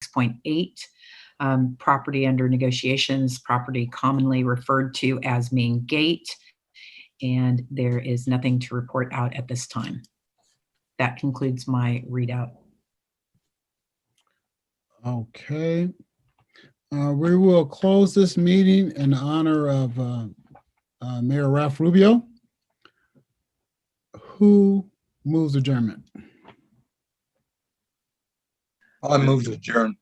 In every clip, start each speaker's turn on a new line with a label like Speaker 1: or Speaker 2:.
Speaker 1: 6.8, property under negotiations, property commonly referred to as Main Gate, and there is nothing to report out at this time. That concludes my readout.
Speaker 2: Okay. We will close this meeting in honor of Mayor Ralph Rubio. Who moves adjournment?
Speaker 3: I move to adjourn.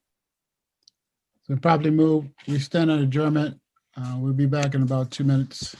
Speaker 2: So probably move. We stand on adjournment. We'll be back in about 2 minutes.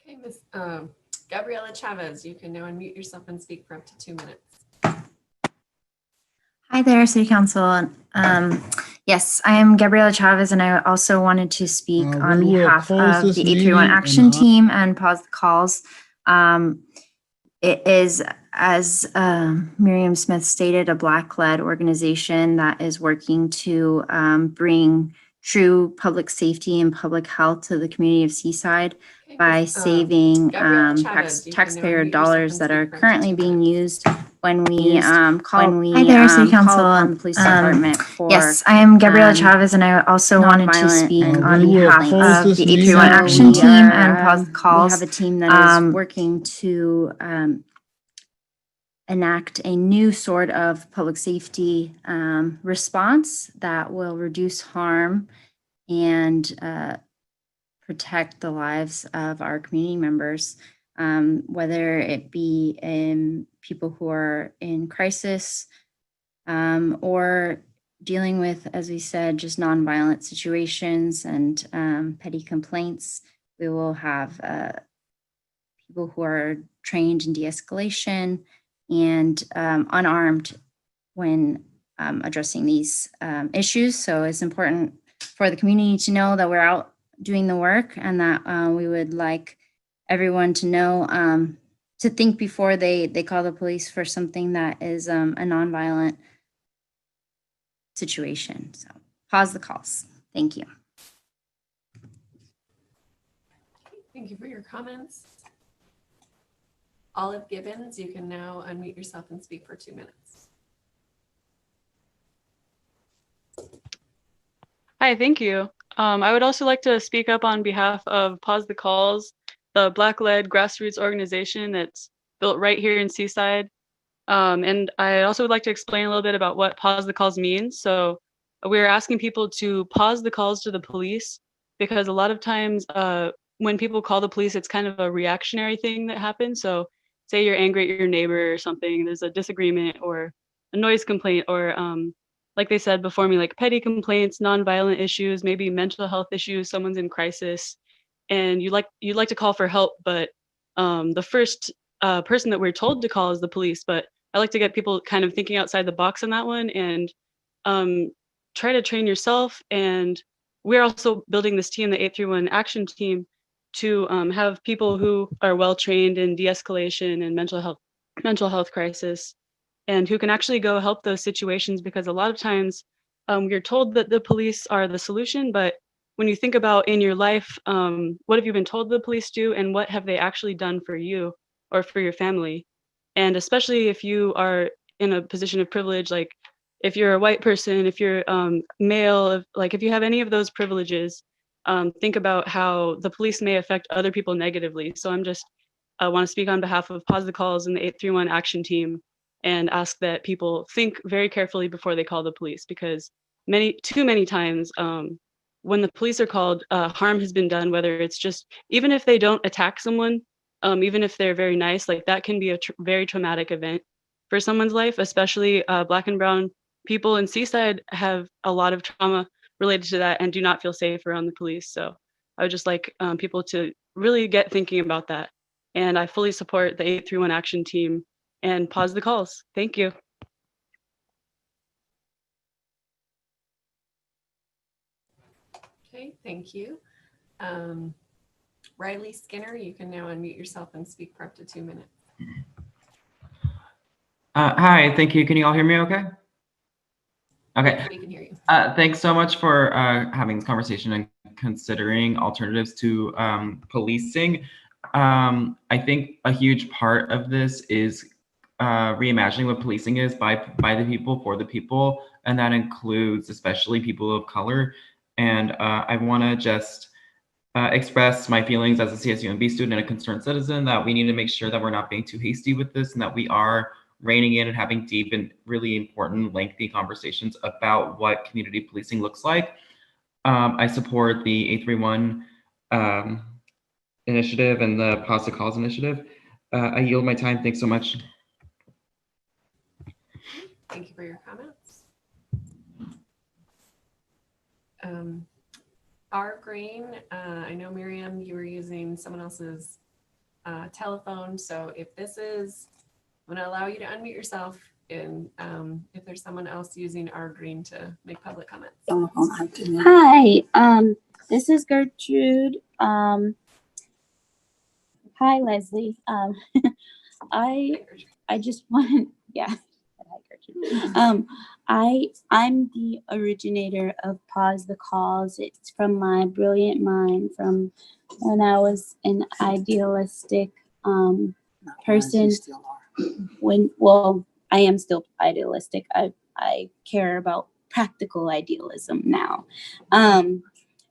Speaker 4: Okay, Miss Gabriela Chavez, you can now unmute yourself and speak for up to 2 minutes.
Speaker 5: Hi there, City Council. Yes, I am Gabriela Chavez, and I also wanted to speak on
Speaker 2: We will
Speaker 5: behalf
Speaker 2: close
Speaker 5: of
Speaker 2: this
Speaker 5: the 831
Speaker 2: meeting
Speaker 5: Action
Speaker 2: and
Speaker 5: Team and Pause the Calls. It is, as Miriam Smith stated, a Black-led organization that is working to bring true public safety and public health to the community of Seaside
Speaker 4: Okay,
Speaker 5: by
Speaker 4: Miss,
Speaker 5: saving
Speaker 4: Gabriela Chavez, you can now
Speaker 5: taxpayer
Speaker 4: unmute yourself
Speaker 5: dollars
Speaker 4: and
Speaker 5: that
Speaker 4: speak
Speaker 5: are
Speaker 4: for up to
Speaker 5: currently
Speaker 4: 2
Speaker 5: being
Speaker 4: minutes.
Speaker 5: used when we
Speaker 6: Hi there, City Council.
Speaker 5: call upon the police department for
Speaker 6: Yes, I am Gabriela
Speaker 5: um,
Speaker 6: Chavez, and I also wanted to
Speaker 5: nonviolent
Speaker 6: speak
Speaker 5: and
Speaker 6: on
Speaker 2: we will
Speaker 6: behalf
Speaker 2: close
Speaker 6: of
Speaker 2: this
Speaker 6: the
Speaker 2: meeting
Speaker 6: 831
Speaker 2: and
Speaker 6: Action
Speaker 2: we
Speaker 6: Team
Speaker 2: are,
Speaker 6: and Pause the Calls.
Speaker 5: We have a team that is
Speaker 6: working
Speaker 5: to enact a new sort of public safety response that will reduce harm and protect the lives of our community members, whether it be people who are in crisis or dealing with, as we said, just nonviolent situations and petty complaints. We will have people who are trained in de-escalation and unarmed when addressing these issues. So it's important for the community to know that we're out doing the work, and that we would like everyone to know to think before they call the police for something that is a nonviolent situation. So pause the calls. Thank you.
Speaker 4: Thank you for your comments. Olive Gibbons, you can now unmute yourself and speak for 2 minutes.
Speaker 7: Hi, thank you. I would also like to speak up on behalf of Pause the Calls, the Black-led grassroots organization that's built right here in Seaside. And I also would like to explain a little bit about what Pause the Calls means. So we're asking people to pause the calls to the police, because a lot of times when people call the police, it's kind of a reactionary thing that happens. So say you're angry at your neighbor or something, there's a disagreement or a noise complaint, or like they said before me, like petty complaints, nonviolent issues, maybe mental health issues, someone's in crisis, and you'd like to call for help, but the first person that we're told to call is the police. But I like to get people kind of thinking outside the box on that one, and um, try to train yourself. And we're also building this team, the 831 Action Team, to have people who are well trained in de-escalation and mental health crisis, and who can actually go help those situations. Because a lot of times you're told that the police are the solution, but when you think about in your life, what have you been told the police do, and what have they actually done for you or for your family? And especially if you are in a position of privilege, like if you're a white person, if you're male, if you have any of those privileges, think about how the police may affect other people negatively. So I'm just want to speak on behalf of Pause the Calls and the 831 Action Team, and ask that people think very carefully before they call the police, because too many times when the police are called, harm has been done, whether it's just, even if they don't attack someone, even if they're very nice, like that can be a very traumatic event for someone's life. Especially Black and brown people in Seaside have a lot of trauma related to that and do not feel safe around the police. So I would just like people to really get thinking about that. And I fully support the 831 Action Team and Pause the Calls. Thank you.
Speaker 4: Okay, thank you. Riley Skinner, you can now unmute yourself and speak for up to 2 minutes.
Speaker 8: Hi, thank you. Can you all hear me okay? Okay.
Speaker 4: We can hear you.
Speaker 8: Thanks so much for having this conversation and considering alternatives to policing. I think a huge part of this is reimagining what policing is by the people, for the people, and that includes especially people of color. And I want to just express my feelings as a CSUMB student and a concerned citizen that we need to make sure that we're not being too hasty with this, and that we are reining in and having deep and really important, lengthy conversations about what community policing looks like. I support the 831 initiative and the Pause the Calls initiative. I yield my time. Thanks so much.
Speaker 4: Thank you for your comments. R. Green, I know Miriam, you were using someone else's telephone. So if this is, I'm going to allow you to unmute yourself, and if there's someone else using our green to make public comments.
Speaker 9: Hi, this is Gertrude. Hi, Leslie. I just want, yeah. Hi, Gertrude. I'm the originator of Pause the Calls. It's from my brilliant mind from when I was an idealistic person. Well, I am still idealistic. I care about practical idealism now.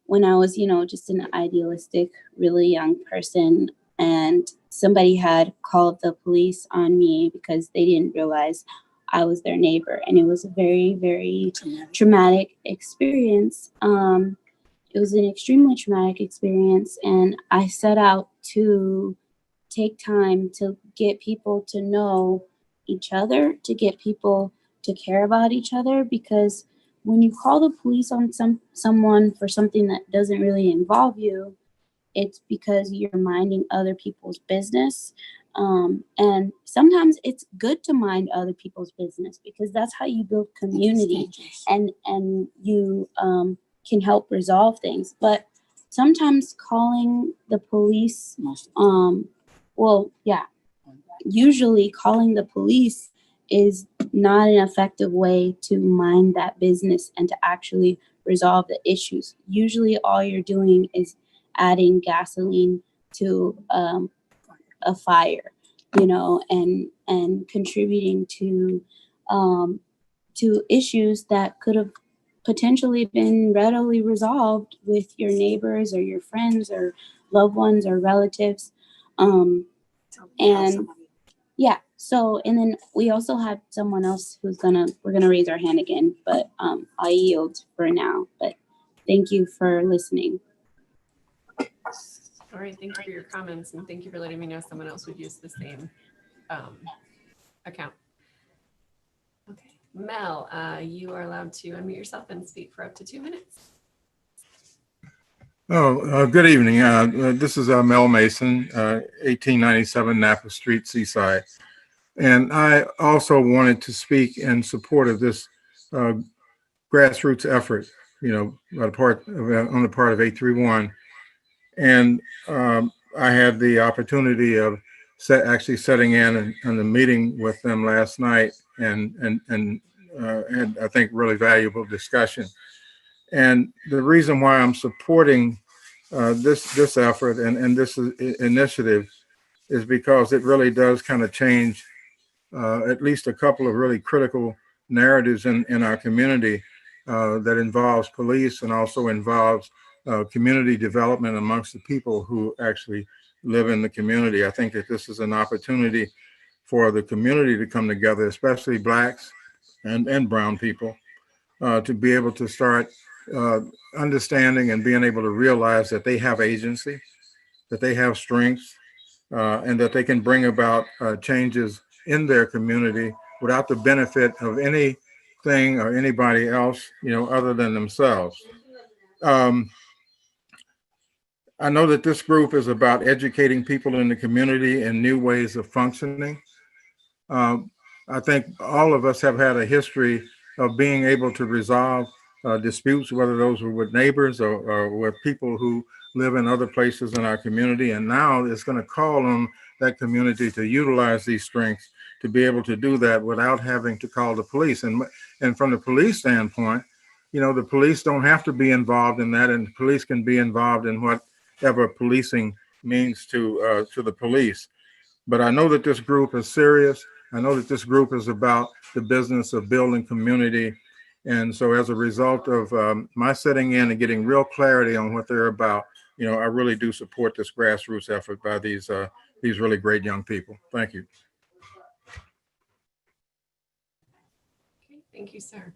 Speaker 9: When I was, just an idealistic, really young person, and somebody had called the police on me because they didn't realize I was their neighbor. And it was a very, very traumatic experience. It was an extremely traumatic experience. And I set out to take time to get people to know each other, to get people to care about each other, because when you call the police on someone for something that doesn't really involve you, it's because you're minding other people's business. And sometimes it's good to mind other people's business because that's how you build community and you can help resolve things. But sometimes calling the police, usually calling the police is not an effective way to mind that business and to actually resolve the issues. Usually all you're doing is adding gasoline to a fire, and contributing to issues that could have potentially been readily resolved with your neighbors or your friends or loved ones or relatives. And then we also have someone else we're gonna raise our hand again, but I yield for now. But thank you for listening.
Speaker 4: All right, thank you for your comments, and thank you for letting me know someone else would use the same account. Okay, Mel, you are allowed to unmute yourself and speak for up to 2 minutes.
Speaker 3: Good evening. This is Mel Mason, 1897 Napa Street, Seaside. And I also wanted to speak in support of this grassroots effort, on the part of 831. And I had the opportunity of actually sitting in on the meeting with them last night and had, I think, really valuable discussion. And the reason why I'm supporting this effort and this initiative is because it really does kind of change at least a couple of really critical narratives in our community that involves police and also involves community development amongst the people who actually live in the community. I think that this is an opportunity for the community to come together, especially Blacks and brown people, to be able to start understanding and being able to realize that they have agency, that they have strengths, and that they can bring about changes in their community without the benefit of anything or anybody else, other than themselves. I know that this group is about educating people in the community in new ways of functioning. I think all of us have had a history of being able to resolve disputes, whether those were with neighbors or with people who live in other places in our community. And now it's going to call on that community to utilize these strengths to be able to do that without having to call the police. And from the police standpoint, the police don't have to be involved in that, and the police can be involved in whatever policing means to the police. But I know that this group is serious. I know that this group is about the business of building community. And so as a result of my sitting in and getting real clarity on what they're about, I really do support this grassroots effort by these really great young people. Thank you.
Speaker 4: Okay, thank you, sir.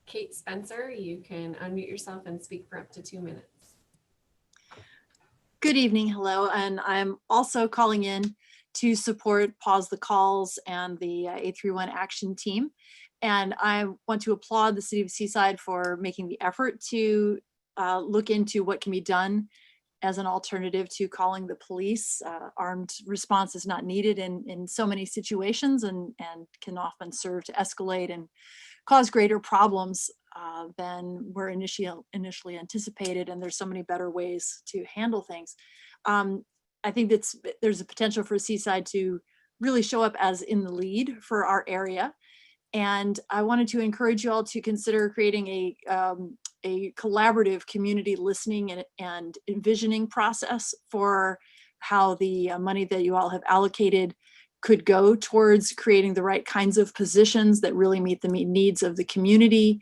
Speaker 4: Kate Spencer, you can unmute yourself and speak for up to 2 minutes.
Speaker 10: Good evening, hello, and I'm also calling in to support Pause the Calls and the 831 Action Team. And I want to applaud the City of Seaside for making the effort to look into what can be done as an alternative to calling the police. Armed response is not needed in so many situations and can often serve to escalate and cause greater problems than were initially anticipated. And there's so many better ways to handle things. I think there's a potential for Seaside to really show up as in the lead for our area. And I wanted to encourage you all to consider creating a collaborative community listening and envisioning process for how the money that you all have allocated could go towards creating the right kinds of positions that really meet the needs of the community,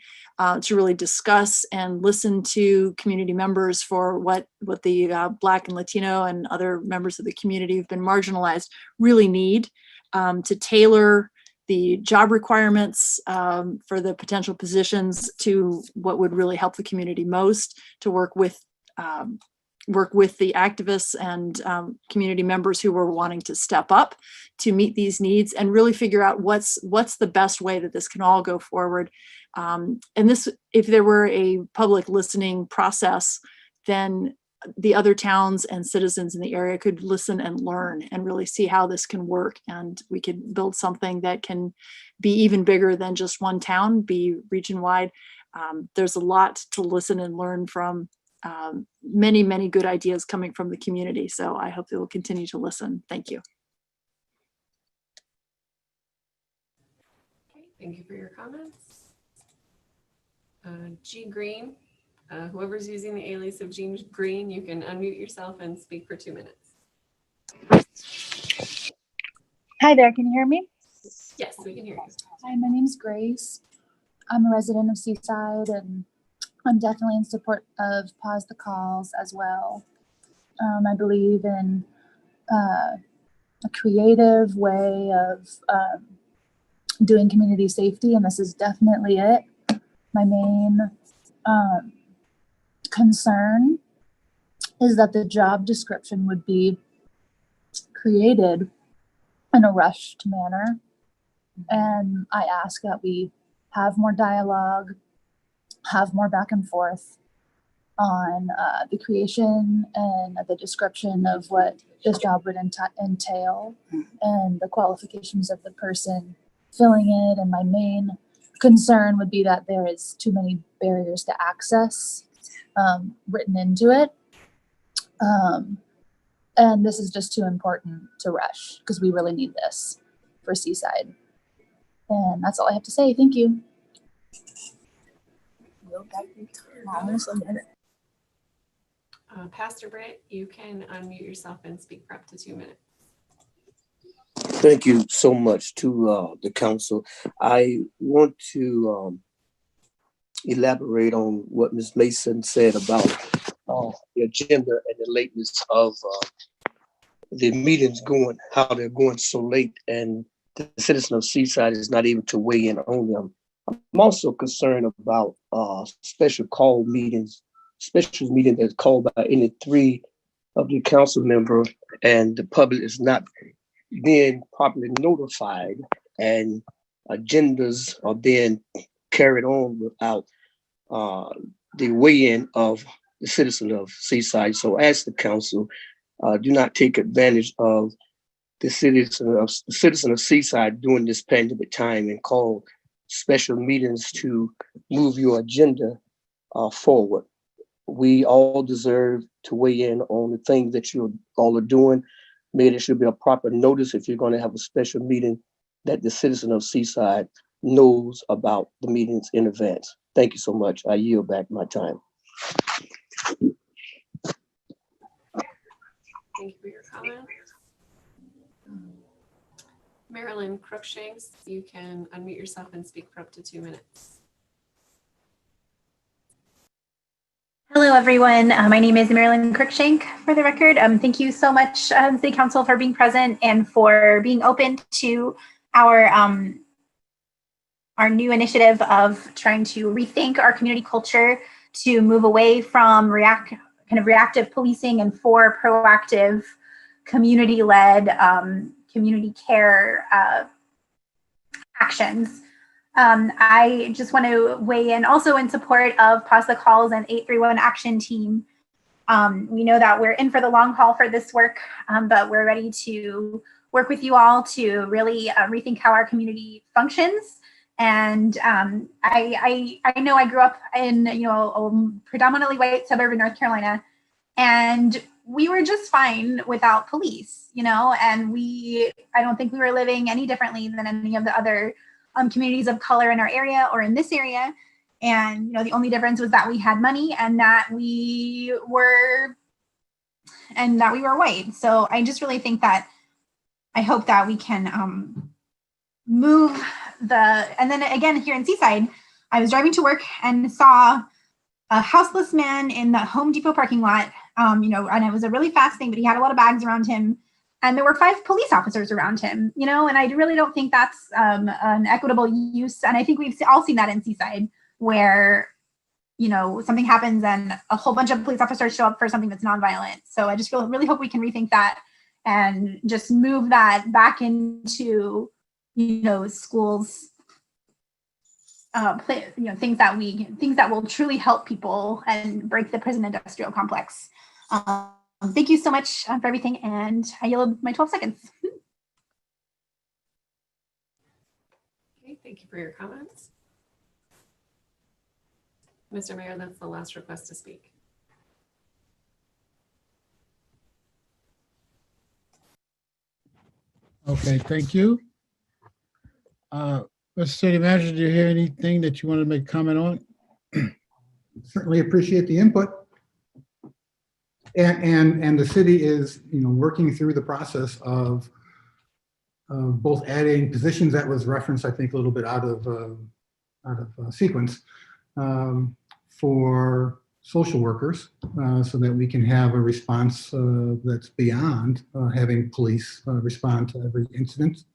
Speaker 10: to really discuss and listen to community members for what the Black and Latino and other members of the community who've been marginalized really need, to tailor the job requirements for the potential positions to what would really help the community most, to work with the activists and community members who were wanting to step up to meet these needs and really figure out what's the best way that this can all go forward. And this, if there were a public listening process, then the other towns and citizens in the area could listen and learn and really see how this can work. And we could build something that can be even bigger than just one town, be region wide. There's a lot to listen and learn from. Many, many good ideas coming from the community. So I hope they will continue to listen. Thank you.
Speaker 4: Okay, thank you for your comments. G Green, whoever's using the alias of Jean Green, you can unmute yourself and speak for 2 minutes.
Speaker 11: Hi there, can you hear me?
Speaker 4: Yes, we can hear you.
Speaker 11: Hi, my name's Grace. I'm a resident of Seaside and I'm definitely in support of Pause the Calls as well. I believe in a creative way of doing community safety, and this is definitely it. My main concern is that the job description would be created in a rushed manner. And I ask that we have more dialogue, have more back and forth on the creation and the description of what this job would entail and the qualifications of the person filling it. And my main concern would be that there is too many barriers to access written into it. And this is just too important to rush because we really need this for Seaside. And that's all I have to say. Thank you.
Speaker 4: Pastor Britt, you can unmute yourself and speak for up to 2 minutes.
Speaker 12: Thank you so much to the council. I want to elaborate on what Ms. Mason said about the agenda and the lateness of the meetings going, how they're going so late, and the citizen of Seaside is not able to weigh in on them. I'm also concerned about special meetings that's called by any three of the council member, and the public is not being properly notified, and agendas are being carried on without the weigh-in of the citizen of Seaside. So as the council, do not take advantage of the citizen of Seaside during this pandemic time and call special meetings to move your agenda forward. We all deserve to weigh in on the things that you all are doing. Maybe there should be a proper notice if you're going to have a special meeting that the citizen of Seaside knows about the meetings in advance. Thank you so much. I yield back my time.
Speaker 4: Thank you for your comment. Marilyn Crookshanks, you can unmute yourself and speak for up to 2 minutes.
Speaker 6: Hello, everyone. My name is Marilyn Cruikshank, for the record. Thank you so much, City Council, for being present and for being open to our new initiative of trying to rethink our community culture to move away from reactive policing and for proactive, community-led, community care actions. I just want to weigh in also in support of Pause the Calls and 831 Action Team We know that we're in for the long haul for this work, but we're ready to work with you all to really rethink how our community functions. And I know I grew up in a predominantly white suburb in North Carolina, and we were just fine without police, and I don't think we were living any differently than any of the other communities of color in our area or in this area. And the only difference was that we had money and that we were white. So I just really think that I hope that we can move and then again here in Seaside, I was driving to work and saw a houseless man in the Home Depot parking lot, and it was a really fast thing, but he had a lot of bags around him, and there were 5 police officers around him, and I really don't think that's an equitable use. And I think we've all seen that in Seaside, where something happens and a whole bunch of police officers show up for something that's nonviolent. So I just really hope we can rethink that and just move that back into schools, things that will truly help people and break the prison industrial complex. Thank you so much for everything, and I yield my 12 seconds.
Speaker 4: Okay, thank you for your comments. Mr. Mayor, that's the last request to speak.
Speaker 2: Okay, thank you. Mr. City Manager, do you hear anything that you want to make a comment on?
Speaker 13: Certainly appreciate the input. And the city is, working through the process of both adding positions that was referenced, I think, a little bit out of sequence, for social workers, so that we can have a response that's beyond having police respond to every incident.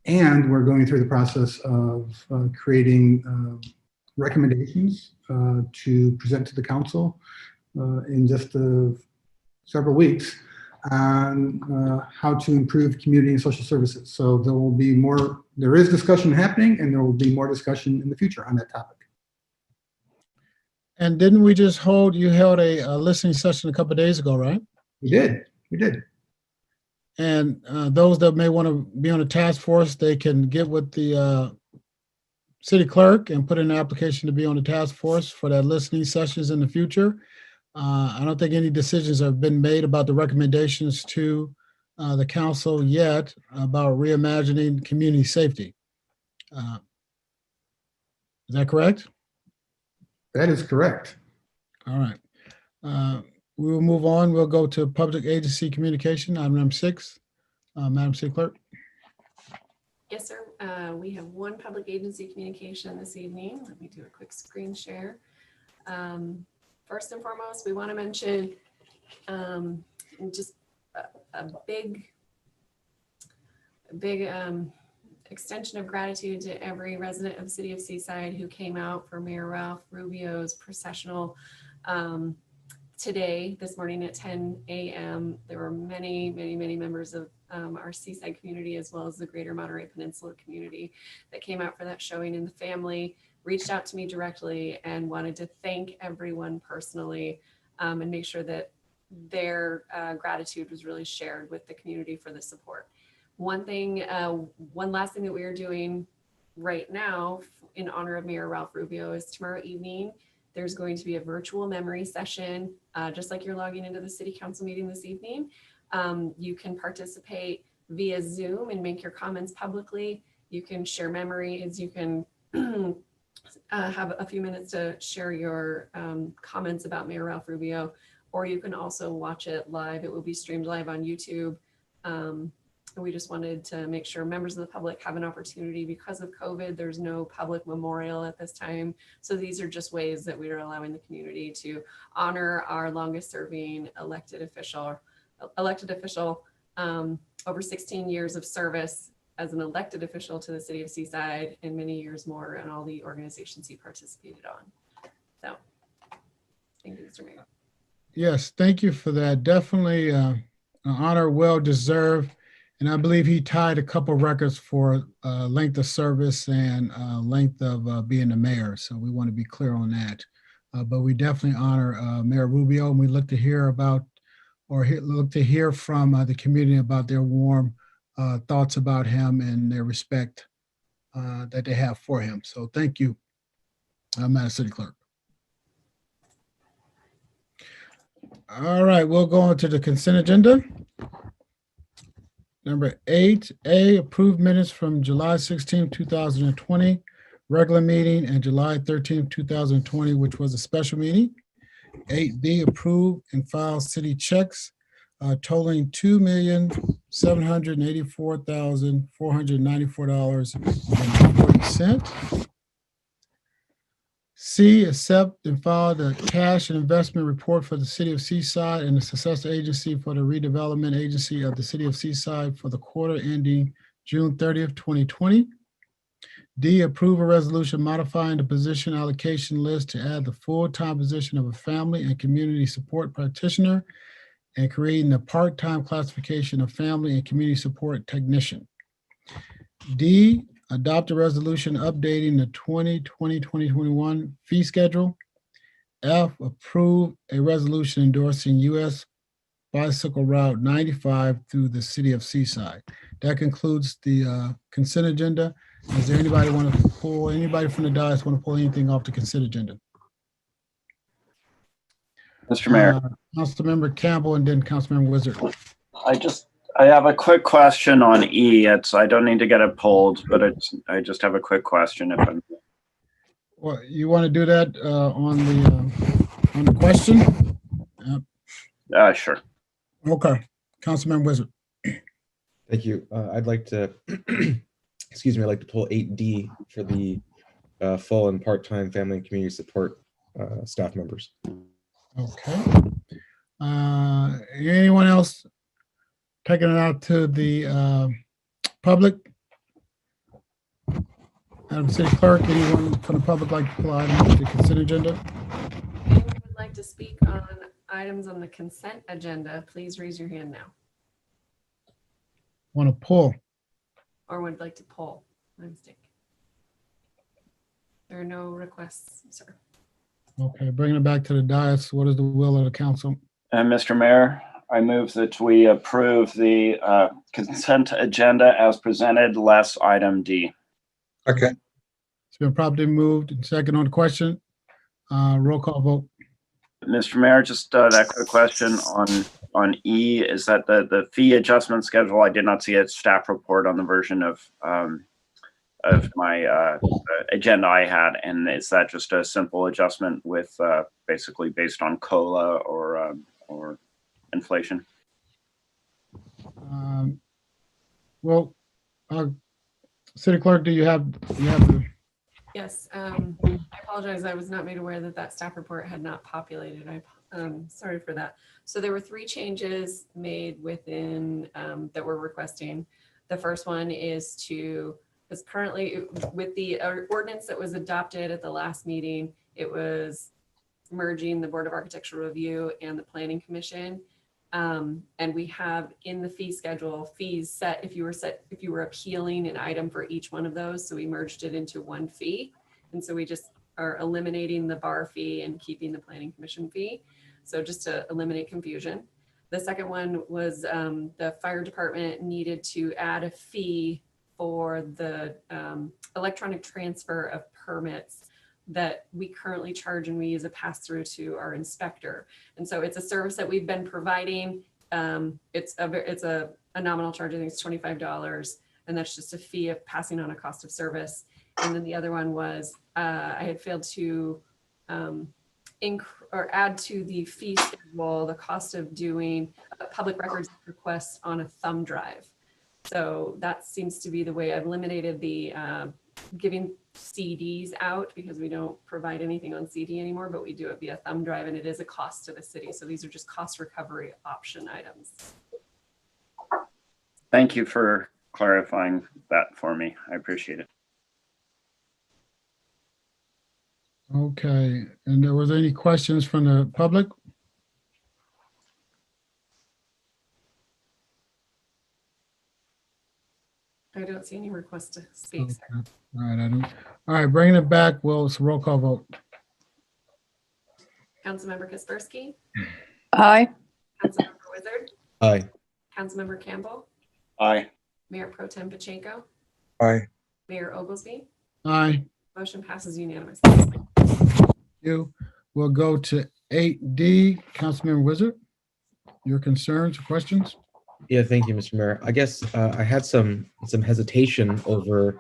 Speaker 13: And we're going through the process of creating recommendations to present to the council in just several weeks on how to improve community and social services. So there is discussion happening, and there will be more discussion in the future on that topic.
Speaker 2: And didn't we just you held a listening session a couple of days ago, right?
Speaker 13: We did.
Speaker 2: And those that may want to be on a task force, they can get with the city clerk and put in an application to be on the task force for that listening sessions in the future. I don't think any decisions have been made about the recommendations to the council yet about reimagining community safety. Is that correct?
Speaker 13: That is correct.
Speaker 2: All right. We will move on. We'll go to public agency communication, item number 6. Madam City Clerk.
Speaker 4: Yes, sir. We have one public agency communication this evening. Let me do a quick screen share. First and foremost, we want to mention just a big extension of gratitude to every resident of the city of Seaside who came out for Mayor Ralph Rubio's processional this morning at 10 a.m. There were many members of our Seaside community, as well as the greater Monterey Peninsula community, that came out for that showing, and the family reached out to me directly and wanted to thank everyone personally, and make sure that their gratitude was really shared with the community for the support. One last thing that we are doing right now in honor of Mayor Ralph Rubio is tomorrow evening, there's going to be a virtual memory session, just like you're logging into the city council meeting this evening. You can participate via Zoom and make your comments publicly. You can share memories. You can have a few minutes to share your comments about Mayor Ralph Rubio, or you can also watch it live. It will be streamed live on YouTube. We just wanted to make sure members of the public have an opportunity. Because of COVID, there's no public memorial at this time. So these are just ways that we are allowing the community to honor our longest serving elected official, over 16 years of service as an elected official to the city of Seaside, and many years more, and all the organizations he participated on. So thank you, Mr. Mayor.
Speaker 2: Yes, thank you for that. Definitely an honor, well deserved. And I believe he tied a couple records for length of service and length of being the mayor. So we want to be clear on that. but we definitely honor Mayor Rubio, and we look to hear about, look to hear from the community about their warm thoughts about him and their respect that they have for him. So thank you, Madam City Clerk. All right, we'll go on to the consent agenda. Number 8A, approved minutes from July 16, 2020, regular meeting, and July 13, 2020, which was a special meeting. 8B, approve and file city checks totaling $2,784,494.40. C, accept and file the cash and investment report for the city of Seaside and the successor agency for the redevelopment agency of the city of Seaside for the quarter ending June 30th, 2020. D, approve a resolution modifying the position allocation list to add the full-time position of a family and community support practitioner and creating the part-time classification of family and community support technician. D, adopt a resolution updating the 2020-2021 fee schedule. F, approve a resolution endorsing U.S. Bicycle Route 95 through the city of Seaside. That concludes the consent agenda. Is there anybody want to pull, anybody from the dais want to pull anything off the consent agenda?
Speaker 14: Mr. Mayor,
Speaker 2: Councilmember Campbell and then Councilmember Wizard.
Speaker 14: I have a quick question on E. I don't need to get it pulled, but I just have a quick question if I'm.
Speaker 2: Well, you want to do that on the question?
Speaker 14: Sure.
Speaker 2: Okay, Councilmember Wizard.
Speaker 15: Thank you. I'd like to, excuse me, I'd like to pull 8D for the full and part-time family and community support staff members.
Speaker 2: Okay. Anyone else taking it out to the public? Madam City Clerk, anyone from the public like to pull items to the consent agenda?
Speaker 4: Anyone would like to speak on items on the consent agenda, please raise your hand now.
Speaker 2: Want to pull?
Speaker 4: Or would like to poll? My mistake. There are no requests, sir.
Speaker 2: Okay, bringing it back to the dais. What is the will of the council?
Speaker 14: And Mr. Mayor, I move that we approve the consent agenda as presented, less item D.
Speaker 3: Okay.
Speaker 2: It's been properly moved and second on the question. Roll call vote.
Speaker 14: Mr. Mayor, just that quick question on E, is that the fee adjustment schedule? I did not see a staff report on the version of my agenda I had, and is that just a simple adjustment with basically based on COLA or inflation?
Speaker 2: Well, City Clerk, do you have the?
Speaker 4: Yes, I apologize. I was not made aware that that staff report had not populated. I'm sorry for that. So there were 3 changes made within that we're requesting. The first one is because currently with the ordinance that was adopted at the last meeting, it was merging the Board of Architectural Review and the Planning Commission. And we have in the fee schedule fees set if you were appealing an item for each one of those. So we merged it into one fee. And so we just are eliminating the bar fee and keeping the Planning Commission fee. So just to eliminate confusion. The second one was the fire department needed to add a fee for the electronic transfer of permits that we currently charge and we use a pass-through to our inspector. And so it's a service that we've been providing. It's a nominal charge, I think it's $25, and that's just a fee of passing on a cost of service. And then the other one was I had failed to add to the fee schedule the cost of doing a public records request on a thumb drive. So that seems to be the way I've eliminated the giving CDs out, because we don't provide anything on CD anymore, but we do it via thumb drive, and it is a cost to the city. So these are just cost recovery option items.
Speaker 14: Thank you for clarifying that for me. I appreciate it.
Speaker 2: Okay, and there was any questions from the public?
Speaker 4: I don't see any requests to speak, sir.
Speaker 2: All right, all right, bringing it back. Well, it's a roll call vote.
Speaker 4: Councilmember Kaspersky,
Speaker 11: Aye.
Speaker 4: Councilmember Wizard,
Speaker 15: Aye.
Speaker 4: Councilmember Campbell,
Speaker 14: Aye.
Speaker 4: Mayor Pro Tem Pacheco,
Speaker 3: Aye.
Speaker 4: Mayor Oglesby.
Speaker 2: Aye.
Speaker 4: Motion passes unanimously.
Speaker 2: You. We'll go to 8D. Councilmember Wizard, your concerns or questions?
Speaker 15: Yeah, thank you, Mr. Mayor. I guess I had some hesitation over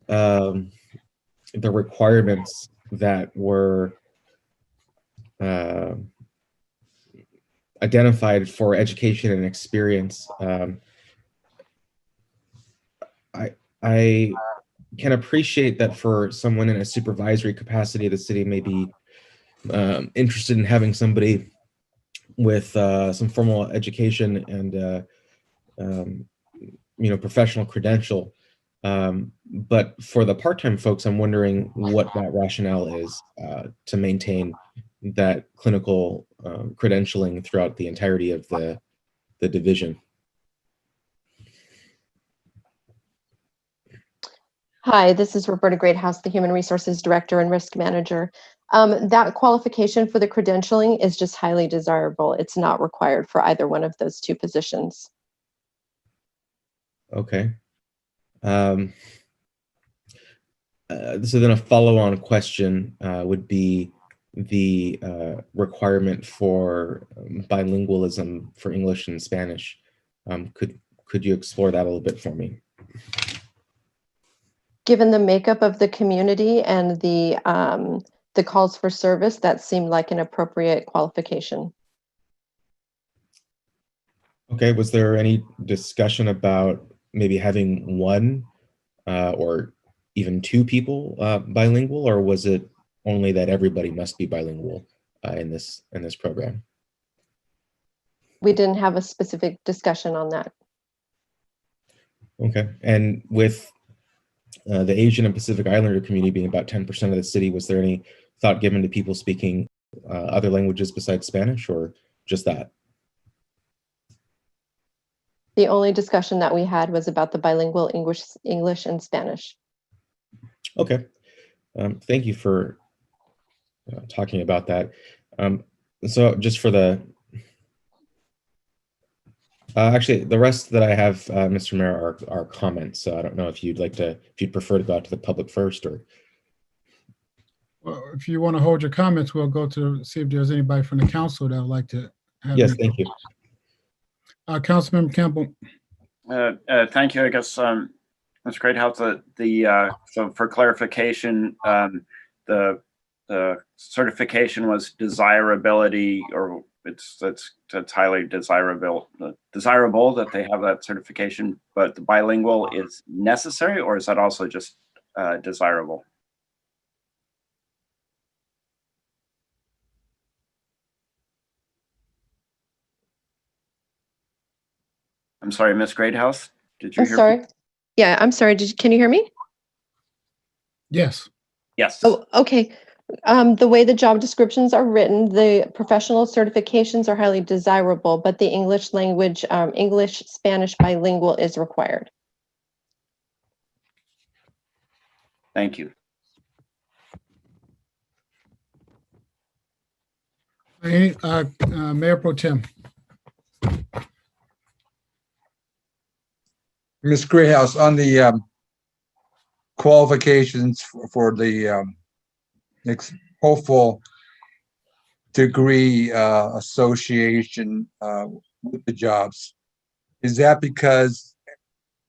Speaker 15: the requirements that were identified for education and experience. I can appreciate that for someone in a supervisory capacity, the city may be interested in having somebody with some formal education and professional credential. But for the part-time folks, I'm wondering what that rationale is to maintain that clinical credentialing throughout the entirety of the division.
Speaker 16: Hi, this is Roberta Greathouse, the Human Resources Director and Risk Manager. That qualification for the credentialing is just highly desirable. It's not required for either one of those two positions.
Speaker 15: Okay. So then a follow-on question would be the requirement for bilingualism for English and Spanish. Could you explore that a little bit for me?
Speaker 16: Given the makeup of the community and the calls for service, that seemed like an appropriate qualification.
Speaker 15: Okay, was there any discussion about maybe having one or even two people bilingual, or was it only that everybody must be bilingual in this program?
Speaker 16: We didn't have a specific discussion on that.
Speaker 15: Okay, and with the Asian and Pacific Islander community being about 10% of the city, was there any thought given to people speaking other languages besides Spanish, or just that?
Speaker 16: The only discussion that we had was about the bilingual English and Spanish.
Speaker 15: Okay, thank you for talking about that. So just for the actually, the rest that I have, Mr. Mayor, are comments. So I don't know if you'd prefer to go out to the public first, or.
Speaker 2: Well, if you want to hold your comments, we'll go to see if there's anybody from the council that would like to have.
Speaker 15: Yes, thank you.
Speaker 2: Councilmember Campbell.
Speaker 14: Thank you. I guess Ms. Greathouse, so for clarification, the certification was desirability, or it's highly desirable that they have that certification, but the bilingual is necessary, or is that also just desirable? I'm sorry, Ms. Greathouse, did you
Speaker 16: I'm
Speaker 14: hear
Speaker 16: sorry.
Speaker 14: me?
Speaker 16: Yeah, I'm sorry. Can you hear me?
Speaker 2: Yes.
Speaker 14: Yes.
Speaker 16: Oh, okay. The way the job descriptions are written, the professional certifications are highly desirable, but the English language, English-Spanish bilingual is required.
Speaker 14: Thank you.
Speaker 2: Mayor Pro Tem.
Speaker 17: Ms. Greathouse, on the qualifications for the hopeful degree association with the jobs, is that because,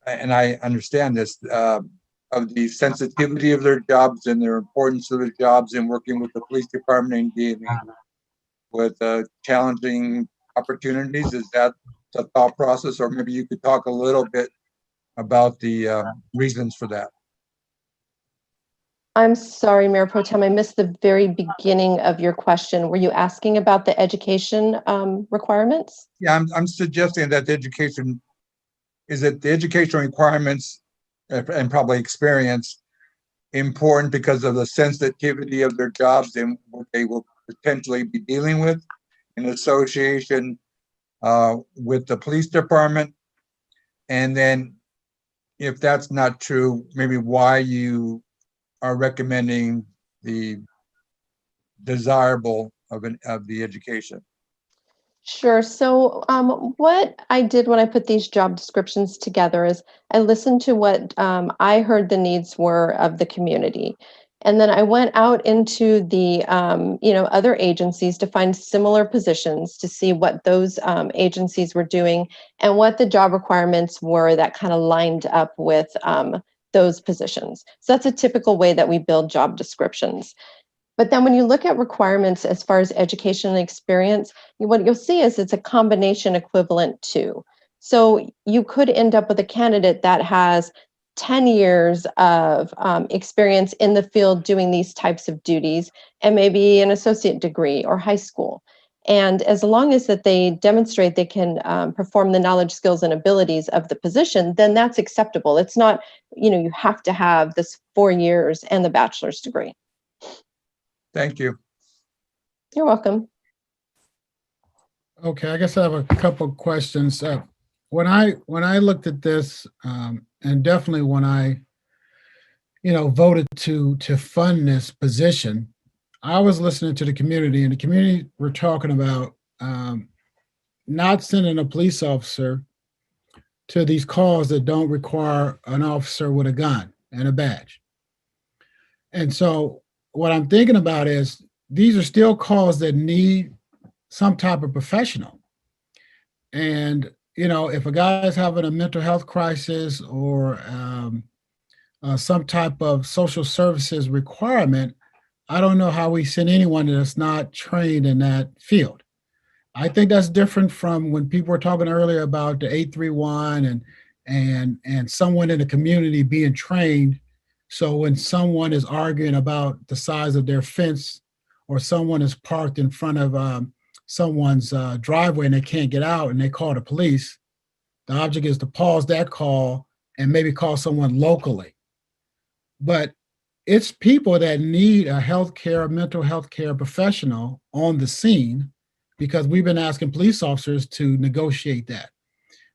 Speaker 17: and I understand this, of the sensitivity of their jobs and their importance of their jobs in working with the police department and dealing with challenging opportunities? Is that the thought process? Or maybe you could talk a little bit about the reasons for that.
Speaker 16: I'm sorry, Mayor Pro Tem, I missed the very beginning of your question. Were you asking about the education requirements?
Speaker 17: Yeah, I'm suggesting that the education, is that the educational requirements and probably experience important because of the sensitivity of their jobs and what they will potentially be dealing with in association with the police department. And then if that's not true, maybe why you are recommending the desirable of the education?
Speaker 16: Sure. So, what I did when I put these job descriptions together is I listened to what I heard the needs were of the community. And then I went out into the, other agencies to find similar positions to see what those agencies were doing and what the job requirements were that kind of lined up with those positions. So that's a typical way that we build job descriptions. But then when you look at requirements as far as education and experience, what you'll see is it's a combination equivalent to. So you could end up with a candidate that has 10 years of experience in the field doing these types of duties and maybe an associate degree or high school. And as long as that they demonstrate they can perform the knowledge, skills, and abilities of the position, then that's acceptable. It's not, you have to have this 4 years and the bachelor's degree.
Speaker 17: Thank you.
Speaker 16: You're welcome.
Speaker 2: Okay, I guess I have a couple of questions. When I looked at this, and definitely when I, voted to fund this position, I was listening to the community, and the community were talking about not sending a police officer to these calls that don't require an officer with a gun and a badge. And so what I'm thinking about is these are still calls that need some type of professional. And, if a guy is having a mental health crisis or some type of social services requirement, I don't know how we send anyone that's not trained in that field. I think that's different from when people were talking earlier about the 831 and someone in the community being trained. So when someone is arguing about the size of their fence, or someone is parked in front of someone's driveway and they can't get out and they call the police, the object is to pause that call and maybe call someone locally. But it's people that need a mental health care professional on the scene, because we've been asking police officers to negotiate that.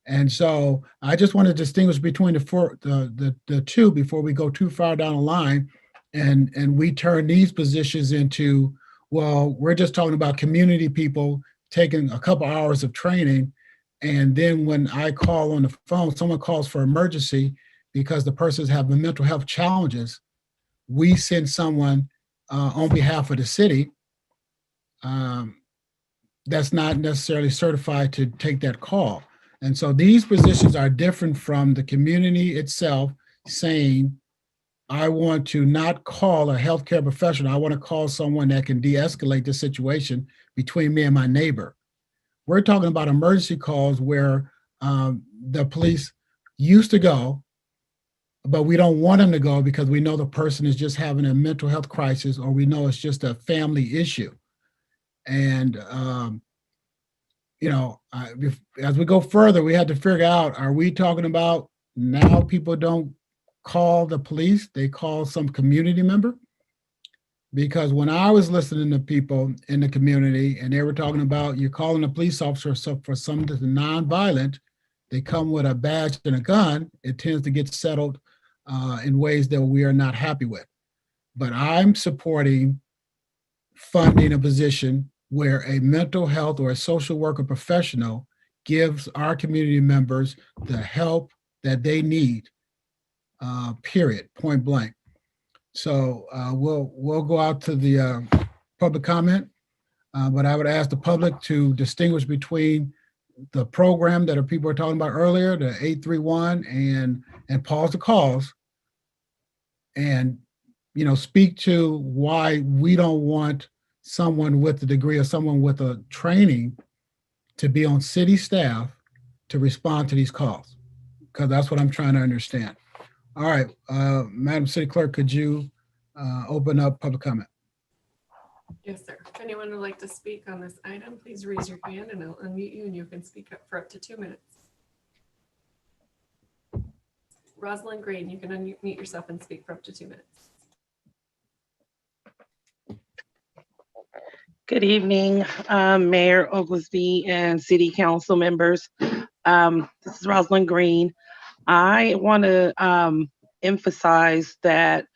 Speaker 2: And so I just want to distinguish between the two before we go too far down the line and we turn these positions into, well, we're just talking about community people taking a couple hours of training. And then when I call on the phone, someone calls for emergency because the person's having mental health challenges, we send someone on behalf of the city that's not necessarily certified to take that call. And so these positions are different from the community itself saying, I want to not call a healthcare professional. I want to call someone that can de-escalate the situation between me and my neighbor. We're talking about emergency calls where the police used to go, but we don't want them to go because we know the person is just having a mental health crisis, or we know it's just a family issue. And as we go further, we had to figure out, are we talking about now people don't call the police, they call some community member? Because when I was listening to people in the community and they were talking about you're calling a police officer for something that's nonviolent, they come with a badge and a gun, it tends to get settled in ways that we are not happy with. But I'm supporting funding a position where a mental health or a social worker professional gives our community members the help that they need, period, point blank. So we'll go out to the public comment, but I would ask the public to distinguish between the program that people were talking about earlier, the 831, and pause the calls, and speak to why we don't want someone with a degree or someone with a training to be on city staff to respond to these calls, because that's what I'm trying to understand. All right, Madam City Clerk, could you open up public comment?
Speaker 4: Yes, sir. If anyone would like to speak on this item, please raise your hand and I'll unmute you and you can speak up for up to 2 minutes. Rosalind Green, you can unmute yourself and speak for up to 2 minutes.
Speaker 18: Good evening, Mayor Oglesby and City Council members. This is Rosalind Green. I want to emphasize that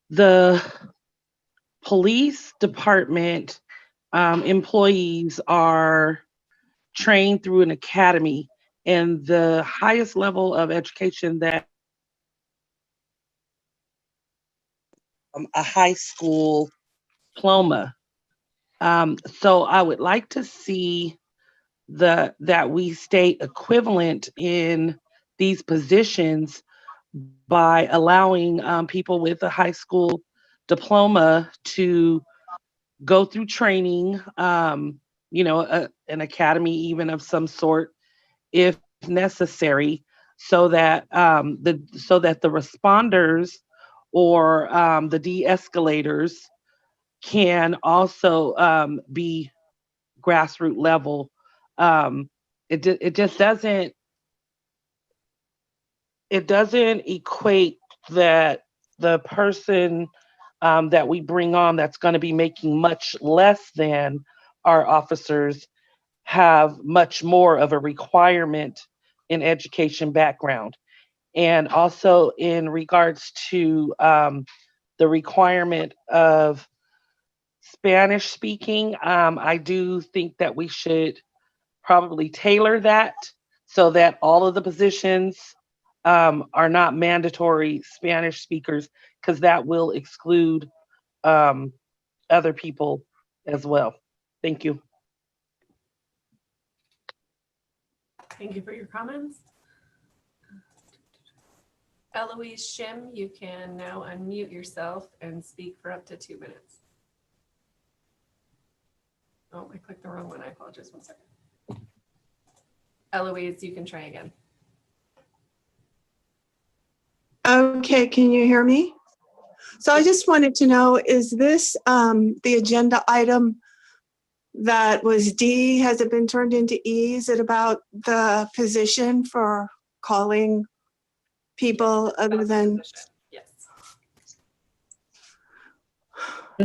Speaker 18: the police department employees are trained through an academy, and the highest level of education that a high school diploma. So I would like to see that we stay equivalent in these positions by allowing people with a high school diploma to go through training, an academy even of some sort, if necessary, so that the responders or the de-escalators can also be grassroots level. It just doesn't equate that the person that we bring on that's going to be making much less than our officers have much more of a requirement in education background. And also in regards to the requirement of Spanish speaking, I do think that we should probably tailor that so that all of the positions are not mandatory Spanish speakers, because that will exclude other people as well. Thank you.
Speaker 4: Thank you for your comments. Eloise Shim, you can now unmute yourself and speak for up to 2 minutes. Oh, I clicked the wrong one. I apologize. 1 second. Eloise, you can try again.
Speaker 19: Okay, can you hear me? So I just wanted to know, is this the agenda item that was D? Has it been turned into E? Is it about the position for calling people other than?
Speaker 4: Yes.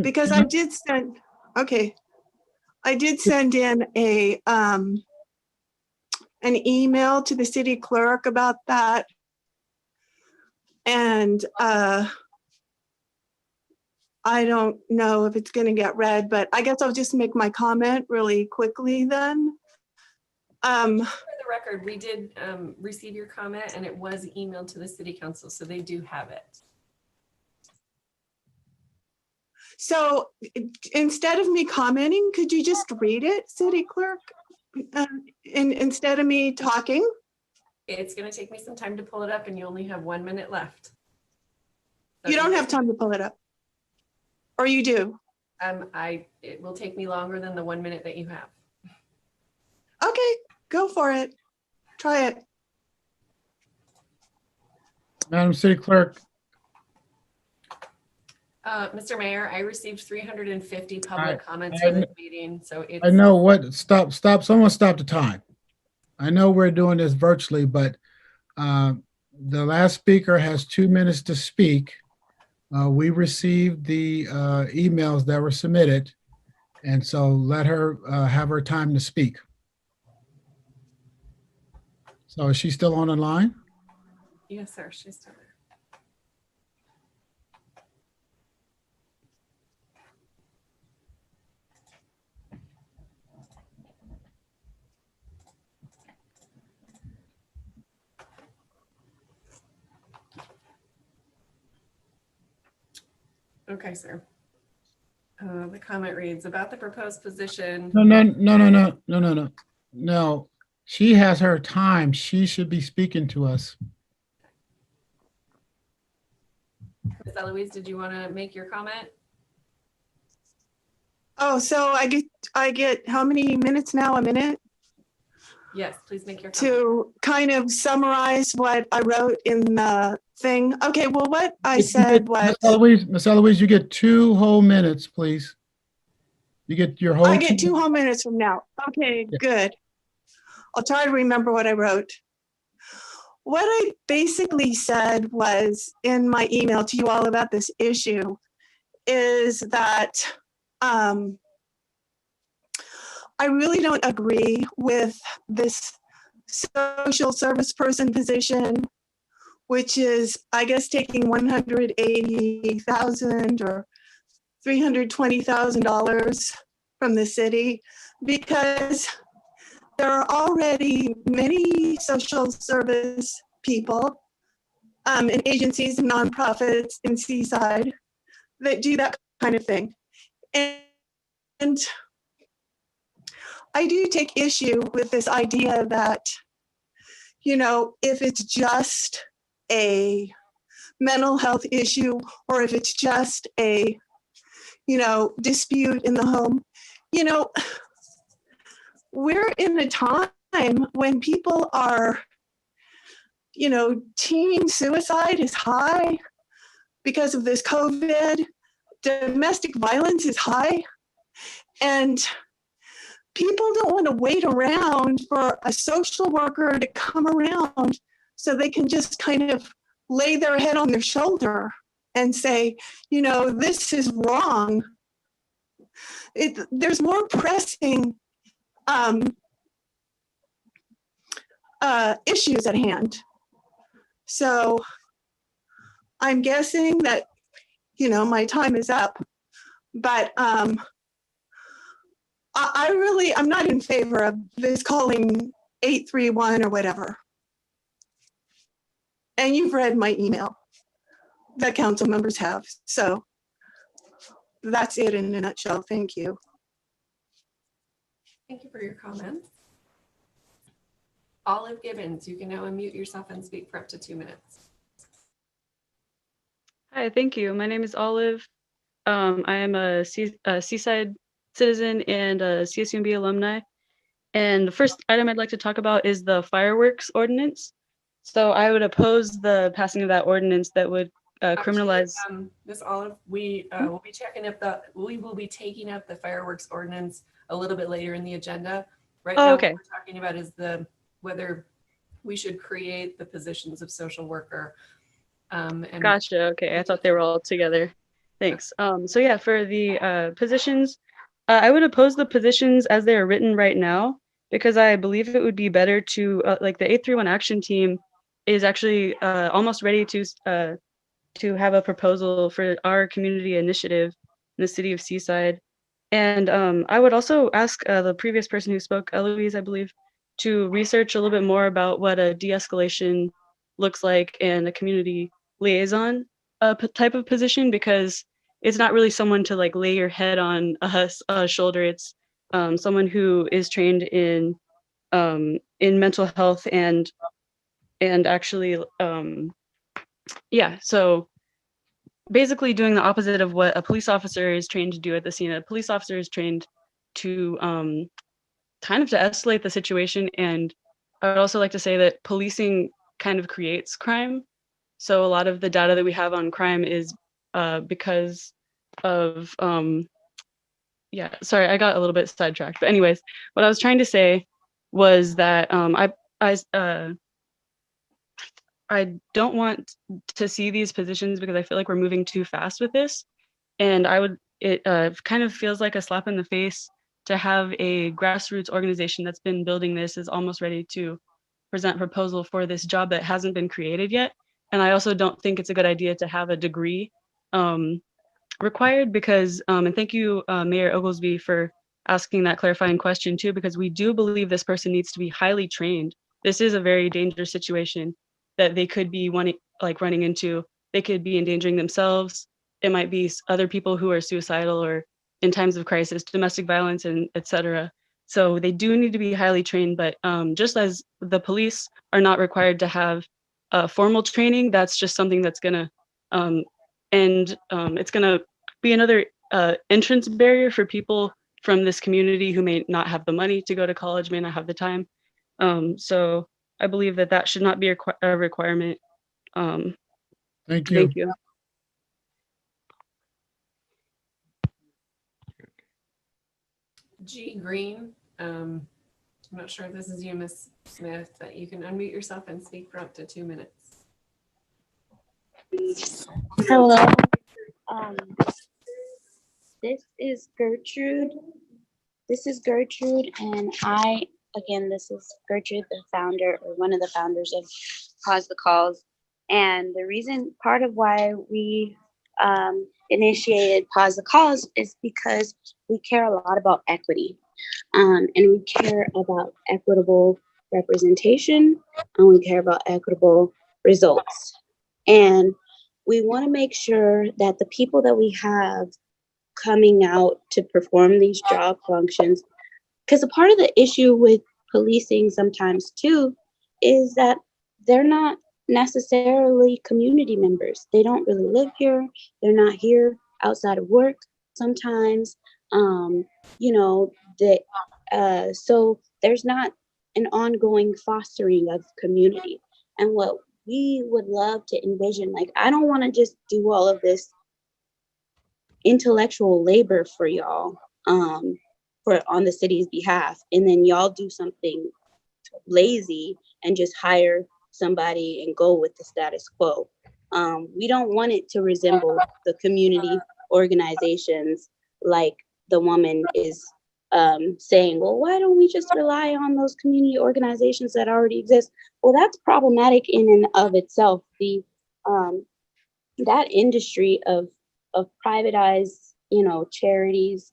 Speaker 19: Because I did send, okay. I did send in an email to the city clerk about that. And I don't know if it's going to get read, but I guess I'll just make my comment really quickly then.
Speaker 4: For the record, we did receive your comment and it was emailed to the city council, so they do have it.
Speaker 19: So instead of me commenting, could you just read it, city clerk? Instead of me talking?
Speaker 4: It's going to take me some time to pull it up and you only have 1 minute left. So
Speaker 19: You don't have time to pull it up. Or you do?
Speaker 4: It will take me longer than the 1 minute that you have.
Speaker 19: Okay, go for it. Try it.
Speaker 2: Madam City Clerk,
Speaker 4: Mr. Mayor, I received 350 public comments
Speaker 2: I-
Speaker 4: for this meeting, so it's.
Speaker 2: I know what, stop, someone stop the time. I know we're doing this virtually, but the last speaker has 2 minutes to speak. We received the emails that were submitted, and so let her have her time to speak. So is she still on the line?
Speaker 4: Yes, sir, she's still there. Okay, sir. The comment reads, about the proposed position.
Speaker 2: No, she has her time. She should be speaking to us.
Speaker 4: Ms. Eloise, did you want to make your comment?
Speaker 19: Oh, so I get how many minutes now? A minute?
Speaker 4: Yes, please make your comment.
Speaker 19: To kind of summarize what I wrote in the thing. Okay, well, what I said was.
Speaker 2: Miss Eloise, you get 2 whole minutes, please. You get your whole.
Speaker 19: I get 2 whole minutes from now. Okay, good. I'll try to remember what I wrote. What I basically said was in my email to you all about this issue is that I really don't agree with this social service person position, which is, I guess, taking $180,000 or $320,000 from the city, because there are already many social service people and agencies and nonprofits in Seaside that do that kind of thing. And I do take issue with this idea that, you know, if it's just a mental health issue, or if it's just a, you know, dispute in the home, you know, we're in a time when people are, you know, teen suicide is high because of this COVID, domestic violence is high, and people don't want to wait around for a social worker to come around so they can just kind of lay their head on their shoulder and say, you know, this is wrong. There's more pressing issues at hand. So I'm guessing that, you know, my time is up, but I'm not in favor of this calling 831 or whatever. And you've read my email that council members have. So that's it in a nutshell. Thank you.
Speaker 4: Thank you for your comments. Olive Gibbons, you can now unmute yourself and speak for up to 2 minutes.
Speaker 7: Hi, thank you. My name is Olive. I am a Seaside citizen and a CSUMB alumni. And the first item I'd like to talk about is the fireworks ordinance. So I would oppose the passing of that ordinance that would criminalize.
Speaker 4: Ms. Olive, we will be taking up the fireworks ordinance a little bit later in the agenda. Right now,
Speaker 7: okay.
Speaker 4: what we're talking about is whether we should create the positions of social worker. And
Speaker 7: Gotcha. Okay, I thought they were all together. Thanks. So yeah, for the positions, I would oppose the positions as they are written right now, because I believe it would be better to like the 831 action team is actually almost ready to have a proposal for our community initiative in the city of Seaside. And I would also ask the previous person who spoke, Eloise, I believe, to research a little bit more about what a de-escalation looks like and a community liaison type of position, because it's not really someone to like lay your head on a shoulder. It's someone who is trained in mental health and actually yeah. So basically doing the opposite of what a police officer is trained to do at the scene. A police officer is trained to kind of to escalate the situation. And I would also like to say that policing kind of creates crime. So a lot of the data that we have on crime is because of yeah, sorry, I got a little bit sidetracked. But anyways, what I was trying to say was that I don't want to see these positions because I feel like we're moving too fast with this. And it kind of feels like a slap in the face to have a grassroots organization that's been building this is almost ready to present a proposal for this job that hasn't been created yet. And I also don't think it's a good idea to have a degree required because, and thank you, Mayor Oglesby, for asking that clarifying question too, because we do believe this person needs to be highly trained. This is a very dangerous situation that they could be running into. They could be endangering themselves. It might be other people who are suicidal or in times of crisis, domestic violence, and etc. So they do need to be highly trained, but just as the police are not required to have formal training, that's just something that's gonna it's gonna be another entrance barrier for people from this community who may not have the money to go to college, may not have the time. So I believe that should not be a requirement.
Speaker 2: Thank you.
Speaker 7: Thank you.
Speaker 4: G. Green, I'm not sure if this is you, Ms. Smith, but you can unmute yourself and speak for up to 2 minutes.
Speaker 9: Hello. This is Gertrude. And this is Gertrude, the founder or one of the founders of Pause the Calls. And the reason, part of why we initiated Pause the Calls is because we care a lot about equity. And we care about equitable representation, and we care about equitable results. And we want to make sure that the people that we have coming out to perform these job functions, because a part of the issue with policing sometimes too is that they're not necessarily community members. They don't really live here. They're not here outside of work sometimes. You know, so there's not an ongoing fostering of community. And what we would love to envision, like, I don't want to just do all of this intellectual labor for y'all, for on the city's behalf, and then y'all do something lazy and just hire somebody and go with the status quo. We don't want it to resemble the community organizations like the woman is saying, well, why don't we just rely on those community organizations that already exist? Well, that's problematic in and of itself. The that industry of privatized, you know, charities,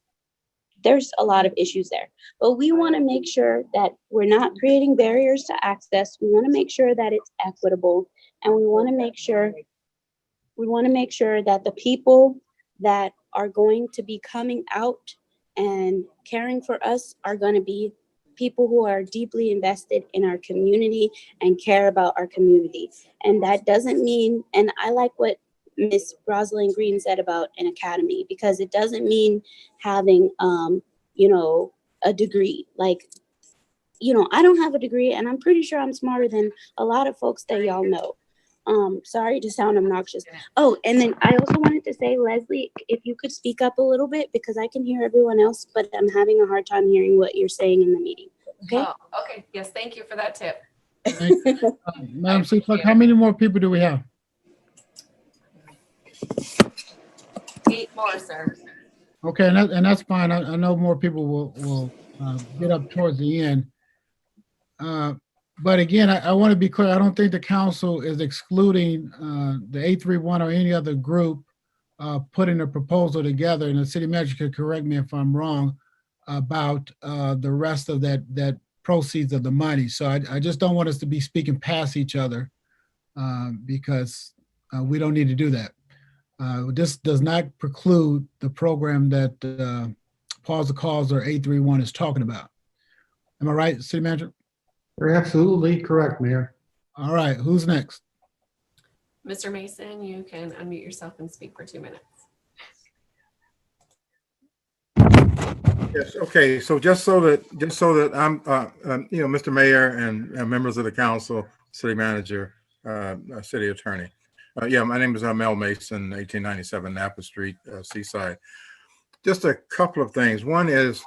Speaker 9: there's a lot of issues there. But we want to make sure that we're not creating barriers to access. We want to make sure that it's equitable, and we want to make sure that the people that are going to be coming out and caring for us are going to be people who are deeply invested in our community and care about our community. And that doesn't mean, and I like what Miss Rosalind Green said about an academy, because it doesn't mean having, you know, a degree. Like, you know, I don't have a degree, and I'm pretty sure I'm smarter than a lot of folks that y'all know. Sorry to sound obnoxious. Oh, and then I also wanted to say, Leslie, if you could speak up a little bit, because I can hear everyone else, but I'm having a hard time hearing what you're saying in the meeting. Okay.
Speaker 4: Oh, okay. Yes. Thank you for that tip.
Speaker 2: Madam City Clerk, how many more people do we have?
Speaker 4: 8 more, sir.
Speaker 2: Okay, and that's fine. I know more people will get up towards the end. But again, I want to be clear. I don't think the council is excluding the 831 or any other group putting a proposal together. And the city manager could correct me if I'm wrong about the rest of that proceeds of the money. So I just don't want us to be speaking past each other because we don't need to do that. This does not preclude the program that Pause the Calls or 831 is talking about. Am I right, city manager?
Speaker 13: You're absolutely correct, Mayor.
Speaker 2: All right, who's next?
Speaker 4: Mr. Mason, you can unmute yourself and speak for 2 minutes.
Speaker 3: Yes. Okay. So just so that I'm, you know, Mr. Mayor and members of the council, city manager, city attorney. Yeah, my name is Mel Mason, 1897 Napa Street, Seaside. Just a couple of things. One is,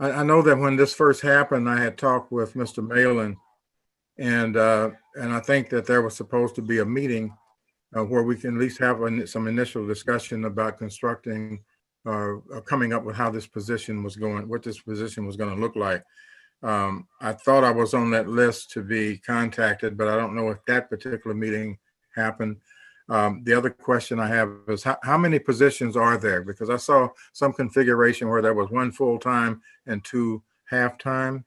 Speaker 3: I know that when this first happened, I had talked with Mr. Malin, and I think that there was supposed to be a meeting where we can at least have some initial discussion about constructing coming up with how this position was going, what this position was going to look like. I thought I was on that list to be contacted, but I don't know if that particular meeting happened. The other question I have is how many positions are there? Because I saw some configuration where there was 1 full-time and 2 half-time.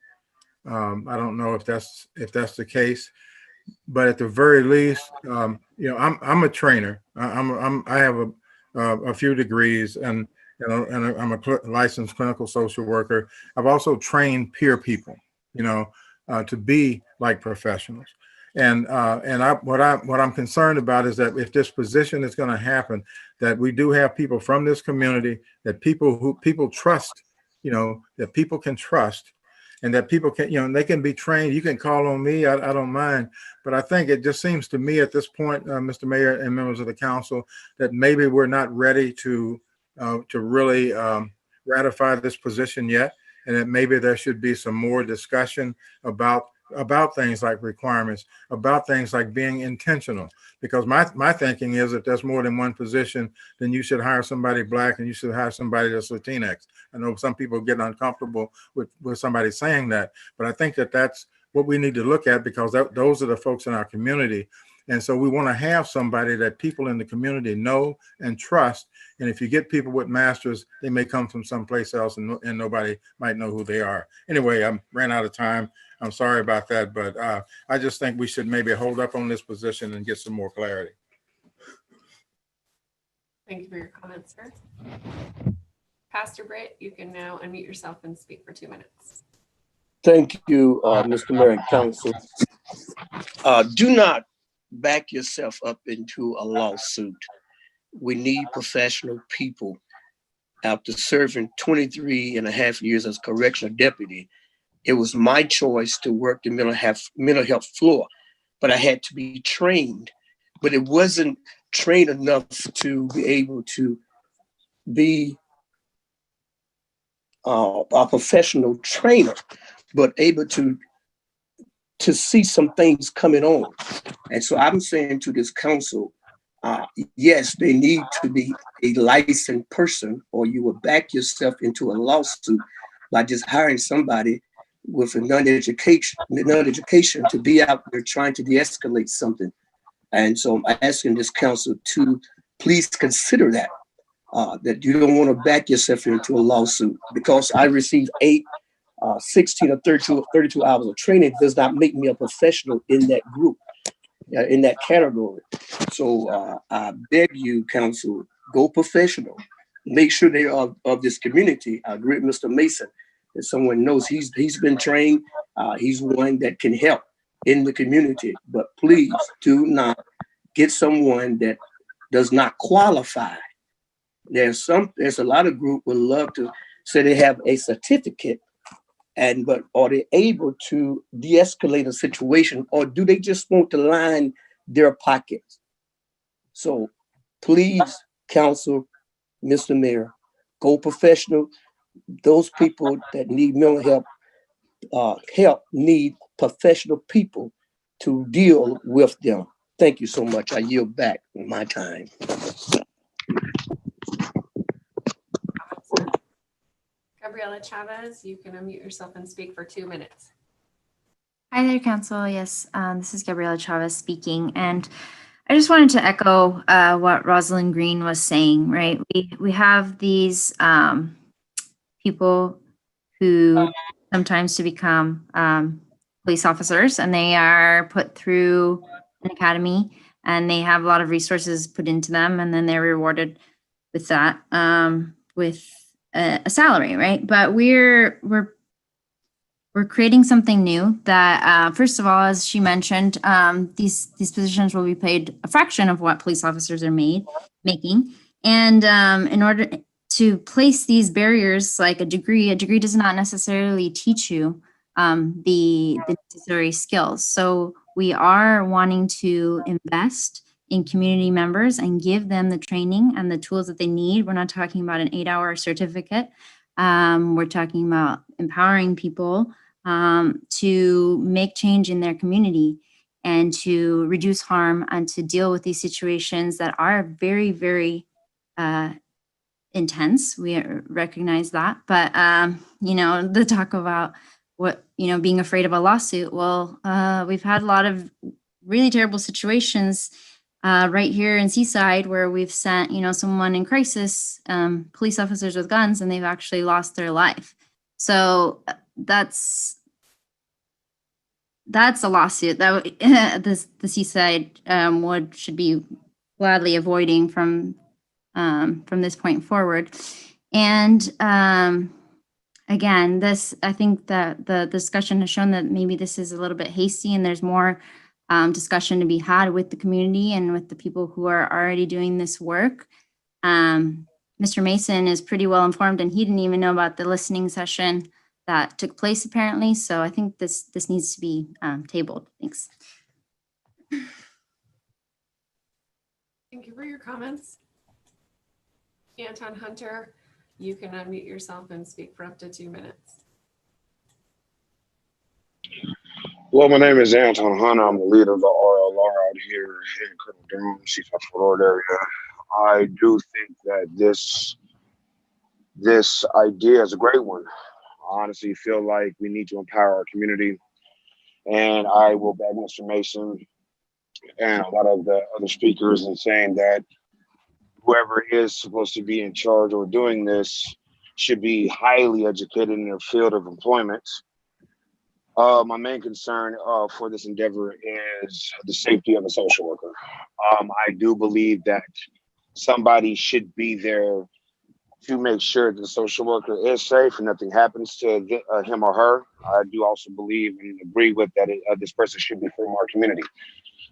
Speaker 3: I don't know if that's the case, but at the very least, you know, I'm a trainer. I have a few degrees, and you know, and I'm a licensed clinical social worker. I've also trained peer people, you know, to be like professionals. And what I'm concerned about is that if this position is going to happen, that we do have people from this community, that people trust, you know, that people can trust, and that people can, you know, they can be trained. You can call on me. I don't mind. But I think it just seems to me at this point, Mr. Mayor and members of the council, that maybe we're not ready to really ratify this position yet, and that maybe there should be some more discussion about things like requirements, about things like being intentional. Because my thinking is if there's more than one position, then you should hire somebody Black and you should hire somebody that's Latinx. I know some people get uncomfortable with somebody saying that, but I think that that's what we need to look at, because those are the folks in our community. And so we want to have somebody that people in the community know and trust. And if you get people with masters, they may come from someplace else and nobody might know who they are. Anyway, I ran out of time. I'm sorry about that, but I just think we should maybe hold up on this position and get some more clarity.
Speaker 4: Thank you for your comments, sir. Pastor Britt, you can now unmute yourself and speak for 2 minutes.
Speaker 12: Thank you, Mr. Mayor and Council. Do not back yourself up into a lawsuit. We need professional people. After serving 23 and a half years as correctional deputy, it was my choice to work the mental health floor, but I had to be trained. But it wasn't trained enough to be able to be a professional trainer, but able to see some things coming on. And so I'm saying to this council, yes, they need to be a licensed person, or you will back yourself into a lawsuit by just hiring somebody with a non-education to be out there trying to de-escalate something. And so I'm asking this council to please consider that, that you don't want to back yourself into a lawsuit, because I received 16 or 32 hours of training does not make me a professional in that group, in that category. So I beg you, council, go professional. Make sure they are of this community. I agree with Mr. Mason, that someone knows he's been trained. He's one that can help in the community. But please do not get someone that does not qualify. There's a lot of group would love to say they have a certificate, but are they able to de-escalate a situation, or do they just want to line their pockets? So please, council, Mr. Mayor, go professional. Those people that need mental help need professional people to deal with them. Thank you so much. I yield back my time.
Speaker 4: Gabriela Chavez, you can unmute yourself and speak for 2 minutes.
Speaker 5: Hi there, Council. Yes, this is Gabriela Chavez speaking, and I just wanted to echo what Rosalind Green was saying. Right, we have these people who sometimes to become police officers, and they are put through an academy, and they have a lot of resources put into them, and then they're rewarded with that, with a salary, right? But we're creating something new that, first of all, as she mentioned, these positions will be paid a fraction of what police officers are making. And in order to place these barriers, like a degree does not necessarily teach you the necessary skills. So we are wanting to invest in community members and give them the training and the tools that they need. We're not talking about an 8-hour certificate. We're talking about empowering people to make change in their community and to reduce harm and to deal with these situations that are very, very intense. We recognize that. But, the talk about being afraid of a lawsuit. Well, we've had a lot of really terrible situations right here in Seaside where we've sent, someone in crisis, police officers with guns, and they've actually lost their life. So that's a lawsuit that the Seaside should be gladly avoiding from this point forward. And again, I think that the discussion has shown that maybe this is a little bit hasty, and there's more discussion to be had with the community and with the people who are already doing this work. Mr. Mason is pretty well informed, and he didn't even know about the listening session that took place apparently. So I think this needs to be tabled. Thanks.
Speaker 4: Thank you for your comments. Anton Hunter, you can unmute yourself and speak for up to 2 minutes.
Speaker 20: Well, my name is Anton Hunter. I'm the leader of the RLR out here in Colonel Durham, Seaside, Florida area. I do think that this idea is a great one. I honestly feel like we need to empower our community, and I will back Mr. Mason and a lot of the other speakers, and saying that whoever is supposed to be in charge or doing this should be highly educated in their field of employment. My main concern for this endeavor is the safety of a social worker. I do believe that somebody should be there to make sure that the social worker is safe and nothing happens to him or her. I do also believe and agree with that this person should be from our community.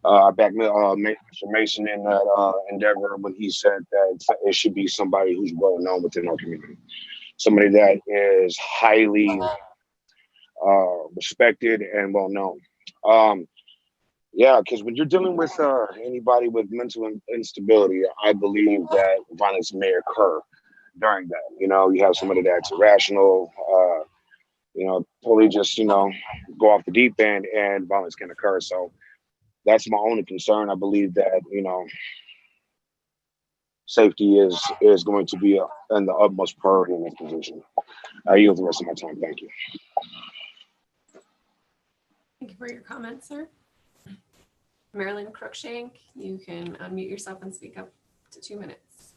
Speaker 20: I back Mr. Mason in that endeavor when he said that it should be somebody who's well known within our community, somebody that is highly respected and well known. Yeah, because when you're dealing with anybody with mental instability, I believe that violence may occur during that. You know, you have somebody that's irrational, totally just, go off the deep end and violence can occur. So that's my only concern. I believe that, safety is going to be in the utmost priority in this position. I yield the rest of my time. Thank you.
Speaker 4: Thank you for your comments, sir. Marilyn Crookshank, you can unmute yourself and speak up to 2 minutes.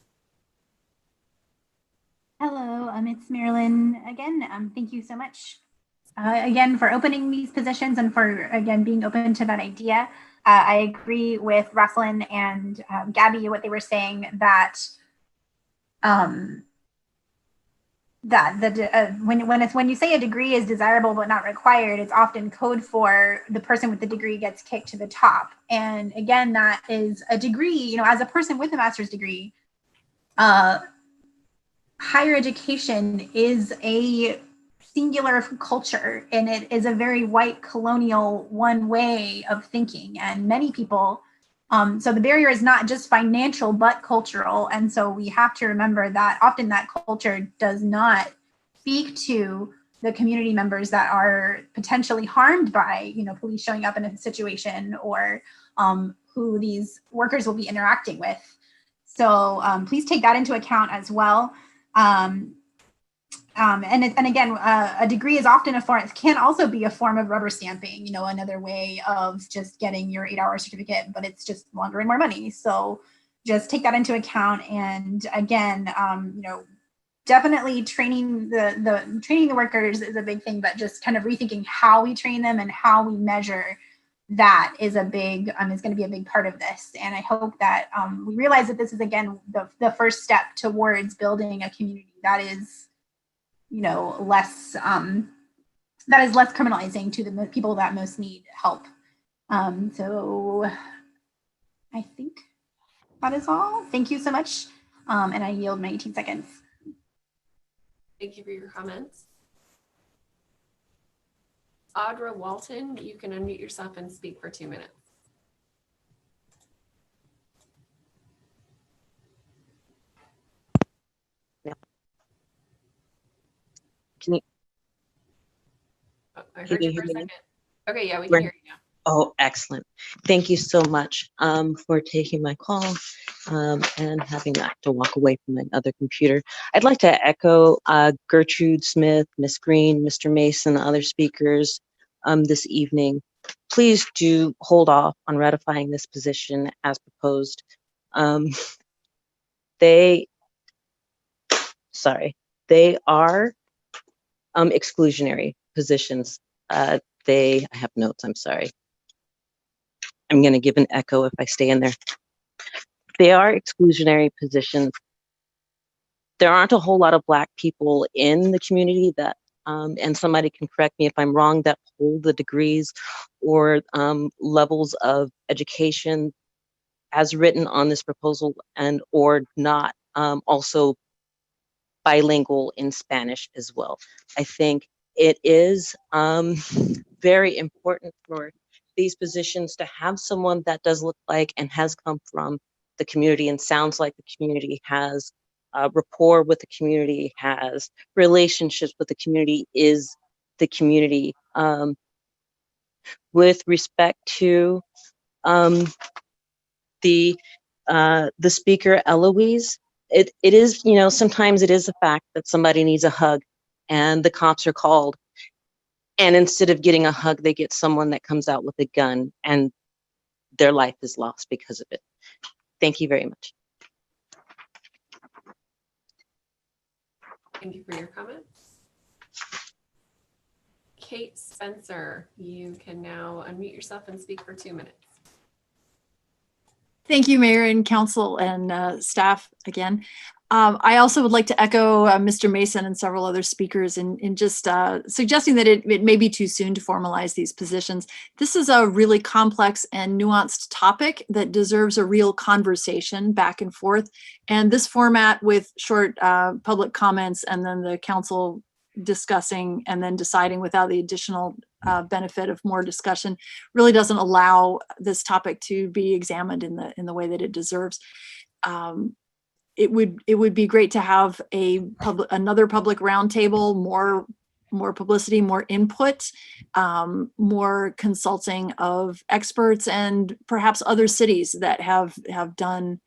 Speaker 6: Hello, it's Marilyn again. Thank you so much again for opening these positions and for again being open to that idea. I agree with Rosalind and Gabby what they were saying that when you say a degree is desirable but not required, it's often code for the person with the degree gets kicked to the top. And again, that is a degree. As a person with a master's degree, higher education is a singular culture, and it is a very white colonial one way of thinking, and many people so the barrier is not just financial but cultural, and so we have to remember that often that culture does not speak to the community members that are potentially harmed by police showing up in a situation, or who these workers will be interacting with. So please take that into account as well. And again, a degree is often it can also be a form of rubber stamping, another way of just getting your 8-hour certificate, but it's just longer and more money. So just take that into account. And again, definitely training the workers is a big thing, but just kind of rethinking how we train them and how we measure that is going to be a big part of this. And I hope that we realize that this is, again, the first step towards building a community that is less criminalizing to the people that most need help. So I think that is all. Thank you so much. And I yield my 18 seconds.
Speaker 4: Thank you for your comments. Audra Walton, you can unmute yourself and speak for 2 minutes.
Speaker 21: Can you,
Speaker 4: I heard you for a second. Okay, yeah, we can
Speaker 21: We're-
Speaker 4: hear you now.
Speaker 21: Oh, excellent. Thank you so much for taking my call and having to walk away from my other computer. I'd like to echo Gertrude Smith, Miss Green, Mr. Mason, other speakers this evening. Please do hold off on ratifying this position as proposed. They are exclusionary positions. I have notes, I'm sorry. I'm going to give an echo if I stay in there. They are exclusionary positions. There aren't a whole lot of Black people in the community that, and somebody can correct me if I'm wrong, that hold the degrees or levels of education as written on this proposal, and or not also bilingual in Spanish as well. I think it is very important for these positions to have someone that does look like and has come from the community and sounds like the community, has rapport with the community, has relationships with the community, is the community. With respect to the speaker, Eloise, it is, sometimes it is a fact that somebody needs a hug and the cops are called. And instead of getting a hug, they get someone that comes out with a gun, and their life is lost because of it. Thank you very much.
Speaker 4: Thank you for your comments. Kate Spencer, you can now unmute yourself and speak for 2 minutes.
Speaker 10: Thank you, Mayor and Council and staff again. I also would like to echo Mr. Mason and several other speakers in just suggesting that it may be too soon to formalize these positions. This is a really complex and nuanced topic that deserves a real conversation back and forth. And this format with short public comments and then the council discussing and then deciding without the additional benefit of more discussion really doesn't allow this topic to be examined in the way that it deserves. It would be great to have another public roundtable, more publicity, more input, more consulting of experts and perhaps other cities that have done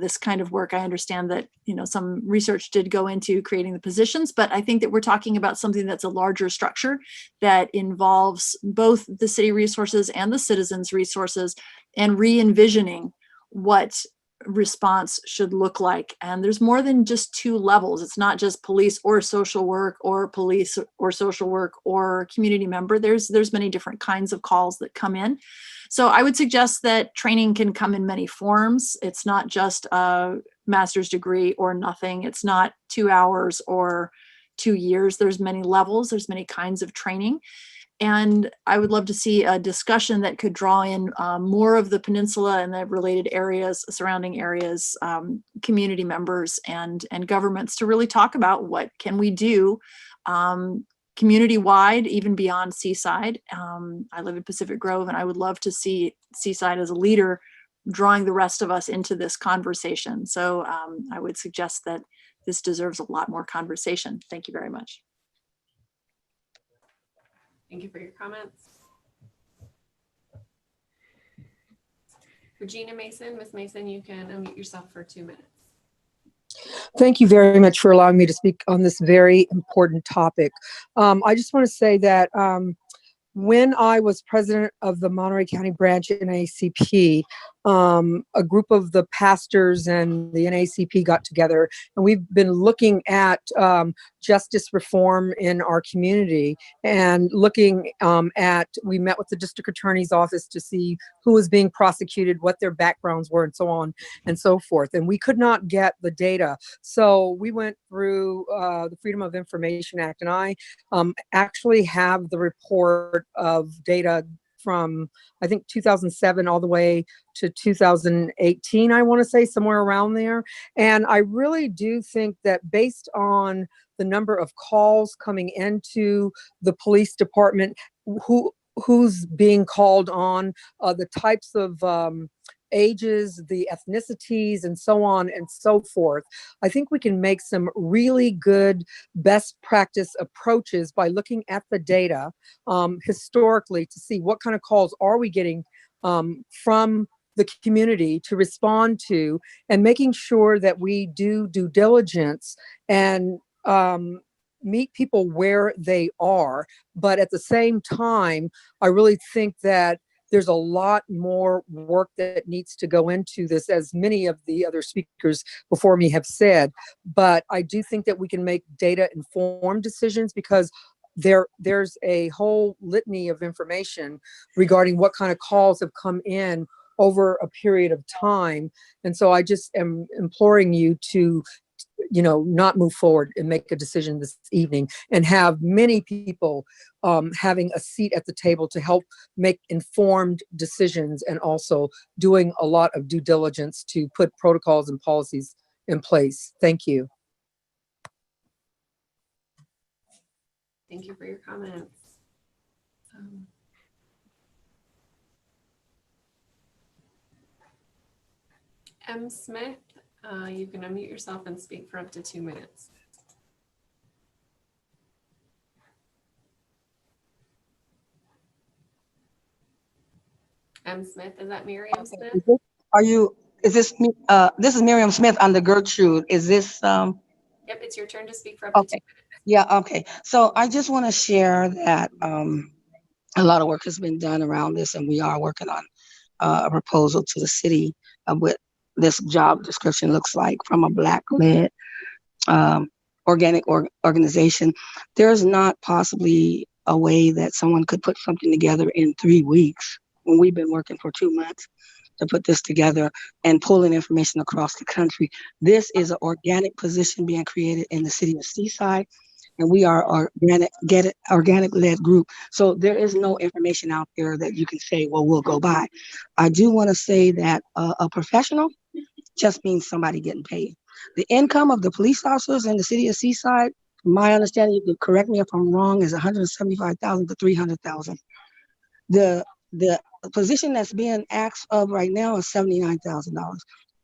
Speaker 10: this kind of work. I understand that, some research did go into creating the positions, but I think that we're talking about something that's a larger structure that involves both the city resources and the citizens' resources and re-envisioning what response should look like. And there's more than just 2 levels. It's not just police or social work or police or social work or community member. There's many different kinds of calls that come in. So I would suggest that training can come in many forms. It's not just a master's degree or nothing. It's not 2 hours or 2 years. There's many levels. There's many kinds of training. And I would love to see a discussion that could draw in more of the peninsula and the related areas, surrounding areas, community members and governments to really talk about what can we do community-wide, even beyond Seaside. I live in Pacific Grove, and I would love to see Seaside as a leader drawing the rest of us into this conversation. So I would suggest that this deserves a lot more conversation. Thank you very much.
Speaker 4: Thank you for your comments. Regina Mason, Ms. Mason, you can unmute yourself for 2 minutes.
Speaker 1: Thank you very much for allowing me to speak on this very important topic. I just want to say that when I was president of the Monterey County branch in NAACP, a group of the pastors and the NAACP got together, and we've been looking at justice reform in our community and looking we met with the district attorney's office to see who was being prosecuted, what their backgrounds were, and so on and so forth. And we could not get the data. So we went through the Freedom of Information Act, and I actually have the report of data from, I think, 2007 all the way to 2018, I want to say, somewhere around there. And I really do think that based on the number of calls coming into the police department, who's being called on, the types of ages, the ethnicities, and so on and so forth. I think we can make some really good best practice approaches by looking at the data historically to see what kind of calls are we getting from the community to respond to, and making sure that we do due diligence and meet people where they are. But at the same time, I really think that there's a lot more work that needs to go into this, as many of the other speakers before me have said. But I do think that we can make data-informed decisions, because there's a whole litany of information regarding what kind of calls have come in over a period of time. And so I just am imploring you to not move forward and make a decision this evening, and have many people having a seat at the table to help make informed decisions, and also doing a lot of due diligence to put protocols and policies in place. Thank you.
Speaker 4: Thank you for your comments. M. Smith, you can unmute yourself and speak for up to 2 minutes. M. Smith, is that Miriam Smith?
Speaker 22: This is Miriam Smith under Gertrude. Is this,
Speaker 4: Yep, it's your turn to speak for up to 2 minutes.
Speaker 22: Yeah, okay. So I just want to share that a lot of work has been done around this, and we are working on a proposal to the city of what this job description looks like from a Black-led organization. There's not possibly a way that someone could put something together in 3 weeks when we've been working for 2 months to put this together and pulling information across the country. This is an organic position being created in the city of Seaside, and we are organic-led group. So there is no information out there that you can say, well, we'll go by. I do want to say that a professional just means somebody getting paid. The income of the police officers in the city of Seaside, from my understanding, you can correct me if I'm wrong, is $175,000 to $300,000. The position that's being asked of right now is $79,000.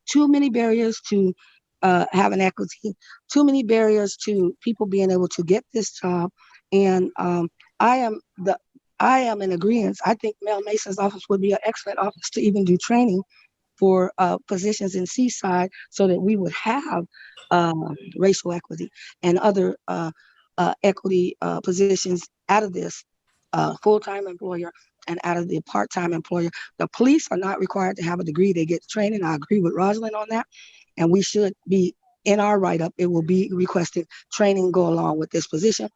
Speaker 22: Too many barriers to having equity, too many barriers to people being able to get this job. And I am in agreement. I think Mel Mason's office would be an excellent office to even do training for positions in Seaside so that we would have racial equity and other equity positions out of this full-time employer and out of the part-time employer. The police are not required to have a degree. They get training. I agree with Rosalind on that. And we should be in our write-up. It will be requested training go along with this position.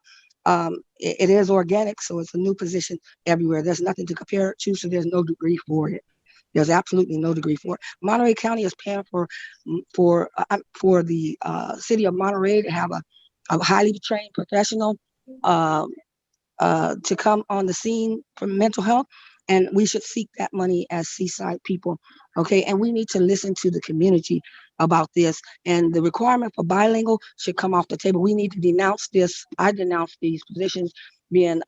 Speaker 22: It is organic, so it's a new position everywhere. There's nothing to compare it to, so there's no degree for it. There's absolutely no degree for it. Monterey County is paying for the city of Monterey to have a highly trained professional to come on the scene for mental health, and we should seek that money as Seaside people, okay? And we need to listen to the community about this, and the requirement for bilingual should come off the table. We need to denounce this. I denounce these positions being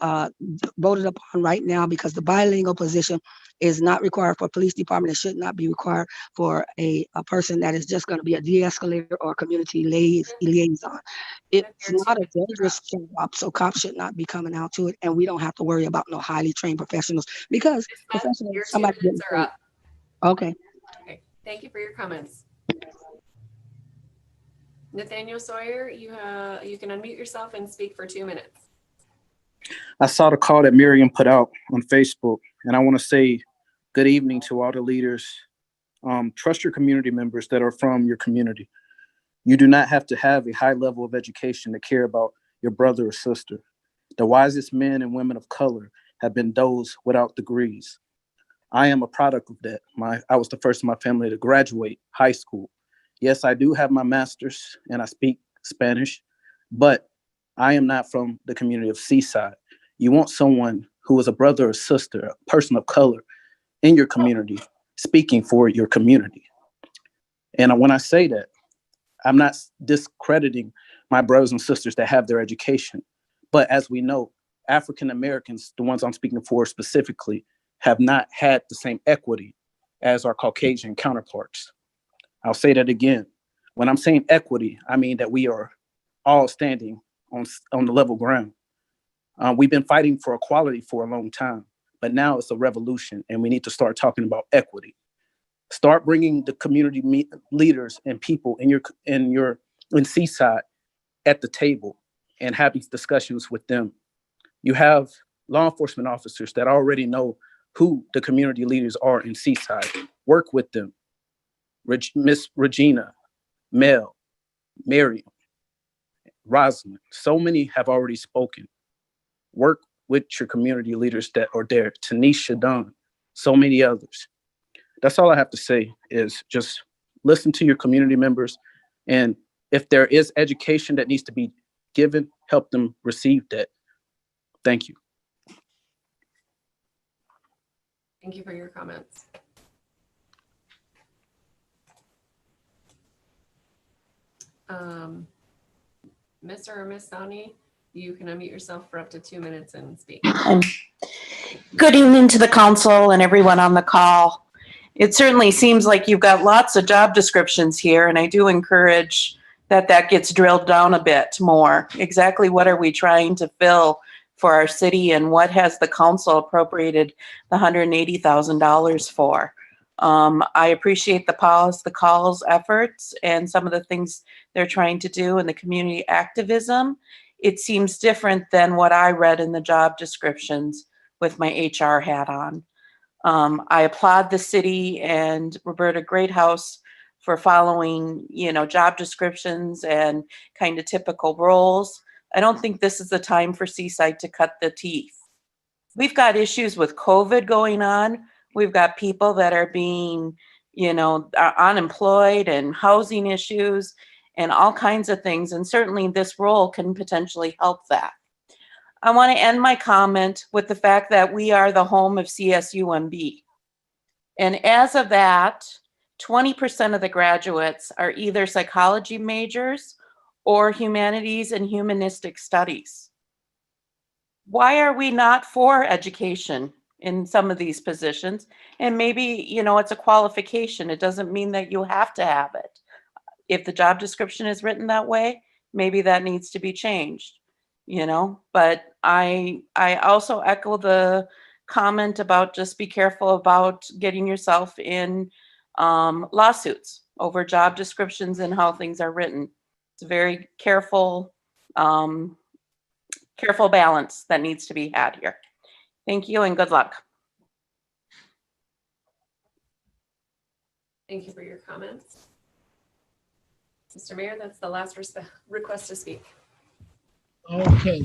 Speaker 22: voted upon right now because the bilingual position is not required for police department. It should not be required for a person that is just going to be a de-escalator or a community liaison. It's not a dangerous job, so cops should not be coming out to it, and we don't have to worry about no highly trained professionals because professionals,
Speaker 4: Your 2
Speaker 22: somebody
Speaker 4: minutes
Speaker 22: getting
Speaker 4: are
Speaker 22: paid.
Speaker 4: up.
Speaker 22: Okay.
Speaker 4: Okay, thank you for your comments. Nathaniel Sawyer, you can unmute yourself and speak for 2 minutes.
Speaker 8: I saw the call that Miriam put out on Facebook, and I want to say good evening to all the leaders. Trust your community members that are from your community. You do not have to have a high level of education to care about your brother or sister. The wisest men and women of color have been those without degrees. I am a product of that. I was the first in my family to graduate high school. Yes, I do have my master's and I speak Spanish, but I am not from the community of Seaside. You want someone who is a brother or sister, a person of color in your community, speaking for your community. And when I say that, I'm not discrediting my brothers and sisters that have their education. But as we know, African Americans, the ones I'm speaking for specifically, have not had the same equity as our Caucasian counterparts. I'll say that again. When I'm saying equity, I mean that we are all standing on the level ground. We've been fighting for equality for a long time, but now it's a revolution and we need to start talking about equity. Start bringing the community leaders and people in Seaside at the table and have these discussions with them. You have law enforcement officers that already know who the community leaders are in Seaside. Work with them. Miss Regina, Mel, Miriam, Rosalind, so many have already spoken. Work with your community leaders that are there. Tanisha Dunn, so many others. That's all I have to say is just listen to your community members. And if there is education that needs to be given, help them receive that. Thank you.
Speaker 4: Thank you for your comments. Mr. or Miss Sani, you can unmute yourself for up to 2 minutes and speak.
Speaker 11: Good evening to the council and everyone on the call. It certainly seems like you've got lots of job descriptions here, and I do encourage that gets drilled down a bit more. Exactly what are we trying to fill for our city, and what has the council appropriated the $180,000 for? I appreciate the calls efforts and some of the things they're trying to do in the community activism. It seems different than what I read in the job descriptions with my HR hat on. I applaud the city and Roberta Greathouse for following, job descriptions and kind of typical roles. I don't think this is the time for Seaside to cut the teeth. We've got issues with COVID going on. We've got people that are being, are unemployed and housing issues and all kinds of things. And certainly this role can potentially help that. I want to end my comment with the fact that we are the home of CSUMB. And as of that, 20% of the graduates are either psychology majors or humanities and humanistic studies. Why are we not for education in some of these positions? And maybe, it's a qualification. It doesn't mean that you have to have it. If the job description is written that way, maybe that needs to be changed, But I also echo the comment about just be careful about getting yourself in lawsuits over job descriptions and how things are written. It's a very careful balance that needs to be had here. Thank you and good luck.
Speaker 4: Thank you for your comments. Mr. Mayor, that's the last request to speak.
Speaker 2: Okay.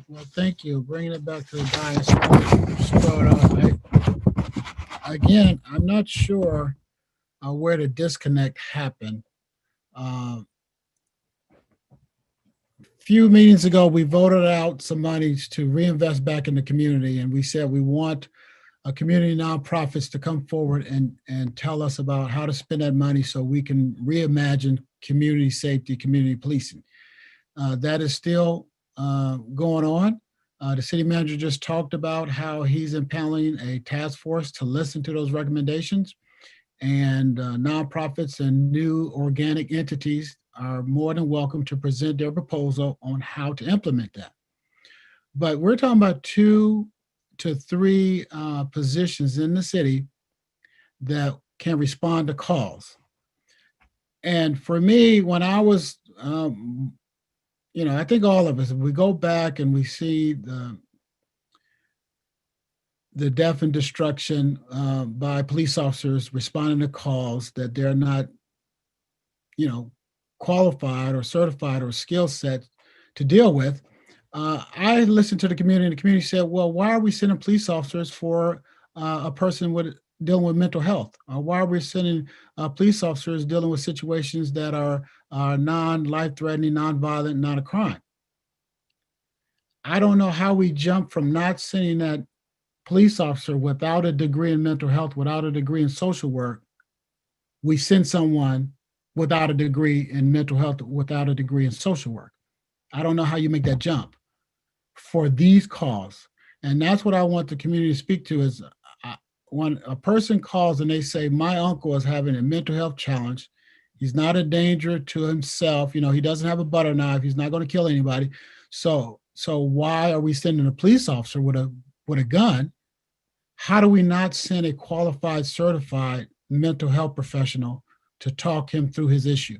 Speaker 2: Well, thank you. Bringing it back to the dais. Start off. Again, I'm not sure where the disconnect happened. Few meetings ago, we voted out some monies to reinvest back in the community, and we said we want community nonprofits to come forward and tell us about how to spend that money so we can reimagine community safety, community policing. That is still going on. The city manager just talked about how he's impaneling a task force to listen to those recommendations, and nonprofits and new organic entities are more than welcome to present their proposal on how to implement that. But we're talking about 2 to 3 positions in the city that can respond to calls. And for me, when I was, I think all of us, if we go back and we see the death and destruction by police officers responding to calls that they're not, qualified or certified or skill set to deal with, I listened to the community, and the community said, well, why are we sending police officers for a person dealing with mental health? Why are we sending police officers dealing with situations that are non-life-threatening, non-violent, not a crime? I don't know how we jump from not sending that police officer without a degree in mental health, without a degree in social work. We send someone without a degree in mental health, without a degree in social work. I don't know how you make that jump for these calls. And that's what I want the community to speak to is when a person calls and they say, my uncle is having a mental health challenge. He's not a danger to himself. He doesn't have a butter knife. He's not going to kill anybody. So why are we sending a police officer with a gun? How do we not send a qualified, certified mental health professional to talk him through his issue?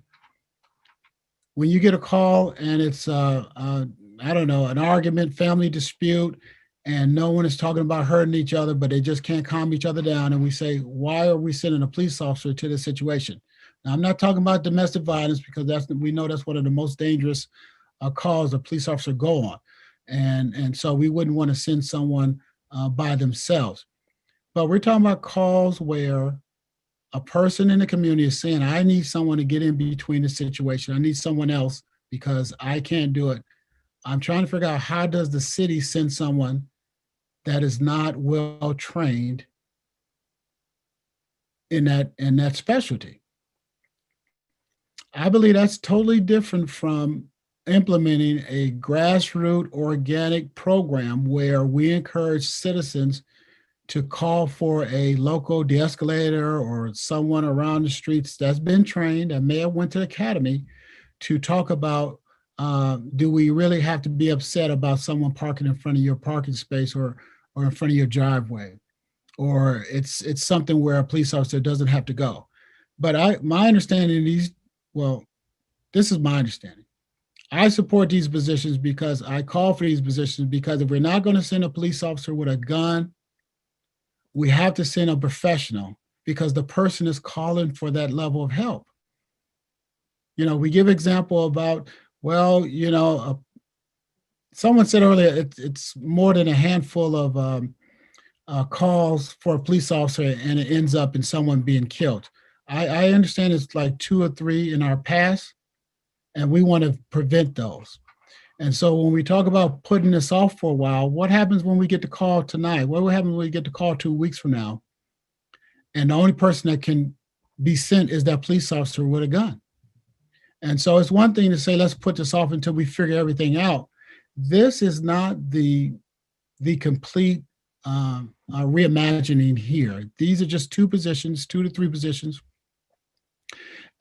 Speaker 2: When you get a call and it's, an argument, family dispute, and no one is talking about hurting each other, but they just can't calm each other down, and we say, why are we sending a police officer to this situation? Now, I'm not talking about domestic violence because we know that's one of the most dangerous calls a police officer go on. And so we wouldn't want to send someone by themselves. But we're talking about calls where a person in the community is saying, I need someone to get in between the situation. I need someone else because I can't do it. I'm trying to figure out, how does the city send someone that is not well trained in that specialty? I believe that's totally different from implementing a grassroots organic program where we encourage citizens to call for a local de-escalator or someone around the streets that's been trained, that may have went to academy, to talk about, do we really have to be upset about someone parking in front of your parking space or in front of your driveway? Or it's something where a police officer doesn't have to go. But my understanding this is my understanding. I support these positions because I call for these positions because if we're not going to send a police officer with a gun we have to send a professional because the person is calling for that level of help. You know, we give example about, well, you know, someone said earlier, it's more than a handful of calls for a police officer and it ends up in someone being killed. I understand it's like 2 or 3 in our past, and we want to prevent those. And so when we talk about putting this off for a while, what happens when we get the call tonight? What will happen when we get the call 2 weeks from now? And the only person that can be sent is that police officer with a gun. And so it's one thing to say, let's put this off until we figure everything out. This is not the complete reimagining here. These are just 2 positions, 2 to 3 positions.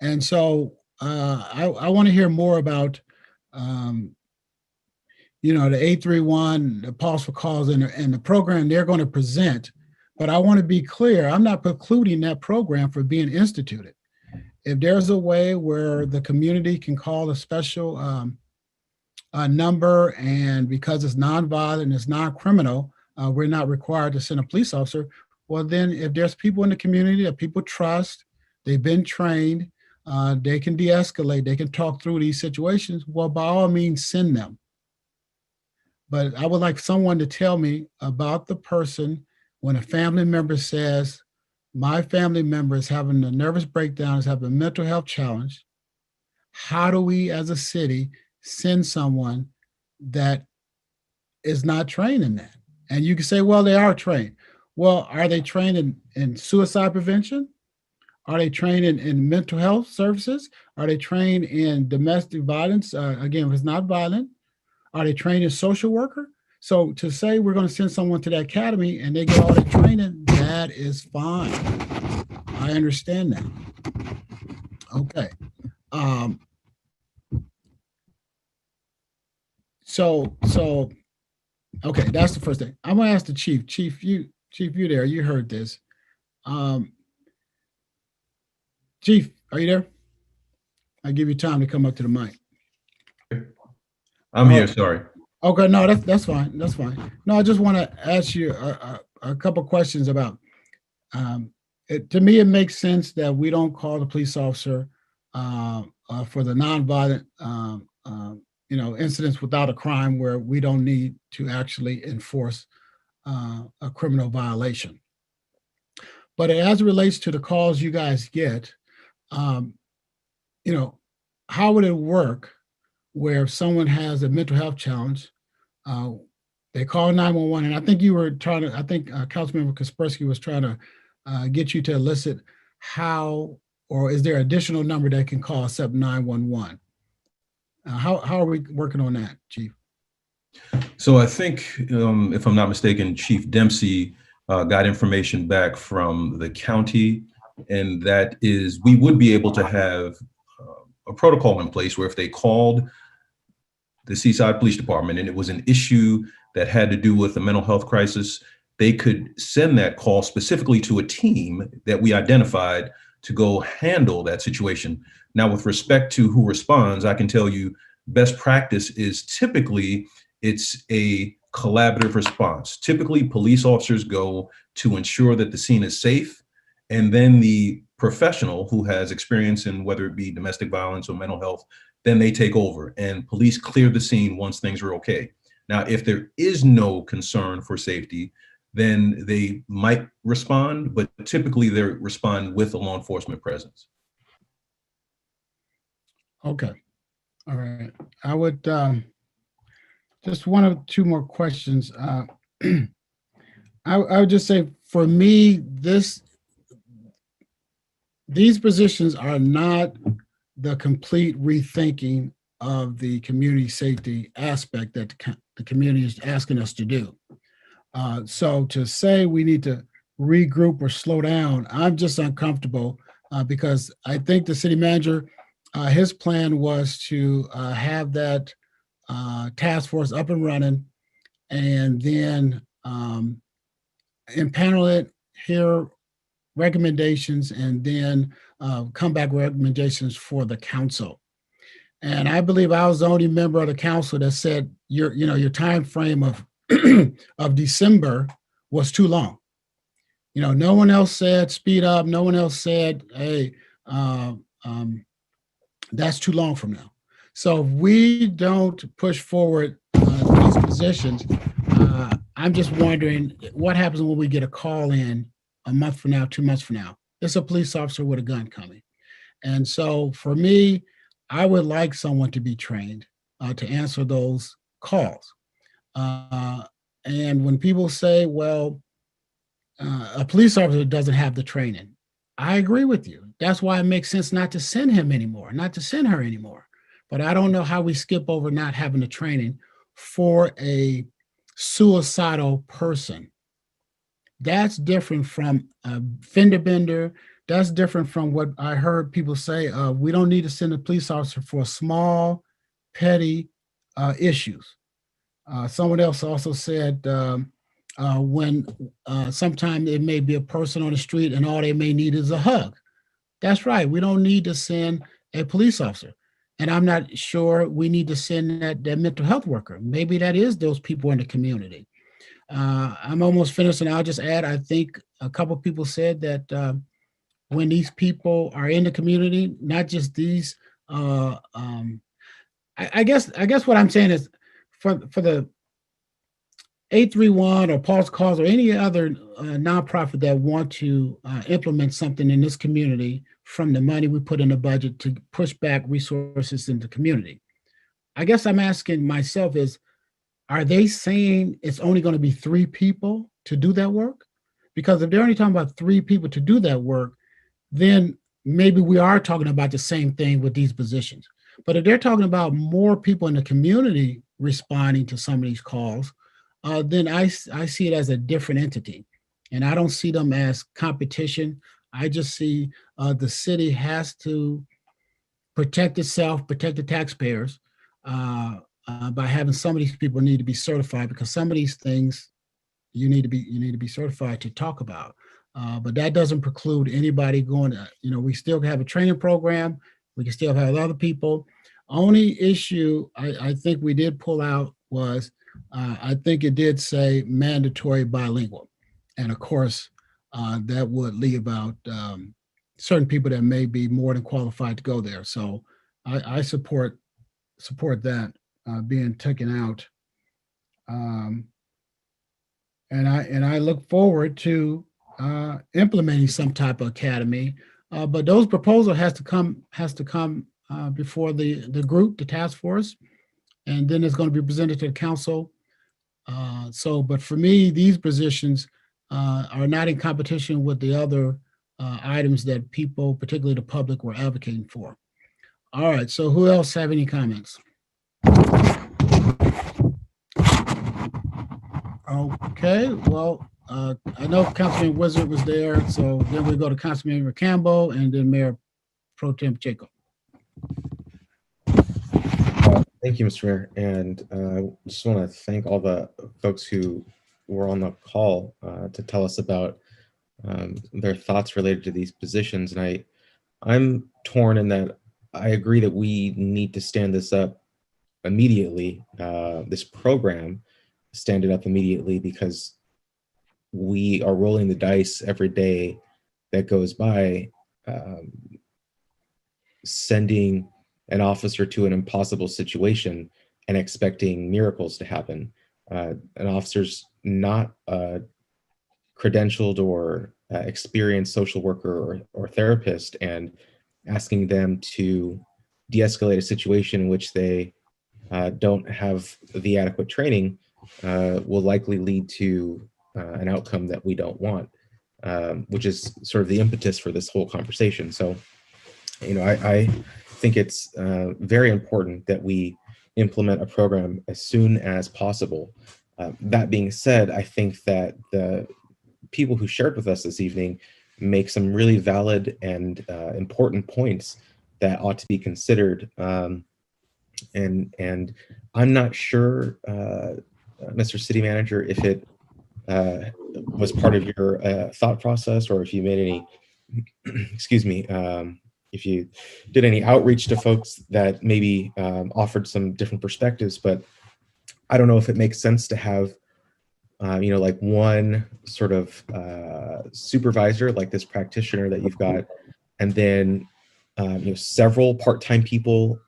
Speaker 2: And so I want to hear more about, you know, the 831, the pause for calls, and the program they're going to present. But I want to be clear, I'm not precluding that program for being instituted. If there's a way where the community can call a special number, and because it's nonviolent, it's non-criminal, we're not required to send a police officer. Well, then if there's people in the community that people trust, they've been trained, they can de-escalate, they can talk through these situations, well, by all means, send them. But I would like someone to tell me about the person when a family member says, my family member is having a nervous breakdown, is having a mental health challenge. How do we as a city send someone that is not trained in that? And you can say, well, they are trained. Well, are they trained in suicide prevention? Are they trained in mental health services? Are they trained in domestic violence? Again, if it's not violent. Are they trained in social worker? So to say we're going to send someone to the academy and they get all the training, that is fine. I understand that. Okay. So okay, that's the first thing. I'm gonna ask the chief. Chief, you there? You heard this. Chief, are you there? I give you time to come up to the mic.
Speaker 14: I'm here. Sorry.
Speaker 2: Okay, no, that's fine. That's fine. No, I just want to ask you a couple questions about. To me, it makes sense that we don't call the police officer for the nonviolent, incidents without a crime where we don't need to actually enforce a criminal violation. But as it relates to the calls you guys get, how would it work where if someone has a mental health challenge, they call 911, and I think you were trying to, Councilmember Kaspersky was trying to get you to elicit how, or is there an additional number that can call except 911? How are we working on that, Chief?
Speaker 14: So I think, if I'm not mistaken, Chief Dempsey got information back from the county, and that is, we would be able to have a protocol in place where if they called the Seaside Police Department and it was an issue that had to do with a mental health crisis, they could send that call specifically to a team that we identified to go handle that situation. Now, with respect to who responds, I can tell you best practice is typically it's a collaborative response. Typically, police officers go to ensure that the scene is safe, and then the professional who has experience in whether it be domestic violence or mental health, then they take over and police clear the scene once things are okay. Now, if there is no concern for safety, then they might respond, but typically they respond with a law enforcement presence.
Speaker 2: Okay. All right. I would just 1 or 2 more questions. I would just say, for me, these positions are not the complete rethinking of the community safety aspect that the community is asking us to do. So to say we need to regroup or slow down, I'm just uncomfortable because I think the city manager, his plan was to have that task force up and running, and then impanel it, hear recommendations, and then come back with recommendations for the council. And I believe I was the only member of the council that said your time frame of of December was too long. no one else said speed up. No one else said, hey, that's too long from now. So if we don't push forward these positions, I'm just wondering what happens when we get a call in a month from now, 2 months from now. It's a police officer with a gun coming. And so for me, I would like someone to be trained to answer those calls. And when people say, well, a police officer doesn't have the training, I agree with you. That's why it makes sense not to send him anymore, not to send her anymore. But I don't know how we skip over not having the training for a suicidal person. That's different from a fender bender. That's different from what I heard people say. We don't need to send a police officer for small, petty issues. Someone else also said when sometimes it may be a person on the street and all they may need is a hug. That's right. We don't need to send a police officer. And I'm not sure we need to send that mental health worker. Maybe that is those people in the community. I'm almost finished, and I'll just add, I think a couple of people said that when these people are in the community, not just these, I guess what I'm saying is for the 831 or Pulse Calls or any other nonprofit that want to implement something in this community from the money we put in the budget to push back resources in the community. I guess I'm asking myself is, are they saying it's only going to be 3 people to do that work? Because if they're only talking about 3 people to do that work, then maybe we are talking about the same thing with these positions. But if they're talking about more people in the community responding to some of these calls, then I see it as a different entity. And I don't see them as competition. I just see the city has to protect itself, protect the taxpayers by having some of these people need to be certified, because some of these things you need to be certified to talk about. But that doesn't preclude anybody going to, we still have a training program. We can still have other people. Only issue I think we did pull out was I think it did say mandatory bilingual. And of course, that would leave out certain people that may be more than qualified to go there. So I support that being taken out. And I look forward to implementing some type of academy. But those proposal has to come before the group, the task force, and then it's going to be presented to the council. But for me, these positions are not in competition with the other items that people, particularly the public, were advocating for. All right, so who else have any comments? Okay, well, I know Councilman Wizard was there, so then we go to Councilman Campbell and then Mayor Pro Tem Jacob.
Speaker 15: Thank you, Mr. Mayor, and I just want to thank all the folks who were on the call to tell us about their thoughts related to these positions. And I'm torn in that I agree that we need to stand this up immediately, this program, stand it up immediately, because we are rolling the dice every day that goes by, sending an officer to an impossible situation and expecting miracles to happen. An officer's not a credentialed or experienced social worker or therapist, and asking them to de-escalate a situation in which they don't have the adequate training will likely lead to an outcome that we don't want, which is sort of the impetus for this whole conversation. So, I think it's very important that we implement a program as soon as possible. That being said, I think that the people who shared with us this evening make some really valid and important points that ought to be considered. And I'm not sure, Mr. City Manager, if it was part of your thought process, or if you made any, excuse me, if you did any outreach to folks that maybe offered some different perspectives. But I don't know if it makes sense to have like one sort of supervisor, like this practitioner that you've got, and then several part-time people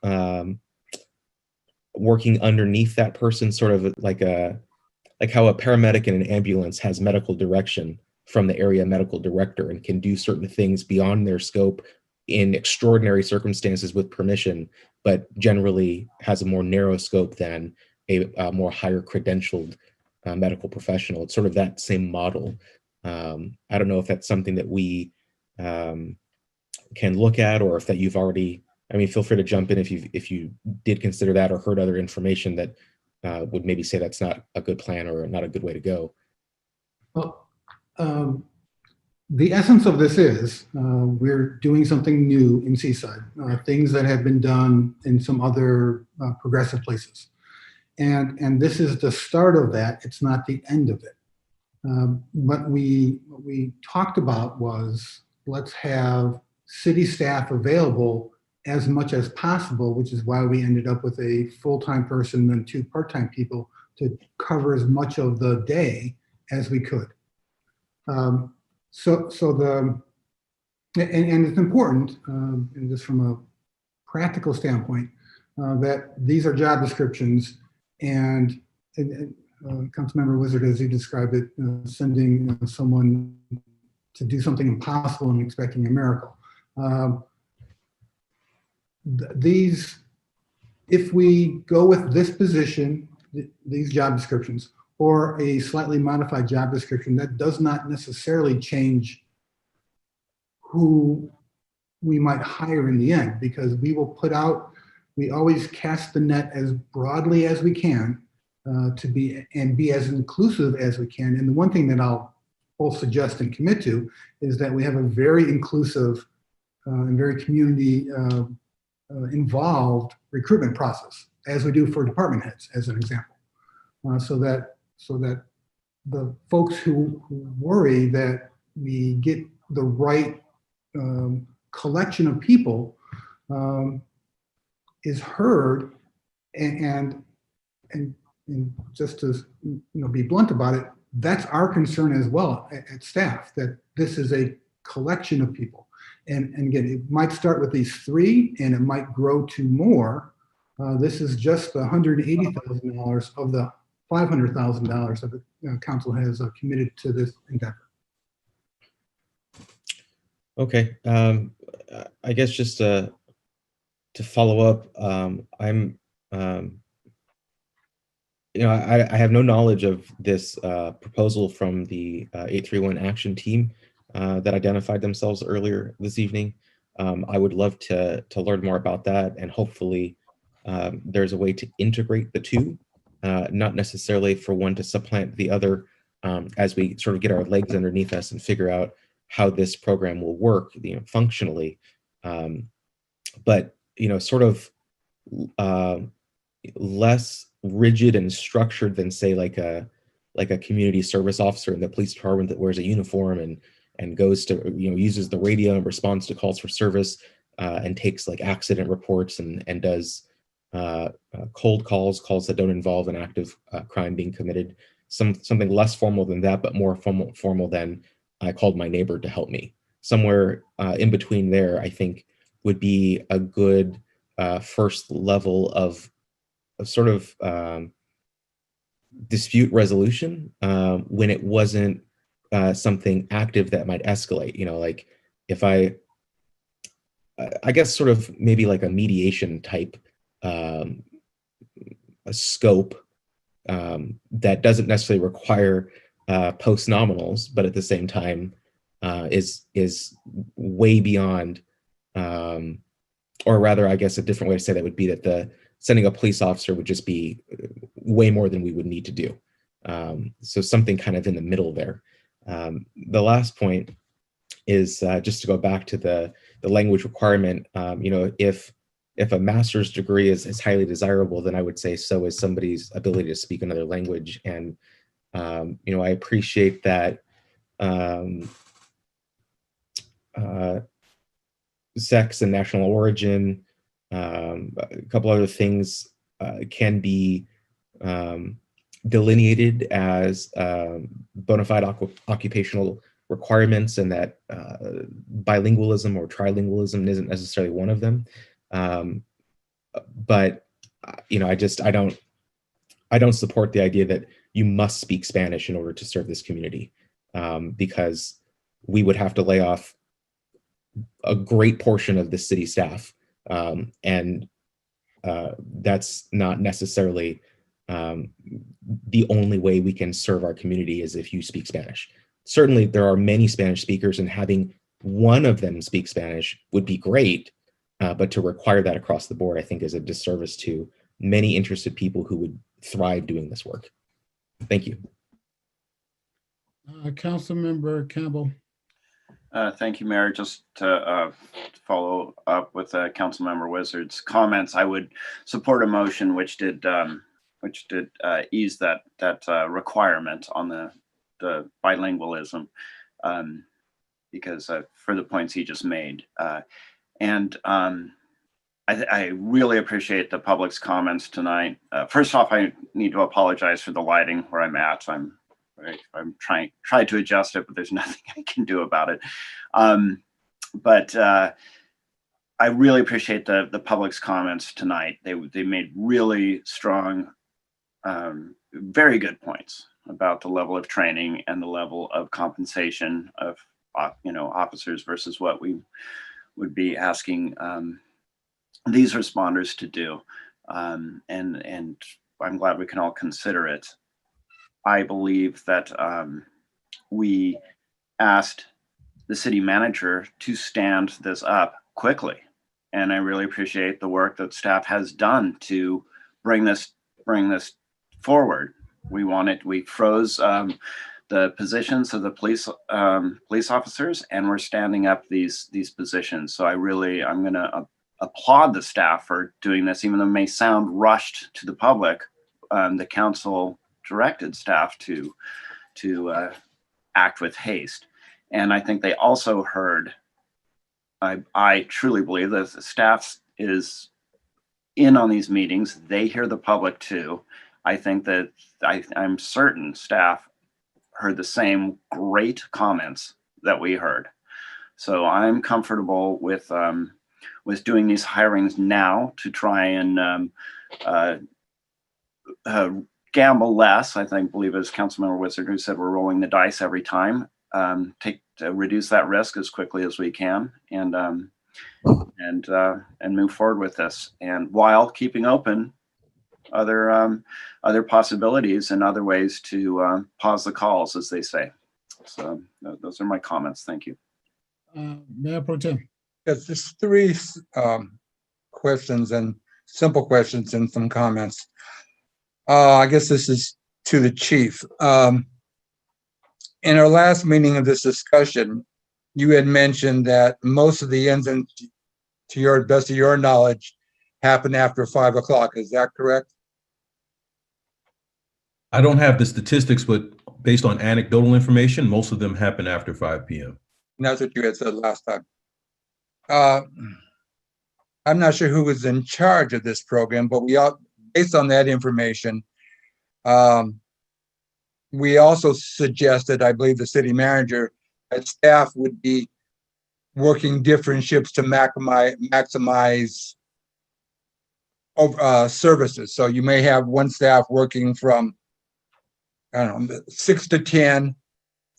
Speaker 15: working underneath that person, sort of like how a paramedic in an ambulance has medical direction from the area medical director and can do certain things beyond their scope in extraordinary circumstances with permission, but generally has a more narrow scope than a more higher credentialed medical professional. It's sort of that same model. I don't know if that's something that we can look at, or if that you've already, I mean, feel free to jump in if you did consider that or heard other information that would maybe say that's not a good plan or not a good way to go.
Speaker 13: Well, the essence of this is we're doing something new in Seaside, things that have been done in some other progressive places. And this is the start of that. It's not the end of it. What we talked about was, let's have city staff available as much as possible, which is why we ended up with a full-time person and 2 part-time people to cover as much of the day as we could. And it's important, and just from a practical standpoint, that these are job descriptions, and Councilmember Wizard, as you described it, sending someone to do something impossible and expecting a miracle. If we go with this position, these job descriptions, or a slightly modified job description, that does not necessarily change who we might hire in the end, because we always cast the net as broadly as we can to be as inclusive as we can. And the one thing that I'll both suggest and commit to is that we have a very inclusive and very community involved recruitment process, as we do for department heads, as an example, so that the folks who worry that we get the right collection of people is heard, and just to be blunt about it, that's our concern as well at staff, that this is a collection of people. And again, it might start with these 3 and it might grow to more. This is just the $180,000 of the $500,000 that the council has committed to this endeavor.
Speaker 15: Okay, I guess just to follow up, I have no knowledge of this proposal from the 831 action team that identified themselves earlier this evening. I would love to learn more about that, and hopefully there's a way to integrate the two, not necessarily for one to supplant the other, as we sort of get our legs underneath us and figure out how this program will work, functionally. But sort of less rigid and structured than, say, like a community service officer in the police department that wears a uniform and goes to uses the radio and responds to calls for service, and takes like accident reports and does cold calls that don't involve an active crime being committed. Something less formal than that, but more formal than I called my neighbor to help me. Somewhere in between there, I think, would be a good first level of sort of dispute resolution when it wasn't something active that might escalate. Like if I guess sort of maybe like a mediation type a scope that doesn't necessarily require post nominals, but at the same time is way beyond, or rather, I guess a different way to say that would be that the sending a police officer would just be way more than we would need to do. So something kind of in the middle there. The last point is just to go back to the language requirement. If a master's degree is highly desirable, then I would say so is somebody's ability to speak another language. And I appreciate that sex and national origin, a couple other things can be delineated as bona fide occupational requirements, and that bilingualism or trilingualism isn't necessarily one of them. But I don't support the idea that you must speak Spanish in order to serve this community, because we would have to lay off a great portion of the city staff, and that's not necessarily the only way we can serve our community is if you speak Spanish. Certainly, there are many Spanish speakers, and having one of them speak Spanish would be great, but to require that across the board, I think, is a disservice to many interested people who would thrive doing this work. Thank you.
Speaker 2: Councilmember Campbell.
Speaker 16: Thank you, Mayor. Just to follow up with Councilmember Wizard's comments, I would support a motion which did ease that requirement on the bilingualism, because for the points he just made, and I really appreciate the public's comments tonight. First off, I need to apologize for the lighting where I'm at. I'm trying to adjust it, but there's nothing I can do about it. But I really appreciate the public's comments tonight. They made really strong, very good points about the level of training and the level of compensation of officers versus what we would be asking these responders to do. And I'm glad we can all consider it. I believe that we asked the city manager to stand this up quickly. And I really appreciate the work that staff has done to bring this forward. We froze the positions of the police officers, and we're standing up these positions. So I'm gonna applaud the staff for doing this, even though it may sound rushed to the public. The council directed staff to act with haste. And I think they also heard, I truly believe that the staff is in on these meetings. They hear the public too. I think that I'm certain staff heard the same great comments that we heard. So I'm comfortable with doing these hirings now to try and gamble less. I believe as Councilmember Wizard who said, we're rolling the dice every time. To reduce that risk as quickly as we can, and move forward with this, and while keeping open other possibilities and other ways to pause the calls, as they say. So those are my comments. Thank you.
Speaker 2: Mayor Pro Tem.
Speaker 17: Yes, just three questions, and simple questions and some comments. I guess this is to the chief. In our last meeting of this discussion, you had mentioned that most of the incidents, to your best of your knowledge, happen after 5 o'clock. Is that correct?
Speaker 14: I don't have the statistics, but based on anecdotal information, most of them happen after 5 p.m.
Speaker 17: And that's what you had said last time. I'm not sure who was in charge of this program, but based on that information, we also suggested, I believe the city manager, that staff would be working different shifts to maximize services. So you may have one staff working from, 6 to 10,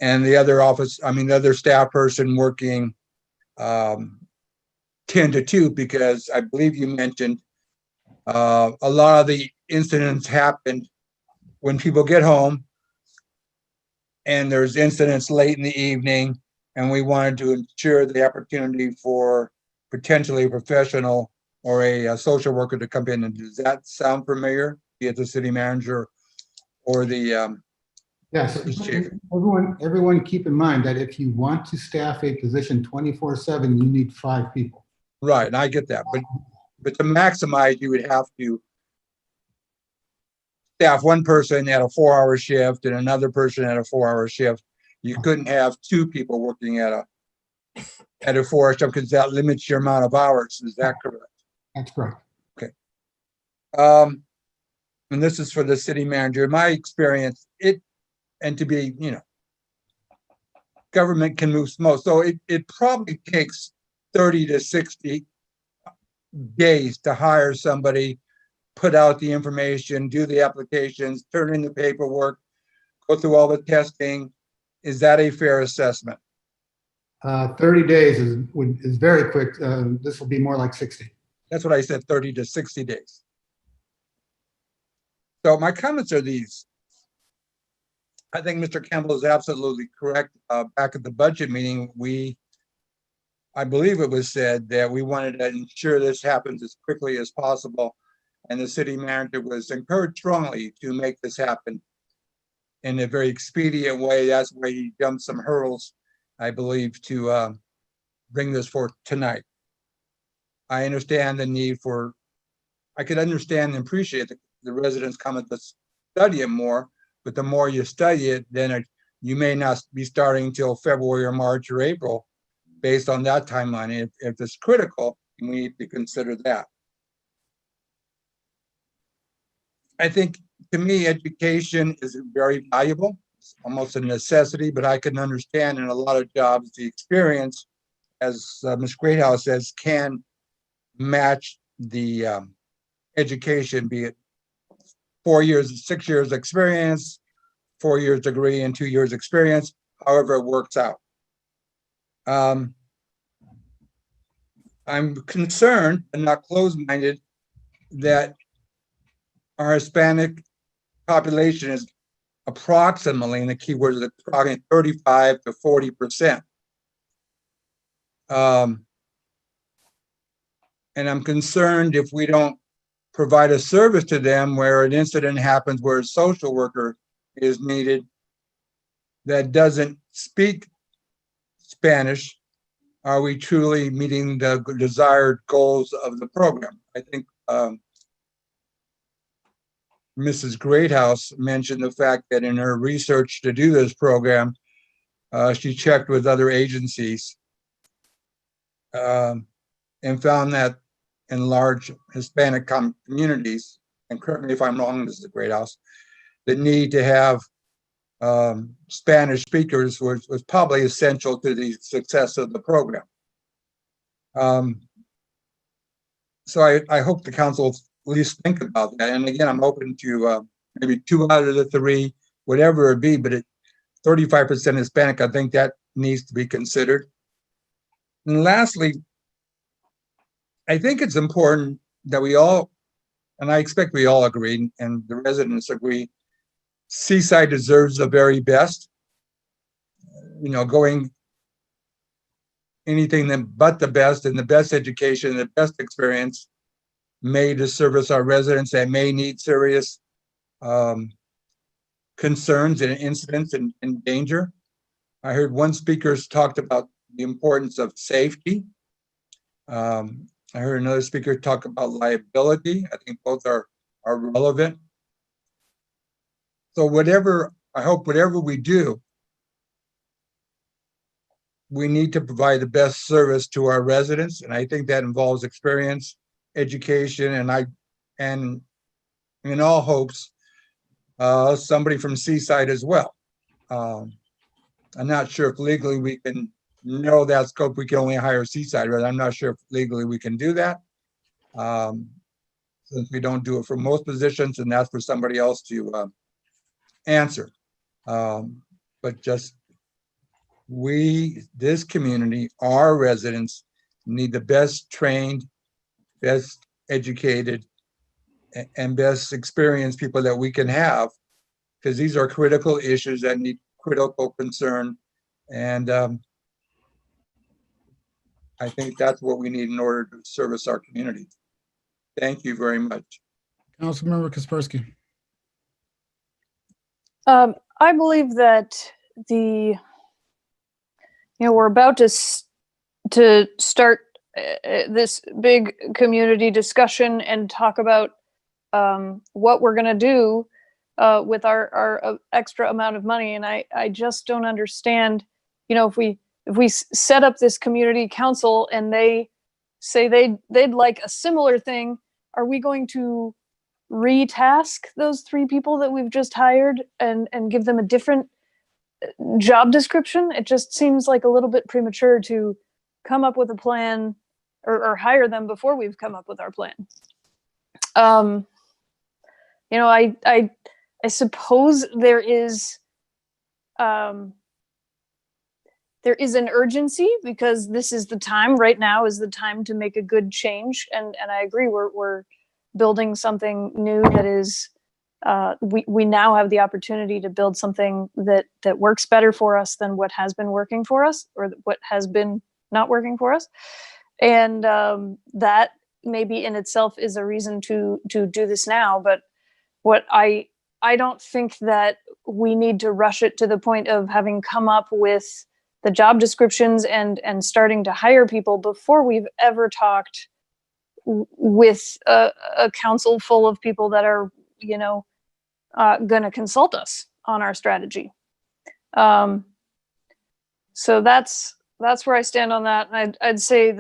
Speaker 17: and the other staff person working 10 to 2, because I believe you mentioned a lot of the incidents happened when people get home, and there's incidents late in the evening, and we wanted to ensure the opportunity for potentially a professional or a social worker to come in. And does that sound familiar, be it the city manager or the
Speaker 13: Yes,
Speaker 17: chief?
Speaker 13: everyone keep in mind that if you want to staff a position 24/7, you need 5 people.
Speaker 17: Right, and I get that, but to maximize, you would have to staff one person at a 4-hour shift and another person at a 4-hour shift. You couldn't have 2 people working at a 4-hour shift, because that limits your amount of hours. Is that correct?
Speaker 13: That's correct.
Speaker 17: Okay. and this is for the city manager, in my experience, and to be, government can move slow. So it probably takes 30 to 60 days to hire somebody, put out the information, do the applications, turn in the paperwork, go through all the testing. Is that a fair assessment?
Speaker 13: 30 days is very quick. This will be more like 60.
Speaker 17: That's what I said, 30 to 60 days. So my comments are these. I think Mr. Campbell is absolutely correct. Back at the budget meeting, I believe it was said that we wanted to ensure this happens as quickly as possible. And the city manager was encouraged strongly to make this happen in a very expedient way. That's why he jumped some hurdles, I believe, to bring this forth tonight. I understand the need I could understand and appreciate the residents coming to study it more, but the more you study it, then you may not be starting until February or March or April based on that timeline. If it's critical, we need to consider that. I think, to me, education is very valuable. It's almost a necessity, but I can understand in a lot of jobs, the experience, as Ms. Greathouse says, can match the education, be it 4 years, 6 years experience, 4 years degree and 2 years experience, however it works out. I'm concerned and not closed-minded that our Hispanic population is approximately, and the key word is approximately 35 to 40%. And I'm concerned if we don't provide a service to them where an incident happens where a social worker is needed that doesn't speak Spanish, are we truly meeting the desired goals of the program? I think Mrs. Greathouse mentioned the fact that in her research to do this program, she checked with other agencies and found that in large Hispanic communities, and correct me if I'm wrong, Mrs. Greathouse, the need to have Spanish speakers was probably essential to the success of the program. So I hope the council at least think about that. And again, I'm open to maybe 2 out of the 3, whatever it be, but 35% Hispanic, I think that needs to be considered. And lastly, I think it's important that we all, and I expect we all agree, and the residents agree, Seaside deserves the very best. Going anything but the best, and the best education, the best experience made to service our residents that may need serious concerns and incidents and danger. I heard one speaker talked about the importance of safety. I heard another speaker talk about liability. I think both are relevant. So I hope whatever we do, we need to provide the best service to our residents. And I think that involves experience, education, and in all hopes, somebody from Seaside as well. I'm not sure if legally we can narrow that scope. We can only hire Seaside, right? I'm not sure if legally we can do that. Since we don't do it for most positions, and that's for somebody else to answer. But just this community, our residents, need the best trained, best educated, and best experienced people that we can have, because these are critical issues that need critical concern. And I think that's what we need in order to service our community. Thank you very much.
Speaker 2: Councilmember Kaspersky.
Speaker 18: I believe that we're about to start this big community discussion and talk about what we're going to do with our extra amount of money. And I just don't understand, if we set up this community council and they say they'd like a similar thing, are we going to retask those 3 people that we've just hired and give them a different job description. It just seems like a little bit premature to come up with a plan or hire them before we've come up with our plan. You know, I suppose there is an urgency because this is the time. Right now is the time to make a good change, and I agree. We're building something new that is. We now have the opportunity to build something that works better for us than what has been working for us, or what has been not working for us, and that maybe in itself is a reason to do this now. But what I don't think that we need to rush it to the point of having come up with the job descriptions and starting to hire people before we've ever talked with a council full of people that are, you know, going to consult us on our strategy. So that's where I stand on that. And I'd say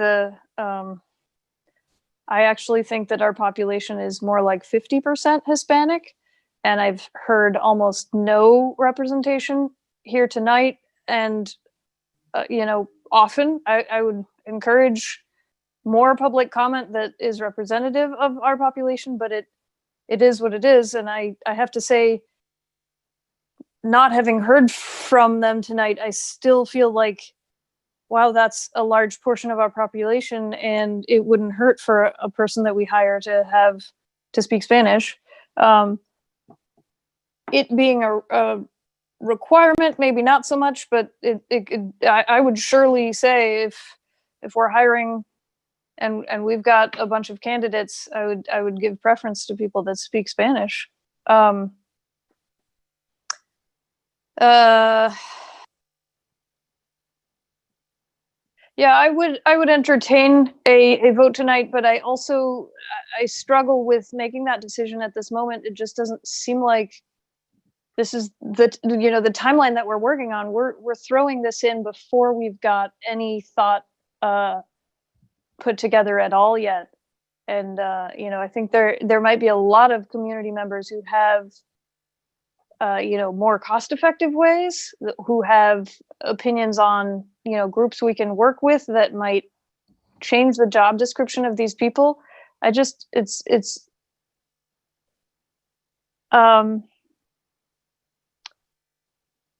Speaker 18: I actually think that our population is more like 50% Hispanic, and I've heard almost no representation here tonight. And you know, often I would encourage more public comment that is representative of our population, but it is what it is. And I have to say, not having heard from them tonight, I still feel like, wow, that's a large portion of our population, and it wouldn't hurt for a person that we hire to speak Spanish. It being a requirement, maybe not so much, but I would surely say if we're hiring and we've got a bunch of candidates, I would give preference to people that speak Spanish. Yeah, I would entertain a vote tonight, but I struggle with making that decision at this moment. It just doesn't seem like this is the timeline that we're working on. We're throwing this in before we've got any thought put together at all yet. And I think there might be a lot of community members who have more cost-effective ways, who have opinions on groups we can work with that might change the job description of these people. It's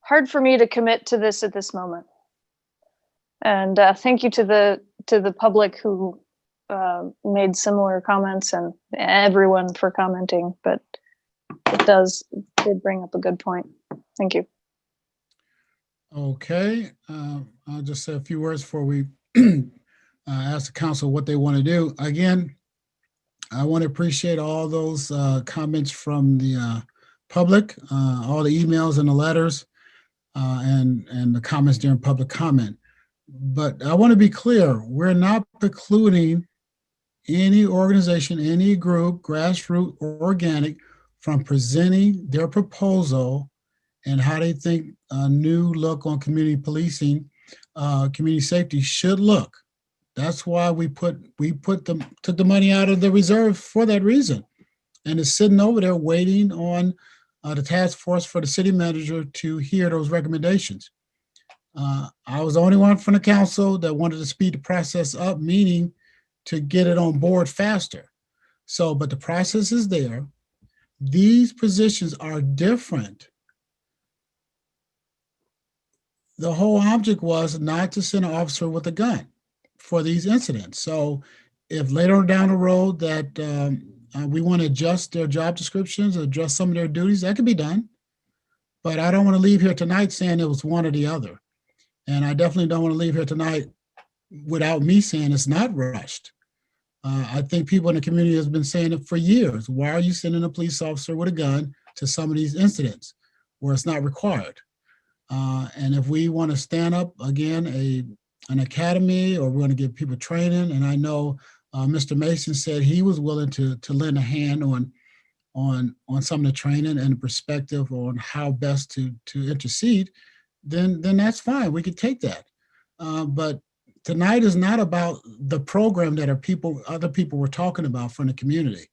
Speaker 18: hard for me to commit to this at this moment. And thank you to the public who made similar comments, and everyone for commenting, but it did bring up a good point. Thank you.
Speaker 2: Okay, I'll just say a few words before we ask the council what they want to do. Again, I want to appreciate all those comments from the public, all the emails and the letters, and the comments during public comment. But I want to be clear, we're not precluding any organization, any group, grassroots or organic, from presenting their proposal and how they think a new look on community policing, community safety should look. That's why we took the money out of the reserve for that reason. And it's sitting over there waiting on the task force for the city manager to hear those recommendations. I was the only one from the council that wanted to speed the process up, meaning to get it on board faster. So, but the process is there. These positions are different. The whole object was not to send an officer with a gun for these incidents. So if later on down the road that we want to adjust their job descriptions, adjust some of their duties, that could be done. But I don't want to leave here tonight saying it was one or the other. And I definitely don't want to leave here tonight without me saying it's not rushed. I think people in the community has been saying it for years. Why are you sending a police officer with a gun to some of these incidents where it's not required? And if we want to stand up again an academy, or we're going to give people training, and I know Mr. Mason said he was willing to lend a hand on some of the training and the perspective on how best to intercede, then that's fine. We could take that. But tonight is not about the program that other people were talking about from the community.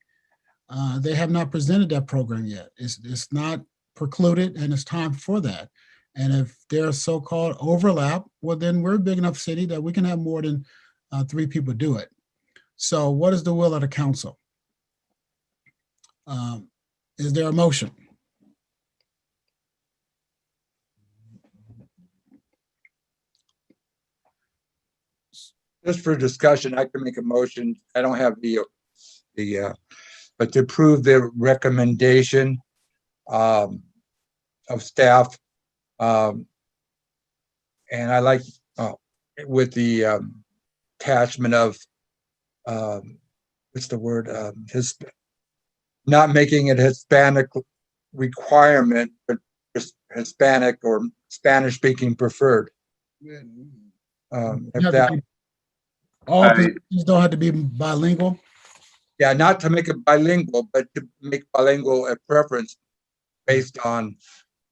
Speaker 2: They have not presented that program yet. It's not precluded, and it's time for that. And if there's so-called overlap, well, then we're a big enough city that we can have more than 3 people do it. So what is the will of the council? Is there a motion?
Speaker 17: Just for discussion, I can make a motion. I don't have but to approve the recommendation of staff. And I like with the attachment of what's the word? Not making it Hispanic requirement, but just Hispanic or Spanish speaking preferred. If that
Speaker 2: All positions don't have to be bilingual.
Speaker 17: Yeah, not to make it bilingual, but to make bilingual a preference based on,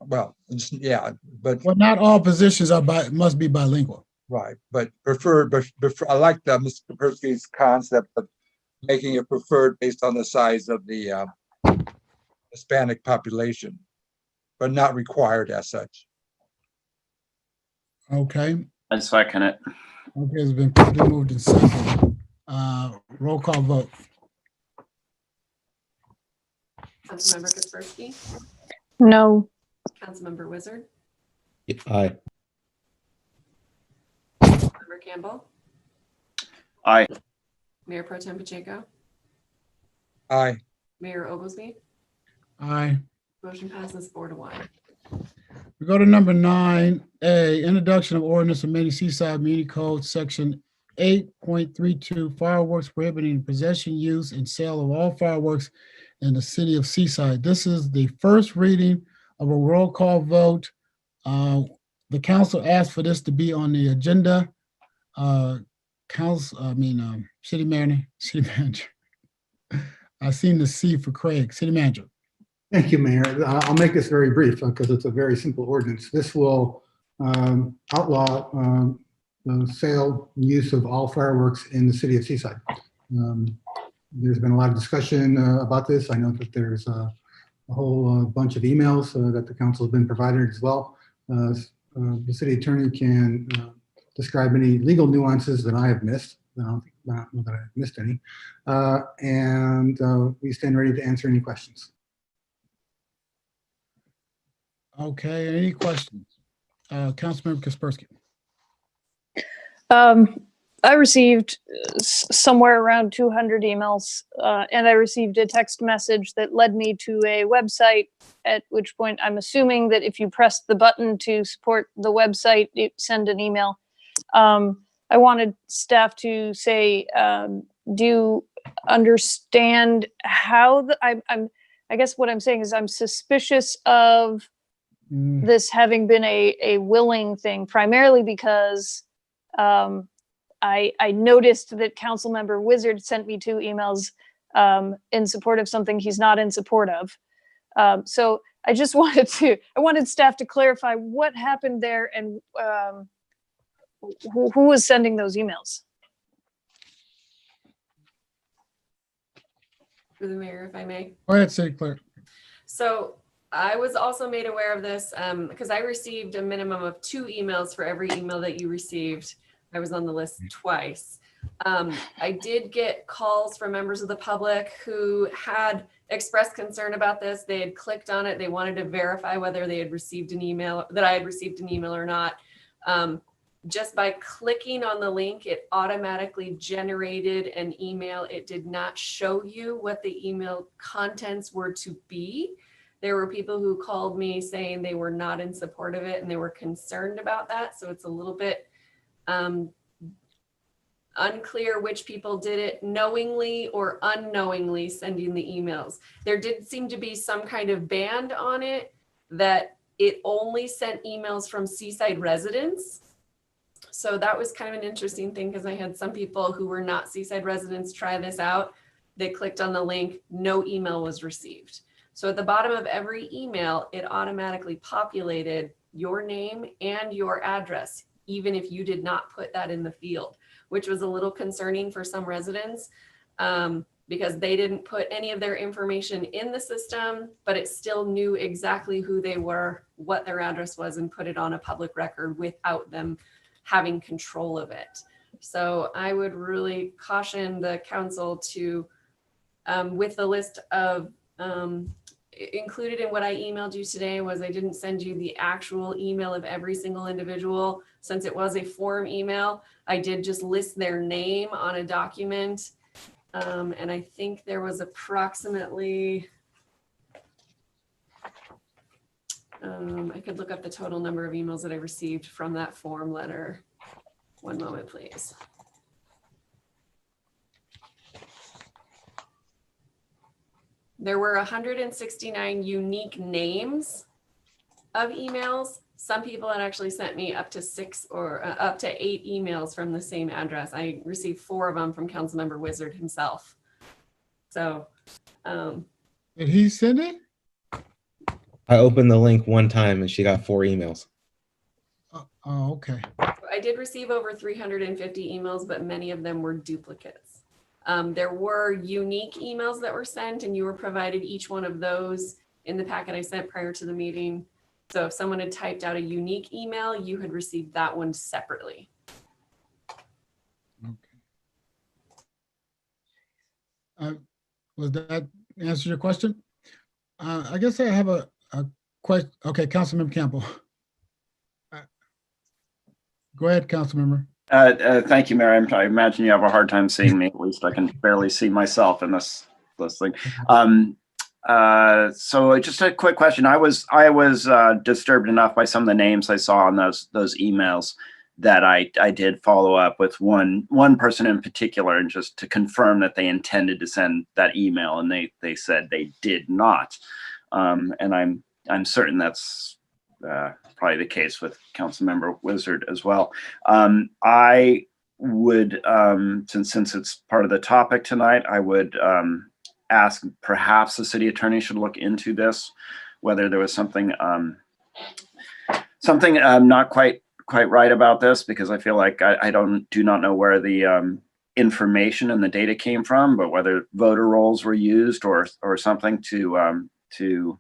Speaker 17: well, yeah, but.
Speaker 2: Well, not all positions must be bilingual.
Speaker 17: Right, but preferred, but I like Mr. Kapersky's concept of making it preferred based on the size of the Hispanic population, but not required as such.
Speaker 2: Okay.
Speaker 16: I second it.
Speaker 2: Okay, it's been properly moved and seconded. Roll call vote.
Speaker 4: Councilmember Kaspersky,
Speaker 18: No.
Speaker 4: Councilmember Wizard,
Speaker 15: Aye.
Speaker 4: Member Campbell,
Speaker 16: Aye.
Speaker 4: Mayor Pro Tem Pacheco,
Speaker 17: Aye.
Speaker 4: Mayor Oglesby.
Speaker 2: Aye.
Speaker 4: Motion passes 4-1.
Speaker 2: We go to number 9A, introduction of ordinance amending Seaside Community Code, section 8.32, fireworks prohibiting possession, use, and sale of all fireworks in the city of Seaside. This is the first reading of a roll call vote. The council asked for this to be on the agenda. City manager. I seen the C for Craig, city manager.
Speaker 13: Thank you, Mayor. I'll make this very brief because it's a very simple ordinance. This will outlaw the sale and use of all fireworks in the city of Seaside. There's been a lot of discussion about this. I know that there's a whole bunch of emails that the council has been provided as well. The city attorney can describe any legal nuances that I have missed. I don't know that I've missed any. And we stand ready to answer any questions.
Speaker 2: Okay, any questions? Councilmember Kaspersky.
Speaker 18: I received somewhere around 200 emails, and I received a text message that led me to a website, at which point I'm assuming that if you press the button to support the website, it send an email. I wanted staff to say, do you understand how I guess what I'm saying is I'm suspicious of this having been a willing thing, primarily because I noticed that Councilmember Wizard sent me 2 emails in support of something he's not in support of. So I just I wanted staff to clarify what happened there and who was sending those emails.
Speaker 4: Through the mayor, if I may.
Speaker 2: Go ahead, city clerk.
Speaker 4: So I was also made aware of this because I received a minimum of 2 emails for every email that you received. I was on the list twice. I did get calls from members of the public who had expressed concern about this. They had clicked on it. They wanted to verify whether they had received an email, that I had received an email or not. Just by clicking on the link, it automatically generated an email. It did not show you what the email contents were to be. There were people who called me saying they were not in support of it and they were concerned about that. So it's a little bit unclear which people did it knowingly or unknowingly sending the emails. There did seem to be some kind of ban on it that it only sent emails from Seaside residents. So that was kind of an interesting thing because I had some people who were not Seaside residents try this out. They clicked on the link, no email was received. So at the bottom of every email, it automatically populated your name and your address, even if you did not put that in the field, which was a little concerning for some residents. because they didn't put any of their information in the system, but it still knew exactly who they were, what their address was, and put it on a public record without them having control of it. So I would really caution the council to, with the list of, included in what I emailed you today was I didn't send you the actual email of every single individual. Since it was a form email, I did just list their name on a document. And I think there was approximately, I could look up the total number of emails that I received from that form letter. One moment, please. There were 169 unique names of emails. Some people had actually sent me up to 6 or up to 8 emails from the same address. I received 4 of them from Councilmember Wizard himself. So,
Speaker 2: Did he send it?
Speaker 15: I opened the link one time and she got 4 emails.
Speaker 2: Oh, okay.
Speaker 4: I did receive over 350 emails, but many of them were duplicates. There were unique emails that were sent, and you were provided each one of those in the packet I sent prior to the meeting. So if someone had typed out a unique email, you had received that one separately.
Speaker 2: Was that answer your question? I guess I have a question. Okay, Councilmember Campbell. Go ahead, Councilmember.
Speaker 16: Thank you, Mary. I imagine you have a hard time seeing me. At least I can barely see myself in this thing. So just a quick question. I was disturbed enough by some of the names I saw on those emails that I did follow up with one person in particular, and just to confirm that they intended to send that email, and they said they did not. And I'm certain that's probably the case with Councilmember Wizard as well. I would, since it's part of the topic tonight, I would ask perhaps the city attorney should look into this, whether there was something not quite right about this, because I feel like I do not know where the information and the data came from, but whether voter rolls were used or something to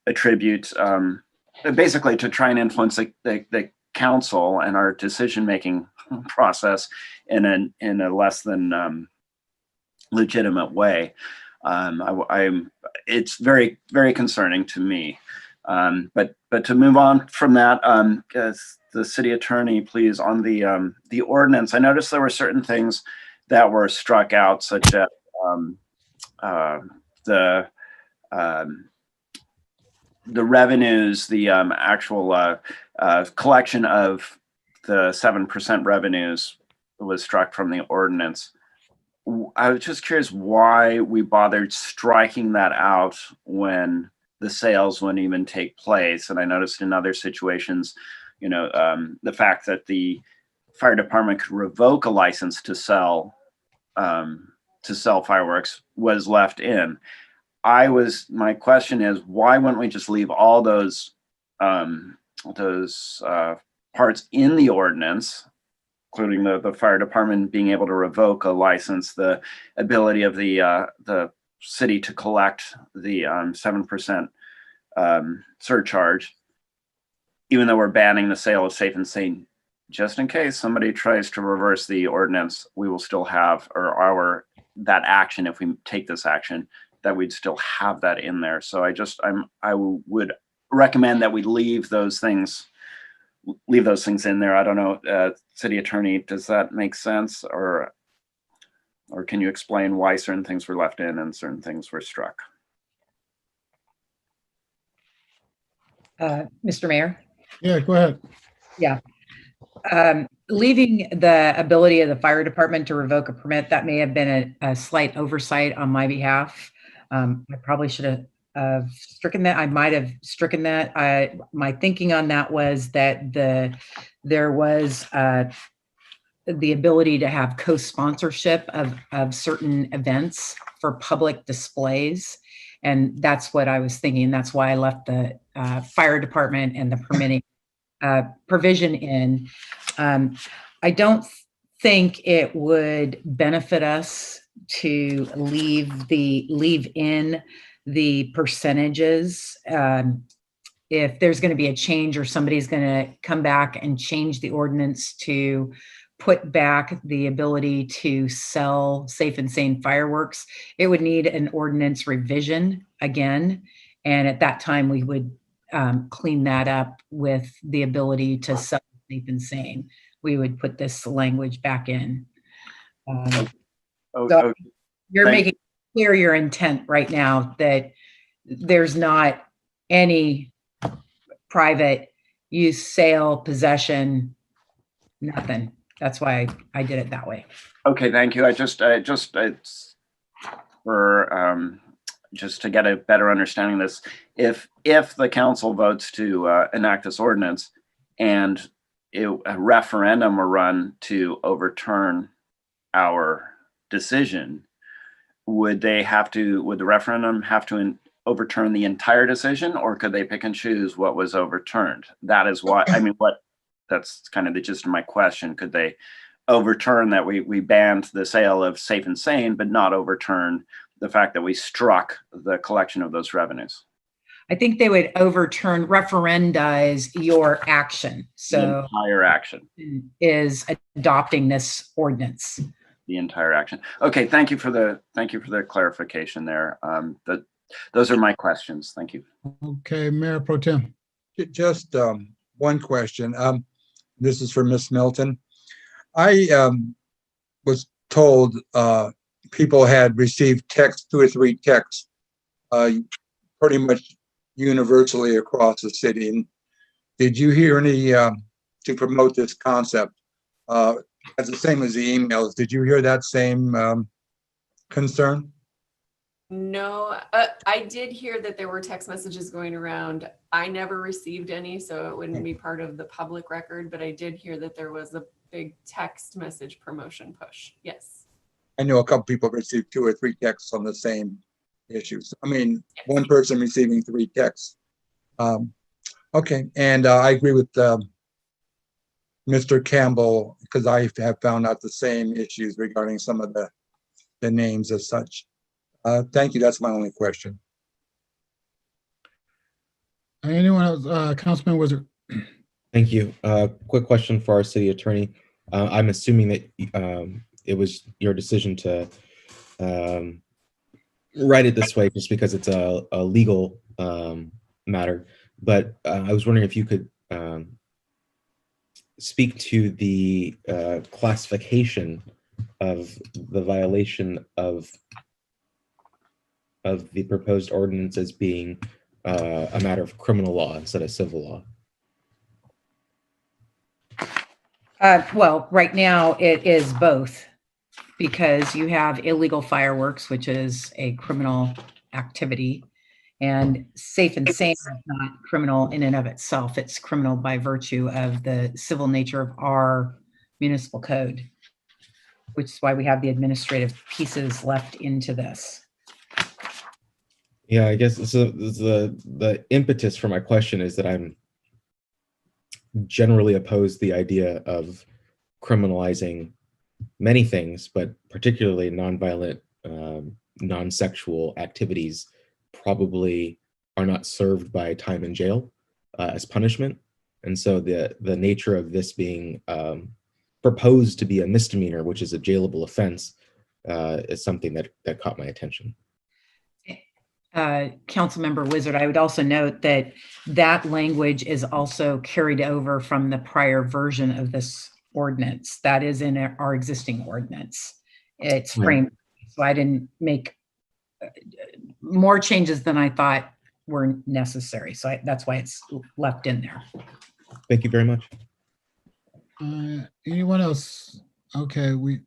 Speaker 16: attribute, basically to try and influence the council and our decision-making process in a less than legitimate way. It's very, very concerning to me. But to move on from that, the city attorney, please, on the ordinance, I noticed there were certain things that were struck out, such as the revenues, the actual collection of the 7% revenues was struck from the ordinance. I was just curious why we bothered striking that out when the sales wouldn't even take place. And I noticed in other situations, the fact that the fire department could revoke a license to sell fireworks was left in. My question is, why wouldn't we just leave all those parts in the ordinance, including the fire department being able to revoke a license, the ability of the city to collect the 7% surcharge, even though we're banning the sale of safe and sane, just in case somebody tries to reverse the ordinance, we will still have, or that action, if we take this action, that we'd still have that in there. So I would recommend that we leave those things in there. I don't know, city attorney, does that make sense? Or can you explain why certain things were left in and certain things were struck?
Speaker 7: Mr. Mayor?
Speaker 2: Yeah, go ahead.
Speaker 7: Yeah. Leaving the ability of the fire department to revoke a permit, that may have been a slight oversight on my behalf. I probably should have stricken that. I might have stricken that. My thinking on that was that there was the ability to have co-sponsorship of certain events for public displays. And that's what I was thinking. That's why I left the fire department and the permitting provision in. I don't think it would benefit us to leave in the percentages. If there's going to be a change or somebody's going to come back and change the ordinance to put back the ability to sell safe and sane fireworks, it would need an ordinance revision again. And at that time, we would clean that up with the ability to sell safe and sane. We would put this language back in. So you're making clear your intent right now that there's not any private use, sale, possession, nothing. That's why I did it that way.
Speaker 16: Okay, thank you. It's for just to get a better understanding of this. If the council votes to enact this ordinance and a referendum were run to overturn our decision, would the referendum have to overturn the entire decision, or could they pick and choose what was overturned? That is why, I mean, that's kind of the gist of my question. Could they overturn that we banned the sale of safe and sane, but not overturn the fact that we struck the collection of those revenues?
Speaker 7: I think they would overturn, referendize your action. So
Speaker 16: the entire action
Speaker 7: is adopting this ordinance.
Speaker 16: The entire action. Okay, thank you for the clarification there. Those are my questions. Thank you.
Speaker 2: Okay, Mayor Pro Tem.
Speaker 17: Just one question. This is for Ms. Milton. I was told people had received text, 2 or 3 texts, pretty much universally across the city. And did you hear any to promote this concept? As the same as the emails, did you hear that same concern?
Speaker 4: No, I did hear that there were text messages going around. I never received any, so it wouldn't be part of the public record, but I did hear that there was a big text message promotion push. Yes.
Speaker 17: I know a couple people received 2 or 3 texts on the same issues. I mean, yes. One person receiving 3 texts. Okay, and I agree with Mr. Campbell, because I have found out the same issues regarding some of the names as such. Thank you. That's my only question.
Speaker 2: Anyone else? Councilman Wizard.
Speaker 15: Thank you. Quick question for our city attorney. I'm assuming that it was your decision to write it this way just because it's a legal matter. But I was wondering if you could speak to the classification of the violation of the proposed ordinance as being a matter of criminal law instead of civil law.
Speaker 7: Well, right now it is both, because you have illegal fireworks, which is a criminal activity, and safe and sane is not criminal in and of itself. It's criminal by virtue of the civil nature of our municipal code, which is why we have the administrative pieces left into this.
Speaker 15: Yeah, I guess so. The impetus for my question is that I'm generally opposed to the idea of criminalizing many things, but particularly nonviolent, non-sexual activities probably are not served by time in jail as punishment. And so the nature of this being proposed to be a misdemeanor, which is a jailable offense, is something that caught my attention.
Speaker 7: Councilmember Wizard, I would also note that that language is also carried over from the prior version of this ordinance. That is in our existing ordinance. It's framed, so I didn't make more changes than I thought were necessary. So that's why it's left in there.
Speaker 15: Thank you very much.
Speaker 2: Anyone else? Okay, we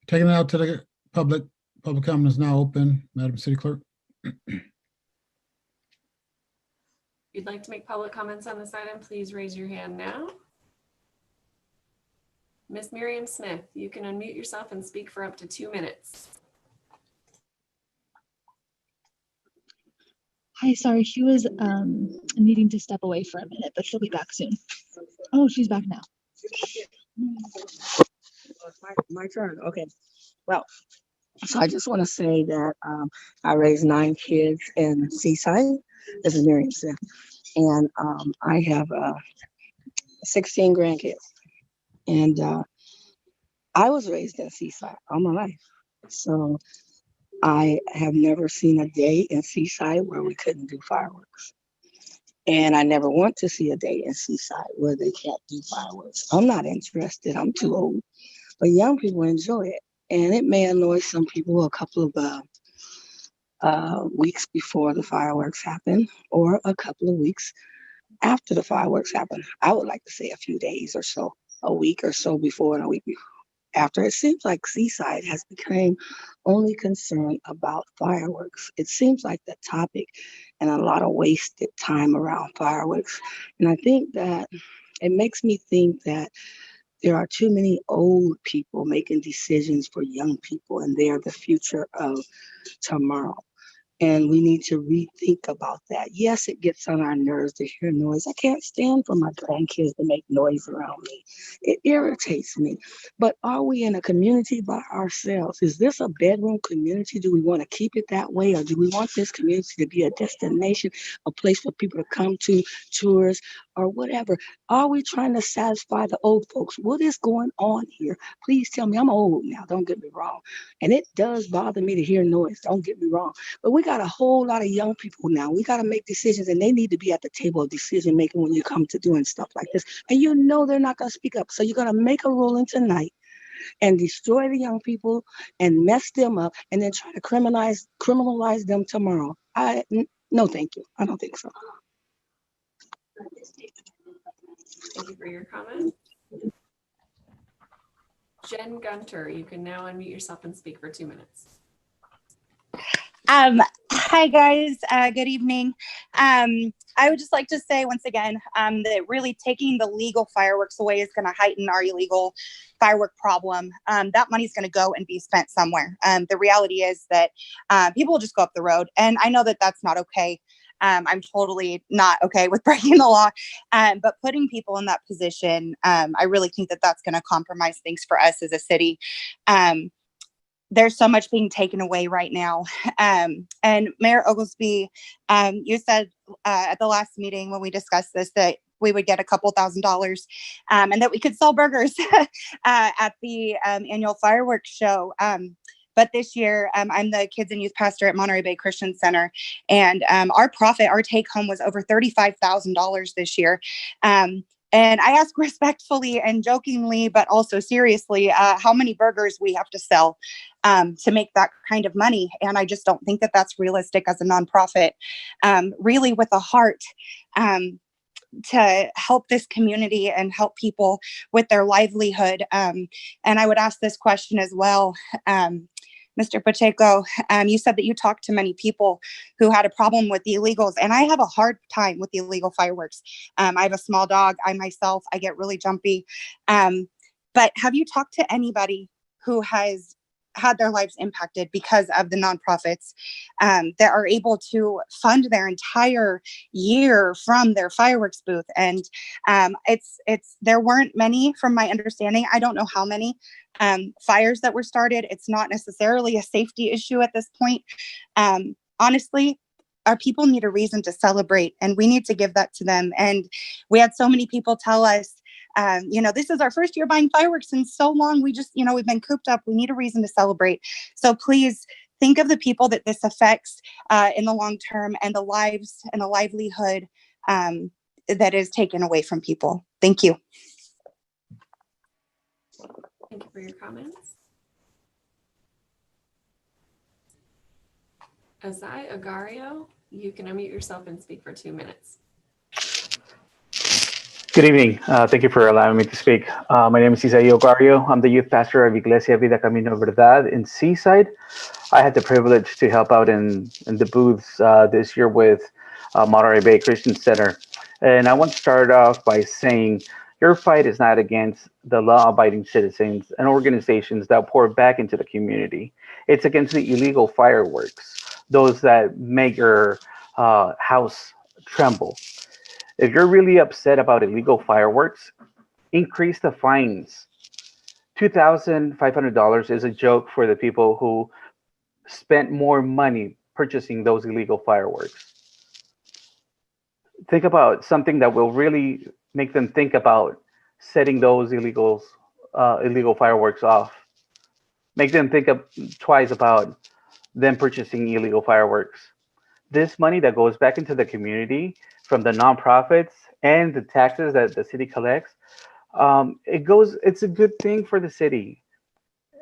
Speaker 2: taking it out to the public. Public comment is now open, Madam City Clerk.
Speaker 4: If you'd like to make public comments on this item, please raise your hand now. Ms. Miriam Smith, you can unmute yourself and speak for up to 2 minutes.
Speaker 9: Hi, sorry, she was needing to step away for a minute, but she'll be back soon. Oh, she's back now.
Speaker 22: My turn. Okay. Well, So I just want to say that I raised 9 kids in Seaside. This is Miriam said. And I have 16 grandkids. And I was raised in Seaside all my life. So I have never seen a day in Seaside where we couldn't do fireworks. And I never want to see a day in Seaside where they can't do fireworks. I'm not interested. I'm too old. But young people enjoy it. And it may annoy some people a couple of weeks before the fireworks happen or a couple of weeks after the fireworks happen. I would like to say a few days or so, a week or so before and a week after. It seems like Seaside has become only concerned about fireworks. It seems like the topic and a lot of wasted time around fireworks. And I think that it makes me think that there are too many old people making decisions for young people, and they are the future of tomorrow. And we need to rethink about that. Yes, it gets on our nerves to hear noise. I can't stand for my grandkids to make noise around me. It irritates me. But are we in a community by ourselves? Is this a bedroom community? Do we want to keep it that way? Or do we want this community to be a destination, a place for people to come to, tours, or whatever? Are we trying to satisfy the old folks? What is going on here? Please tell me. I'm old now, don't get me wrong. And it does bother me to hear noise, don't get me wrong. But we got a whole lot of young people now. We got to make decisions, and they need to be at the table of decision making when you come to doing stuff like this. And you know they're not going to speak up. So you're going to make a ruling tonight and destroy the young people and mess them up and then try to criminalize them tomorrow. No, thank you. I don't think so.
Speaker 4: Thank you for your comment. Jen Gunter, you can now unmute yourself and speak for 2 minutes.
Speaker 3: Hi guys, good evening. I would just like to say once again that really taking the legal fireworks away is going to heighten our illegal firework problem. That money is going to go and be spent somewhere. The reality is that people will just go up the road, and I know that that's not okay. I'm totally not okay with breaking the law, but putting people in that position, I really think that that's going to compromise things for us as a city. There's so much being taken away right now. And Mayor Oglesby, you said at the last meeting when we discussed this that we would get a couple $1,000s and that we could sell burgers at the annual fireworks show. But this year, I'm the kids and youth pastor at Monterey Bay Christian Center. And our profit, our take home was over $35,000 this year. And I ask respectfully and jokingly, but also seriously, how many burgers we have to sell to make that kind of money. And I just don't think that that's realistic as a nonprofit, really with a heart to help this community and help people with their livelihood. And I would ask this question as well. Mr. Pacheco, you said that you talked to many people who had a problem with the illegals, and I have a hard time with the illegal fireworks. I have a small dog. I myself, I get really jumpy. But have you talked to anybody who has had their lives impacted because of the nonprofits that are able to fund their entire year from their fireworks booth? And there weren't many, from my understanding. I don't know how many fires that were started. It's not necessarily a safety issue at this point. Honestly, our people need a reason to celebrate, and we need to give that to them. And we had so many people tell us, this is our first year buying fireworks in so long. We just, we've been cooped up. We need a reason to celebrate. So please think of the people that this affects in the long term, and the lives and the livelihood that is taken away from people. Thank you.
Speaker 4: Thank you for your comments. Azai Agario, you can unmute yourself and speak for 2 minutes.
Speaker 19: Good evening. Thank you for allowing me to speak. My name is Seaside Ogario. I'm the youth pastor of Iglesia Vida Camino Verdad in Seaside. I had the privilege to help out in the booths this year with Monterey Bay Christian Center. And I want to start off by saying your fight is not against the law-abiding citizens and organizations that pour back into the community. It's against the illegal fireworks, those that make your house tremble. If you're really upset about illegal fireworks, increase the fines. $2,500 is a joke for the people who spent more money purchasing those illegal fireworks. Think about something that will really make them think about setting those illegal fireworks off. Make them think twice about them purchasing illegal fireworks. This money that goes back into the community from the nonprofits and the taxes that the city collects, it's a good thing for the city.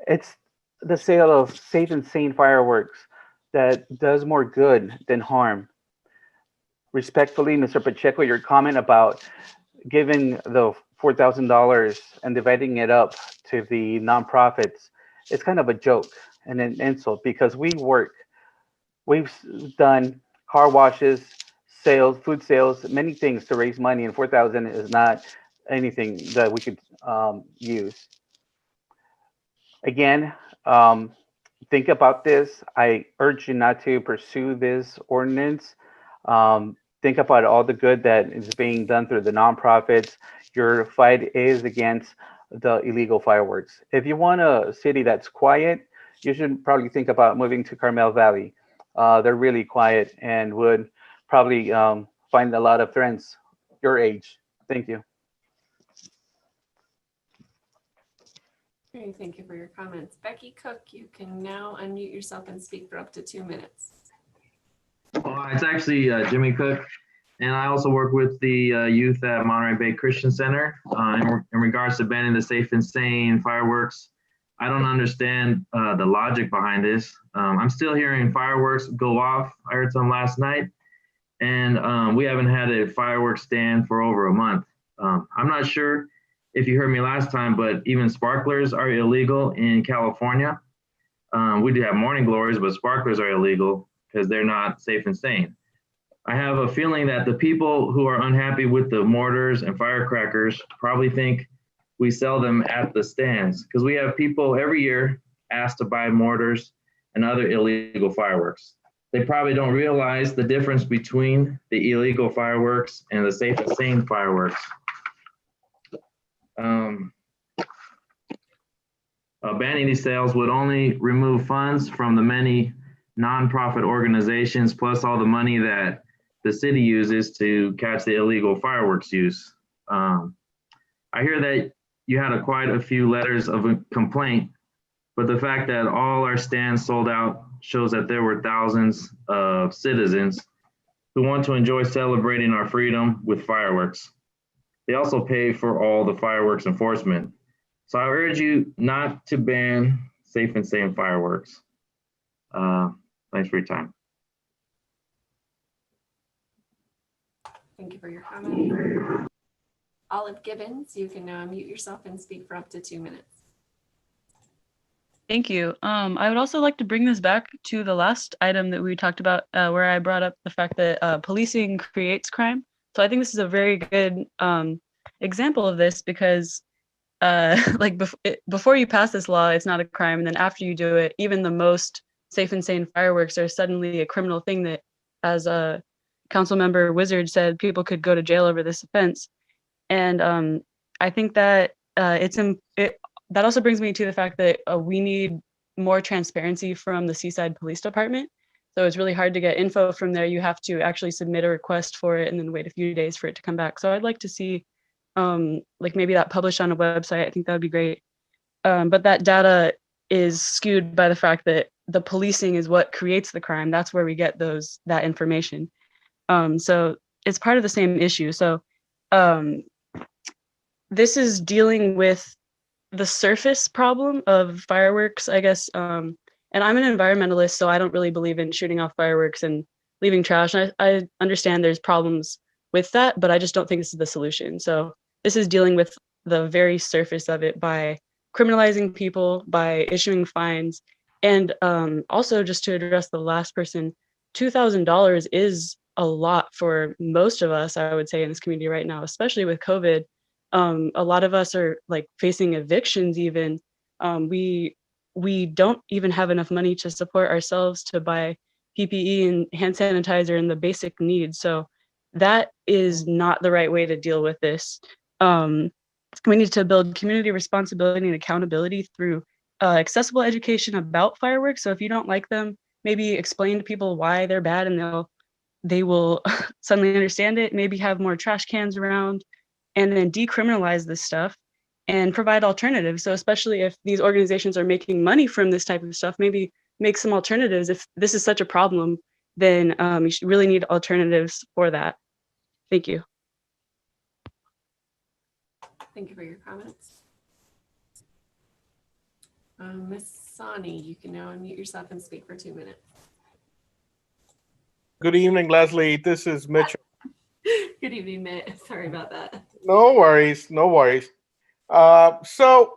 Speaker 19: It's the sale of safe and sane fireworks that does more good than harm. Respectfully, Mr. Pacheco, your comment about giving the $4,000 and dividing it up to the nonprofits, it's kind of a joke and an insult because we've done car washes, sales, food sales, many things to raise money, and 4,000 is not anything that we could use. Again, think about this. I urge you not to pursue this ordinance. Think about all the good that is being done through the nonprofits. Your fight is against the illegal fireworks. If you want a city that's quiet, you should probably think about moving to Carmel Valley. They're really quiet and would probably find a lot of friends your age. Thank you.
Speaker 4: Okay, thank you for your comments. Becky Cook, you can now unmute yourself and speak for up to 2 minutes.
Speaker 5: It's actually Jimmy Cook, and I also work with the youth at Monterey Bay Christian Center in regards to banning the safe and sane fireworks. I don't understand the logic behind this. I'm still hearing fireworks go off. I heard some last night, and we haven't had a fireworks stand for over a month. I'm not sure if you heard me last time, but even sparklers are illegal in California. We do have morning glories, but sparklers are illegal because they're not safe and sane. I have a feeling that the people who are unhappy with the mortars and firecrackers probably think we sell them at the stands, because we have people every year asked to buy mortars and other illegal fireworks. They probably don't realize the difference between the illegal fireworks and the safe and sane fireworks. Banning these sales would only remove funds from the many nonprofit organizations, plus all the money that the city uses to catch the illegal fireworks use. I hear that you had quite a few letters of a complaint, but the fact that all our stands sold out shows that there were thousands of citizens who want to enjoy celebrating our freedom with fireworks. They also pay for all the fireworks enforcement. So I urge you not to ban safe and sane fireworks. Thanks for your time.
Speaker 4: Thank you for your comment. Olive Gibbons, you can now unmute yourself and speak for up to 2 minutes.
Speaker 12: Thank you. I would also like to bring this back to the last item that we talked about, where I brought up the fact that policing creates crime. So I think this is a very good example of this, because like before you pass this law, it's not a crime. And then after you do it, even the most safe and sane fireworks are suddenly a criminal thing that, as a council member Wizard said, people could go to jail over this offense. And I think that that also brings me to the fact that we need more transparency from the Seaside Police Department. So it's really hard to get info from there. You have to actually submit a request for it and then wait a few days for it to come back. So I'd like to see like maybe that published on a website. I think that would be great. But that data is skewed by the fact that the policing is what creates the crime. That's where we get that information. So it's part of the same issue. So this is dealing with the surface problem of fireworks, I guess. And I'm an environmentalist, so I don't really believe in shooting off fireworks and leaving trash. I understand there's problems with that, but I just don't think this is the solution. So this is dealing with the very surface of it by criminalizing people, by issuing fines, and also just to address the last person, $2,000 is a lot for most of us, I would say, in this community right now, especially with COVID. A lot of us are like facing evictions even. We don't even have enough money to support ourselves to buy PPE and hand sanitizer and the basic needs. So that is not the right way to deal with this. We need to build community responsibility and accountability through accessible education about fireworks. So if you don't like them, maybe explain to people why they're bad, and they will suddenly understand it. Maybe have more trash cans around, and then decriminalize this stuff and provide alternatives. So especially if these organizations are making money from this type of stuff, maybe make some alternatives. If this is such a problem, then you should really need alternatives for that. Thank you.
Speaker 4: Thank you for your comments. Ms. Sani, you can now unmute yourself and speak for 2 minutes.
Speaker 6: Good evening, Leslie. This is Mitchell.
Speaker 4: Good evening, Mitt. Sorry about that.
Speaker 6: No worries, no worries. So,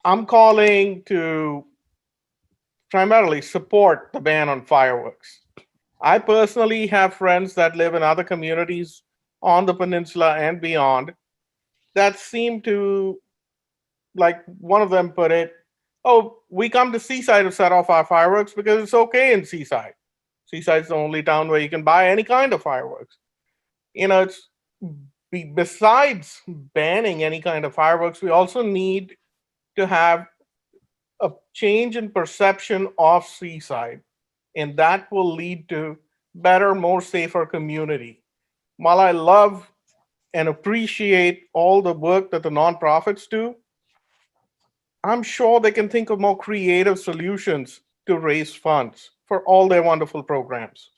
Speaker 6: I'm calling to primarily support the ban on fireworks. I personally have friends that live in other communities on the peninsula and beyond that seem to, like one of them put it, oh, we come to Seaside to set off our fireworks because it's okay in Seaside. Seaside's the only town where you can buy any kind of fireworks. It's besides banning any kind of fireworks, we also need to have a change in perception of Seaside, and that will lead to better, more safer community. While I love and appreciate all the work that the nonprofits do, I'm sure they can think of more creative solutions to raise funds for all their wonderful programs.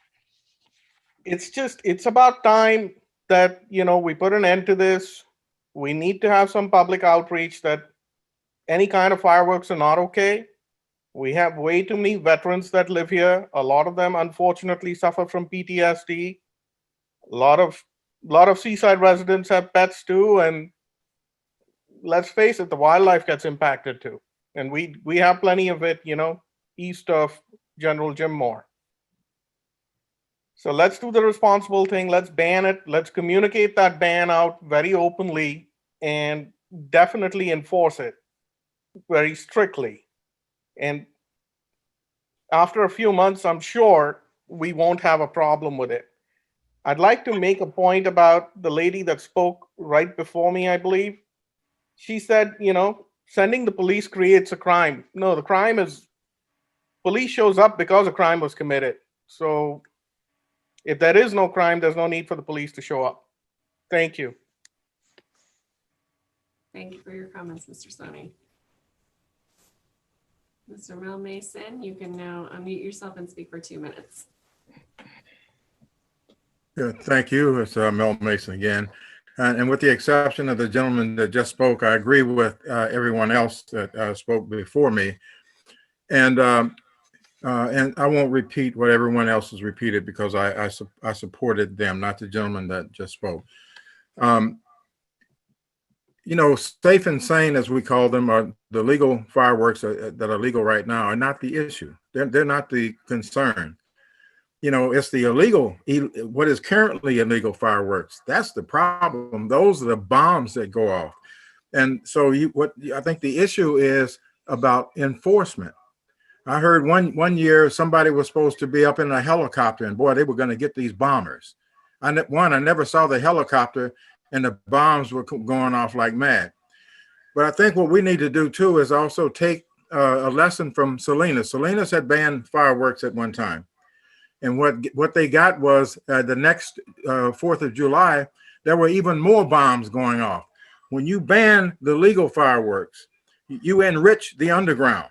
Speaker 6: It's about time that, we put an end to this. We need to have some public outreach that any kind of fireworks are not okay. We have way too many veterans that live here. A lot of them, unfortunately, suffer from PTSD. A lot of Seaside residents have pets too, and let's face it, the wildlife gets impacted too. And we have plenty of it, east of General Jim Moore. So let's do the responsible thing. Let's ban it. Let's communicate that ban out very openly and definitely enforce it very strictly. And after a few months, I'm sure we won't have a problem with it. I'd like to make a point about the lady that spoke right before me, I believe. She said, sending the police creates a crime. No, the crime is police shows up because a crime was committed. So if there is no crime, there's no need for the police to show up. Thank you.
Speaker 4: Thank you for your comments, Mr. Soni. Mr. Mel Mason, you can now unmute yourself and speak for 2 minutes.
Speaker 20: Yeah, thank you. It's Mel Mason again. And with the exception of the gentleman that just spoke, I agree with everyone else that spoke before me. And I won't repeat what everyone else has repeated because I supported them, not the gentleman that just spoke. Safe and sane, as we call them, are the legal fireworks that are legal right now are not the issue. They're not the concern. It's the illegal, what is currently illegal fireworks. That's the problem. Those are the bombs that go off. And so I think the issue is about enforcement. I heard one year somebody was supposed to be up in a helicopter, and boy, they were going to get these bombers. I never saw the helicopter, and the bombs were going off like mad. But I think what we need to do too is also take a lesson from Salinas. Salinas had banned fireworks at one time. And what they got was the next 4th of July, there were even more bombs going off. When you ban the legal fireworks, you enrich the underground.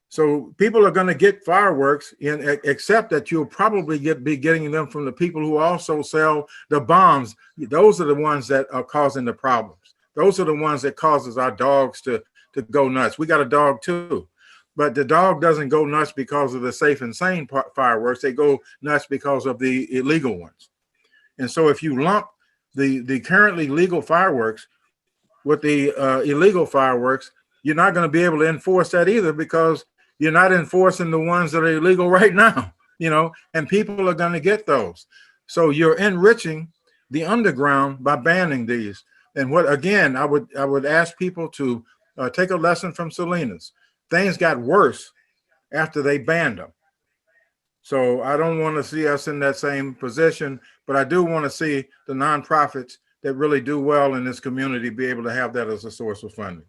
Speaker 20: So people are going to get fireworks, except that you'll probably be getting them from the people who also sell the bombs. Those are the ones that are causing the problems. Those are the ones that causes our dogs to go nuts. We got a dog too. But the dog doesn't go nuts because of the safe and sane fireworks. They go nuts because of the illegal ones. And so if you lump the currently legal fireworks with the illegal fireworks, you're not going to be able to enforce that either because you're not enforcing the ones that are illegal right now, and people are going to get those. So you're enriching the underground by banning these. And again, I would ask people to take a lesson from Salinas. Things got worse after they banned them. So I don't want to see us in that same position, but I do want to see the nonprofits that really do well in this community be able to have that as a source of funding.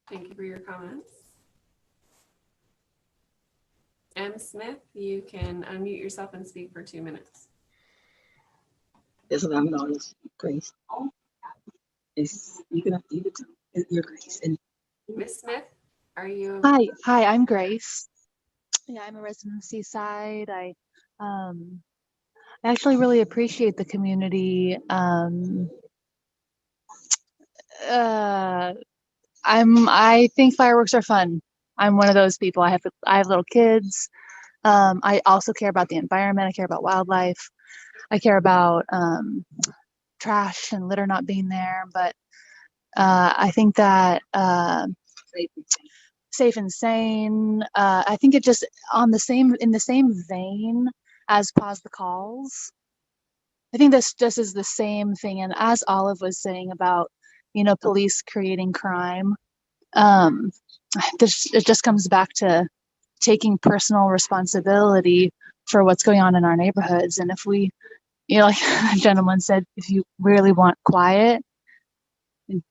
Speaker 4: Thank you for your comments. M. Smith, you can unmute yourself and speak for 2 minutes.
Speaker 22: This is what I'm known as Grace. It's, you can your Grace. And
Speaker 4: Ms. Smith, are you?
Speaker 9: Hi, I'm Grace. Yeah, I'm a resident of Seaside. I actually really appreciate the community. I think fireworks are fun. I'm one of those people. I have little kids. I also care about the environment. I care about wildlife. I care about trash and litter not being there. But I think that safe and sane. I think it just in the same vein as pause the calls. I think this just is the same thing. And as Olive was saying about, police creating crime, it just comes back to taking personal responsibility for what's going on in our neighborhoods. And if we, like the gentleman said, if you really want quiet,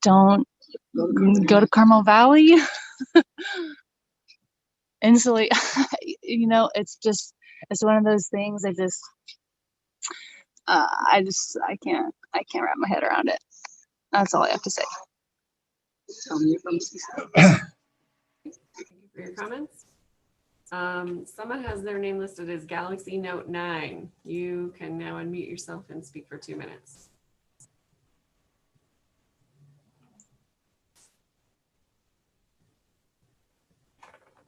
Speaker 9: don't go to Carmel Valley. Instantly, it's one of those things. I can't wrap my head around it. That's all I have to say.
Speaker 4: Thank you for your comments. Someone has their name listed as Galaxy Note 9. You can now unmute yourself and speak for 2 minutes.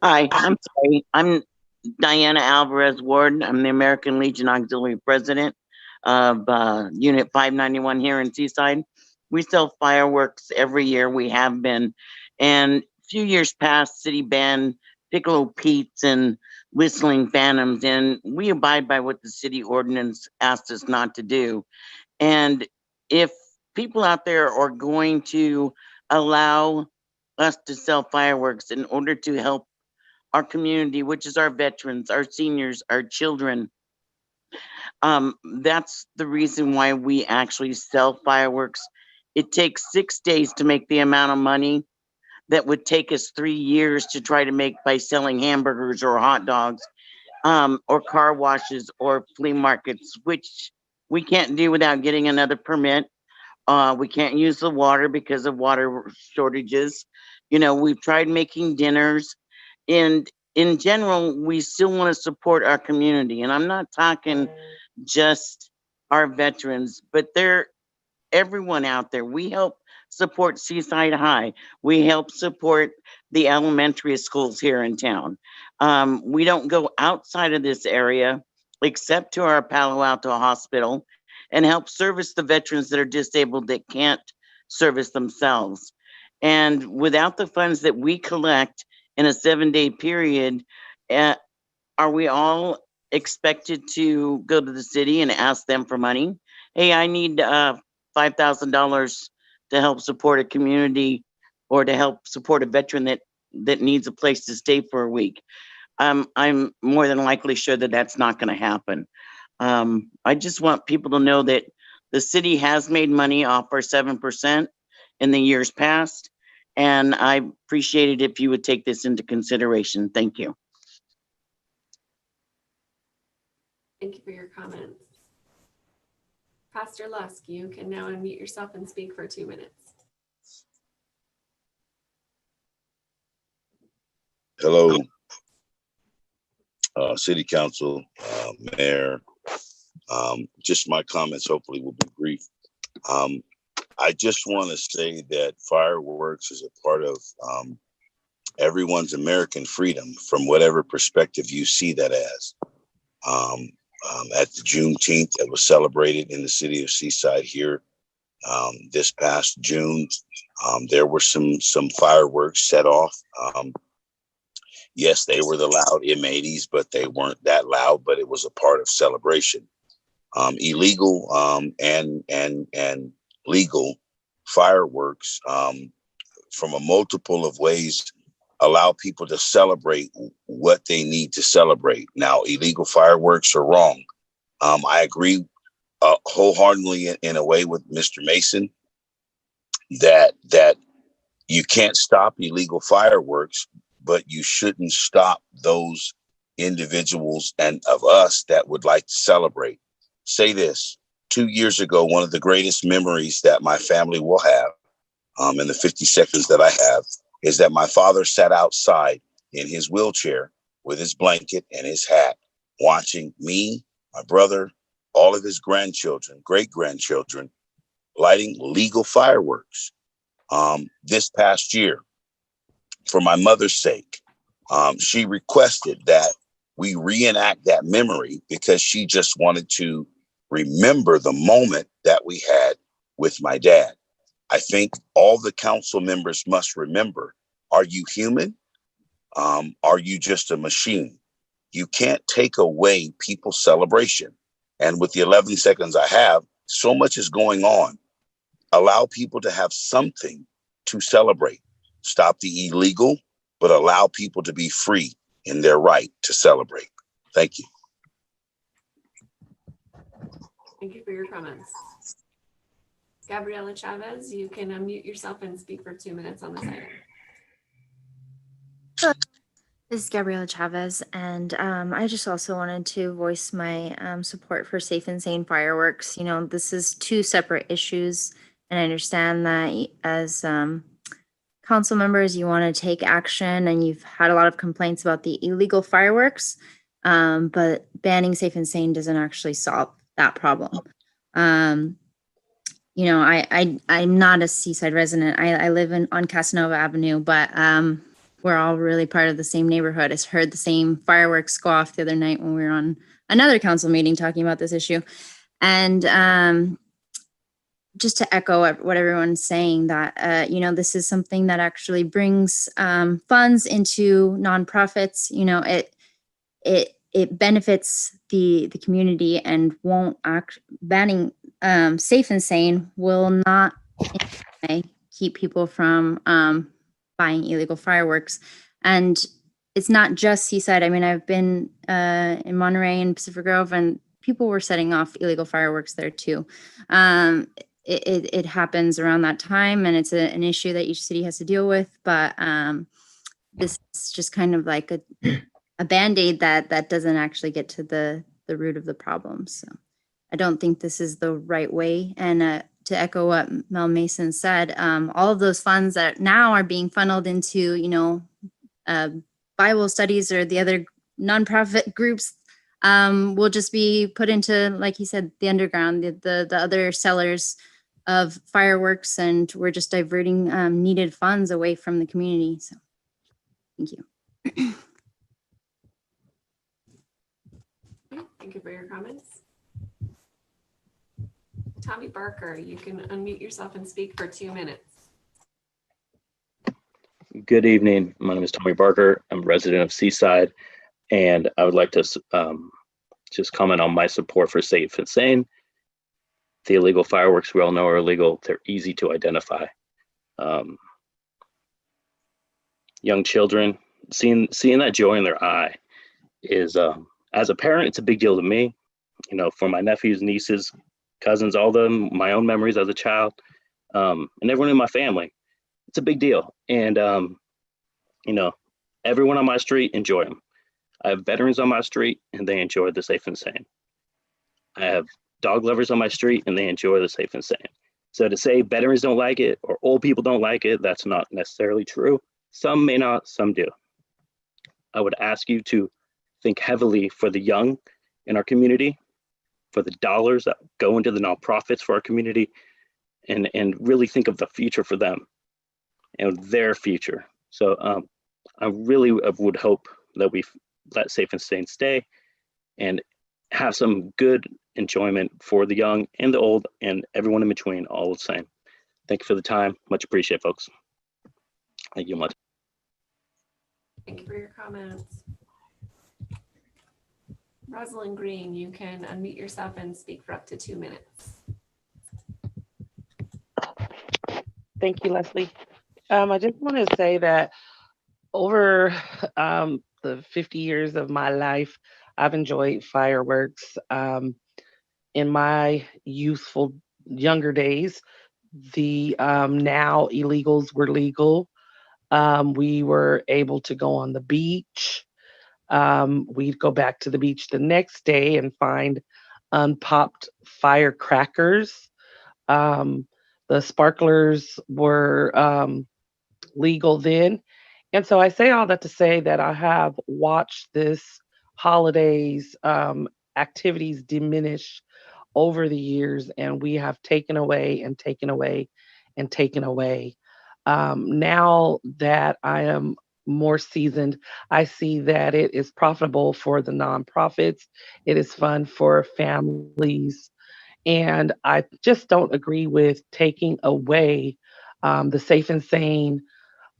Speaker 10: Hi, I'm sorry. I'm Diana Alvarez Ward. I'm the American Legion Auxiliary President of Unit 591 here in Seaside. We sell fireworks every year. We have been. And a few years past, city banned Piccolo Pete's and Whistling Phantoms, and we abide by what the city ordinance asked us not to do. And if people out there are going to allow us to sell fireworks in order to help our community, which is our veterans, our seniors, our children, that's the reason why we actually sell fireworks. It takes 6 days to make the amount of money that would take us 3 years to try to make by selling hamburgers or hot dogs, or car washes or flea markets, which we can't do without getting another permit. We can't use the water because of water shortages. We've tried making dinners, and in general, we still want to support our community. And I'm not talking just our veterans, but everyone out there. We help support Seaside High. We help support the elementary schools here in town. We don't go outside of this area except to our Palo Alto hospital and help service the veterans that are disabled that can't service themselves. And without the funds that we collect in a 7-day period, are we all expected to go to the city and ask them for money? Hey, I need $5,000 to help support a community or to help support a veteran that needs a place to stay for a week. I'm more than likely sure that that's not going to happen. I just want people to know that the city has made money off our 7% in the years past, and I appreciate it if you would take this into consideration. Thank you.
Speaker 4: Thank you for your comments. Pastor Lusk, you can now unmute yourself and speak for 2 minutes.
Speaker 21: Hello, City Council, Mayor. Just my comments hopefully will be brief. I just want to say that fireworks is a part of everyone's American freedom from whatever perspective you see that as. At the Juneteenth that was celebrated in the city of Seaside here this past June, there were some fireworks set off. Yes, they were the loud M80s, but they weren't that loud, but it was a part of celebration. Illegal and legal fireworks from a multiple of ways allow people to celebrate what they need to celebrate. Now, illegal fireworks are wrong. I agree wholeheartedly in a way with Mr. Mason that You can't stop illegal fireworks, but you shouldn't stop those individuals and of us that would like to celebrate. Say this, 2 years ago, one of the greatest memories that my family will have in the 50 seconds that I have is that my father sat outside in his wheelchair with his blanket and his hat, watching me, my brother, all of his grandchildren, great grandchildren, lighting legal fireworks. This past year, for my mother's sake, she requested that we reenact that memory because she just wanted to remember the moment that we had with my dad. I think all the council members must remember, are you human? Are you just a machine? You can't take away people's celebration. And with the 11 seconds I have, so much is going on. Allow people to have something to celebrate. Stop the illegal, but allow people to be free in their right to celebrate. Thank you.
Speaker 4: Thank you for your comments. Gabriela Chavez, you can unmute yourself and speak for 2 minutes on this item.
Speaker 1: This is Gabriela Chavez, and I just also wanted to voice my support for safe and sane fireworks. You know, this is two separate issues, and I understand that as council members, you want to take action, and you've had a lot of complaints about the illegal fireworks, but banning safe and sane doesn't actually solve that problem. You know, I'm not a Seaside resident. I live on Casanova Avenue, but we're all really part of the same neighborhood. I heard the same fireworks go off the other night when we were on another council meeting talking about this issue. And just to echo what everyone's saying, that, you know, this is something that actually brings funds into nonprofits. You know, it benefits the community, and won't banning safe and sane will not in any way keep people from buying illegal fireworks. And it's not just Seaside. I mean, I've been in Monterey and Pacific Grove, and people were setting off illegal fireworks there too. It happens around that time, and it's an issue that each city has to deal with. But this is just kind of like a Band-Aid that doesn't actually get to the root of the problem. So I don't think this is the right way. And to echo what Mel Mason said, all of those funds that now are being funneled into, you know, Bible studies or the other nonprofit groups will just be put into, like he said, the underground, the other sellers of fireworks, and we're just diverting needed funds away from the community. So thank you.
Speaker 4: Thank you for your comments. Tommy Barker, you can unmute yourself and speak for 2 minutes.
Speaker 8: Good evening. My name is Tommy Barker. I'm a resident of Seaside, and I would like to just comment on my support for safe and sane. The illegal fireworks we all know are illegal. They're easy to identify. Young children, seeing that joy in their eye is, as a parent, it's a big deal to me. You know, for my nephews, nieces, cousins, all them, my own memories as a child, and everyone in my family, it's a big deal. And, you know, everyone on my street enjoy them. I have veterans on my street, and they enjoy the safe and sane. I have dog lovers on my street, and they enjoy the safe and sane. So to say veterans don't like it or old people don't like it, that's not necessarily true. Some may not, some do. I would ask you to think heavily for the young in our community, for the dollars that go into the nonprofits for our community, and really think of the future for them and their future. So I really would hope that we let safe and sane stay and have some good enjoyment for the young and the old and everyone in between, all the same. Thank you for the time. Much appreciated, folks. Thank you much.
Speaker 4: Thank you for your comments. Rosalind Green, you can unmute yourself and speak for up to 2 minutes.
Speaker 23: Thank you, Leslie. I just want to say that over the 50 years of my life, I've enjoyed fireworks. In my youthful younger days, the now illegals were legal. We were able to go on the beach. We'd go back to the beach the next day and find unpopped firecrackers. Um, the sparklers were legal then. And so I say all that to say that I have watched this holidays activities diminish over the years, and we have taken away and taken away and taken away. Now that I am more seasoned, I see that it is profitable for the nonprofits. It is fun for families. And I just don't agree with taking away the safe and sane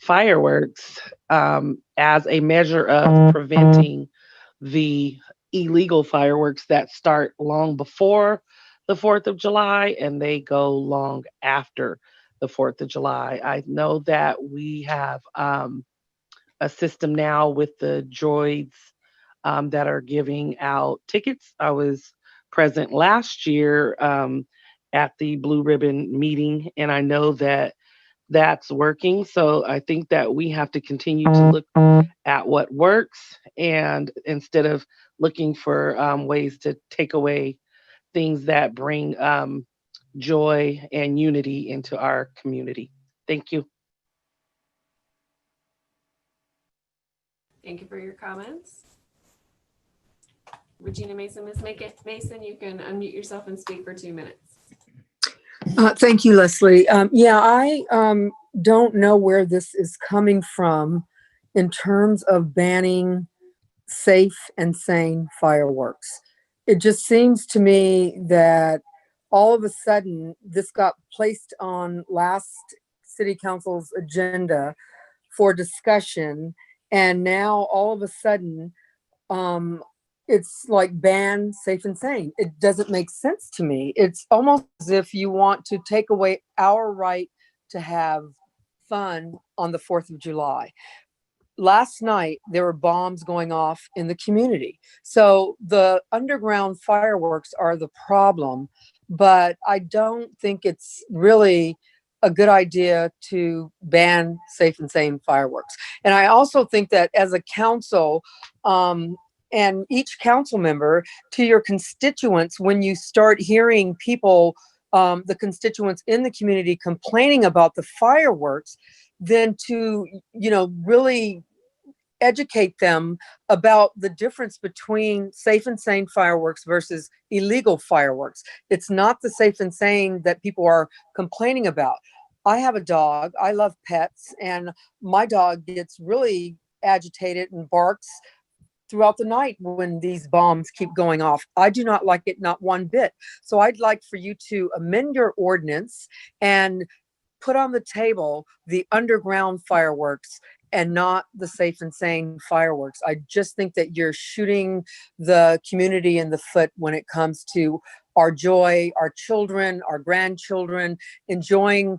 Speaker 23: fireworks as a measure of preventing the illegal fireworks that start long before the 4th of July and they go long after the 4th of July. I know that we have a system now with the droids that are giving out tickets. I was present last year at the Blue Ribbon meeting, and I know that that's working. So I think that we have to continue to look at what works and instead of looking for ways to take away things that bring joy and unity into our community. Thank you.
Speaker 4: Thank you for your comments. Regina Mason, Ms. Mason, you can unmute yourself and speak for 2 minutes.
Speaker 11: Thank you, Leslie. Yeah, I don't know where this is coming from in terms of banning safe and sane fireworks. It just seems to me that all of a sudden this got placed on last city council's agenda for discussion, and now all of a sudden it's like ban safe and sane. It doesn't make sense to me. It's almost as if you want to take away our right to have fun on the 4th of July. Last night, there were bombs going off in the community. So the underground fireworks are the problem, but I don't think it's really a good idea to ban safe and sane fireworks. And I also think that as a council, and each council member, to your constituents, when you start hearing people, the constituents in the community complaining about the fireworks, then to, really educate them about the difference between safe and sane fireworks versus illegal fireworks. It's not the safe and sane that people are complaining about. I have a dog. I love pets, and my dog gets really agitated and barks throughout the night when these bombs keep going off. I do not like it, not one bit. So I'd like for you to amend your ordinance and put on the table the underground fireworks and not the safe and sane fireworks. I just think that you're shooting the community in the foot when it comes to our joy, our children, our grandchildren, enjoying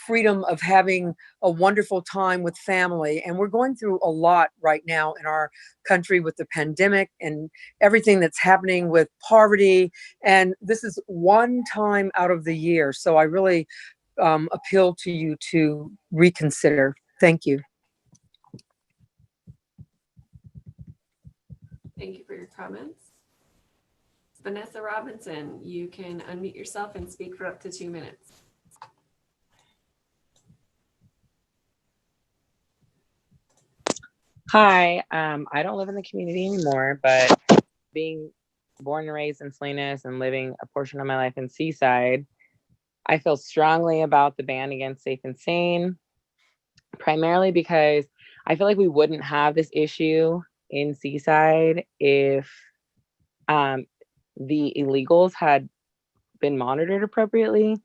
Speaker 11: freedom of having a wonderful time with family. And we're going through a lot right now in our country with the pandemic and everything that's happening with poverty. And this is one time out of the year. So I really appeal to you to reconsider. Thank you.
Speaker 4: Thank you for your comments. Vanessa Robinson, you can unmute yourself and speak for up to 2 minutes.
Speaker 13: Hi, I don't live in the community anymore, but being born and raised in Salinas and living a portion of my life in Seaside, I feel strongly about the ban against safe and sane, primarily because I feel like we wouldn't have this issue in Seaside if the illegals had been monitored appropriately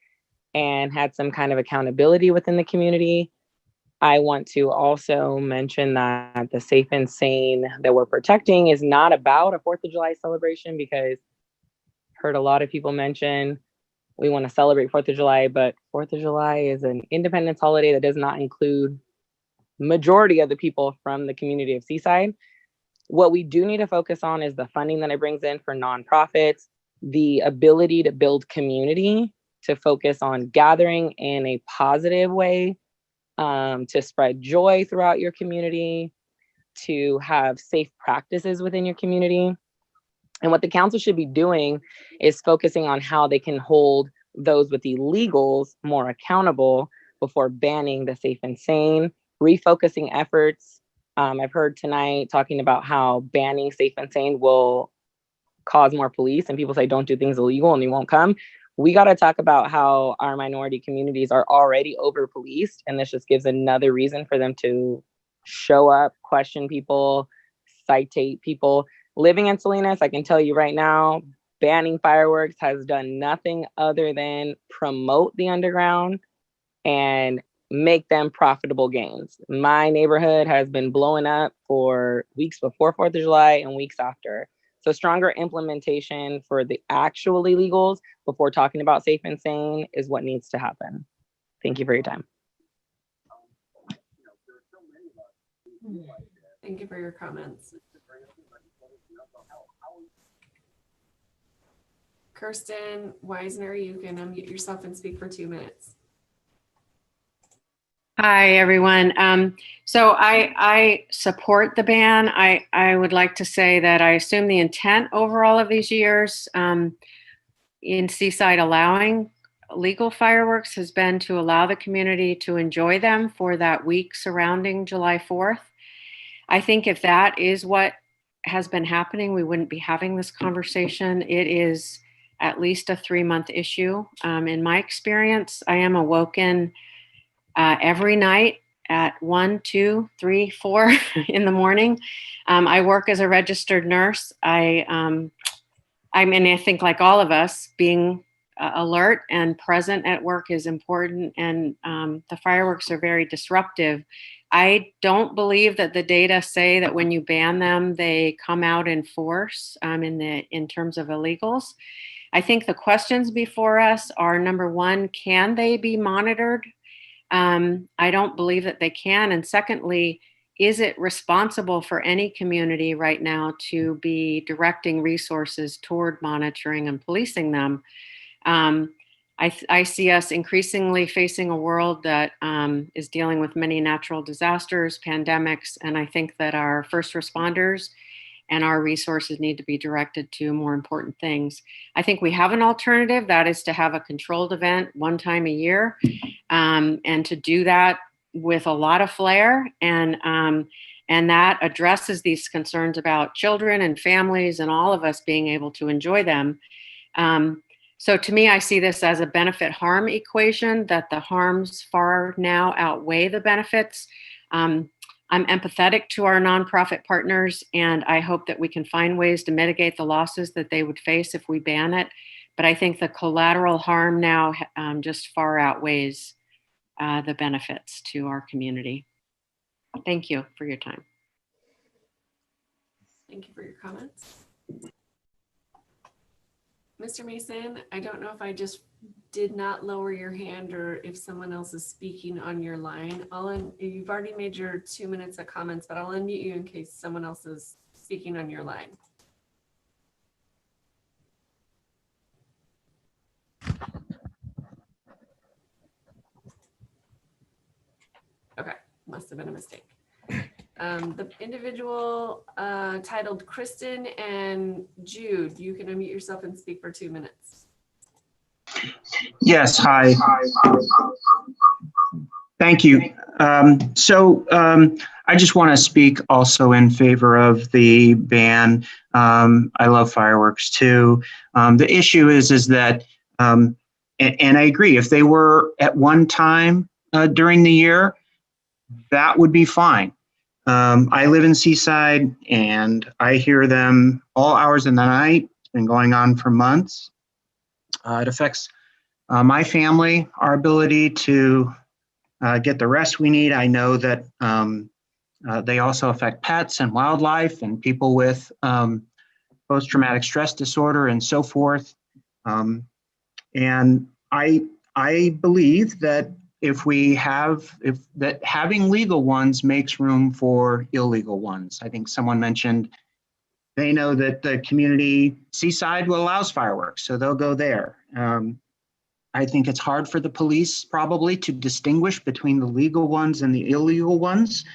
Speaker 13: and had some kind of accountability within the community. I want to also mention that the safe and sane that we're protecting is not about a 4th of July celebration, because I heard a lot of people mention we want to celebrate 4th of July, but 4th of July is an independence holiday that does not include majority of the people from the community of Seaside. What we do need to focus on is the funding that it brings in for nonprofits, the ability to build community to focus on gathering in a positive way, to spread joy throughout your community, to have safe practices within your community. And what the council should be doing is focusing on how they can hold those with illegals more accountable before banning the safe and sane, refocusing efforts. I've heard tonight talking about how banning safe and sane will cause more police, and people say don't do things illegal and they won't come. We got to talk about how our minority communities are already over policed, and this just gives another reason for them to show up, question people, citate people. Living in Salinas, I can tell you right now, banning fireworks has done nothing other than promote the underground and make them profitable gains. My neighborhood has been blowing up for weeks before 4th of July and weeks after. So stronger implementation for the actual illegals before talking about safe and sane is what needs to happen. Thank you for your time.
Speaker 4: Thank you for your comments. Kirsten Weisner, you can unmute yourself and speak for 2 minutes.
Speaker 14: Hi, everyone. So I support the ban. I would like to say that I assume the intent over all of these years in Seaside allowing legal fireworks has been to allow the community to enjoy them for that week surrounding July 4th. I think if that is what has been happening, we wouldn't be having this conversation. It is at least a 3-month issue. In my experience, I am awoken every night at 1, 2, 3, 4 in the morning. I work as a registered nurse. I mean, I think like all of us, being alert and present at work is important, and the fireworks are very disruptive. I don't believe that the data say that when you ban them, they come out in force in terms of illegals. I think the questions before us are, number one, can they be monitored? I don't believe that they can. And secondly, is it responsible for any community right now to be directing resources toward monitoring and policing them? I see us increasingly facing a world that is dealing with many natural disasters, pandemics, and I think that our first responders and our resources need to be directed to more important things. I think we have an alternative, that is to have a controlled event one time a year, and to do that with a lot of flair, and that addresses these concerns about children and families and all of us being able to enjoy them. So to me, I see this as a benefit-harm equation, that the harms far now outweigh the benefits. I'm empathetic to our nonprofit partners, and I hope that we can find ways to mitigate the losses that they would face if we ban it. But I think the collateral harm now just far outweighs the benefits to our community. Thank you for your time.
Speaker 4: Thank you for your comments. Mr. Mason, I don't know if I just did not lower your hand or if someone else is speaking on your line. You've already made your 2 minutes of comments, but I'll unmute you in case someone else is speaking on your line. Okay, must have been a mistake. The individual titled Kristen and Jude, you can unmute yourself and speak for 2 minutes.
Speaker 16: Yes, hi. Thank you. I just want to speak also in favor of the ban. I love fireworks too. The issue is that, and I agree, if they were at one time during the year, that would be fine. I live in Seaside and I hear them all hours of the night. It's been going on for months. It affects my family, our ability to get the rest we need. I know that they also affect pets and wildlife and people with post-traumatic stress disorder and so forth. And I believe that that having legal ones makes room for illegal ones. I think someone mentioned they know that the community Seaside allows fireworks, so they'll go there. I think it's hard for the police probably to distinguish between the legal ones and the illegal ones.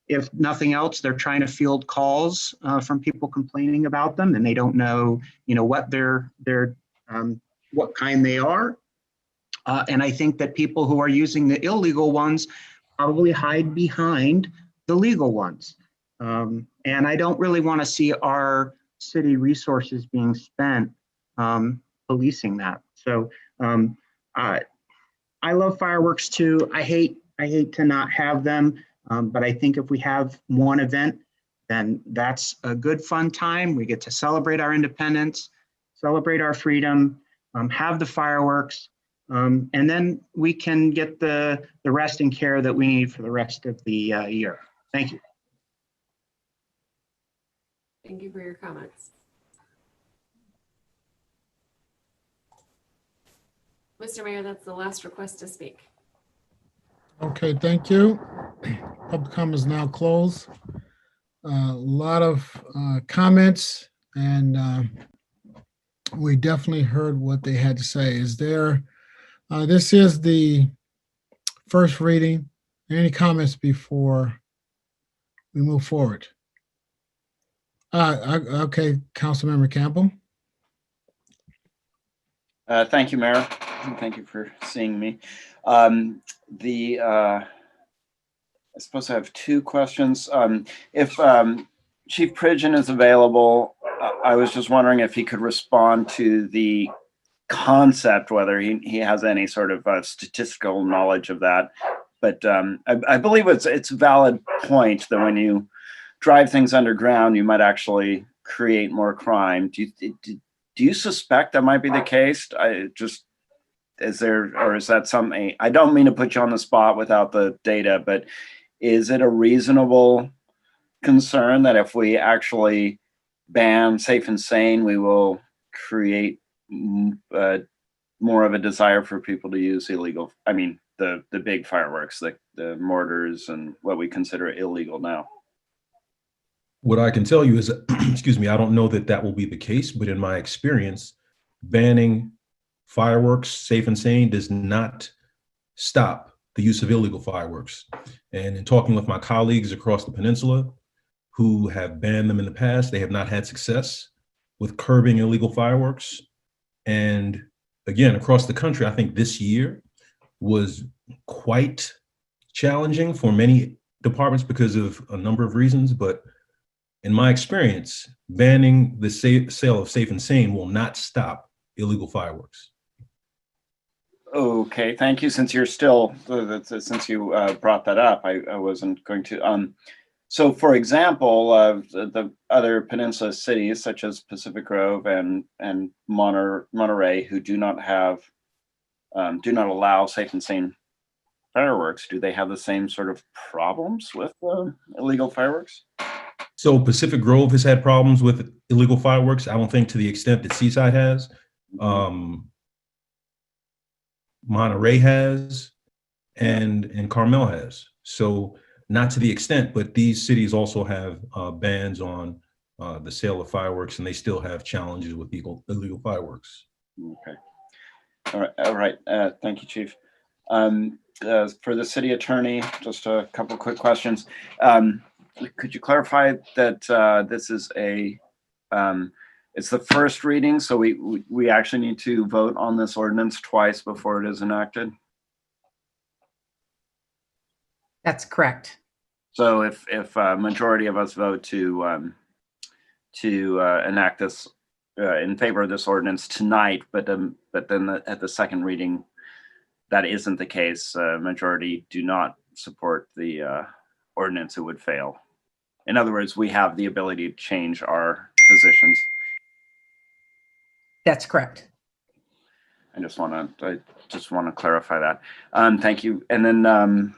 Speaker 16: If nothing else, they're trying to field calls from people complaining about them, and they don't know, what what kind they are. And I think that people who are using the illegal ones probably hide behind the legal ones. And I don't really want to see our city resources being spent policing that. So I love fireworks too. I hate to not have them, but I think if we have one event, then that's a good fun time. We get to celebrate our independence, celebrate our freedom, have the fireworks, and then we can get the rest and care that we need for the rest of the year. Thank you.
Speaker 4: Thank you for your comments. Mr. Mayor, that's the last request to speak.
Speaker 2: Okay, thank you. Public comment is now closed. A lot of comments, and we definitely heard what they had to say. Is there, this is the first reading. Any comments before we move forward? Okay, Councilmember Campbell.
Speaker 7: Thank you, Mayor. Thank you for seeing me. I suppose I have two questions. If Chief Pridgeon is available, I was just wondering if he could respond to the concept, whether he has any sort of statistical knowledge of that. But I believe it's a valid point that when you drive things underground, you might actually create more crime. Do you suspect that might be the case? Is that something? I don't mean to put you on the spot without the data, but is it a reasonable concern that if we actually ban Safe and Sane, we will create more of a desire for people to use illegal? I mean, the big fireworks, the mortars, and what we consider illegal now.
Speaker 17: What I can tell you is, excuse me, I don't know that will be the case, but in my experience, banning fireworks, Safe and Sane, does not stop the use of illegal fireworks. And in talking with my colleagues across the peninsula who have banned them in the past, they have not had success with curbing illegal fireworks. And again, across the country, I think this year was quite challenging for many departments because of a number of reasons. But in my experience, banning the sale of Safe and Sane will not stop illegal fireworks.
Speaker 7: Okay, thank you. Since you're still, since you brought that up, I wasn't going to. So, for example, the other peninsula cities such as Pacific Grove and Monterey, who do not allow Safe and Sane fireworks, do they have the same sort of problems with illegal fireworks?
Speaker 17: So Pacific Grove has had problems with illegal fireworks. I don't think to the extent that Seaside has. Monterey has, and Carmel has. So not to the extent, but these cities also have bans on the sale of fireworks, and they still have challenges with illegal fireworks.
Speaker 7: Okay. All right. Thank you, Chief. For the city attorney, just a couple of quick questions. Could you clarify that this is it's the first reading, so we actually need to vote on this ordinance twice before it is enacted?
Speaker 18: That's correct.
Speaker 7: So if a majority of us vote to enact this in favor of this ordinance tonight, but then at the second reading, that isn't the case. Majority do not support the ordinance, it would fail. In other words, we have the ability to change our positions.
Speaker 18: That's correct.
Speaker 7: I just want to clarify that. Thank you. And then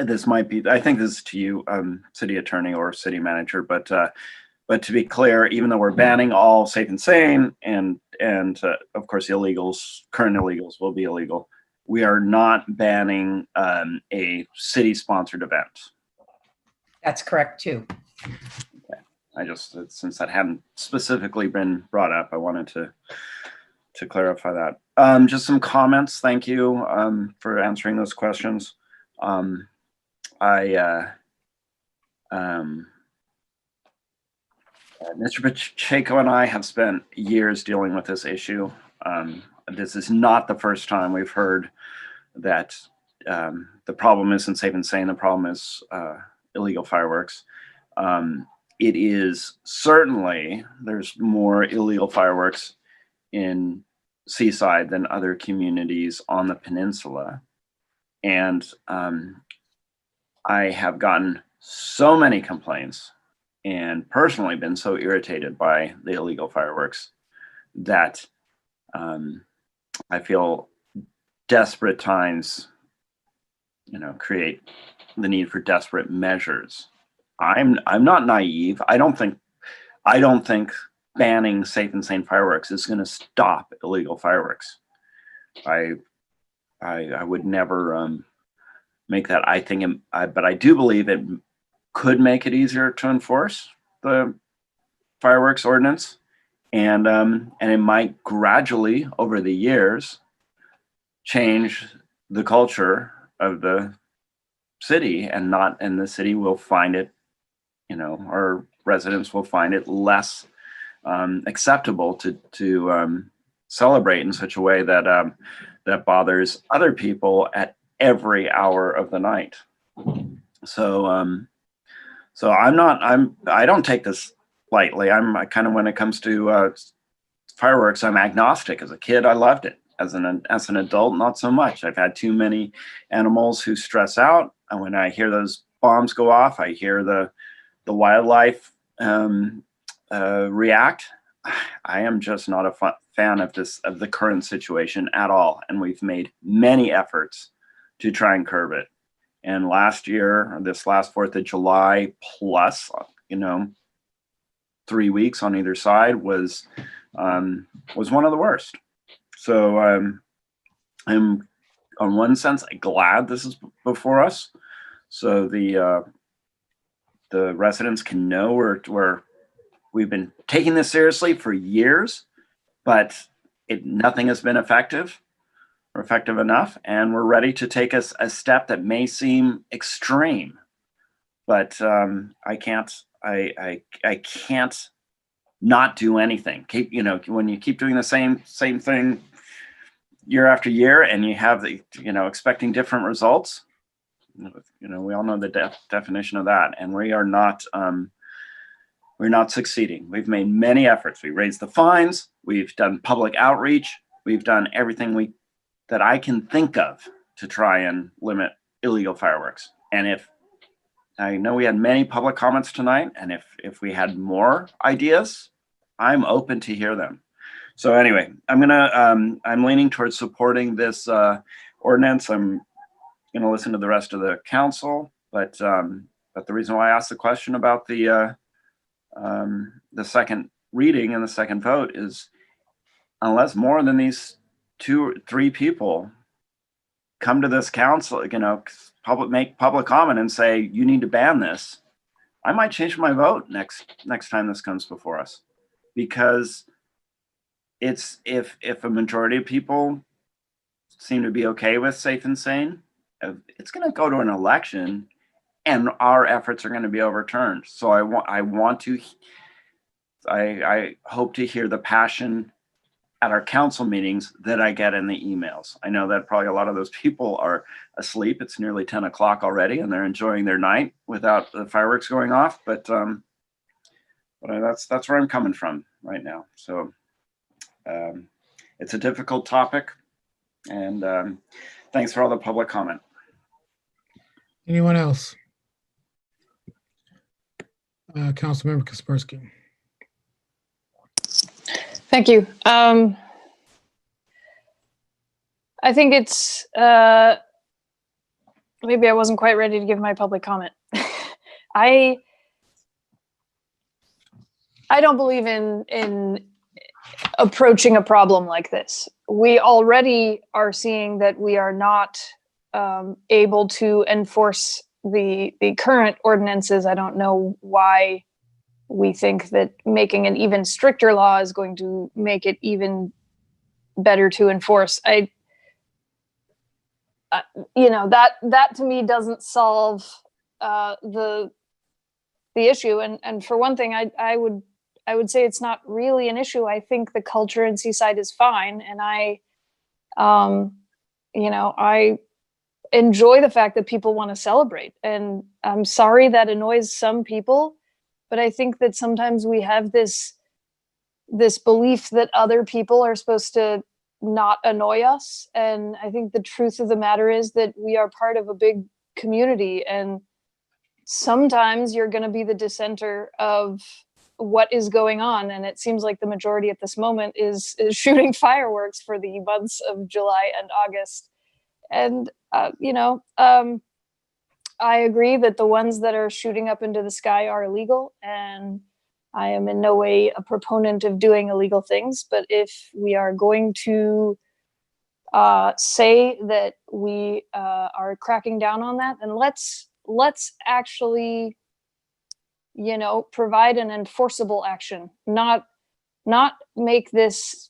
Speaker 7: this might be, I think this is to you, city attorney or city manager, but to be clear, even though we're banning all Safe and Sane and of course the illegals, current illegals will be illegal, we are not banning a city-sponsored event.
Speaker 18: That's correct too.
Speaker 7: Okay. I just, since that hadn't specifically been brought up, I wanted to to clarify that. Just some comments. Thank you for answering those questions. Mr. Pacheco and I have spent years dealing with this issue. This is not the first time we've heard that the problem isn't safe and sane. The problem is illegal fireworks. It is certainly, there's more illegal fireworks in Seaside than other communities on the peninsula. And I have gotten so many complaints and personally been so irritated by the illegal fireworks that I feel desperate times, create the need for desperate measures. I'm not naive. I don't think banning safe and sane fireworks is going to stop illegal fireworks. I would never make that. But I do believe it could make it easier to enforce the fireworks ordinance, and it might gradually over the years change the culture of the city, and the city will find it, our residents will find it less acceptable to celebrate in such a way that that bothers other people at every hour of the night. So I don't take this lightly. I kind of, when it comes to fireworks, I'm agnostic. As a kid, I loved it. As an adult, not so much. I've had too many animals who stress out, and when I hear those bombs go off, I hear the wildlife react. I am just not a fan of the current situation at all, and we've made many efforts to try and curb it. And last year, this last 4th of July, plus 3 weeks on either side was one of the worst. So I'm on one sense glad this is before us, so the residents can know we've been taking this seriously for years, but nothing has been effective enough, and we're ready to take a step that may seem extreme, but I can't not do anything. When you keep doing the same thing year after year, and you have expecting different results, we all know the definition of that, and we're not succeeding. We've made many efforts. We raised the fines, we've done public outreach, we've done everything that I can think of to try and limit illegal fireworks. And I know we had many public comments tonight, and if we had more ideas, I'm open to hear them. So anyway, I'm leaning towards supporting this ordinance. I'm going to listen to the rest of the council, but the reason why I asked the question about the second reading and the second vote is, unless more than these 2 or 3 people come to this council, make public comment and say you need to ban this, I might change my vote next time this comes before us, because if a majority of people seem to be okay with safe and sane, it's going to go to an election, and our efforts are going to be overturned. So I hope to hear the passion at our council meetings that I get in the emails. I know that probably a lot of those people are asleep. It's nearly 10 o'clock already, and they're enjoying their night without the fireworks going off. But that's where I'm coming from right now. So it's a difficult topic, and thanks for all the public comment.
Speaker 2: Anyone else? Councilmember Kaspersky.
Speaker 3: Thank you. I think it's maybe I wasn't quite ready to give my public comment. I don't believe in approaching a problem like this. We already are seeing that we are not able to enforce the current ordinances. I don't know why we think that making an even stricter law is going to make it even better to enforce. You know, that to me doesn't solve the issue. And for one thing, I would say it's not really an issue. I think the culture in Seaside is fine, and you know, I enjoy the fact that people want to celebrate. And I'm sorry that annoys some people, but I think that sometimes we have this belief that other people are supposed to not annoy us. And I think the truth of the matter is that we are part of a big community, and sometimes you're going to be the dissenter of what is going on. And it seems like the majority at this moment is shooting fireworks for the months of July and August. And you know, I agree that the ones that are shooting up into the sky are illegal, and I am in no way a proponent of doing illegal things. But if we are going to say that we are cracking down on that, then let's actually, you know, provide an enforceable action, not make this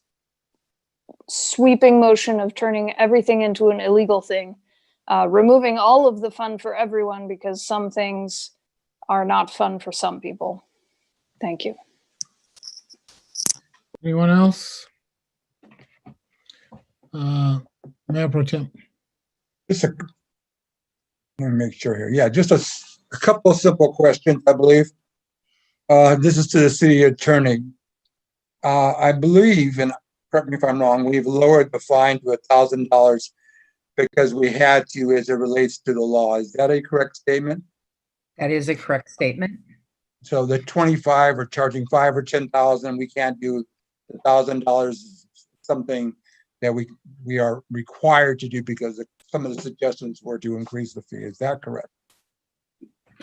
Speaker 3: sweeping motion of turning everything into an illegal thing, removing all of the fun for everyone because some things are not fun for some people. Thank you.
Speaker 2: Anyone else? Mayor Pro Tem.
Speaker 5: Just let me make sure here. Yeah, just a couple of simple questions, I believe. This is to the city attorney. I believe, and correct me if I'm wrong, we've lowered the fine to $1,000 because we had to as it relates to the law. Is that a correct statement?
Speaker 18: That is a correct statement.
Speaker 5: So the 25 or charging 5 or 10,000, we can't do $1,000, something that we are required to do because some of the suggestions were to increase the fee. Is that correct?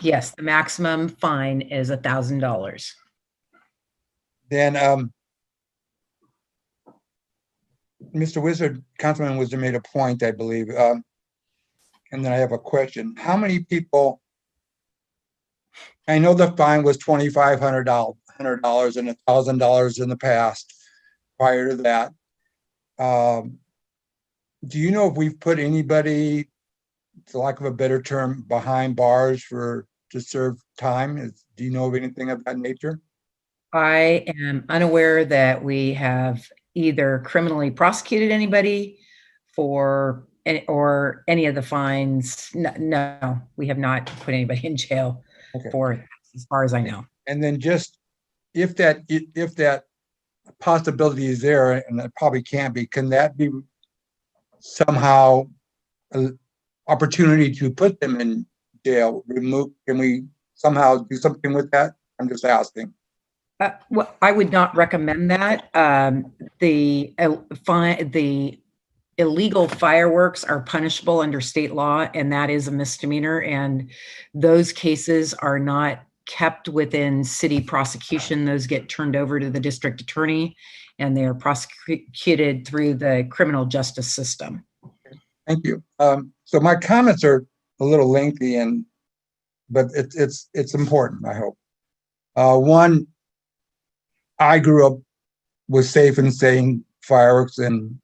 Speaker 18: Yes, the maximum fine is $1,000.
Speaker 5: Then Mr. Wizard, Councilman Wizard made a point, I believe. And then I have a question. How many people, I know the fine was $2,500 and $1,000 in the past prior to that. Do you know if we've put anybody, for lack of a better term, behind bars to serve time? Do you know of anything of that nature?
Speaker 18: I am unaware that we have either criminally prosecuted anybody for or any of the fines. No, we have not put anybody in jail for, as far as I know.
Speaker 5: And then just if that possibility is there, and it probably can't be, can that be somehow an opportunity to put them in jail? Can we somehow do something with that? I'm just asking.
Speaker 18: Well, I would not recommend that. The illegal fireworks are punishable under state law, and that is a misdemeanor. And those cases are not kept within city prosecution. Those get turned over to the district attorney, and they are prosecuted through the criminal justice system.
Speaker 5: Thank you. So my comments are a little lengthy, but it's important, I hope. One, I grew up with safe and sane fireworks, and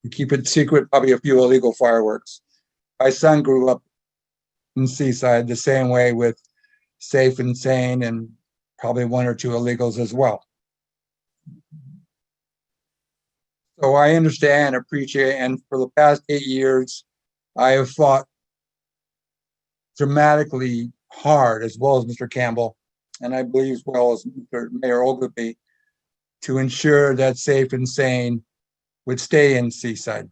Speaker 5: we keep it secret, probably a few illegal fireworks. My son grew up in Seaside the same way, with safe and sane and probably 1 or 2 illegals as well. So I understand, appreciate, and for the past 8 years, I have fought dramatically hard, as well as Mr. Campbell, and I believe as well as Mr. Mayor Ogilvy, to ensure that safe and sane would stay in Seaside.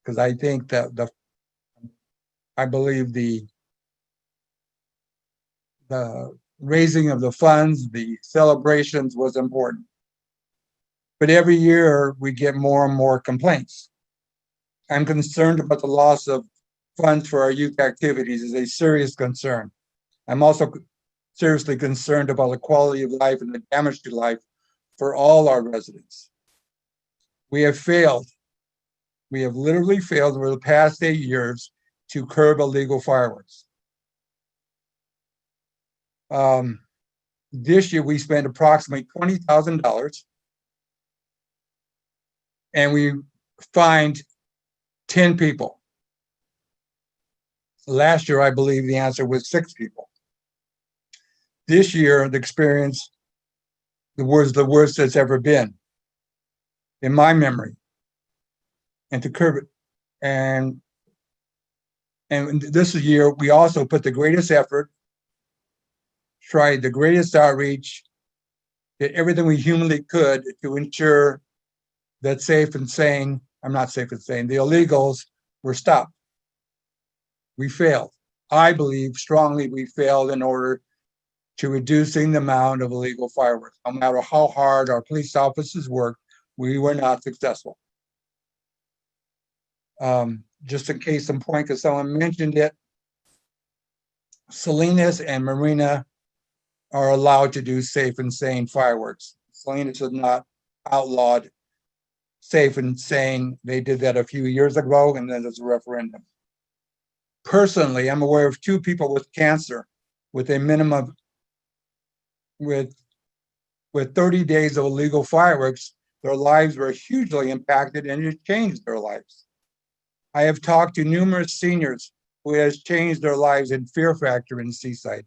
Speaker 5: Because I think that I believe the raising of the funds, the celebrations was important. But every year we get more and more complaints. I'm concerned about the loss of funds for our youth activities is a serious concern. I'm also seriously concerned about the quality of life and the damage to life for all our residents. We have failed. We have literally failed over the past 8 years to curb illegal fireworks. This year we spent approximately $20,000. and we fined 10 people. Last year, I believe the answer was 6 people. This year, the experience was the worst it's ever been in my memory. And to curb it, and this year, we also put the greatest effort, tried the greatest outreach, did everything we humanly could to ensure that safe and sane, I'm not safe and sane, the illegals were stopped. We failed. I believe strongly we failed in order to reducing the amount of illegal fireworks. No matter how hard our police officers worked, we were not successful. Just in case in point, because someone mentioned it, Salinas and Marina are allowed to do safe and sane fireworks. Salinas is not outlawed safe and sane. They did that a few years ago, and then there's a referendum. Personally, I'm aware of 2 people with cancer with a minimum with 30 days of illegal fireworks. Their lives were hugely impacted, and it changed their lives. I have talked to numerous seniors who has changed their lives in Fear Factor in Seaside.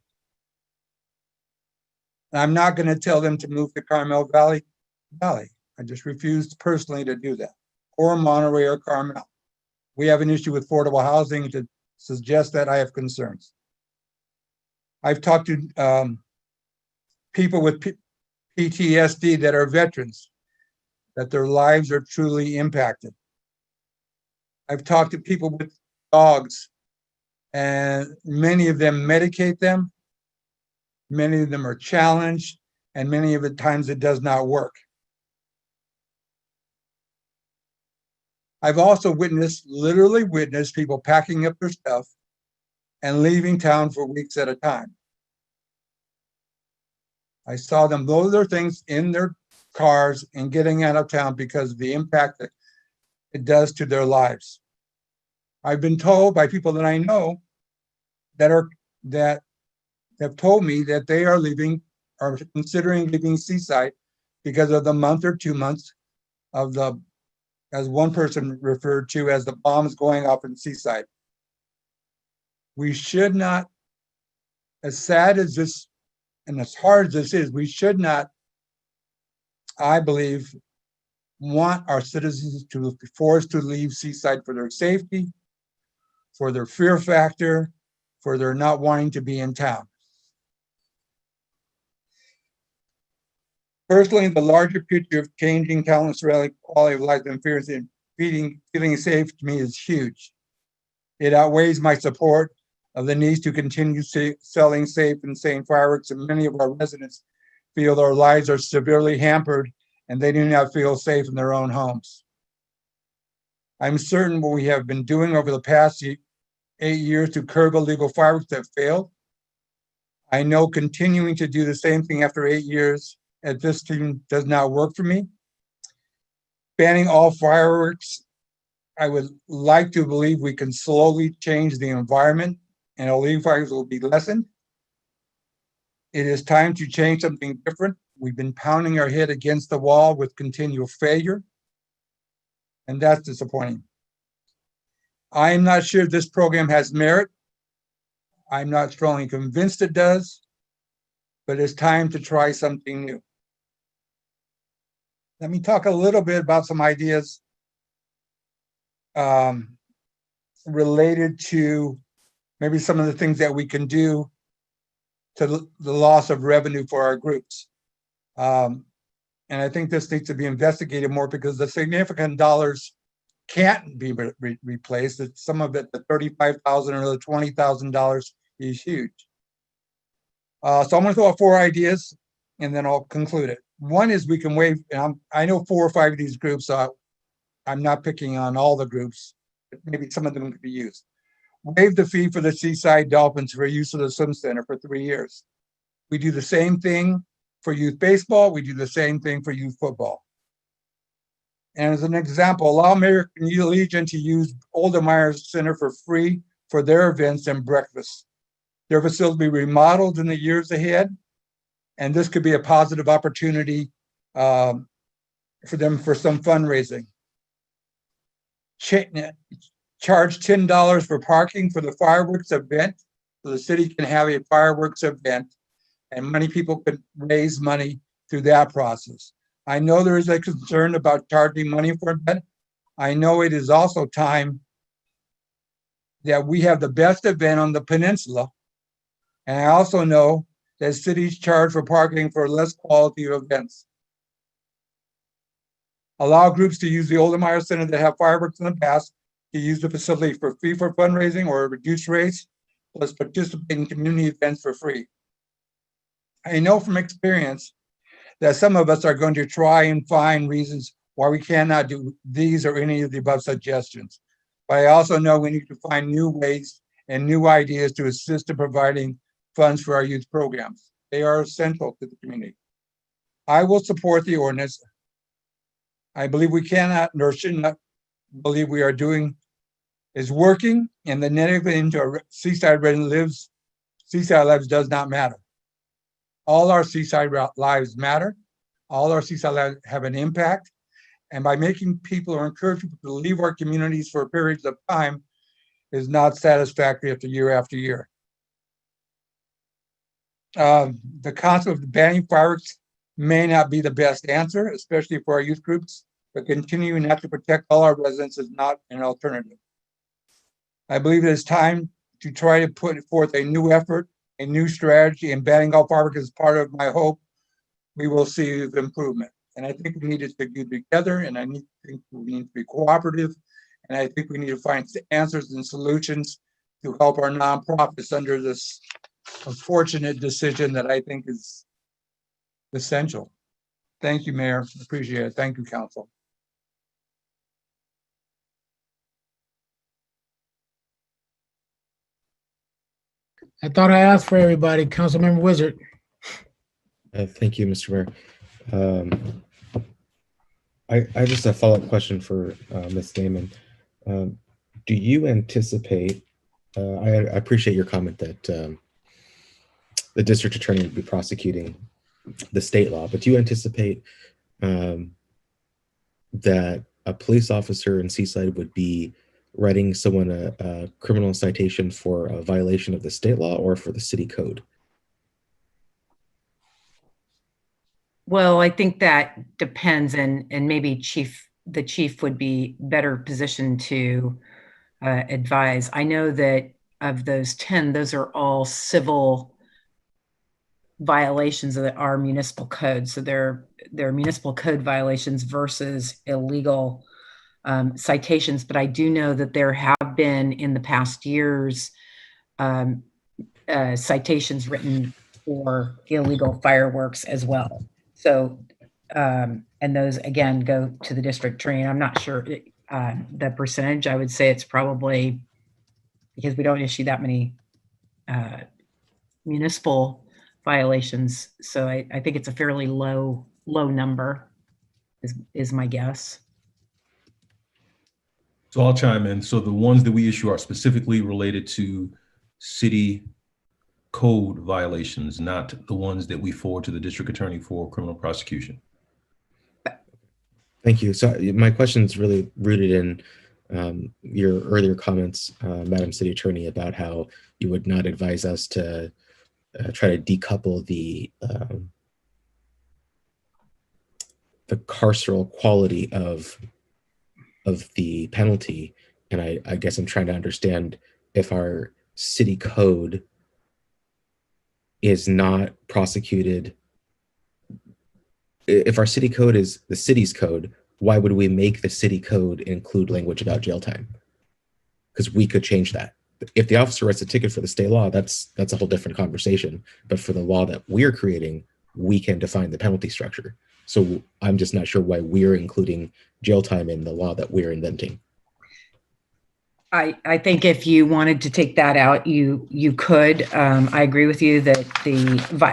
Speaker 5: I'm not going to tell them to move to Carmel Valley. I just refuse personally to do that, or Monterey or Carmel. We have an issue with affordable housing. To suggest that, I have concerns. I've talked to people with PTSD that are veterans, that their lives are truly impacted. I've talked to people with dogs, and many of them medicate them. Many of them are challenged, and many of the times it does not work. I've also literally witnessed people packing up their stuff and leaving town for weeks at a time. I saw them load their things in their cars and getting out of town because of the impact that it does to their lives. I've been told by people that I know that have told me that they are considering leaving Seaside because of the month or 2 months of as one person referred to as the bombs going off in Seaside. We should not, as sad as this and as hard as this is, we should not, I believe, want our citizens to be forced to leave Seaside for their safety, for their fear factor, for their not wanting to be in town. Personally, the larger picture of changing town's quality of life and feeling safe to me is huge. It outweighs my support of the need to continue selling safe and sane fireworks, and many of our residents feel their lives are severely hampered and they do not feel safe in their own homes. I'm certain what we have been doing over the past 8 years to curb illegal fireworks have failed. I know continuing to do the same thing after 8 years at this team does not work for me. Banning all fireworks, I would like to believe we can slowly change the environment and illegal fireworks will be lessened. It is time to change something different. We've been pounding our head against the wall with continual failure, and that's disappointing. I am not sure this program has merit. I'm not strongly convinced it does, but it's time to try something new. Let me talk a little bit about some ideas related to maybe some of the things that we can do to the loss of revenue for our groups. And I think this needs to be investigated more because the significant dollars can't be replaced. It's some of it, the $35,000 or the $20,000 is huge. So I'm going to throw out 4 ideas and then I'll conclude it. One is we can waive, and I know 4 or 5 of these groups, so I'm not picking on all the groups, but maybe some of them could be used. Waive the fee for the Seaside Dolphins for use of the swim center for 3 years. We do the same thing for youth baseball. We do the same thing for youth football. And as an example, allow American Legion to use Oldemeyer Center for free for their events and breakfasts. Their facility will be remodeled in the years ahead, and this could be a positive opportunity for them for some fundraising. charge $10 for parking for the fireworks event, so the city can have a fireworks event and many people can raise money through that process. I know there is a concern about charging money for an event. I know it is also time that we have the best event on the peninsula. And I also know that cities charge for parking for less quality events. Allow groups to use the Oldenmeyer Center that have fireworks in the past to use the facility for free for fundraising or reduced rates, plus participate in community events for free. I know from experience that some of us are going to try and find reasons why we cannot do these or any of the above suggestions. But I also know we need to find new ways and new ideas to assist in providing funds for our youth programs. They are essential to the community. I will support the ordinance. I believe we cannot nor should not believe we are doing is working, and the negative into our Seaside resident lives, Seaside lives does not matter. All our Seaside lives matter. All our Seaside lives have an impact. And by making people or encouraging people to leave our communities for periods of time is not satisfactory after year. The concept of banning fireworks may not be the best answer, especially for our youth groups, but continuing not to protect all our residents is not an alternative. I believe it is time to try to put forth a new effort, a new strategy, and banning all fireworks is part of my hope we will see improvement. And I think we need to do together, and think we need to be cooperative, and I think we need to find answers and solutions to help our nonprofits under this unfortunate decision that I think is essential. Thank you, Mayor. Appreciate it. Thank you, Council.
Speaker 2: I thought I asked for everybody. Councilmember Wizard.
Speaker 12: Thank you, Mr. Mayor. I just have a follow-up question for Ms. Damon. Do you anticipate, I appreciate your comment that the district attorney would be prosecuting the state law, but do you anticipate that a police officer in Seaside would be writing someone a criminal citation for a violation of the state law or for the city code?
Speaker 18: Well, I think that depends, and maybe the chief would be better positioned to advise. I know that of those 10, those are all civil violations of our municipal code. So they're municipal code violations versus illegal citations. But I do know that there have been in the past years citations written for illegal fireworks as well. So, and those again go to the district attorney. I'm not sure the percentage. I would say it's probably, because we don't issue that many municipal violations. So I think it's a fairly low number is my guess.
Speaker 17: So I'll chime in. So the ones that we issue are specifically related to city code violations, not the ones that we forward to the district attorney for criminal prosecution.
Speaker 12: Thank you. So my question is really rooted in your earlier comments, Madam City Attorney, about how you would not advise us to try to decouple the carceral quality of the penalty. And I guess I'm trying to understand if our city code is not prosecuted. If our city code is the city's code, why would we make the city code include language about jail time? Because we could change that. If the officer writes a ticket for the state law, that's a whole different conversation. But for the law that we're creating, we can define the penalty structure. So I'm just not sure why we're including jail time in the law that we're inventing.
Speaker 18: I think if you wanted to take that out, you could. I agree with you that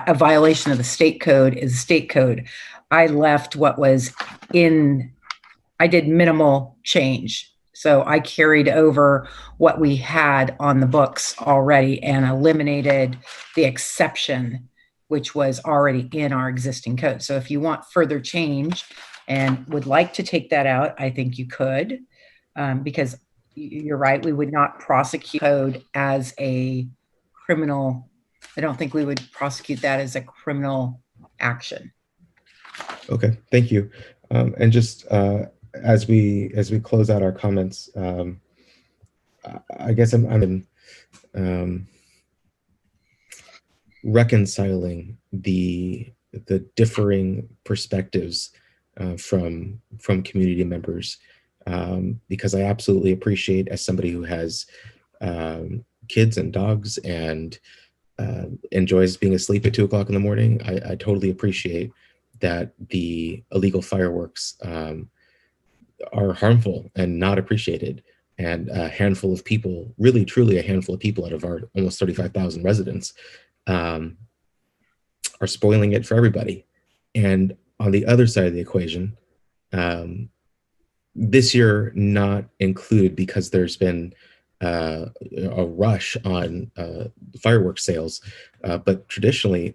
Speaker 18: a violation of the state code is a state code. I left what was I did minimal change. So I carried over what we had on the books already and eliminated the exception, which was already in our existing code. So if you want further change and would like to take that out, I think you could. because you're right, we would not prosecute code as a criminal. I don't think we would prosecute that as a criminal action.
Speaker 12: Okay, thank you. And just as we close out our comments, I guess I'm reconciling the differing perspectives from community members, because I absolutely appreciate, as somebody who has kids and dogs and enjoys being asleep at 2 o'clock in the morning, I totally appreciate that the illegal fireworks are harmful and not appreciated. And a handful of people, really truly a handful of people out of our almost 35,000 residents, are spoiling it for everybody. And on the other side of the equation, this year not included because there's been a rush on fireworks sales, but traditionally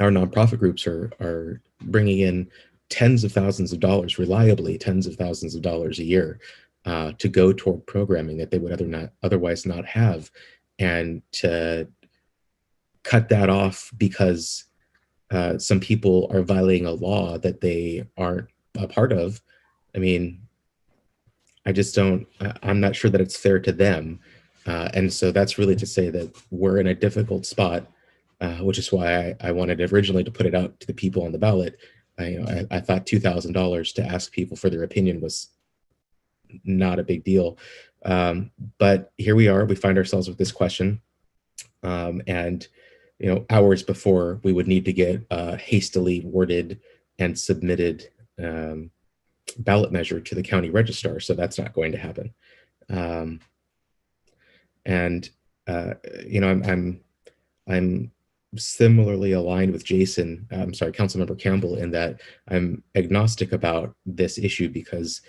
Speaker 12: our nonprofit groups are bringing in tens of thousands of dollars, reliably tens of thousands of dollars a year, to go toward programming that they would otherwise not have. And to cut that off because some people are violating a law that they aren't a part of, I mean, I'm not sure that it's fair to them. And so that's really to say that we're in a difficult spot, which is why I wanted originally to put it out to the people on the ballot. I thought $2,000 to ask people for their opinion was not a big deal. But here we are, we find ourselves with this question. And hours before we would need to get a hastily worded and submitted ballot measure to the county registrar. So that's not going to happen. I'm similarly aligned with Jason, Councilmember Campbell, in that I'm agnostic about this issue because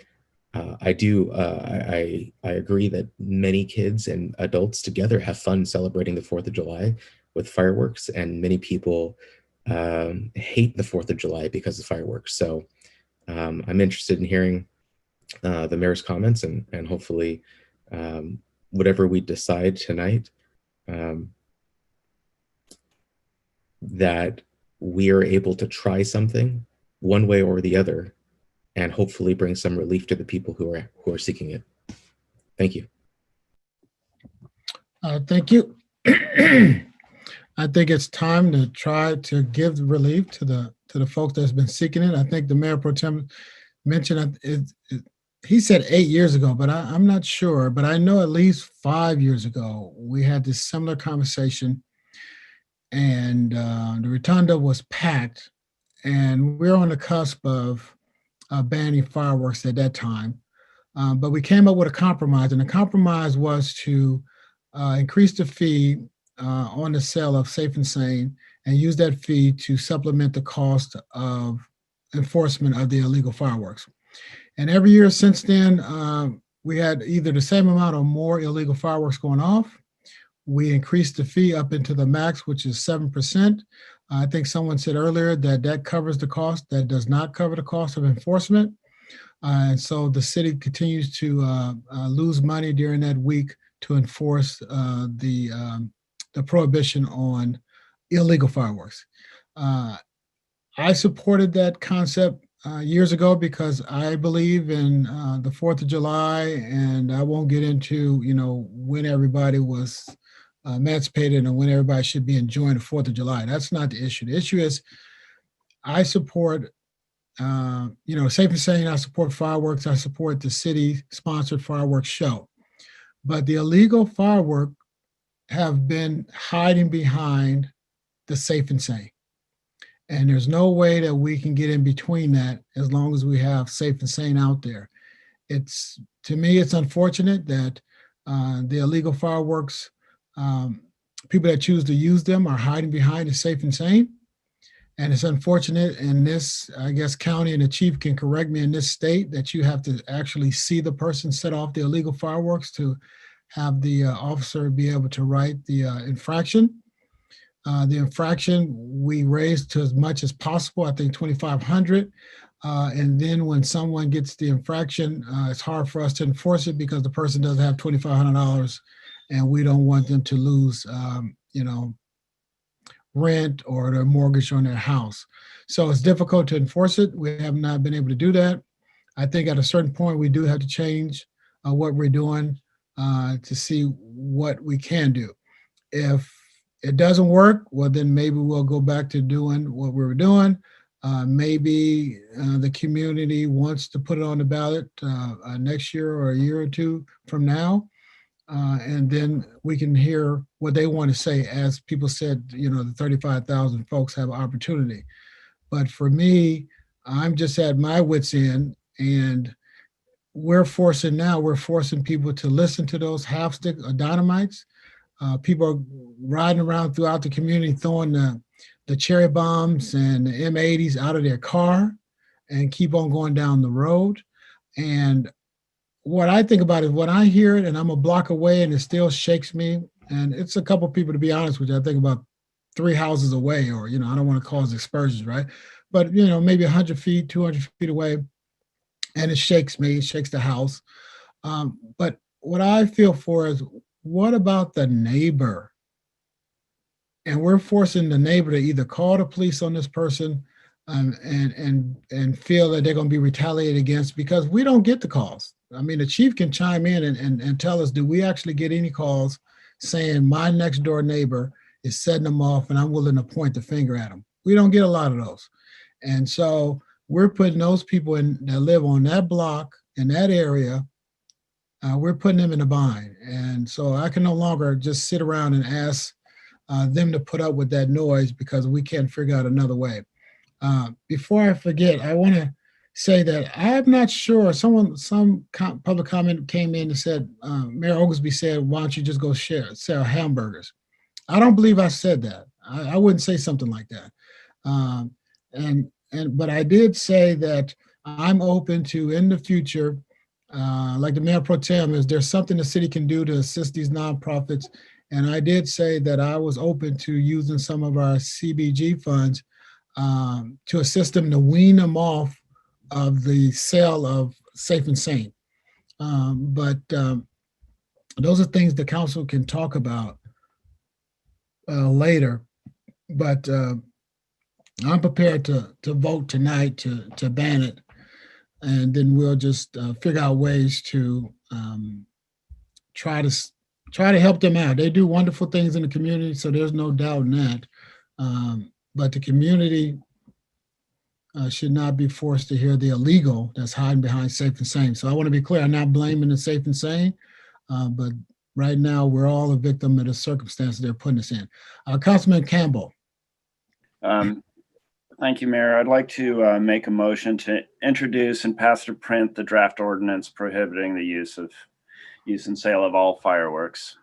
Speaker 12: I agree that many kids and adults together have fun celebrating the 4th of July with fireworks, and many people hate the 4th of July because of fireworks. So I'm interested in hearing the mayor's comments, and hopefully whatever we decide tonight, that we are able to try something one way or the other and hopefully bring some relief to the people who are seeking it. Thank you.
Speaker 2: Thank you. I think it's time to try to give relief to the folks that's been seeking it. I think the mayor pro tem mentioned he said 8 years ago, but I'm not sure. But I know at least 5 years ago we had this similar conversation, and the rotunda was packed, and we're on the cusp of banning fireworks at that time. But we came up with a compromise, and the compromise was to increase the fee on the sale of Safe and Sane and use that fee to supplement the cost of enforcement of the illegal fireworks. And every year since then, we had either the same amount or more illegal fireworks going off. We increased the fee up into the max, which is 7%. I think someone said earlier that covers the cost. That does not cover the cost of enforcement. And so the city continues to lose money during that week to enforce the prohibition on illegal fireworks. I supported that concept years ago because I believe in the 4th of July, and I won't get into when everybody was emancipated and when everybody should be enjoying the 4th of July. That's not the issue. The issue is I support Safe and Sane. I support fireworks. I support the city-sponsored fireworks show. But the illegal firework have been hiding behind the Safe and Sane. And there's no way that we can get in between that as long as we have Safe and Sane out there. To me, it's unfortunate that the illegal fireworks, people that choose to use them are hiding behind the Safe and Sane. And it's unfortunate in this, I guess, county, and the chief can correct me, in this state, that you have to actually see the person set off the illegal fireworks to have the officer be able to write the infraction. The infraction we raised to as much as possible, I think $2,500. And then when someone gets the infraction, it's hard for us to enforce it because the person doesn't have $2,500 and we don't want them to lose, rent or their mortgage on their house. So it's difficult to enforce it. We have not been able to do that. I think at a certain point, we do have to change what we're doing to see what we can do. If it doesn't work, well, then maybe we'll go back to doing what we were doing. Maybe the community wants to put it on the ballot next year or a year or two from now. And then we can hear what they want to say. As people said, the 35,000 folks have opportunity. But for me, I'm just at my wit's end, and we're forcing people to listen to those half stick dynamites. People are riding around throughout the community throwing the cherry bombs and the M80s out of their car and keep on going down the road. And what I think about is when I hear it and I'm a block away and it still shakes me, and it's a couple people, to be honest with you, I think about 3 houses away, or, I don't want to cause aspersions, right? But, maybe 100 feet, 200 feet away, and it shakes me, it shakes the house. But what I feel for is, what about the neighbor? And we're forcing the neighbor to either call the police on this person and feel that they're going to be retaliated against because we don't get the calls. I mean, the chief can chime in and tell us, do we actually get any calls saying my next door neighbor is setting them off and I'm willing to point the finger at them? We don't get a lot of those. And so we're putting those people that live on that block in that area, we're putting them in a bind. And so I can no longer just sit around and ask them to put up with that noise because we can't figure out another way. Before I forget, I want to say that I'm not sure. Some public comment came in and said, Mayor Oglesby said, why don't you just go sell hamburgers? I don't believe I said that. I wouldn't say something like that. But I did say that I'm open to, in the future, like the Mayor Pro Tem, is there something the city can do to assist these nonprofits? And I did say that I was open to using some of our CBG funds to assist them to wean them off of the sale of Safe and Sane. But those are things the council can talk about later. But I'm prepared to vote tonight to ban it, and then we'll just figure out ways to try to help them out. They do wonderful things in the community, so there's no doubt in that. But the community should not be forced to hear the illegal that's hiding behind Safe and Sane. So I want to be clear, I'm not blaming the Safe and Sane, but right now we're all a victim of the circumstances they're putting us in. Councilman Campbell.
Speaker 7: Thank you, Mayor. I'd like to make a motion to introduce and pass to print the draft ordinance prohibiting the use and sale of all fireworks,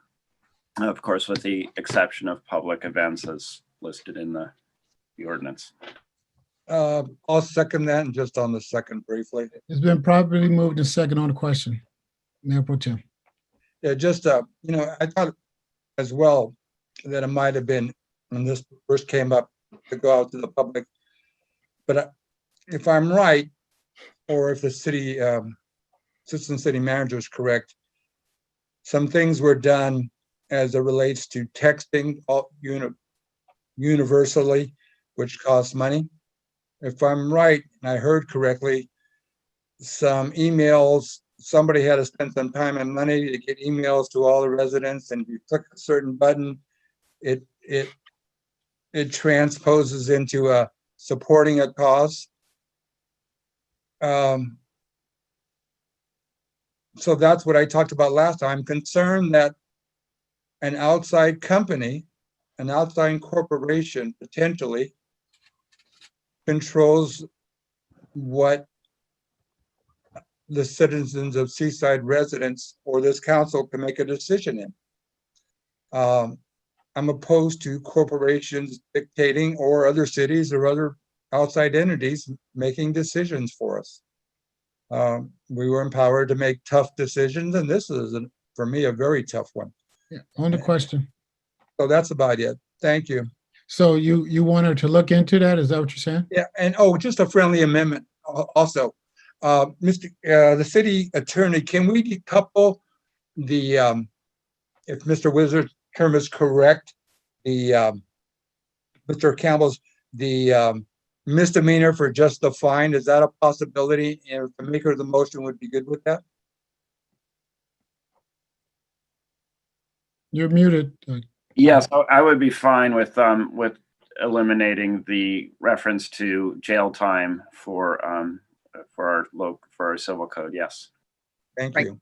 Speaker 7: of course, with the exception of public events as listed in the ordinance.
Speaker 5: I'll second that, and just on the second briefly.
Speaker 2: It's been properly moved and second on the question. Mayor Pro Tem.
Speaker 5: Yeah, just, I thought as well that it might have been, when this first came up, to go out to the public. But if I'm right, or if the city, assistant city manager is correct, some things were done as it relates to texting universally, which costs money. If I'm right, and I heard correctly, some emails, somebody had to spend some time and money to get emails to all the residents, and if you click a certain button, it transposes into supporting a cause. So that's what I talked about last time. I'm concerned that an outside company, an outside corporation potentially controls what the citizens of Seaside residents or this council can make a decision in. I'm opposed to corporations dictating, or other cities or other outside entities making decisions for us. We were empowered to make tough decisions, and this is, for me, a very tough one.
Speaker 2: Yeah, on the question.
Speaker 5: So that's about it. Thank you.
Speaker 2: So you want her to look into that? Is that what you're saying?
Speaker 5: Yeah, and just a friendly amendment also, the city attorney, can we decouple the, if Mr. Wizard's term is correct, the, Mr. Campbell's, the misdemeanor for just the fine, is that a possibility? And if the maker of the motion would be good with that?
Speaker 2: You're muted.
Speaker 7: Yes, I would be fine with eliminating the reference to jail time for our civil code. Yes.
Speaker 5: Thank
Speaker 18: Right.
Speaker 5: you.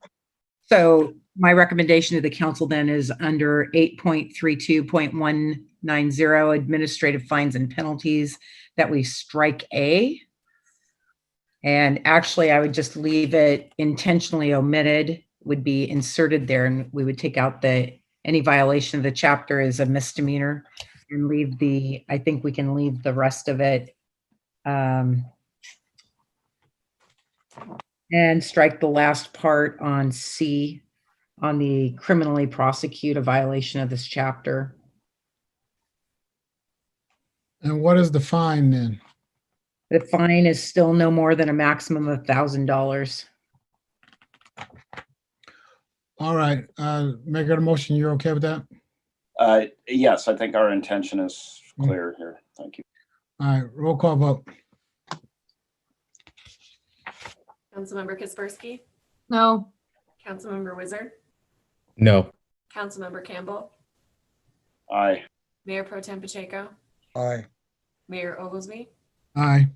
Speaker 18: So my recommendation to the council then is under 8.32.190 administrative fines and penalties that we strike A. And actually, I would just leave it intentionally omitted would be inserted there, and we would take out the any violation of the chapter is a misdemeanor and leave the, I think we can leave the rest of it and strike the last part on C on the criminally prosecute a violation of this chapter.
Speaker 2: And what is the fine then?
Speaker 18: The fine is still no more than a maximum of $1,000.
Speaker 2: All right, make it a motion. You're okay with that?
Speaker 7: Yes, I think our intention is clear here. Thank you.
Speaker 2: All right, roll call vote.
Speaker 4: Councilmember Kaspersky,
Speaker 9: No.
Speaker 4: Councilmember Wizard,
Speaker 12: No.
Speaker 4: Councilmember Campbell,
Speaker 7: Aye.
Speaker 4: Mayor Pro Tem Pacheco,
Speaker 5: Aye.
Speaker 4: Mayor Oglesby.
Speaker 2: Aye.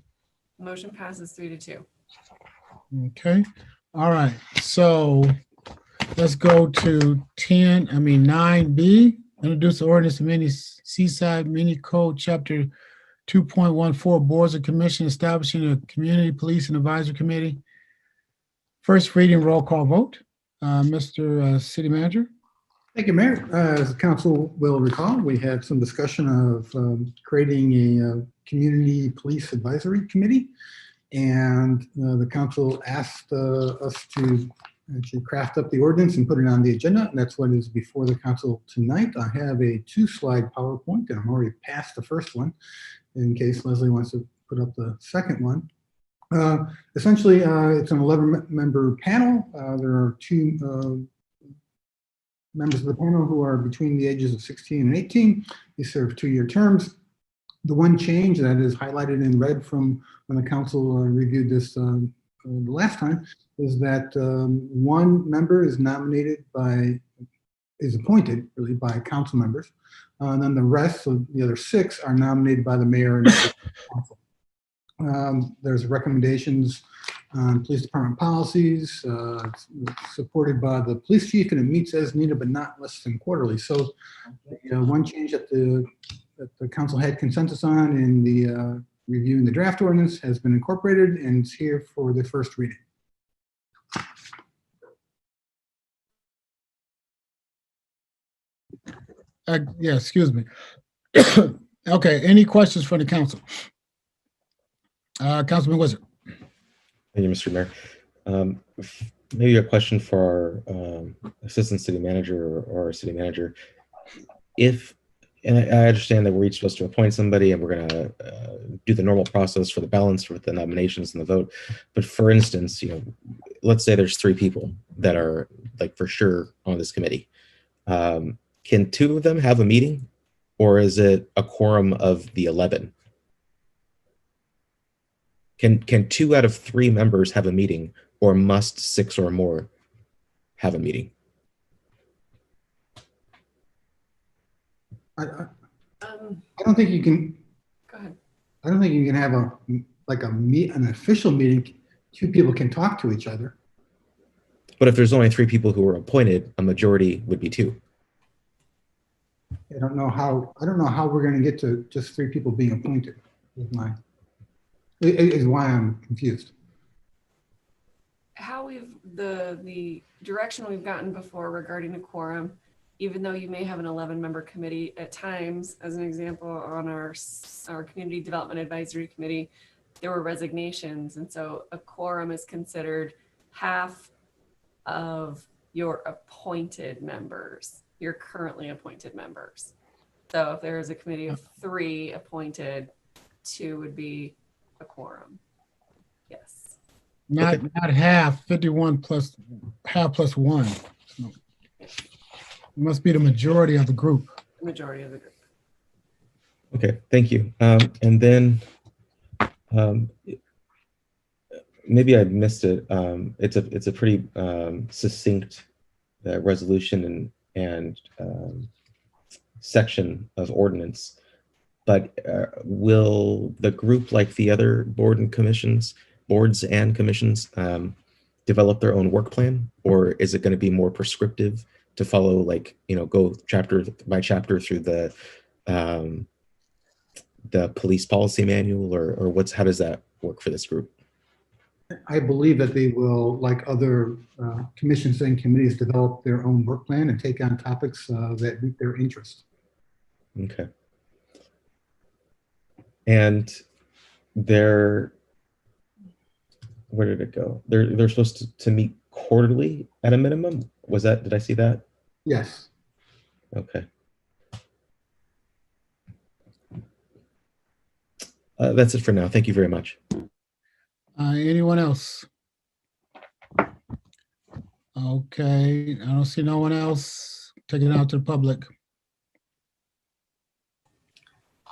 Speaker 4: Motion passes 3-2.
Speaker 2: Okay. All right. So let's go to 9B. Introduce the ordinance amending Seaside Mini Code Chapter 2.14 Boards of Commission establishing a Community Police and Advisory Committee. First reading, roll call vote. Mr. City Manager.
Speaker 6: Thank you, Mayor. As the council will recall, we had some discussion of creating a community police advisory committee. And the council asked us to actually craft up the ordinance and put it on the agenda. And that's what is before the council tonight. I have a 2-slide PowerPoint and I'm already past the first one in case Leslie wants to put up the second one. Essentially, it's an 11-member panel. There are 2 members of the panel who are between the ages of 16 and 18. They serve 2-year terms. The one change that is highlighted in red from when the council reviewed this the last time is that 1 member is appointed really by council members. And then the rest of the other 6 are nominated by the mayor and the council. There's recommendations on police department policies, it's supported by the police chief, and it meets as needed, but not less than quarterly. So one change that the council had consensus on in the reviewing the draft ordinance has been incorporated and it's here for the first reading.
Speaker 2: Yeah, excuse me. Okay, any questions from the council? Councilman Wizard.
Speaker 12: Thank you, Mr. Mayor. Maybe a question for our assistant city manager or our city manager. And I understand that we're each supposed to appoint somebody and we're going to do the normal process for the balance with the nominations and the vote. But for instance, let's say there's 3 people that are like for sure on this committee. Can 2 of them have a meeting, or is it a quorum of the 11? Can 2 out of 3 members have a meeting, or must 6 or more have a meeting?
Speaker 6: I don't think you can.
Speaker 4: Go ahead.
Speaker 6: I don't think you can have an official meeting. 2 people can talk to each other.
Speaker 12: But if there's only 3 people who are appointed, a majority would be 2.
Speaker 6: I don't know how we're going to get to just 3 people being appointed. Is why I'm confused.
Speaker 4: How the direction we've gotten before regarding a quorum, even though you may have an 11-member committee at times, as an example, on our Community Development Advisory Committee, there were resignations. And so a quorum is considered half of your appointed members, your currently appointed members. So if there is a committee of 3 appointed, 2 would be a quorum. Yes.
Speaker 2: Not half, 51 plus, half plus one. So it must be the majority of the group.
Speaker 4: The majority of the group.
Speaker 12: Okay, thank you. And then um, maybe I missed it. It's a pretty succinct resolution and section of ordinance. But will the group, like the other boards and commissions, develop their own work plan, or is it going to be more prescriptive to follow, like, go chapter by chapter through the police policy manual, or how does that work for this group?
Speaker 6: I believe that they will, like other commissions and committees, develop their own work plan and take on topics that meet their interest.
Speaker 12: Okay. And where did it go? They're supposed to meet quarterly at a minimum. Did I see that?
Speaker 6: Yes.
Speaker 12: Okay. That's it for now. Thank you very much.
Speaker 2: Anyone else? Okay, I don't see no one else. Taking it out to the public.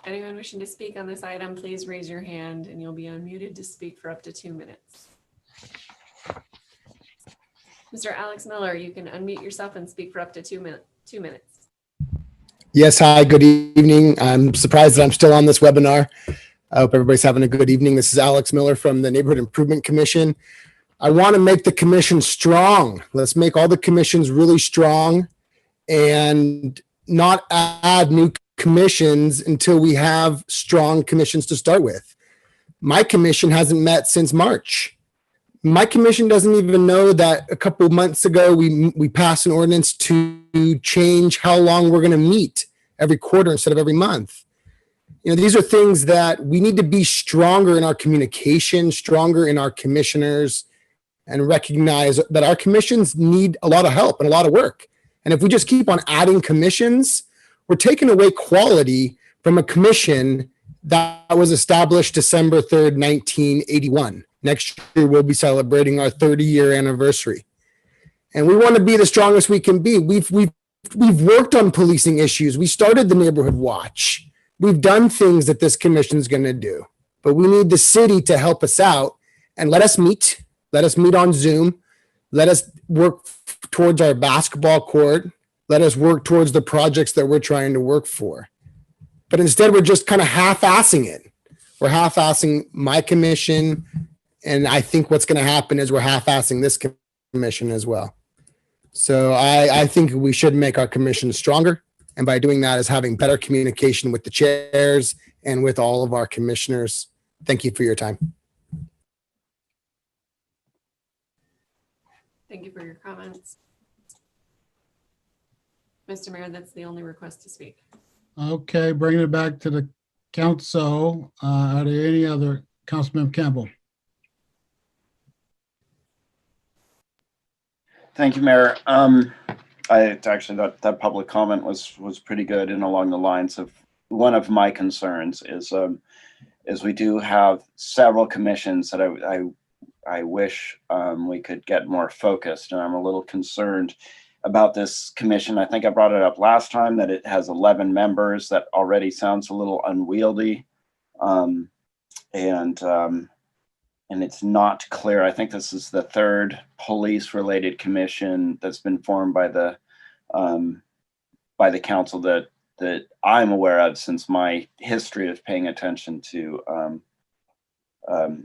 Speaker 4: Anyone wishing to speak on this item, please raise your hand and you'll be unmuted to speak for up to 2 minutes. Mr. Alex Miller, you can unmute yourself and speak for up to 2 minutes.
Speaker 15: Yes, hi, good evening. I'm surprised that I'm still on this webinar. I hope everybody's having a good evening. This is Alex Miller from the Neighborhood Improvement Commission. I want to make the commission strong. Let's make all the commissions really strong and not add new commissions until we have strong commissions to start with. My commission hasn't met since March. My commission doesn't even know that a couple of months ago we passed an ordinance to change how long we're going to meet, every quarter instead of every month. These are things that we need to be stronger in our communication, stronger in our commissioners, and recognize that our commissions need a lot of help and a lot of work. And if we just keep on adding commissions, we're taking away quality from a commission that was established December 3rd, 1981. Next year, we'll be celebrating our 30-year anniversary. And we want to be the strongest we can be. We've worked on policing issues. We started the Neighborhood Watch. We've done things that this commission is going to do. But we need the city to help us out and let us meet. Let us meet on Zoom. Let us work towards our basketball court. Let us work towards the projects that we're trying to work for. But instead, we're just kind of half-assing it. We're half-assing my commission. And I think what's going to happen is we're half-assing this commission as well. So I think we should make our commission stronger. And by doing that is having better communication with the chairs and with all of our commissioners. Thank you for your time.
Speaker 4: Thank you for your comments. Mr. Mayor, that's the only request to speak.
Speaker 2: Okay, bringing it back to the council. Are there any other? Councilmember Campbell.
Speaker 7: Thank you, Mayor. Actually that public comment was pretty good, and along the lines of one of my concerns is we do have several commissions that I wish we could get more focused, and I'm a little concerned about this commission. I think I brought it up last time that it has 11 members. That already sounds a little unwieldy, and it's not clear. I think this is the third police-related commission that's been formed by the council that I'm aware of since my history of paying attention to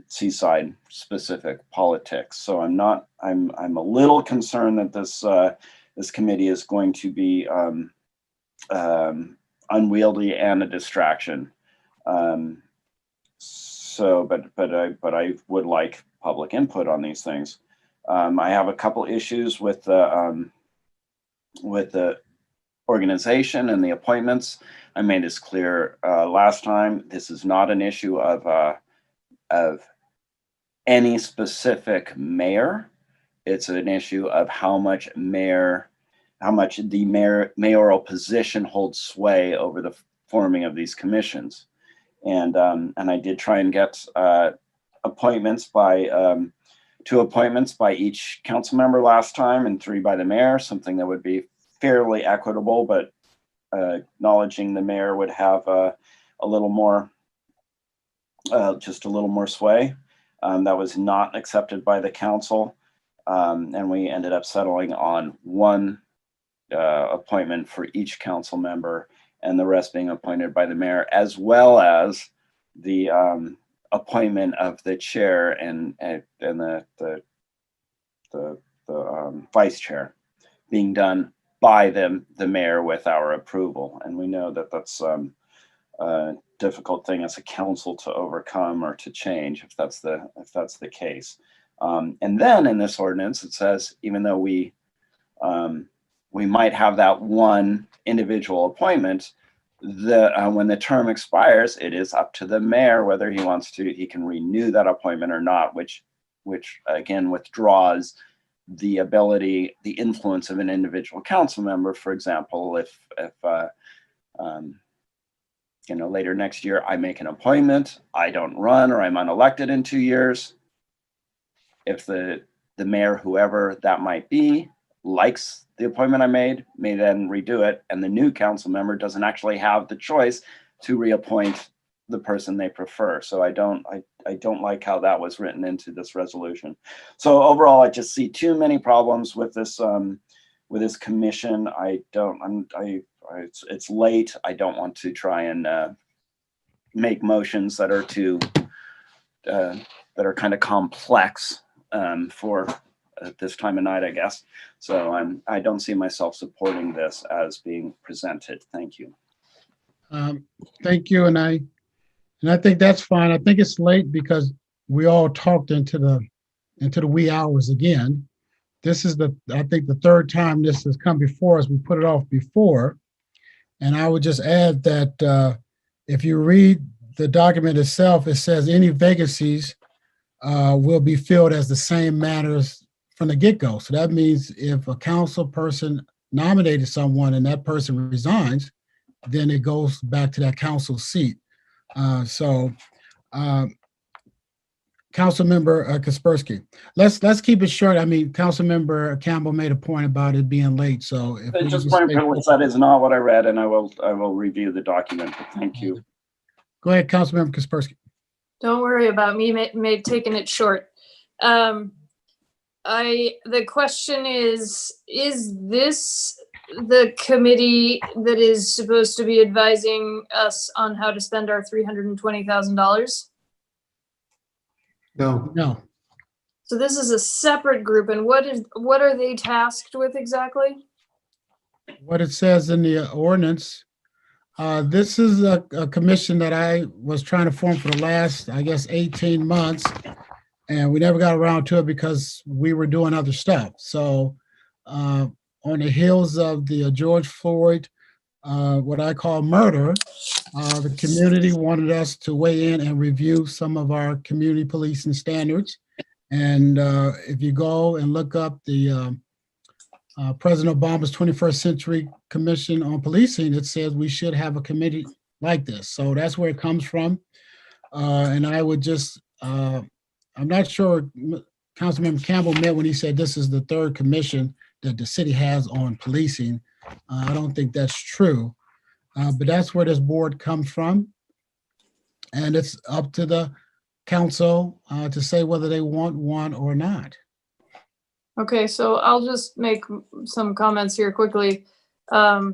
Speaker 7: Seaside specific politics. So I'm a little concerned that this committee is going to be unwieldy and a distraction. But I would like public input on these things. I have a couple issues with the organization and the appointments. I made this clear last time. This is not an issue of any specific mayor. It's an issue of how much the mayoral position holds sway over the forming of these commissions. And I did try and get appointments by, 2 appointments by each council member last time and 3 by the mayor, something that would be fairly equitable, but acknowledging the mayor would have a little more, just a little more sway. That was not accepted by the council. And we ended up settling on 1 appointment for each council member, and the rest being appointed by the mayor, as well as the appointment of the chair and the vice chair being done by the mayor with our approval. And we know that that's a difficult thing as a council to overcome or to change if that's the case. And then in this ordinance, it says, even though we might have that 1 individual appointment, when the term expires, it is up to the mayor whether he can renew that appointment or not, which again withdraws the ability, the influence of an individual council member. For example, if later next year I make an appointment, I don't run, or I'm unelected in 2 years, if the mayor, whoever that might be, likes the appointment I made, may then redo it, and the new council member doesn't actually have the choice to reappoint the person they prefer. So I don't like how that was written into this resolution. So overall, I just see too many problems with this commission. It's late. I don't want to try and make motions that are kind of complex for this time of night, I guess. So I don't see myself supporting this as being presented. Thank you.
Speaker 2: Thank you, and I think that's fine. I think it's late because we all talked into the wee hours again. This is I think the 3rd time this has come before us. We put it off before, and I would just add that if you read the document itself, it says any vacancies will be filled as the same matters from the get-go. So that means if a council person nominated someone and that person resigns, then it goes back to that council seat. Councilmember Kaspersky, let's keep it short. I mean, Councilmember Campbell made a point about it being late. So if we
Speaker 7: Just point of privilege, that is not what I read, and I will review the document. But thank you.
Speaker 2: Go ahead, Councilmember Kaspersky.
Speaker 3: Don't worry about me taking it short. The question is this the committee that is supposed to be advising us on how to spend our $320,000?
Speaker 2: No.
Speaker 3: So this is a separate group, and what are they tasked with exactly?
Speaker 2: What it says in the ordinance, this is a commission that I was trying to form for the last, I guess, 18 months. And we never got around to it because we were doing other stuff. So on the heels of the George Floyd, what I call murder, the community wanted us to weigh in and review some of our community policing standards. And if you go and look up the President Obama's 21st Century Commission on Policing, it says we should have a committee like this. So that's where it comes from. And I would just, I'm not sure Councilmember Campbell meant when he said this is the 3rd commission that the city has on policing. I don't think that's true, but that's where this board comes from. And it's up to the council to say whether they want one or not.
Speaker 3: Okay, so I'll just make some comments here quickly. That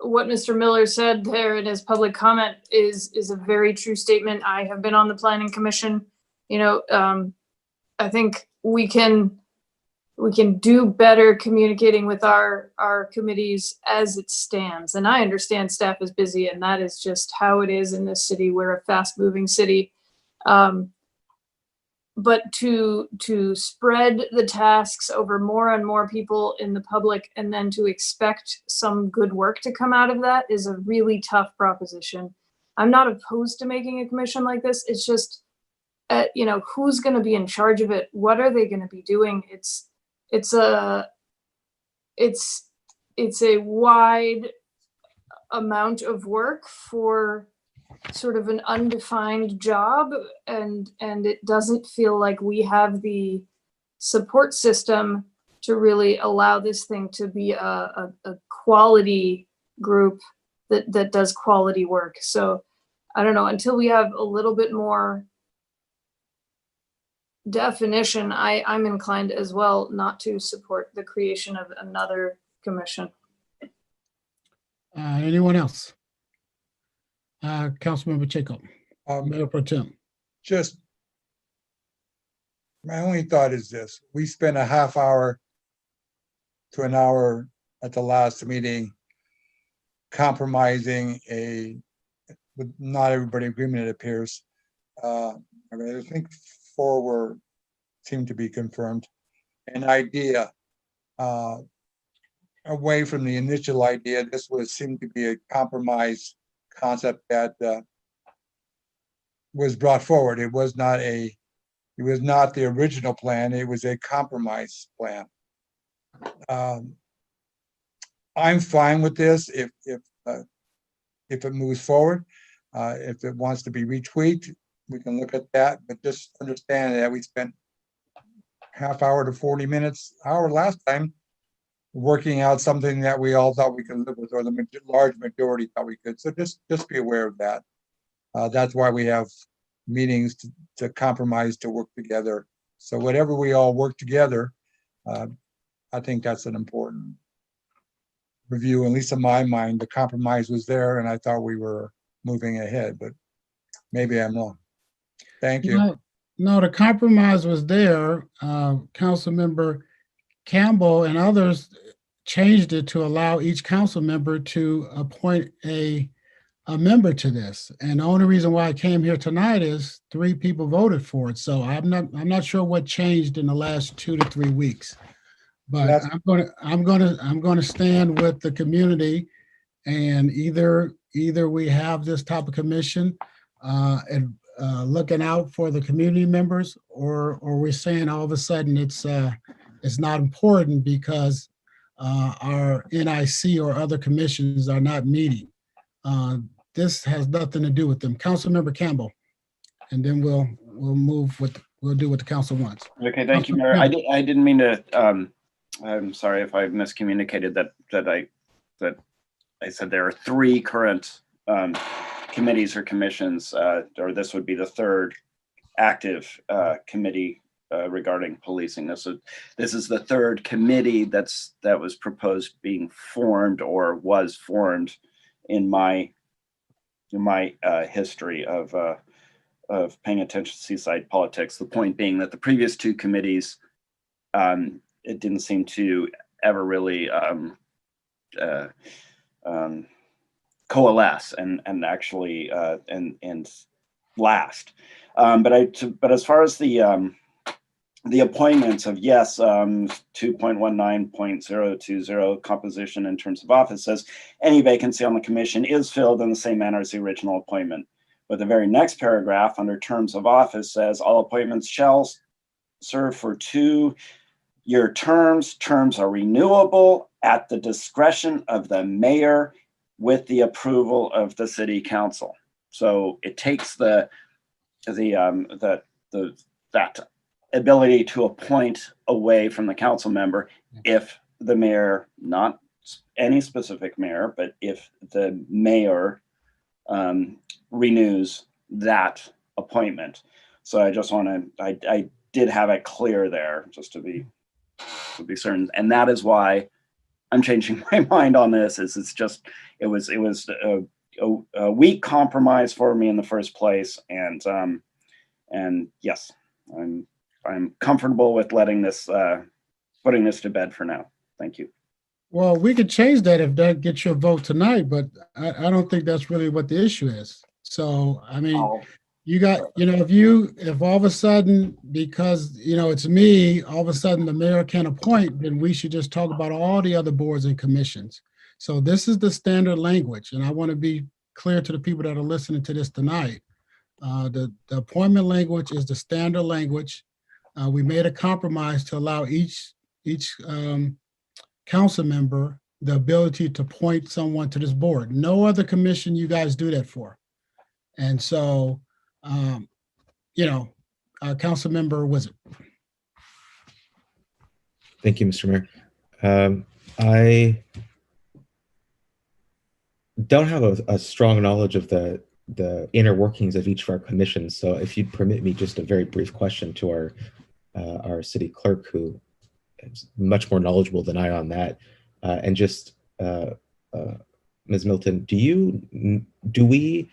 Speaker 3: what Mr. Miller said there in his public comment is a very true statement. I have been on the planning commission. I think we can do better communicating with our committees as it stands. And I understand staff is busy, and that is just how it is in this city. We're a fast moving city. But to spread the tasks over more and more people in the public, and then to expect some good work to come out of that, is a really tough proposition. I'm not opposed to making a commission like this. It's just, who's going to be in charge of it? What are they going to be doing? It's a wide amount of work for sort of an undefined job, and it doesn't feel like we have the support system to really allow this thing to be a quality group that does quality work. So I don't know, until we have a little bit more definition, I'm inclined as well not to support the creation of another commission.
Speaker 2: Anyone else? Councilmember Jacob, Mayor Pro Tem.
Speaker 5: Just, my only thought is this: we spent a half hour to an hour at the last meeting compromising with not everybody agreement, it appears. I think 4 seem to be confirmed. An idea away from the initial idea. This seemed to be a compromise concept that was brought forward. It was not the original plan. It was a compromise plan. I'm fine with this if it moves forward. If it wants to be retweaked, we can look at that. But just understand that we spent half hour to 40 minutes, hour last time, working out something that we all thought we could live with, or the large majority thought we could. So just be aware of that. That's why we have meetings to compromise, to work together. So whatever we all work together, I think that's an important review. At least in my mind, the compromise was there, and I thought we were moving ahead, but maybe I'm wrong. Thank you.
Speaker 2: No, the compromise was there. Councilmember Campbell and others changed it to allow each council member to appoint a member to this. And the only reason why I came here tonight is 3 people voted for it. So I'm not sure what changed in the last 2 to 3 weeks. But I'm gonna stand with the community, and either we have this type of commission and looking out for the community members, or we're saying all of a sudden it's not important because our NIC or other commissions are not meeting. This has nothing to do with them. Councilmember Campbell, and then we'll do what the council wants.
Speaker 7: Okay, thank you, Mayor. I didn't mean to. I'm sorry if I miscommunicated that I said there are 3 current committees or commissions, or this would be the 3rd active committee regarding policing. This is the 3rd committee that was proposed being formed or was formed in my history of paying attention to Seaside politics. The point being that the previous 2 committees, it didn't seem to ever really coalesce and actually and last. But as far as the appointments of 2.19.020 composition in terms of office says any vacancy on the commission is filled in the same manner as the original appointment. But the very next paragraph under terms of office says all appointments shall serve for 2-year terms. Terms are renewable at the discretion of the mayor with the approval of the city council. So it takes that ability to appoint away from the council member if the mayor, not any specific mayor, but if the mayor renews that appointment. So I just want to, I did have it clear there just to be certain. And that is why I'm changing my mind on this. It was a weak compromise for me in the first place. And yes, I'm comfortable with letting this, putting this to bed for now. Thank you.
Speaker 2: Well, we could change that if that gets your vote tonight, but I don't think that's really what the issue is. So, I mean, you got, if all of a sudden, because, it's me, all of a sudden the mayor can't appoint, then we should just talk about all the other boards and commissions. So this is the standard language. And I want to be clear to the people that are listening to this tonight. The appointment language is the standard language. We made a compromise to allow each council member the ability to appoint someone to this board. No other commission you guys do that for. And so, you know, council member Wizard.
Speaker 12: Thank you, Mr. Mayor. I don't have a strong knowledge of the inner workings of each of our commissions. So if you'd permit me just a very brief question to our city clerk, who is much more knowledgeable than I on that, and just Ms. Milton, do we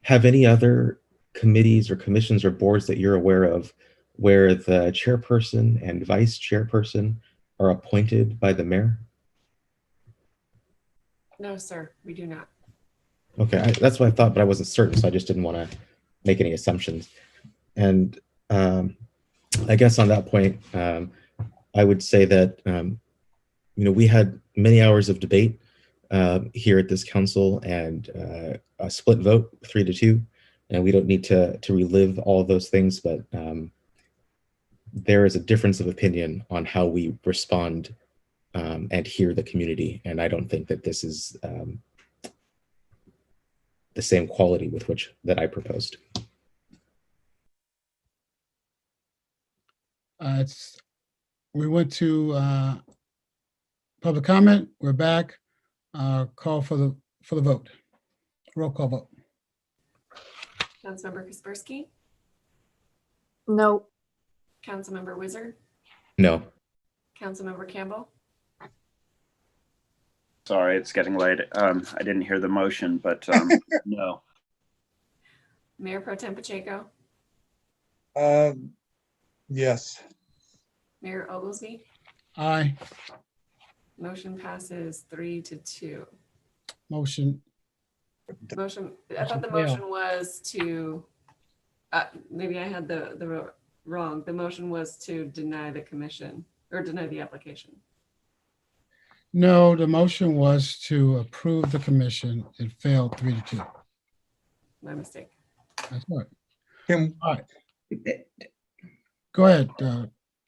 Speaker 12: have any other committees or commissions or boards that you're aware of where the chairperson and vice chairperson are appointed by the mayor?
Speaker 4: No, sir, we do not.
Speaker 12: Okay, that's what I thought, but I wasn't certain, so I just didn't want to make any assumptions. And I guess on that point, I would say that we had many hours of debate here at this council, and a split vote, 3-2, and we don't need to relive all of those things, but there is a difference of opinion on how we respond and hear the community, and I don't think that this is the same quality with which that I proposed.
Speaker 2: We went to public comment. We're back. Call for the vote. Roll call vote.
Speaker 4: Councilmember Kaspersky,
Speaker 3: No.
Speaker 4: Councilmember Wizard,
Speaker 12: No.
Speaker 4: Councilmember Campbell,
Speaker 7: Sorry, it's getting late. I didn't hear the motion, but no.
Speaker 4: Mayor Pro Tem Pacheco,
Speaker 5: Yes.
Speaker 4: Mayor Oglesby.
Speaker 2: Aye.
Speaker 4: Motion passes 3-2.
Speaker 2: Motion.
Speaker 4: I thought the motion was to, maybe I had the wrong. The motion was to deny the commission or deny the application.
Speaker 2: No, the motion was to approve the commission. It failed 3-2.
Speaker 4: My mistake.
Speaker 2: That's right.
Speaker 5: All
Speaker 2: right. Go ahead,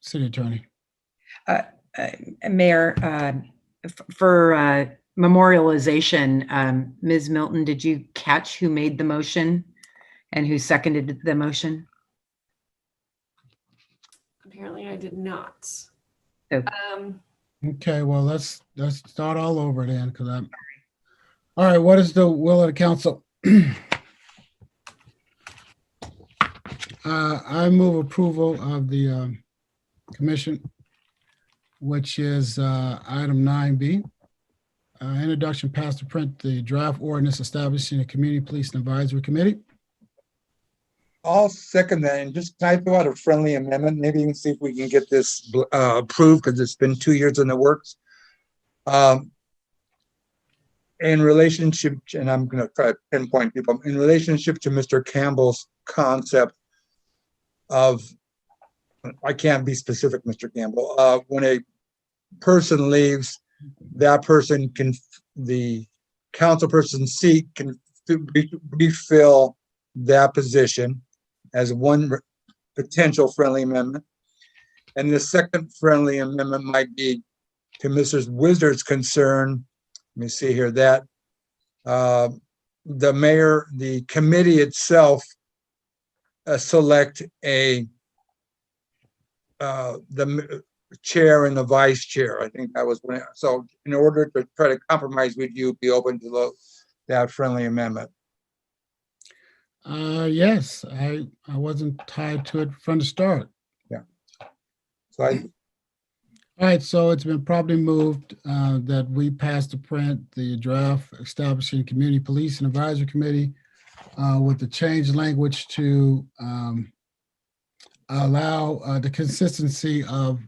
Speaker 2: City Attorney.
Speaker 18: Mayor, for memorialization, Ms. Milton, did you catch who made the motion and who seconded the motion?
Speaker 4: Apparently I did not.
Speaker 18: Okay.
Speaker 2: Okay, well, let's start all over then, because I'm. All right, what is the will of the council? I move approval of the commission, which is item 9B. Introduction passed to print the draft ordinance establishing a community police and advisory committee.
Speaker 5: I'll second that, and just can I throw out a friendly amendment? Maybe you can see if we can get this approved, because it's been 2 years in the works. In relationship, and I'm going to try to pinpoint people, in relationship to Mr. Campbell's concept of, I can't be specific, Mr. Campbell, when a person leaves, that person can, the council person's seat can refill that position as one potential friendly amendment. And the second friendly amendment might be to Mrs. Wizard's concern. Let me see here, that the mayor, the committee itself select the chair and the vice chair. I think that was when, so in order to try to compromise with you, be open to that friendly amendment.
Speaker 2: Yes, I wasn't tied to it from the start.
Speaker 5: Yeah. So
Speaker 2: all right, so it's been probably moved that we pass to print the draft establishing community police and advisory committee with the changed language to allow the consistency of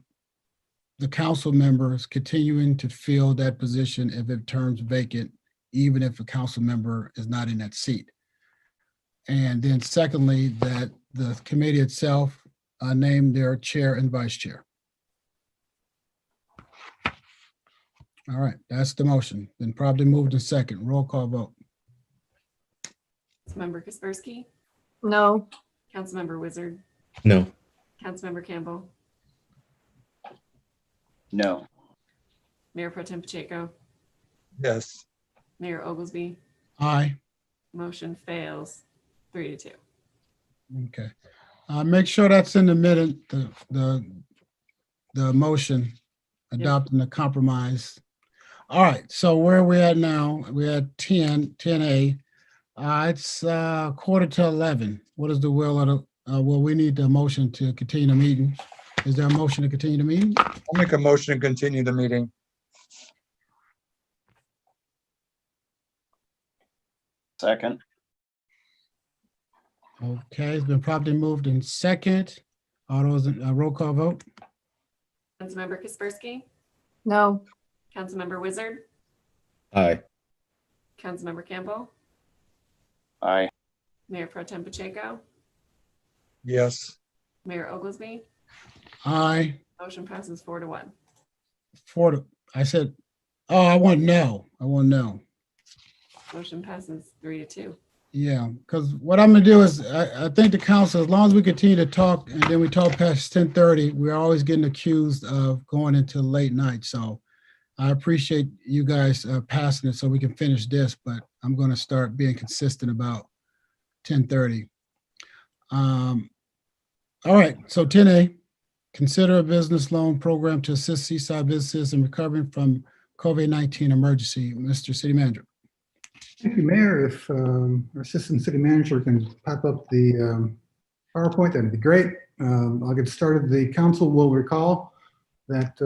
Speaker 2: the council members continuing to fill that position if it turns vacant, even if a council member is not in that seat. And then secondly, that the committee itself name their chair and vice chair. All right, that's the motion. Then probably moved in second. Roll call vote.
Speaker 4: Councilmember Kaspersky,
Speaker 3: No.
Speaker 4: Councilmember Wizard,
Speaker 12: No.
Speaker 4: Councilmember Campbell,
Speaker 7: No.
Speaker 4: Mayor Pro Tem Pacheco,
Speaker 5: Yes.
Speaker 4: Mayor Oglesby.
Speaker 2: Aye.
Speaker 4: Motion fails 3-2.
Speaker 2: Okay. Make sure that's in the minute, the motion adopting the compromise. All right, so where are we at now? We're at 10A. It's 10:45. What is the will of the, well, we need the motion to continue the meeting. Is there a motion to continue the meeting?
Speaker 5: I'll make a motion to continue the meeting.
Speaker 7: Second.
Speaker 2: Okay, it's been properly moved in second. All those, roll call vote?
Speaker 4: Councilmember Kaspersky,
Speaker 3: No.
Speaker 4: Councilmember Wizard,
Speaker 12: Aye.
Speaker 4: Councilmember Campbell,
Speaker 7: Aye.
Speaker 4: Mayor Pro Tem Pacheco,
Speaker 5: Yes.
Speaker 4: Mayor Oglesby.
Speaker 2: Aye.
Speaker 4: Motion passes 4-1.
Speaker 2: I said, oh, I want no.
Speaker 4: Motion passes 3-2.
Speaker 2: Yeah, because what I'm gonna do is, I think the council, as long as we continue to talk and then we talk past 10:30, we're always getting accused of going into late night. So I appreciate you guys passing it so we can finish this, but I'm gonna start being consistent about 10:30. All right, so 10A, consider a business loan program to assist Seaside businesses in recovering from COVID-19 emergency. Mr. City Manager.
Speaker 6: Thank you, Mayor. If our Assistant City Manager can pop up the PowerPoint, that'd be great. I'll get started. The council will recall that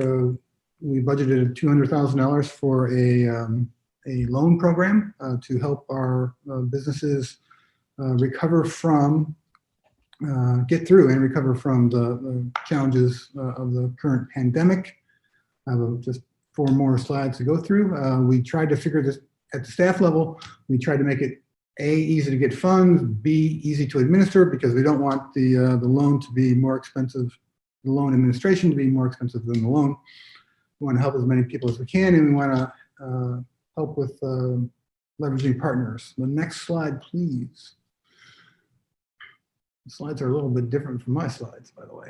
Speaker 6: we budgeted $200,000 for a loan program to help our businesses recover from, get through and recover from the challenges of the current pandemic. I have just 4 more slides to go through. We tried to figure this at the staff level. We tried to make it A, easy to get funds, B, easy to administer, because we don't want the loan to be more expensive, the loan administration to be more expensive than the loan. We want to help as many people as we can, and we want to help with leveraging partners. The next slide, please. The slides are a little bit different from my slides, by the way.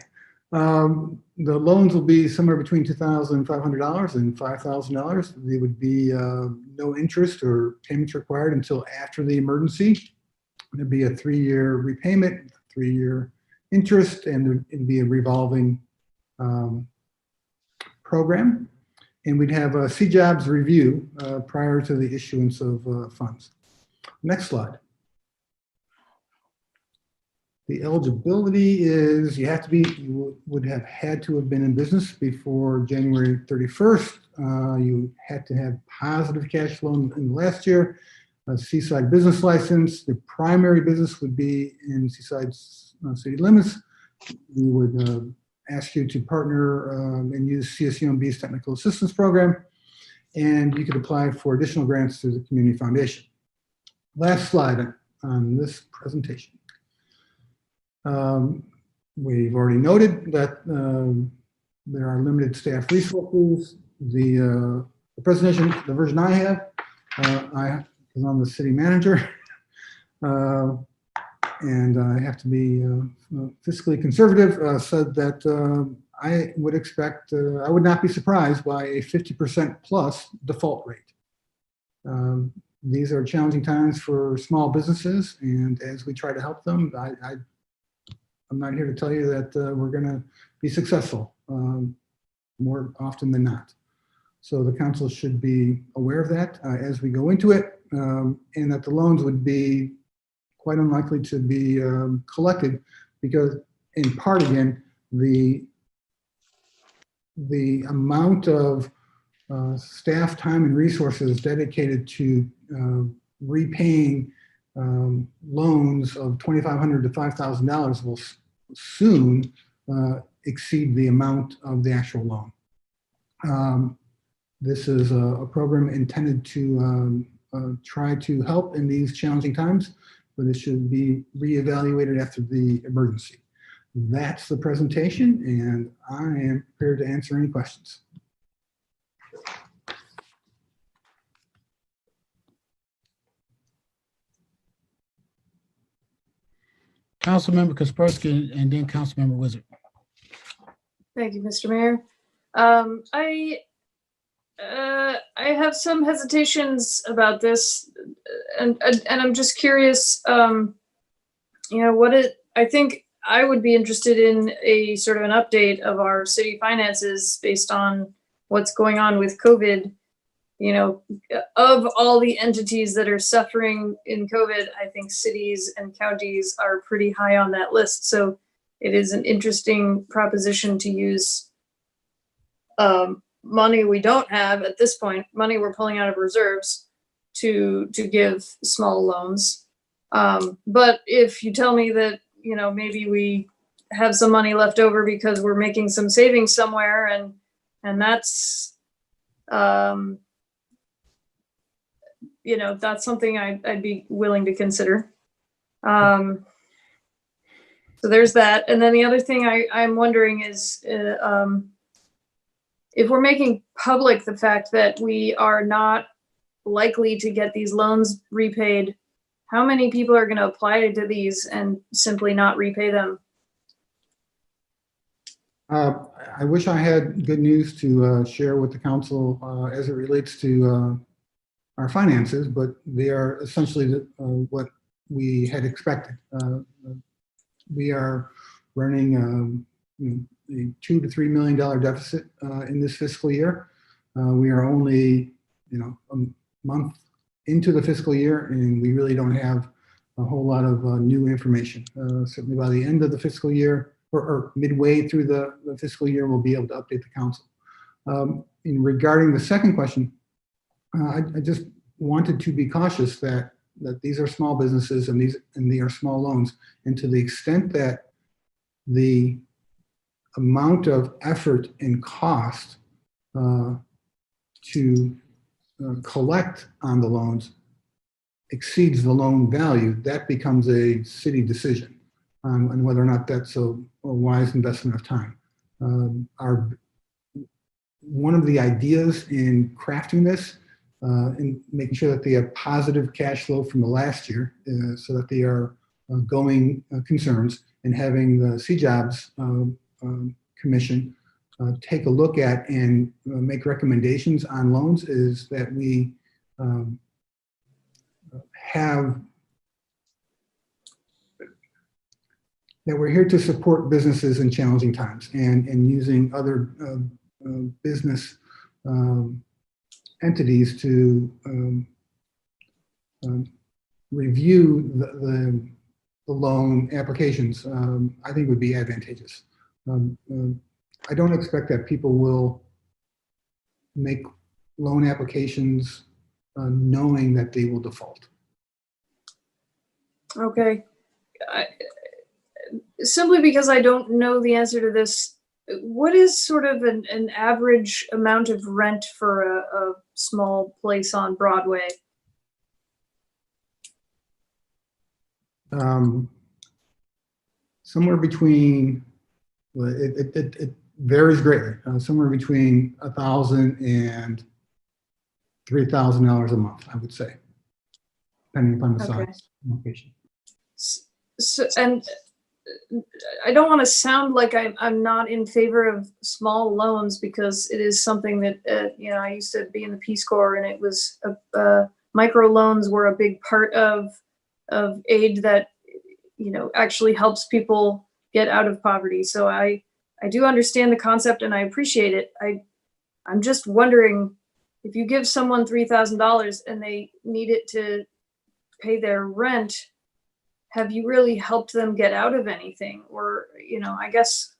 Speaker 6: The loans will be somewhere between $2,500 and $5,000. They would be no interest or payments required until after the emergency. There'd be a 3-year repayment, 3-year interest, and it'd be a revolving program. And we'd have a C-Jobs review prior to the issuance of funds. Next slide. The eligibility is you would have had to have been in business before January 31st. You had to have positive cash flow in the last year, a Seaside business license. The primary business would be in Seaside's city limits. We would ask you to partner and use CSUMB's technical assistance program, and you could apply for additional grants through the Community Foundation. Last slide on this presentation. We've already noted that there are limited staff resources. The presentation, the version I have, I is on the city manager, and I have to be fiscally conservative, said that I would expect, I would not be surprised by a 50% plus default rate. These are challenging times for small businesses, and as we try to help them, I'm not here to tell you that we're going to be successful more often than not. So the council should be aware of that as we go into it, and that the loans would be quite unlikely to be collected because, in part, again, the amount of staff time and resources dedicated to repaying loans of $2,500 to $5,000 will soon exceed the amount of the actual loan. This is a program intended to try to help in these challenging times, but it should be reevaluated after the emergency. That's the presentation, and I am prepared to answer any questions.
Speaker 2: Councilmember Kaspersky and then Councilmember Wizard.
Speaker 3: Thank you, Mr. Mayor. I have some hesitations about this, and I'm just curious. I think I would be interested in a sort of an update of our city finances based on what's going on with COVID. Of all the entities that are suffering in COVID, I think cities and counties are pretty high on that list. So it is an interesting proposition to use money we don't have at this point, money we're pulling out of reserves to give small loans. But if you tell me that, maybe we have some money left over because we're making some savings somewhere and that's, that's something I'd be willing to consider. So there's that. And then the other thing I'm wondering is, if we're making public the fact that we are not likely to get these loans repaid, how many people are going to apply to these and simply not repay them?
Speaker 6: I wish I had good news to share with the council as it relates to our finances, but they are essentially what we had expected. We are running a $2 to $3 million deficit in this fiscal year. We are only a month into the fiscal year, and we really don't have a whole lot of new information. Certainly by the end of the fiscal year or midway through the fiscal year, we'll be able to update the council. In regarding the second question, I just wanted to be cautious that these are small businesses and they are small loans, and to the extent that the amount of effort and cost to collect on the loans exceeds the loan value, that becomes a city decision on whether or not that's a wise investment of time. One of the ideas in crafting this and making sure that they have positive cash flow from the last year so that they are going concerns, and having the C-Jobs Commission take a look at and make recommendations on loans is that we that we're here to support businesses in challenging times, and using other business entities to review the loan applications, I think would be advantageous. I don't expect that people will make loan applications knowing that they will default.
Speaker 3: Okay. Simply because I don't know the answer to this, what is sort of an average amount of rent for a small place on Broadway?
Speaker 6: Somewhere between, well, it varies greatly, somewhere between $1,000 and $3,000 a month, I would say, depending upon the size and location.
Speaker 3: So, and I don't want to sound like I'm not in favor of small loans, because it is something that, I used to be in the Peace Corps, and it was micro loans were a big part of aid that, actually helps people get out of poverty. So I do understand the concept and I appreciate it. I'm just wondering, if you give someone $3,000 and they need it to pay their rent, have you really helped them get out of anything? Or, I guess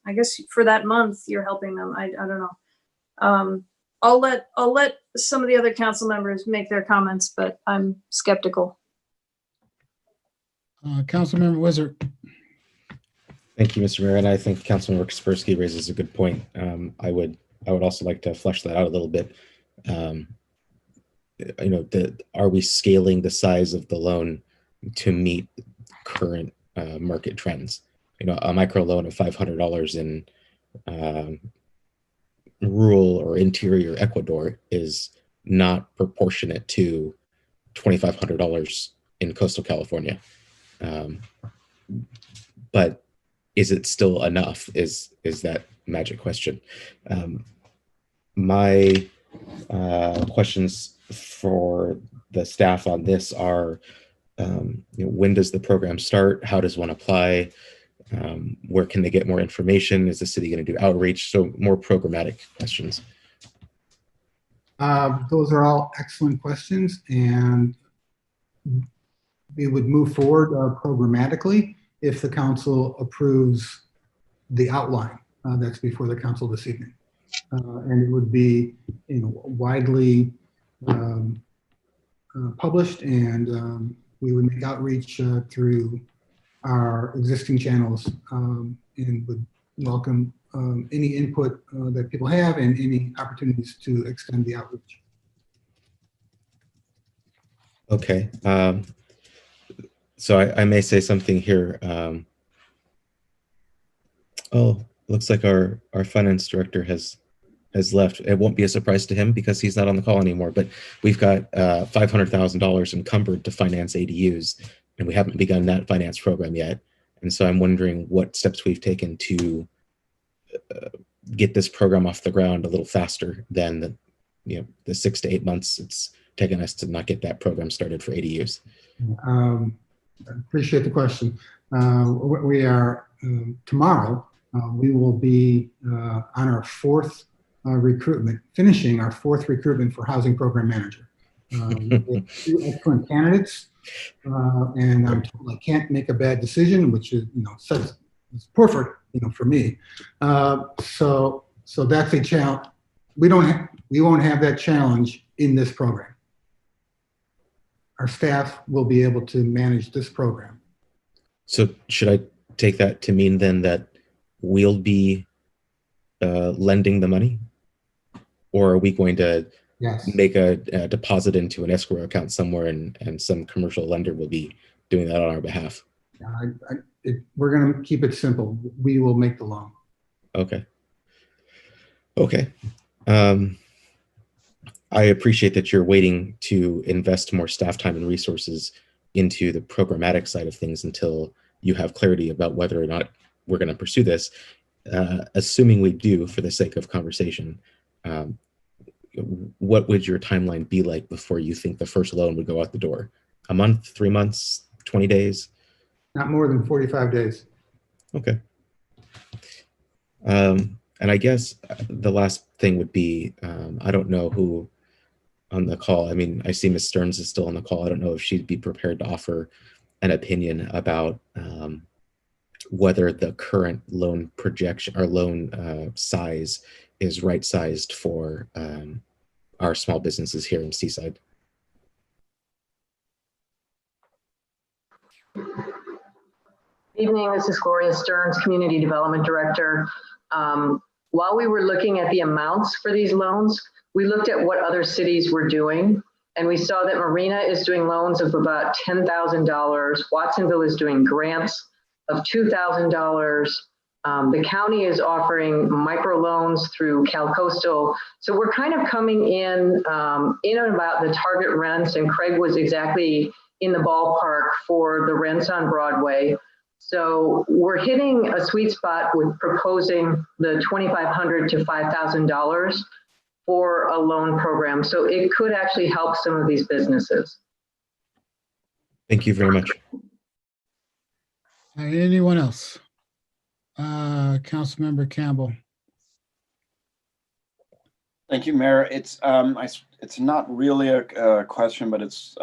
Speaker 3: for that month you're helping them. I don't know. I'll let some of the other council members make their comments, but I'm skeptical.
Speaker 2: Councilmember Wizard.
Speaker 12: Thank you, Mr. Mayor, and I think Councilmember Kaspersky raises a good point. I would also like to flesh that out a little bit. Are we scaling the size of the loan to meet current market trends? A micro loan of $500 in rural or interior Ecuador is not proportionate to $2,500 in coastal California. But is it still enough? Is that magic question? My questions for the staff on this are, When does the program start? How does one apply? Where can they get more information? Is the city going to do outreach? So more programmatic questions.
Speaker 6: Those are all excellent questions, and we would move forward programmatically if the council approves the outline that's before the council this evening. And it would be, widely published, and we would make outreach through our existing channels, and would welcome any input that people have and any opportunities to extend the outreach.
Speaker 12: Okay. So I may say something here. Oh, looks like our finance director has left. It won't be a surprise to him because he's not on the call anymore, but we've got $500,000 encumbered to finance ADUs, and we haven't begun that finance program yet. And so I'm wondering what steps we've taken to get this program off the ground a little faster than the 6 to 8 months it's taken us to not get that program started for ADUs.
Speaker 6: Appreciate the question. We are tomorrow. We will be on our fourth recruitment, finishing our fourth recruitment for housing program manager. We have 2 excellent candidates, and I'm told I can't make a bad decision, which is it's perfect for me. So that's a challenge. We won't have that challenge in this program. Our staff will be able to manage this program.
Speaker 12: So should I take that to mean then that we'll be lending the money? Or are we going to make a deposit into an escrow account somewhere, and some commercial lender will be doing that on our behalf?
Speaker 6: We're going to keep it simple. We will make the loan.
Speaker 12: Okay. Okay. I appreciate that you're waiting to invest more staff time and resources into the programmatic side of things until you have clarity about whether or not we're going to pursue this. Assuming we do, for the sake of conversation, what would your timeline be like before you think the first loan would go out the door? A month, 3 months, 20 days?
Speaker 6: Not more than 45 days.
Speaker 12: Okay. And I guess the last thing would be, I don't know who on the call. I mean, I see Ms. Stearns is still on the call. I don't know if she'd be prepared to offer an opinion about whether the current loan projection or loan size is right-sized for our small businesses here in Seaside.
Speaker 19: Evening, this is Gloria Stearns, Community Development Director. While we were looking at the amounts for these loans, we looked at what other cities were doing, and we saw that Marina is doing loans of about $10,000. Watsonville is doing grants of $2,000. The county is offering microloans through CalCoastal. So we're kind of coming in and about the target rents, and Craig was exactly in the ballpark for the rents on Broadway. So we're hitting a sweet spot with proposing the $2,500 to $5,000 for a loan program. So it could actually help some of these businesses.
Speaker 12: Thank you very much.
Speaker 2: Anyone else? Councilmember Campbell.
Speaker 7: Thank you, Mayor. It's not really a question, but it's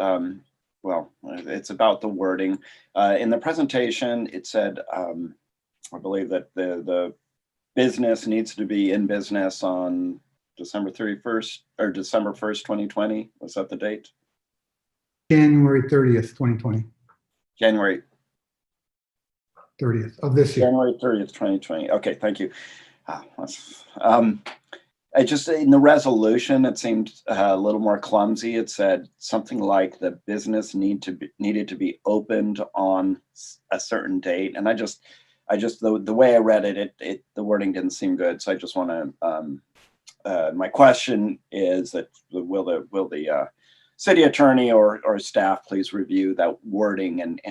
Speaker 7: well, it's about the wording. In the presentation, it said, I believe that the business needs to be in business on December 31st or December 1st, 2020. Was that the date?
Speaker 6: January 30th, 2020.
Speaker 7: January
Speaker 6: 30th of this year.
Speaker 7: January 30th, 2020. Okay, thank you. I just, in the resolution, it seemed a little more clumsy. It said something like the business needed to be opened on a certain date, and I just the way I read it, the wording didn't seem good. So I just want to. My question is that will the city attorney or staff please review that wording and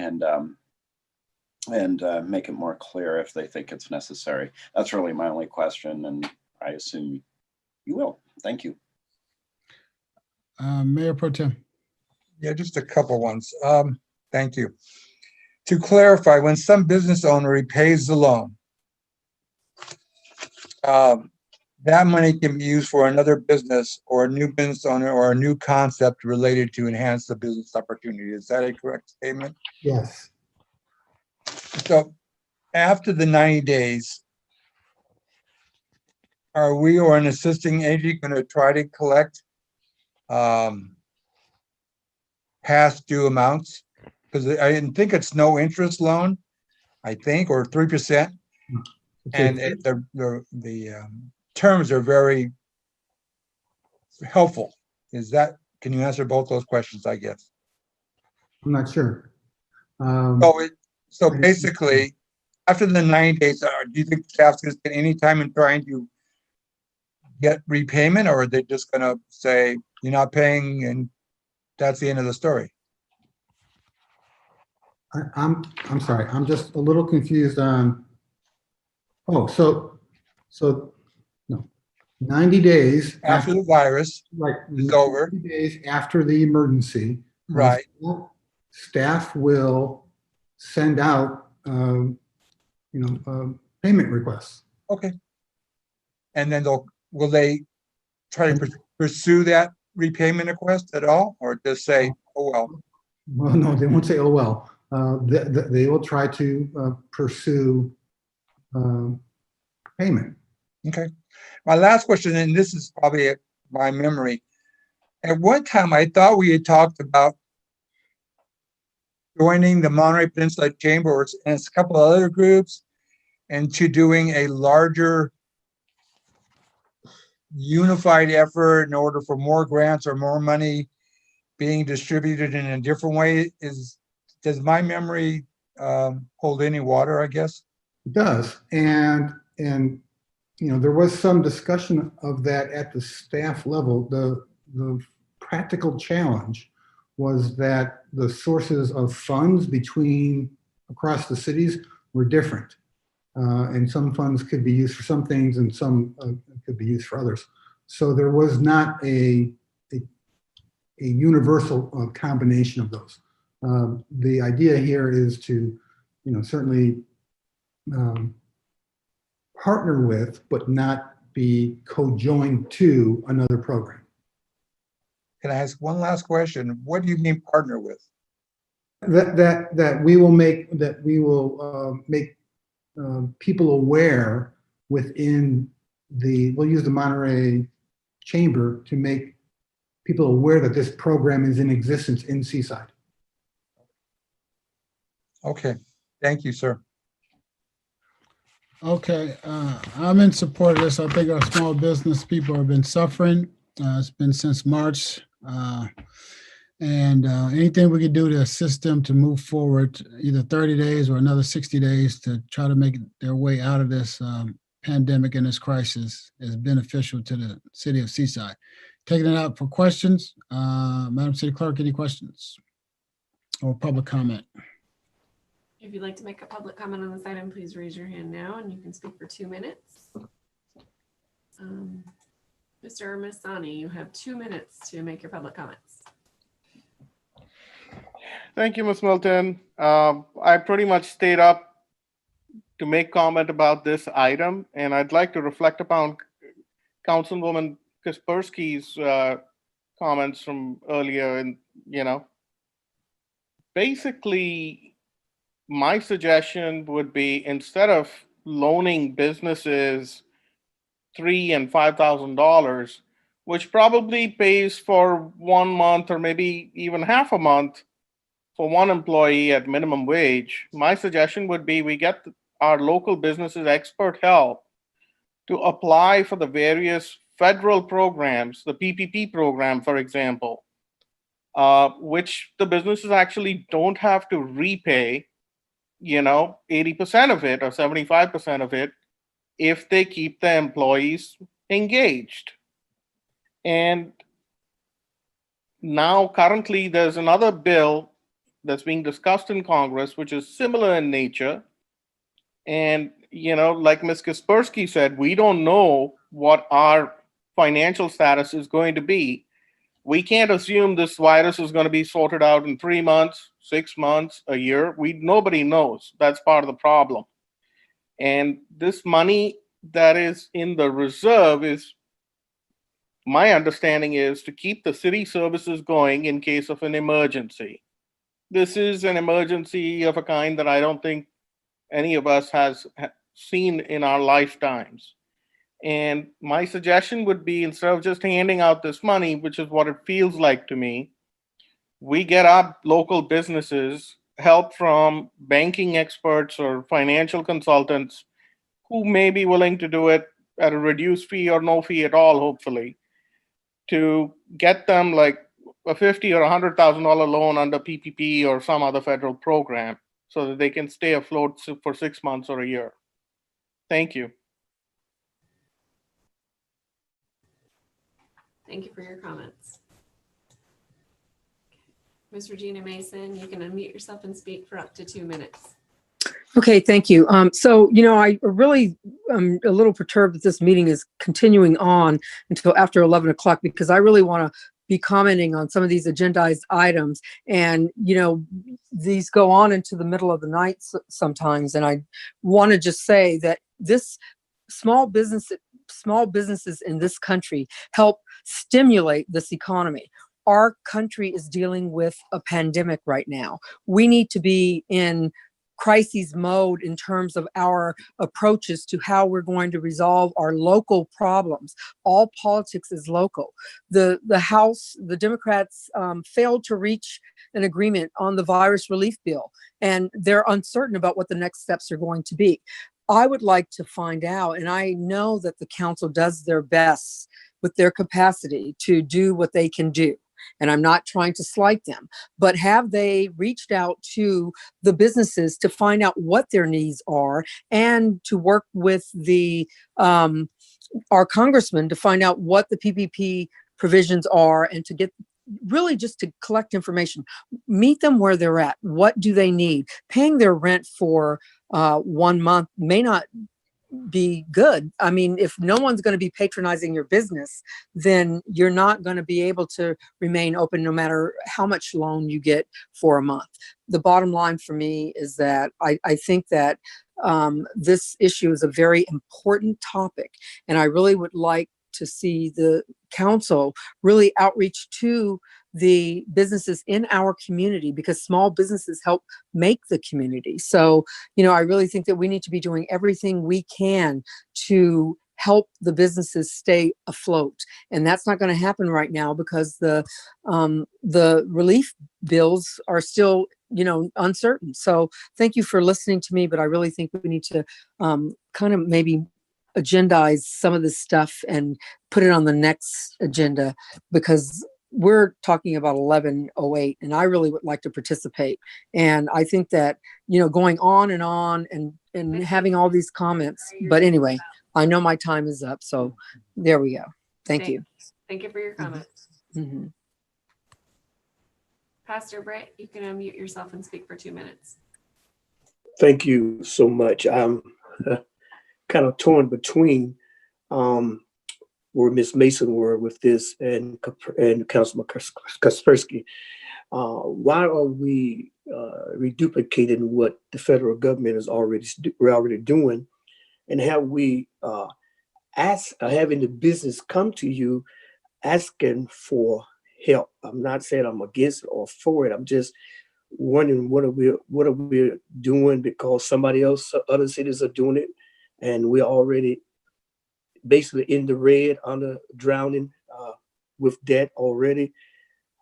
Speaker 7: make it more clear if they think it's necessary. That's really my only question, and I assume you will. Thank you.
Speaker 2: Mayor Pro Tem.
Speaker 5: Yeah, just a couple ones. Thank you. To clarify, when some business owner repays the loan, that money can be used for another business or a new business owner or a new concept related to enhance the business opportunity. Is that a correct statement?
Speaker 6: Yes.
Speaker 5: So after the 90 days, are we or an assisting agent going to try to collect past due amounts? Because I didn't think it's no interest loan, I think, or 3%. And the terms are very helpful. Can you answer both those questions, I guess?
Speaker 6: I'm not sure.
Speaker 5: So basically, after the 90 days, do you think staff's going to spend any time in trying to get repayment, or are they just going to say, you're not paying and that's the end of the story?
Speaker 6: I'm sorry. I'm just a little confused on. Oh, so no, 90 days
Speaker 5: after the virus
Speaker 6: is
Speaker 5: over.
Speaker 6: 90 days after the emergency,
Speaker 5: right?
Speaker 6: Staff will send out, payment requests.
Speaker 5: Okay. And then will they try to pursue that repayment request at all, or just say, oh well?
Speaker 6: Well, no, they won't say, oh well. They will try to pursue payment.
Speaker 5: Okay. My last question, and this is probably my memory. At one time, I thought we had talked about joining the Monterey Peninsula Chamber and a couple of other groups into doing a larger unified effort in order for more grants or more money being distributed in a different way. Does my memory hold any water, I guess?
Speaker 6: It does. And there was some discussion of that at the staff level. The practical challenge was that the sources of funds across the cities were different. And some funds could be used for some things and some could be used for others. So there was not a universal combination of those. The idea here is to, certainly partner with, but not be co-joined to another program.
Speaker 5: Can I ask one last question? What do you mean partner with?
Speaker 6: That we will make people aware within we'll use the Monterey Chamber to make people aware that this program is in existence in Seaside.
Speaker 5: Okay, thank you, sir.
Speaker 2: Okay, I'm in support of this. I think our small business people have been suffering. It's been since March. And anything we can do to assist them to move forward, either 30 days or another 60 days to try to make their way out of this pandemic and this crisis is beneficial to the city of Seaside. Taking it out for questions. Madam City Clerk, any questions or public comment?
Speaker 4: If you'd like to make a public comment on this item, please raise your hand now and you can speak for 2 minutes. Mr. Masani, you have 2 minutes to make your public comments.
Speaker 10: Thank you, Ms. Milton. I pretty much stayed up to make comment about this item, and I'd like to reflect upon Councilwoman Kaspersky's comments from earlier. And, basically, my suggestion would be, instead of loaning businesses $3,000 and $5,000, which probably pays for 1 month or maybe even half a month for one employee at minimum wage, my suggestion would be we get our local businesses expert help to apply for the various federal programs, the PPP program, for example, which the businesses actually don't have to repay 80% of it or 75% of it if they keep the employees engaged. And now currently there's another bill that's being discussed in Congress, which is similar in nature. And, like Ms. Kaspersky said, we don't know what our financial status is going to be we can't assume this virus is going to be sorted out in 3 months, 6 months, a year. Nobody knows. That's part of the problem. And this money that is in the reserve is, my understanding is, to keep the city services going in case of an emergency. This is an emergency of a kind that I don't think any of us has seen in our lifetimes. And my suggestion would be, instead of just handing out this money, which is what it feels like to me, we get our local businesses help from banking experts or financial consultants who may be willing to do it at a reduced fee or no fee at all, hopefully, to get them like a $50,000 or $100,000 loan under PPP or some other federal program so that they can stay afloat for 6 months or a year. Thank you.
Speaker 4: Thank you for your comments. Ms. Regina Mason, you can unmute yourself and speak for up to 2 minutes.
Speaker 11: Okay, thank you. So, I really am a little perturbed that this meeting is continuing on until after 11 o'clock, because I really want to be commenting on some of these agendized items. And, these go on into the middle of the night sometimes. And I want to just say that this small businesses in this country help stimulate this economy. Our country is dealing with a pandemic right now. We need to be in crises mode in terms of our approaches to how we're going to resolve our local problems. All politics is local. The House, the Democrats failed to reach an agreement on the virus relief bill, and they're uncertain about what the next steps are going to be. I would like to find out, and I know that the council does their best with their capacity to do what they can do, and I'm not trying to slight them, but have they reached out to the businesses to find out what their needs are, and to work with our congressman to find out what the PPP provisions are, and to get really just to collect information, meet them where they're at. What do they need? Paying their rent for 1 month may not be good. I mean, if no one's going to be patronizing your business, then you're not going to be able to remain open no matter how much loan you get for a month. The bottom line for me is that I think that this issue is a very important topic, and I really would like to see the council really outreach to the businesses in our community, because small businesses help make the community. So, I really think that we need to be doing everything we can to help the businesses stay afloat. And that's not going to happen right now because the relief bills are still, uncertain. So thank you for listening to me, but I really think we need to kind of maybe agendize some of this stuff and put it on the next agenda, because we're talking about 11:08 and I really would like to participate. And I think that, going on and having all these comments, but anyway, I know my time is up. So there we go. Thank you.
Speaker 4: Thank you for your comments.
Speaker 11: Mm-hmm.
Speaker 4: Pastor Brett, you can unmute yourself and speak for 2 minutes.
Speaker 20: Thank you so much. I'm kind of torn between where Ms. Mason were with this and Councilman Kaspersky. Why are we reduplicating what the federal government is already doing, and have we having the business come to you asking for help? I'm not saying I'm against or for it. I'm just wondering what are we doing because other cities are doing it, and we're already basically in the red, drowning with debt already.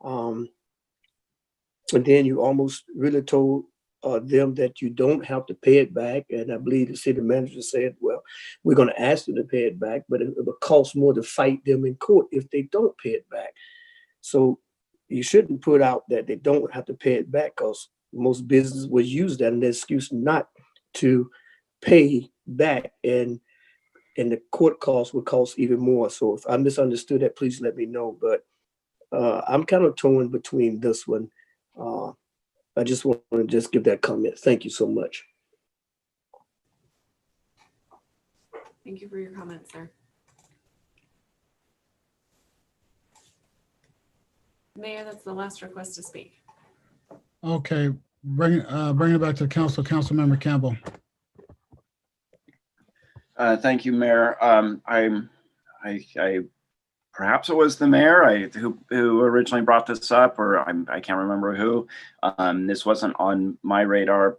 Speaker 20: And then you almost really told them that you don't have to pay it back. And I believe the city manager said, well, we're going to ask them to pay it back, but it will cost more to fight them in court if they don't pay it back. So you shouldn't put out that they don't have to pay it back, because most businesses will use that as an excuse not to pay back. And the court costs would cost even more. So if I misunderstood that, please let me know. But I'm kind of torn between this one. I just want to give that comment. Thank you so much.
Speaker 4: Thank you for your comments, sir. Mayor, that's the last request to speak.
Speaker 2: Okay, bring it back to the council. Councilmember Campbell.
Speaker 7: Thank you, Mayor. I perhaps it was the mayor who originally brought this up, or I can't remember who. This wasn't on my radar,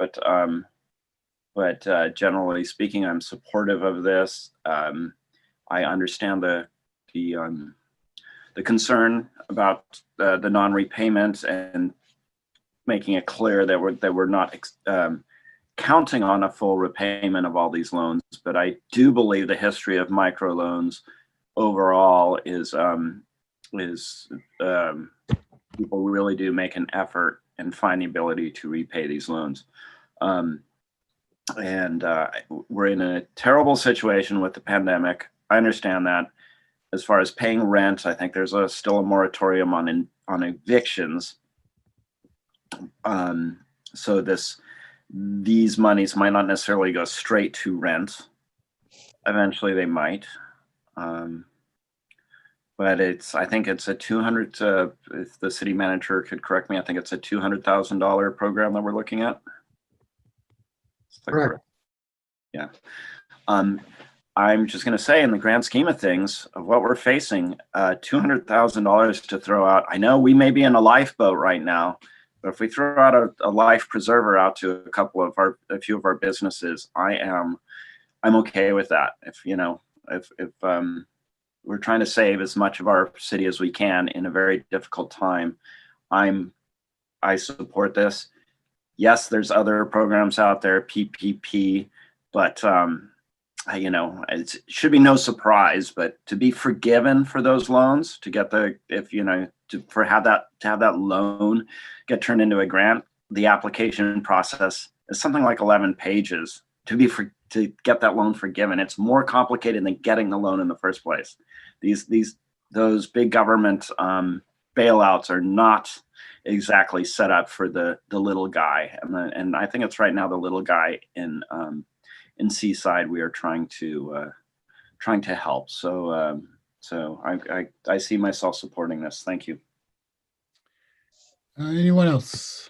Speaker 7: but generally speaking, I'm supportive of this. I understand the concern about the non-repayment and making it clear that we're not counting on a full repayment of all these loans. But I do believe the history of microloans overall is people really do make an effort and find the ability to repay these loans. We're in a terrible situation with the pandemic. I understand that. As far as paying rent, I think there's still a moratorium on evictions. So these monies might not necessarily go straight to rent. Eventually they might. But I think it's a 200, if the city manager could correct me, I think it's a $200,000 program that we're looking at.
Speaker 6: Correct.
Speaker 7: Yeah. I'm just going to say, in the grand scheme of things, of what we're facing, $200,000 to throw out. I know we may be in a lifeboat right now, but if we throw out a life preserver out to a few of our businesses, I'm okay with that. If we're trying to save as much of our city as we can in a very difficult time, I support this. Yes, there's other programs out there, PPP, but it should be no surprise. But to be forgiven for those loans, to get have that loan get turned into a grant, the application process is something like 11 pages. To get that loan forgiven, it's more complicated than getting the loan in the first place. Those big government bailouts are not exactly set up for the little guy, and I think it's right now the little guy in Seaside we are trying to help. So I see myself supporting this. Thank you.
Speaker 2: Anyone else?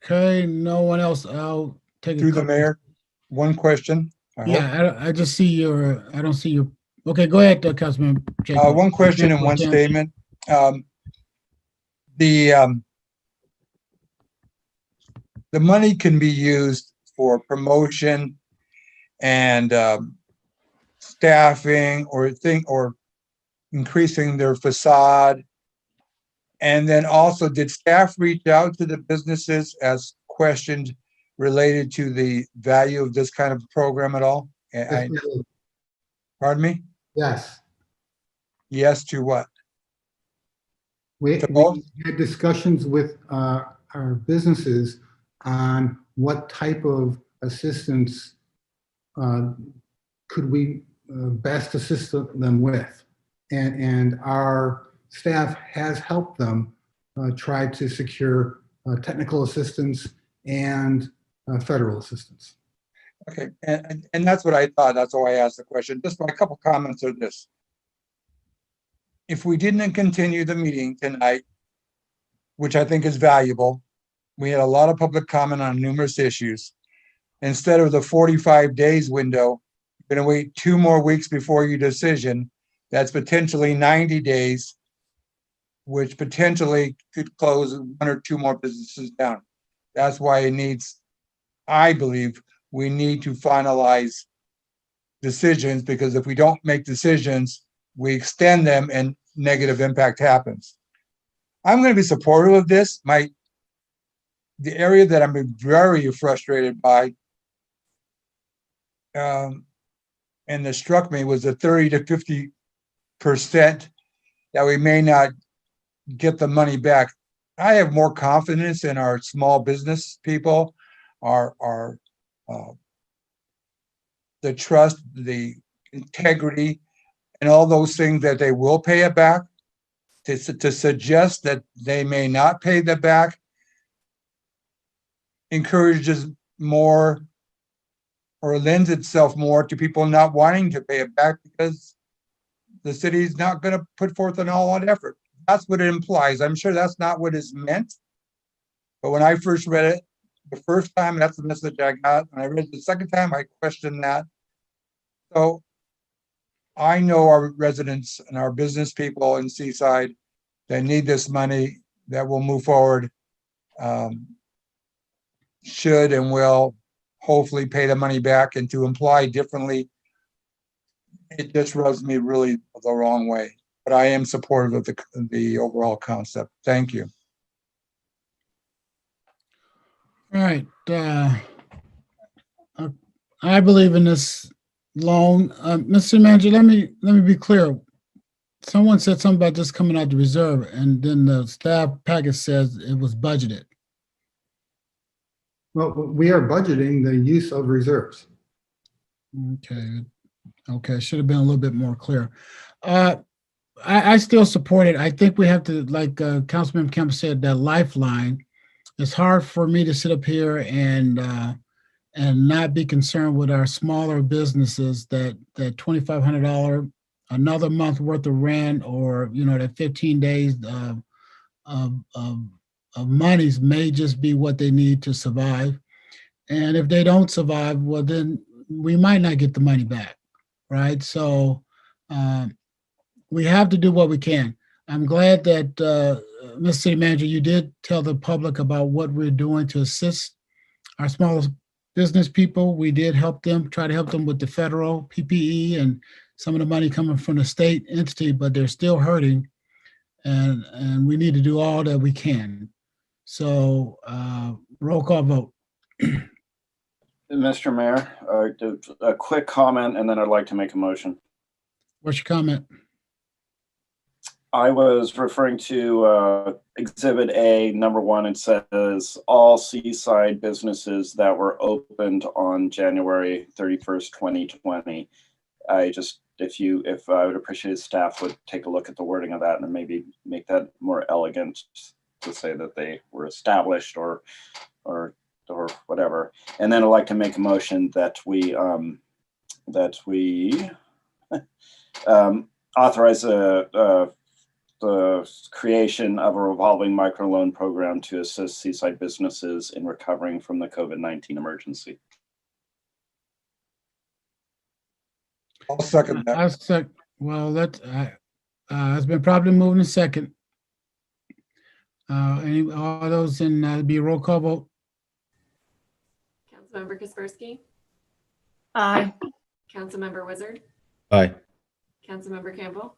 Speaker 2: Okay, no one else. I'll take
Speaker 5: Through the mayor, one question.
Speaker 2: Yeah, I just see your. I don't see your. Okay, go ahead, Councilman Jacob.
Speaker 5: One question and one statement. The money can be used for promotion and staffing or increasing their facade. And then also, did staff reach out to the businesses as questioned related to the value of this kind of program at all? Pardon me?
Speaker 6: Yes.
Speaker 5: Yes to what?
Speaker 6: We had discussions with our businesses on what type of assistance could we best assist them with. And our staff has helped them try to secure technical assistance and federal assistance.
Speaker 5: Okay, and that's what I thought. That's why I asked the question. Just a couple comments on this. If we didn't continue the meeting tonight, which I think is valuable, we had a lot of public comment on numerous issues. Instead of the 45 days window, you're going to wait 2 more weeks before your decision. That's potentially 90 days, which potentially could close 1 or 2 more businesses down. That's why I believe we need to finalize decisions, because if we don't make decisions, we extend them and negative impact happens. I'm going to be supportive of this. The area that I'm very frustrated by, and that struck me, was the 30 to 50% that we may not get the money back. I have more confidence in our small business people, the trust, the integrity, and all those things that they will pay it back. To suggest that they may not pay that back encourages more, or lends itself more to people not wanting to pay it back, because the city's not going to put forth an all-out effort. That's what it implies. I'm sure that's not what is meant. But when I first read it, the first time, that's the message I got. And I read it the second time, I questioned that. So I know our residents and our business people in Seaside that need this money, that will move forward, should and will hopefully pay the money back. And to imply differently, it just rubs me really the wrong way. But I am supportive of the overall concept. Thank you.
Speaker 2: All right. I believe in this loan. Mr. Manager, let me be clear. Someone said something about just coming out the reserve, and then the staff package says it was budgeted.
Speaker 6: Well, we are budgeting the use of reserves.
Speaker 2: Okay, should have been a little bit more clear. I still support it. I think we have to, like Councilmember Kemp said, that lifeline. It's hard for me to sit up here and not be concerned with our smaller businesses that $2,500 another month worth of rent, or that 15 days of monies may just be what they need to survive. And if they don't survive, well, then we might not get the money back, right? So we have to do what we can. I'm glad that, Mr. City Manager, you did tell the public about what we're doing to assist our smallest business people. We did try to help them with the federal PPE and some of the money coming from the state entity, but they're still hurting, and we need to do all that we can. So roll call vote.
Speaker 7: Mr. Mayor, a quick comment, and then I'd like to make a motion.
Speaker 2: What's your comment?
Speaker 7: I was referring to Exhibit A, number 1. It says all Seaside businesses that were opened on January 31st, 2020. If I would appreciate staff would take a look at the wording of that and maybe make that more elegant to say that they were established or whatever. And then I'd like to make a motion that we authorize the creation of a revolving microloan program to assist Seaside businesses in recovering from the COVID-19 emergency.
Speaker 5: I'll second that.
Speaker 2: Well, it's been probably moved in second. All those in be a roll call vote?
Speaker 4: Councilmember Kaspersky?
Speaker 3: Aye.
Speaker 4: Councilmember Wizard?
Speaker 12: Aye.
Speaker 4: Councilmember Campbell?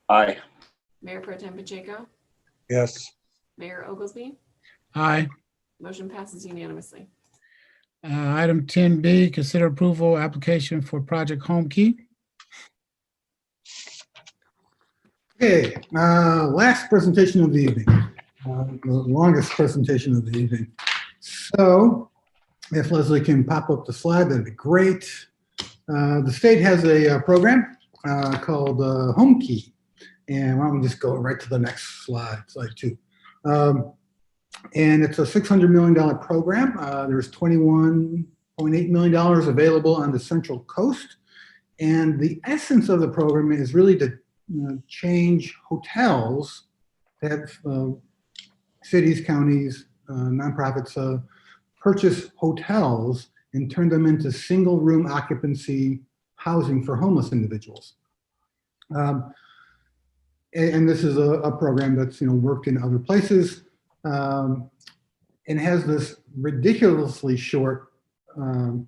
Speaker 7: Aye.
Speaker 4: Mayor Pro Tem Pacheco?
Speaker 5: Yes.
Speaker 4: Mayor Oglesby?
Speaker 2: Aye.
Speaker 4: Motion passes unanimously.
Speaker 2: Item 10B, consider approval application for Project Home Key.
Speaker 6: Okay, last presentation of the evening, the longest presentation of the evening. So if Leslie can pop up the slide, that'd be great. The state has a program called Home Key. And why don't we just go right to the next slide 2. And it's a $600 million program. There's $21.8 million available on the Central Coast. And the essence of the program is really to change hotels that cities, counties, nonprofits purchase hotels and turn them into single room occupancy housing for homeless individuals. And this is a program that's worked in other places, and has this ridiculously short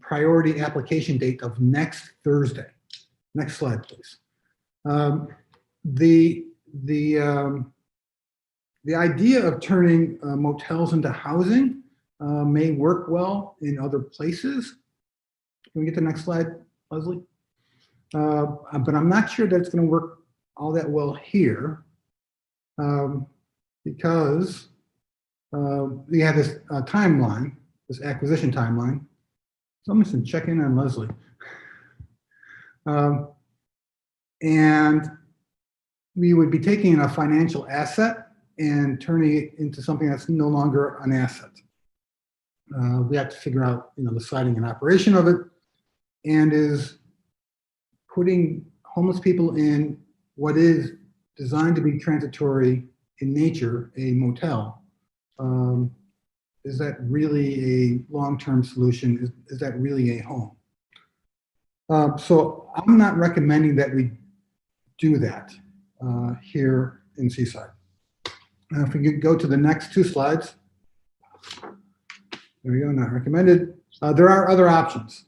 Speaker 6: priority application date of next Thursday. Next slide, please. The idea of turning motels into housing may work well in other places. Can we get the next slide, Leslie? But I'm not sure that it's going to work all that well here, because we have this timeline, this acquisition timeline. So I'm just going to check in on Leslie. And we would be taking a financial asset and turning it into something that's no longer an asset. We have to figure out, the siting and operation of it, and is putting homeless people in what is designed to be transitory in nature, a motel, is that really a long-term solution? Is that really a home? So I'm not recommending that we do that here in Seaside. If we could go to the next 2 slides. There we go, not recommended. There are other options.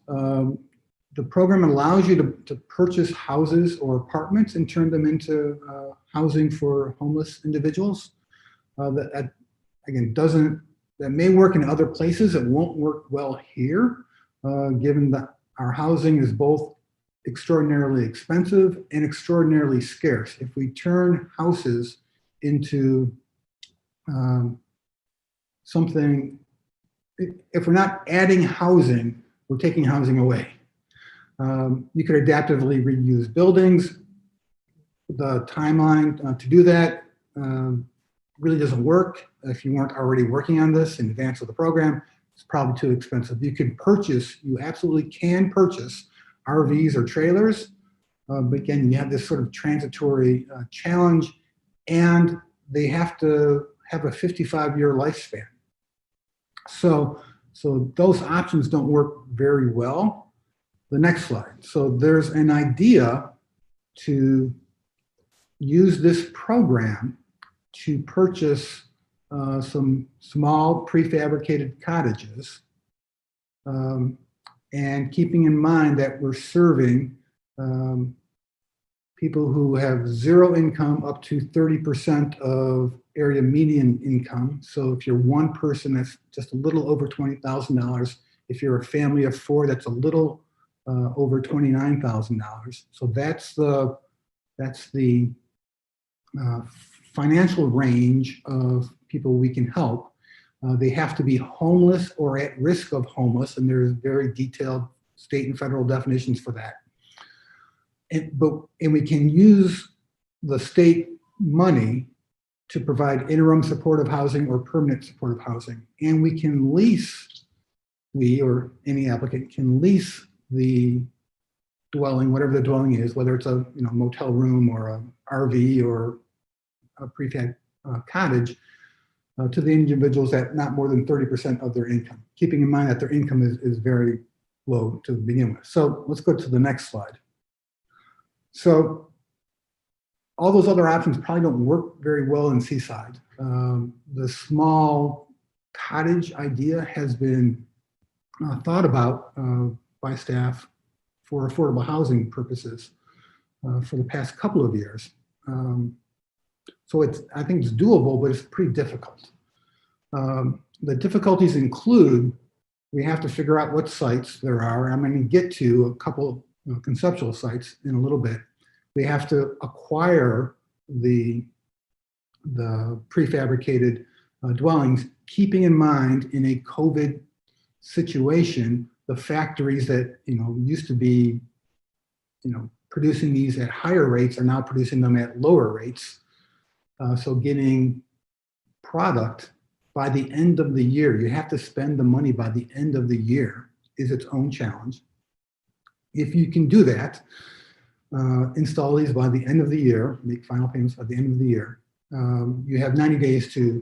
Speaker 6: The program allows you to purchase houses or apartments and turn them into housing for homeless individuals. That again, that may work in other places. It won't work well here, given that our housing is both extraordinarily expensive and extraordinarily scarce. If we turn houses into something, if we're not adding housing, we're taking housing away. You could adaptively reuse buildings. The timeline to do that really doesn't work. If you weren't already working on this in advance of the program, it's probably too expensive. You absolutely can purchase RVs or trailers, but again, you have this sort of transitory challenge, and they have to have a 55-year lifespan. So those options don't work very well. The next slide. So there's an idea to use this program to purchase some small prefabricated cottages, and keeping in mind that we're serving people who have 0 income up to 30% of area median income. So if you're one person, that's just a little over $20,000. If you're a family of 4, that's a little over $29,000. So that's the financial range of people we can help. They have to be homeless or at risk of homeless, and there's very detailed state and federal definitions for that. And we can use the state money to provide interim supportive housing or permanent supportive housing. And we can lease, we or any applicant can lease the dwelling, whatever the dwelling is, whether it's a motel room or a RV or a prefab cottage, to the individuals at not more than 30% of their income, keeping in mind that their income is very low to begin with. So let's go to the next slide. So all those other options probably don't work very well in Seaside. The small cottage idea has been thought about by staff for affordable housing purposes for the past couple of years. So I think it's doable, but it's pretty difficult. The difficulties include, we have to figure out what sites there are. I'm going to get to a couple conceptual sites in a little bit. We have to acquire the prefabricated dwellings, keeping in mind in a COVID situation, the factories that used to be producing these at higher rates are now producing them at lower rates. So getting product by the end of the year, you have to spend the money by the end of the year, is its own challenge. If you can do that, install these by the end of the year, make final payments by the end of the year, you have 90 days to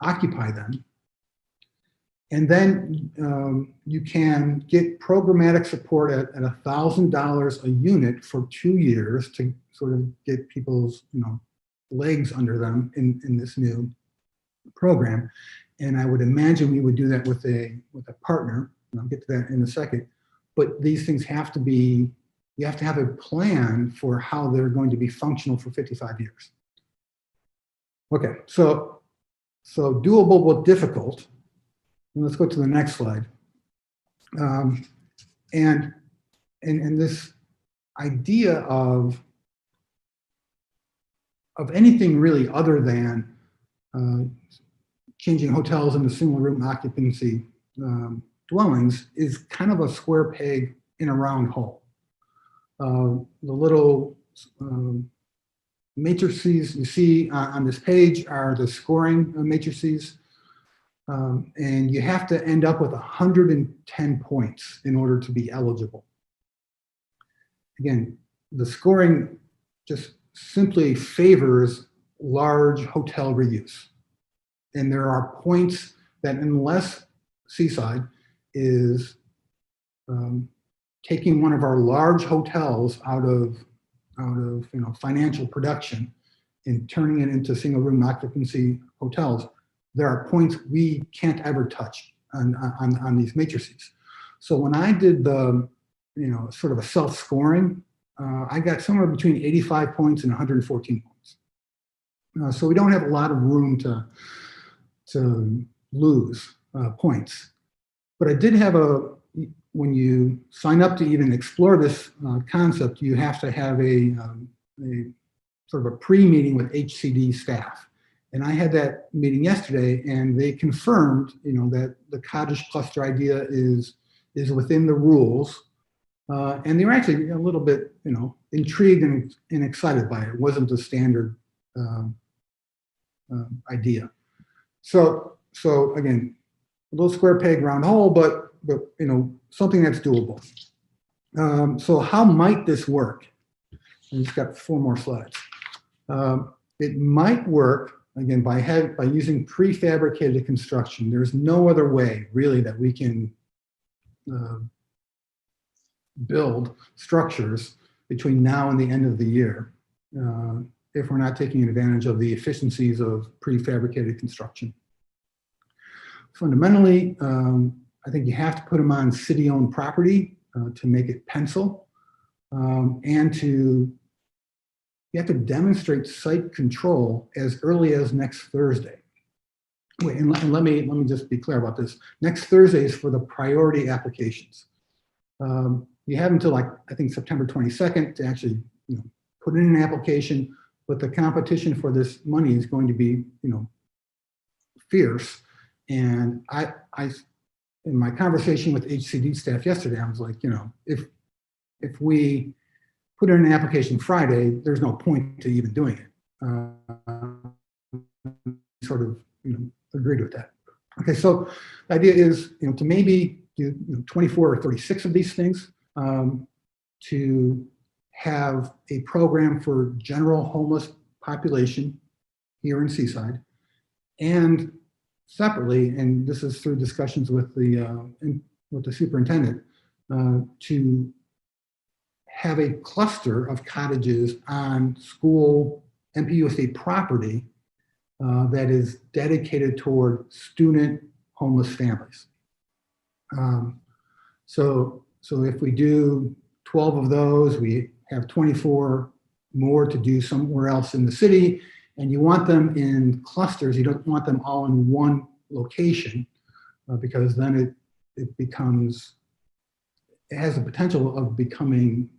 Speaker 6: occupy them. And then you can get programmatic support at $1,000 a unit for 2 years to sort of get people's legs under them in this new program. And I would imagine we would do that with a partner, and I'll get to that in a second. But these things have to be, you have to have a plan for how they're going to be functional for 55 years. Okay, so doable but difficult. And let's go to the next slide. And this idea of anything really other than changing hotels into single room occupancy dwellings is kind of a square peg in a round hole. The little matrices you see on this page are the scoring matrices. And you have to end up with 110 points in order to be eligible. Again, the scoring just simply favors large hotel reuse. And there are points that unless Seaside is taking one of our large hotels out of financial production and turning it into single room occupancy hotels, there are points we can't ever touch on these matrices. So when I did the sort of a self-scoring, I got somewhere between 85 points and 114 points. So we don't have a lot of room to lose points. But I did have when you sign up to even explore this concept, you have to have a sort of a pre-meeting with HCD staff. And I had that meeting yesterday, and they confirmed, that the cottage cluster idea is within the rules. And they were actually a little bit, intrigued and excited by it. It wasn't a standard idea. So again, a little square peg, round hole, but something that's doable. So how might this work? I just got 4 more slides. It might work again by using prefabricated construction. There's no other way really that we can build structures between now and the end of the year if we're not taking advantage of the efficiencies of prefabricated construction. Fundamentally, I think you have to put them on city-owned property to make it pencil, and you have to demonstrate site control as early as next Thursday. Wait, and let me just be clear about this. Next Thursday is for the priority applications. You have until I think September 22nd to actually put in an application, but the competition for this money is going to be fierce. And I in my conversation with HCD staff yesterday, I was like, if we put in an application Friday, there's no point to even doing it. Sort of agreed with that. Okay, so the idea is to maybe do 24 or 36 of these things, to have a program for general homeless population here in Seaside, and separately, and this is through discussions with the superintendent, to have a cluster of cottages on school MPUSA property that is dedicated toward student homeless families. So if we do 12 of those, we have 24 more to do somewhere else in the city, and you want them in clusters. You don't want them all in one location because then it has the potential of becoming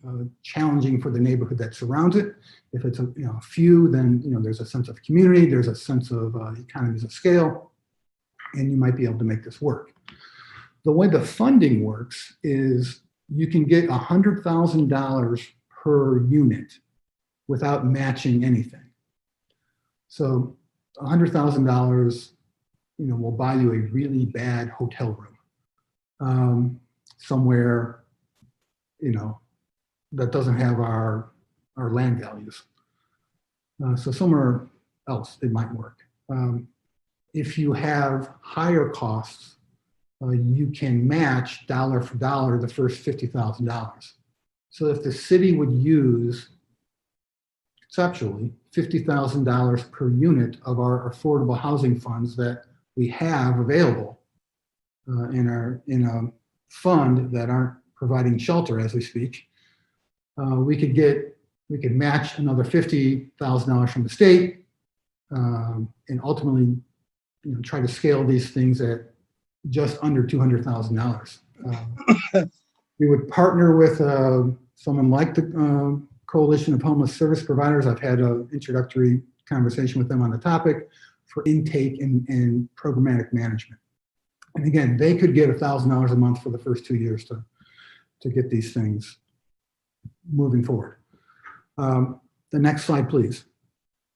Speaker 6: challenging for the neighborhood that surrounds it. If it's a few, then there's a sense of community, there's a sense of economies of scale, and you might be able to make this work. The way the funding works is you can get $100,000 per unit without matching anything. So $100,000, will buy you a really bad hotel room somewhere, that doesn't have our land values. So somewhere else it might work. If you have higher costs, you can match dollar for dollar the first $50,000. So if the city would use conceptually $50,000 per unit of our affordable housing funds that we have available in a fund that aren't providing shelter as we speak, we could match another $50,000 from the state, and ultimately, try to scale these things at just under $200,000. We would partner with someone like the Coalition of Homeless Service Providers. I've had an introductory conversation with them on the topic for intake and programmatic management. And again, they could get $1,000 a month for the first 2 years to get these things moving forward. The next slide, please.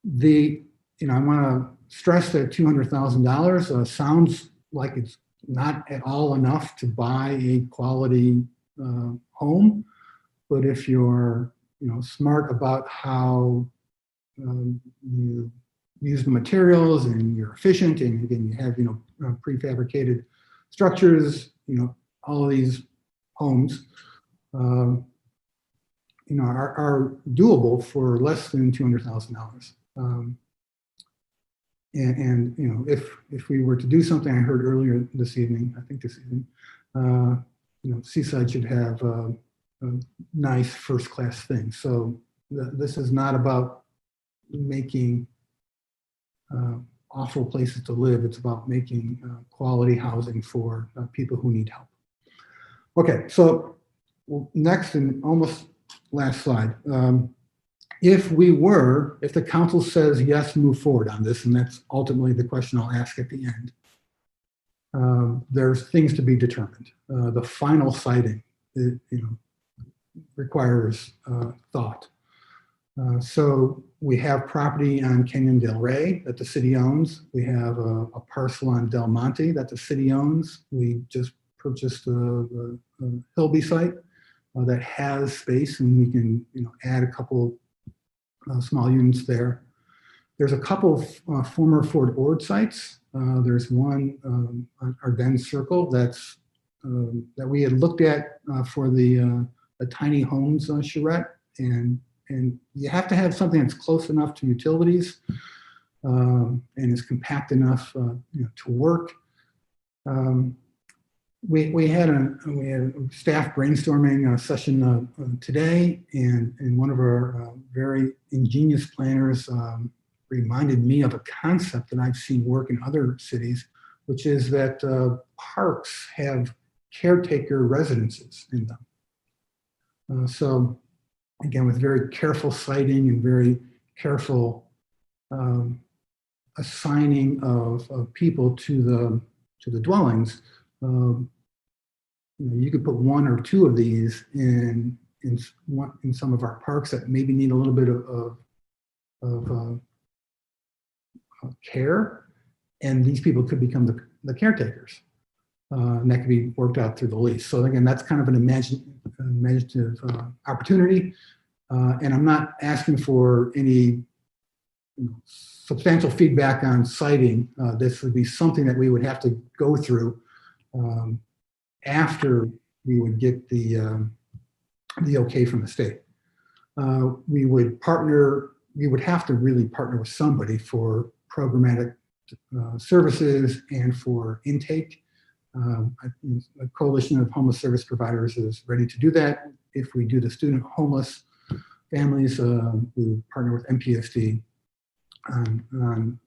Speaker 6: I want to stress that $200,000 sounds like it's not at all enough to buy a quality home, but if you're smart about how you use the materials, and you're efficient, and again, you have, prefabricated structures, all of these homes, are doable for less than $200,000. If we were to do something, I heard earlier this evening, Seaside should have a nice first-class thing. So this is not about making awful places to live. It's about making quality housing for people who need help. Okay, so next and almost last slide. If the council says yes, move forward on this, and that's ultimately the question I'll ask at the end, there's things to be determined. The final siting, requires thought. So we have property on Canyon Del Rey that the city owns. We have a parcel on Del Monte that the city owns. We just purchased a Hillby site that has space, and we can add a couple small units there. There's a couple of former Fort Ord sites. There's one on Ardennes Circle that we had looked at for the tiny homes charrette, and you have to have something that's close enough to utilities and is compact enough to work. We had a staff brainstorming session today, and one of our very ingenious planners reminded me of a concept that I've seen work in other cities, which is that parks have caretaker residences in them. So again, with very careful siting and very careful assigning of people to the dwellings, you could put one or two of these in some of our parks that maybe need a little bit of care, and these people could become the caretakers, and that could be worked out through the lease. So again, that's kind of an imaginative opportunity, and I'm not asking for any substantial feedback on siting. This would be something that we would have to go through after we would get the okay from the state. We would have to really partner with somebody for programmatic services and for intake. A coalition of homeless service providers is ready to do that. If we do the student homeless families, we would partner with MPSD on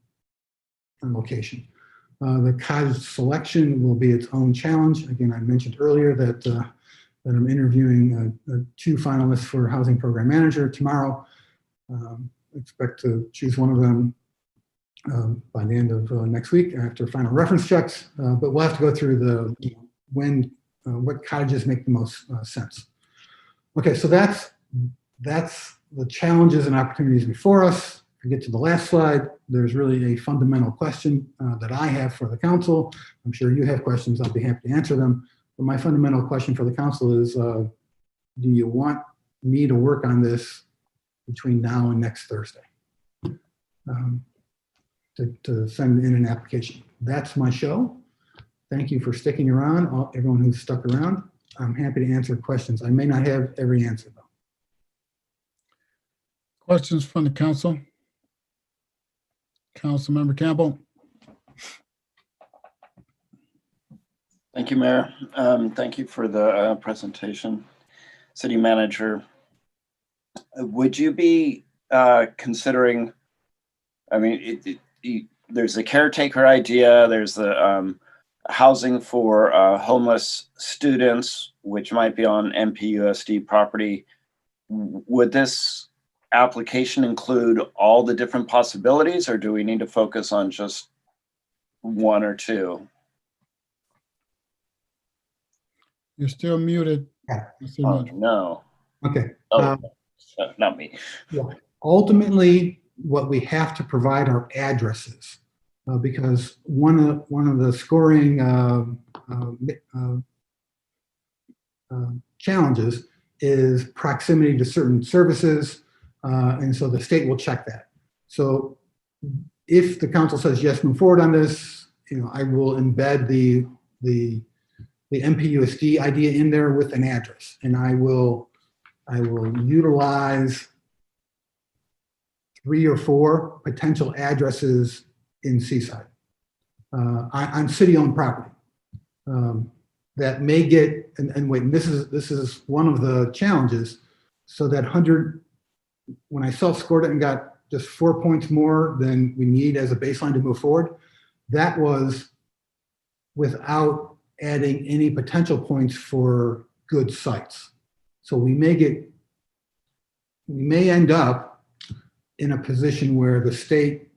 Speaker 6: location. The cottage selection will be its own challenge. Again, I mentioned earlier that I'm interviewing 2 finalists for housing program manager tomorrow. Expect to choose one of them by the end of next week after final reference checks. But we'll have to go through what cottages make the most sense. Okay, so that's the challenges and opportunities before us. If we get to the last slide, there's really a fundamental question that I have for the council. I'm sure you have questions. I'll be happy to answer them. But my fundamental question for the council is, do you want me to work on this between now and next Thursday to send in an application? That's my show. Thank you for sticking around, everyone who's stuck around. I'm happy to answer questions. I may not have every answer, though.
Speaker 2: Questions from the council? Councilmember Campbell.
Speaker 7: Thank you, Mayor. Thank you for the presentation. City Manager, would you be considering, I mean, there's the caretaker idea, there's the housing for homeless students, which might be on MPUSD property. Would this application include all the different possibilities, or do we need to focus on just one or two?
Speaker 2: You're still muted.
Speaker 7: Oh, no.
Speaker 6: Okay.
Speaker 7: Oh, not me.
Speaker 6: Yeah. Ultimately, what we have to provide are addresses, because one of the scoring challenges is proximity to certain services. And so the state will check that. So if the council says, yes, move forward on this, I will embed the MPUSD idea in there with an address, and I will utilize 3 or 4 potential addresses in Seaside on city-owned property that may get, and wait, and this is one of the challenges. So that 100, when I self-scored it and got just 4 points more than we need as a baseline to move forward, that was without adding any potential points for good sites. So we may end up in a position where the state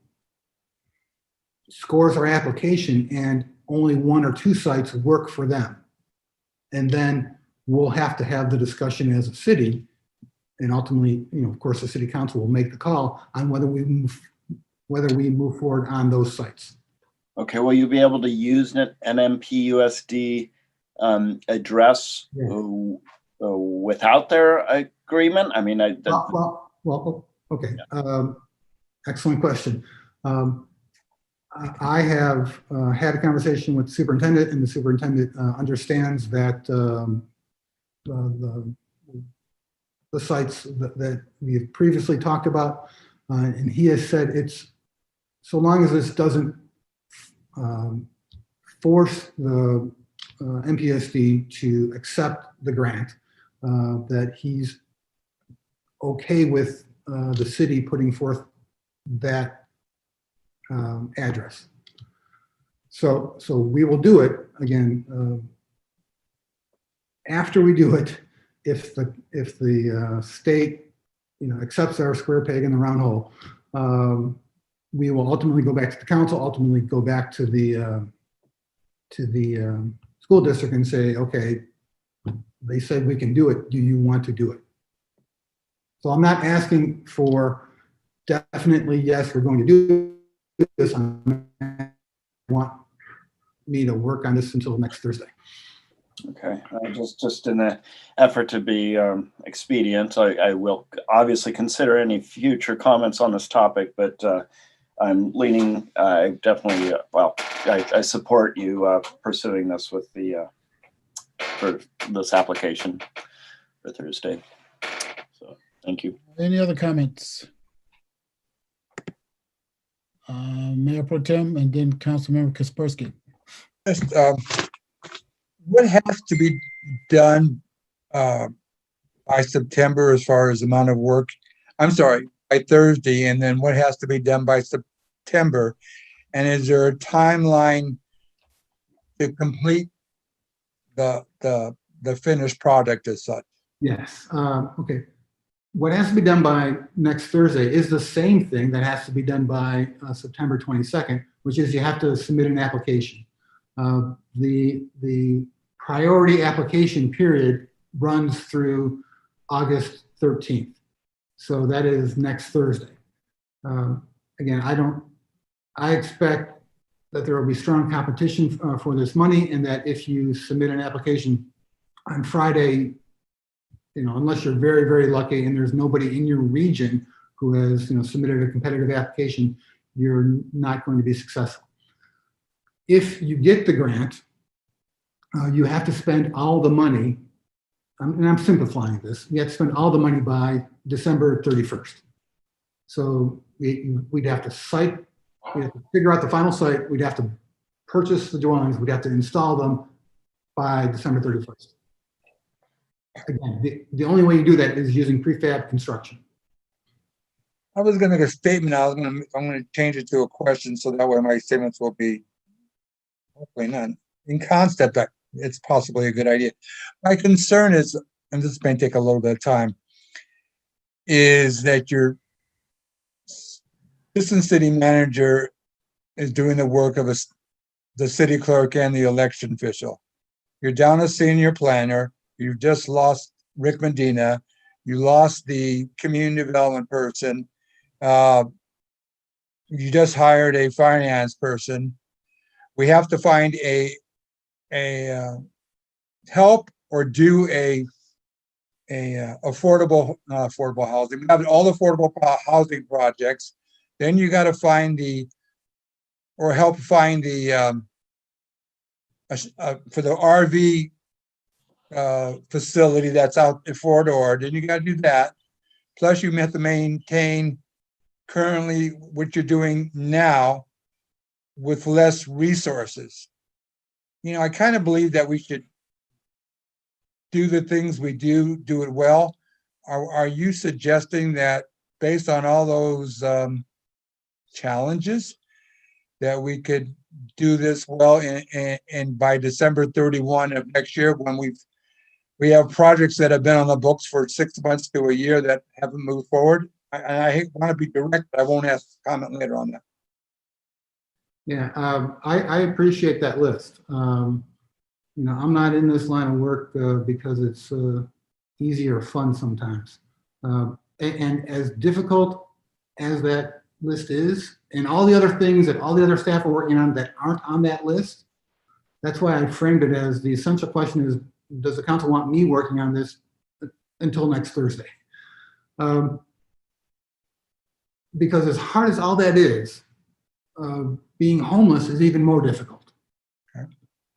Speaker 6: scores our application and only 1 or 2 sites work for them. And then we'll have to have the discussion as a city, and ultimately, of course, the city council will make the call on whether we move forward on those sites.
Speaker 7: Okay, will you be able to use an MPUSD address without their agreement? I mean,
Speaker 6: well, okay. Excellent question. I have had a conversation with the superintendent, and the superintendent understands that the sites that we've previously talked about, and he has said it's, so long as this doesn't force the MPSD to accept the grant, that he's okay with the city putting forth that address. So we will do it again. After we do it, if the state accepts our square peg in the round hole, we will ultimately go back to the council, ultimately go back to the school district and say, okay, they said we can do it. Do you want to do it? So I'm not asking for definitely, yes, we're going to do this. I want me to work on this until next Thursday.
Speaker 7: Okay, just in the effort to be expedient, I will obviously consider any future comments on this topic, but I'm leaning, definitely, I support you pursuing this with for this application for Thursday. So thank you.
Speaker 2: Any other comments? Mayor Pro Tem and then Councilmember Kaspersky.
Speaker 5: Just, what has to be done by September as far as amount of work? I'm sorry, by Thursday, and then what has to be done by September? And is there a timeline to complete the finished product as such?
Speaker 6: Yes. Okay. What has to be done by next Thursday is the same thing that has to be done by September 22nd, which is you have to submit an application. The priority application period runs through August 13th. So that is next Thursday. Again, I expect that there will be strong competition for this money, and that if you submit an application on Friday, unless you're very, very lucky and there's nobody in your region who has, submitted a competitive application, you're not going to be successful. If you get the grant, you have to spend all the money, and I'm simplifying this, you have to spend all the money by December 31st. So we'd have to figure out the final site, we'd have to purchase the dwellings, we'd have to install them by December 31st. Again, the only way you do that is using prefab construction.
Speaker 5: I was going to make a statement. I'm going to change it to a question, so that way my statements will be hopefully none. In concept, it's possibly a good idea. My concern is, and this may take a little bit of time, is that your assistant city manager is doing the work of the city clerk and the election official. You're down a senior planner. You've just lost Rick Medina. You lost the community development person. You just hired a finance person. We have to find a help or do a affordable, not affordable housing. We have all the affordable housing projects. Then you got to find or help find for the RV facility that's out in Fort Ord. Then you got to do that. Plus you have to maintain currently what you're doing now with less resources. I kind of believe that we should do the things we do it well. Are you suggesting that based on all those challenges that we could do this well and by December 31 of next year, when we have projects that have been on the books for 6 months to a year that haven't moved forward? I want to be direct, but I won't ask comment later on that.
Speaker 6: Yeah, I appreciate that list. I'm not in this line of work because it's easy or fun sometimes. And as difficult as that list is, and all the other things that all the other staff are working on that aren't on that list, that's why I framed it as the essential question is, does the council want me working on this until next Thursday? Because as hard as all that is, being homeless is even more difficult.
Speaker 5: Okay.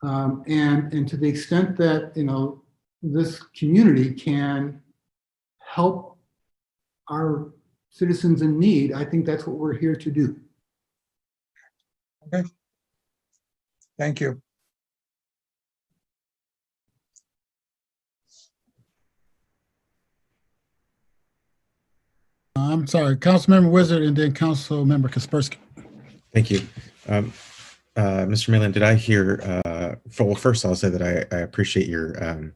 Speaker 6: And to the extent that, this community can help our citizens in need, I think that's what we're here to do.
Speaker 5: Okay. Thank you.
Speaker 2: I'm sorry, Councilmember Wizard and then Councilmember Kaspersky.
Speaker 12: Thank you. Mr. Malan, did I hear, well, first I'll say that I appreciate your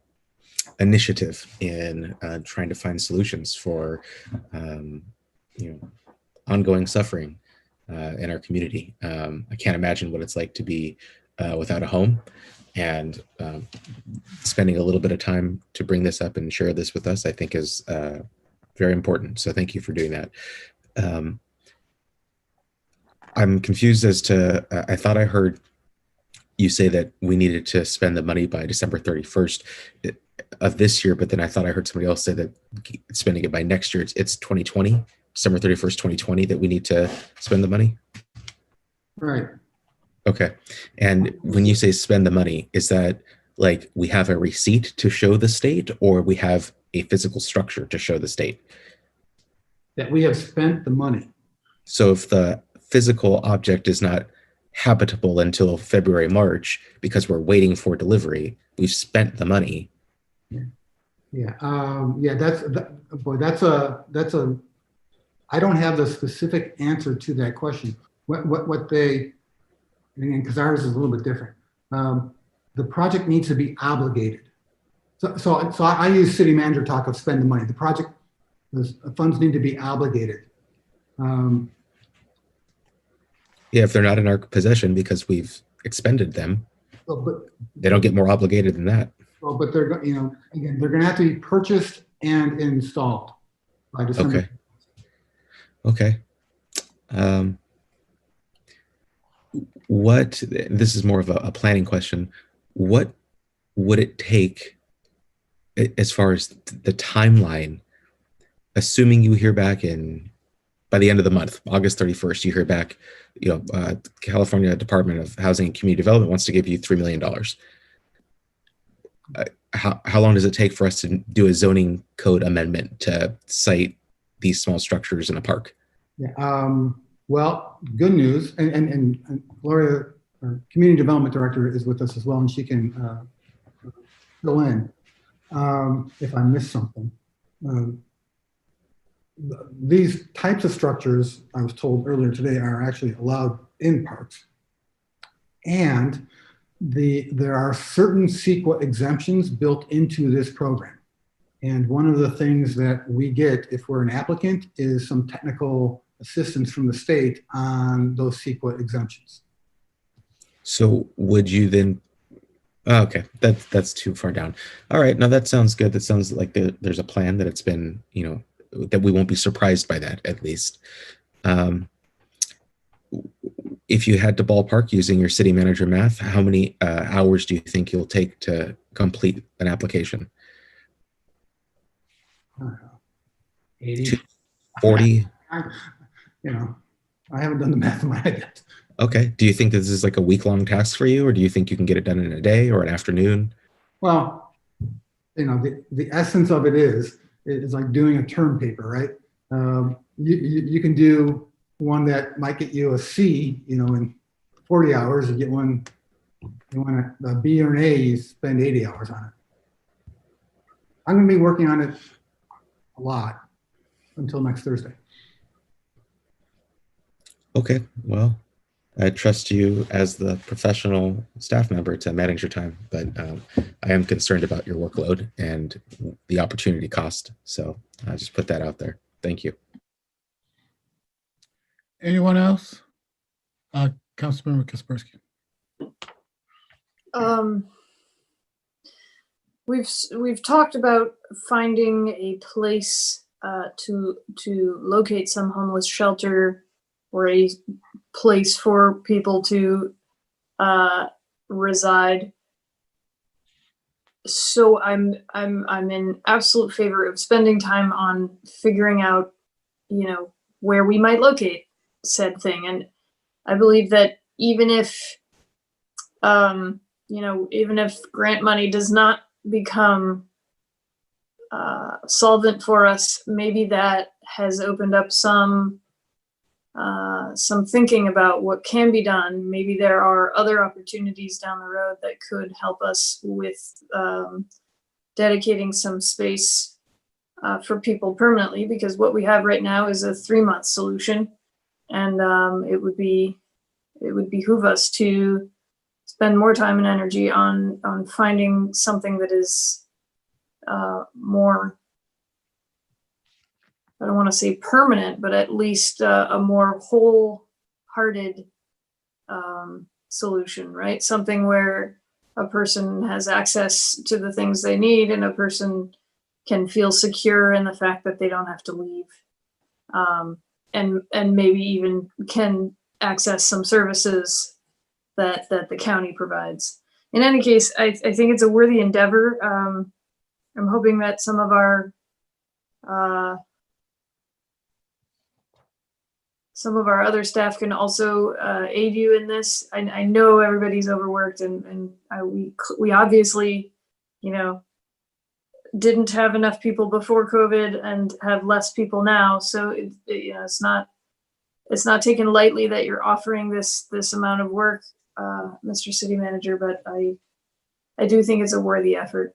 Speaker 12: initiative in trying to find solutions for ongoing suffering in our community. I can't imagine what it's like to be without a home, and spending a little bit of time to bring this up and share this with us, I think is very important. So thank you for doing that. I'm confused as to, I thought I heard you say that we needed to spend the money by December 31st of this year, but then I thought I heard somebody else say that spending it by next year, it's 2020, December 31st, 2020, that we need to spend the money?
Speaker 6: Right.
Speaker 12: Okay. And when you say spend the money, is that like we have a receipt to show the state, or we have a physical structure to show the state?
Speaker 6: That we have spent the money.
Speaker 12: So if the physical object is not habitable until February, March, because we're waiting for delivery, we've spent the money.
Speaker 6: Yeah. That's a, I don't have the specific answer to that question. What they, because ours is a little bit different. The project needs to be obligated. So I use city manager talk of spend the money. The project, the funds need to be obligated.
Speaker 12: Yeah, if they're not in our possession because we've expended them, they don't get more obligated than that.
Speaker 6: Well, but they're, again, they're going to have to be purchased and installed by December.
Speaker 12: Okay. This is more of a planning question. What would it take as far as the timeline, assuming you hear back by the end of the month, August 31st, you hear back, California Department of Housing and Community Development wants to give you $3 million. How long does it take for us to do a zoning code amendment to site these small structures in a park?
Speaker 6: Yeah. Well, good news, and Gloria, our Community Development Director, is with us as well, and she can fill in if I miss something. These types of structures, I was told earlier today, are actually allowed in parks. And there are certain CEQA exemptions built into this program. And one of the things that we get if we're an applicant is some technical assistance from the state on those CEQA exemptions.
Speaker 12: So would you then, okay, that's too far down. All right, now that sounds good. That sounds like there's a plan, that it's been, that we won't be surprised by that, at least. If you had to ballpark using your city manager math, how many hours do you think you'll take to complete an application?
Speaker 6: 80.
Speaker 12: 40?
Speaker 6: I haven't done the math in my head yet.
Speaker 12: Okay. Do you think this is like a week-long task for you, or do you think you can get it done in a day or an afternoon?
Speaker 6: Well, the essence of it is like doing a term paper, right? You can do one that might get you a C, in 40 hours. You get one, you want a B or an A, you spend 80 hours on it. I'm going to be working on it a lot until next Thursday.
Speaker 12: Okay. Well, I trust you as the professional staff member to manage your time, but I am concerned about your workload and the opportunity cost. So I just put that out there. Thank you.
Speaker 2: Anyone else? Councilmember Kaspersky.
Speaker 3: We've talked about finding a place to locate some homeless shelter or a place for people to reside. So I'm in absolute favor of spending time on figuring out, where we might locate said thing. And I believe that even if grant money does not become solvent for us, maybe that has opened up some thinking about what can be done. Maybe there are other opportunities down the road that could help us with dedicating some space for people permanently, because what we have right now is a 3-month solution, and it would behoove us to spend more time and energy on finding something that is more, I don't want to say permanent, but at least a more wholehearted solution, right? Something where a person has access to the things they need and a person can feel secure in the fact that they don't have to leave, and maybe even can access some services that the county provides. In any case, I think it's a worthy endeavor. I'm hoping that some of our other staff can also aid you in this. I know everybody's overworked, and we obviously, didn't have enough people before COVID and have less people now. So it's not taken lightly that you're offering this amount of work, Mr. City Manager, but I do think it's a worthy effort.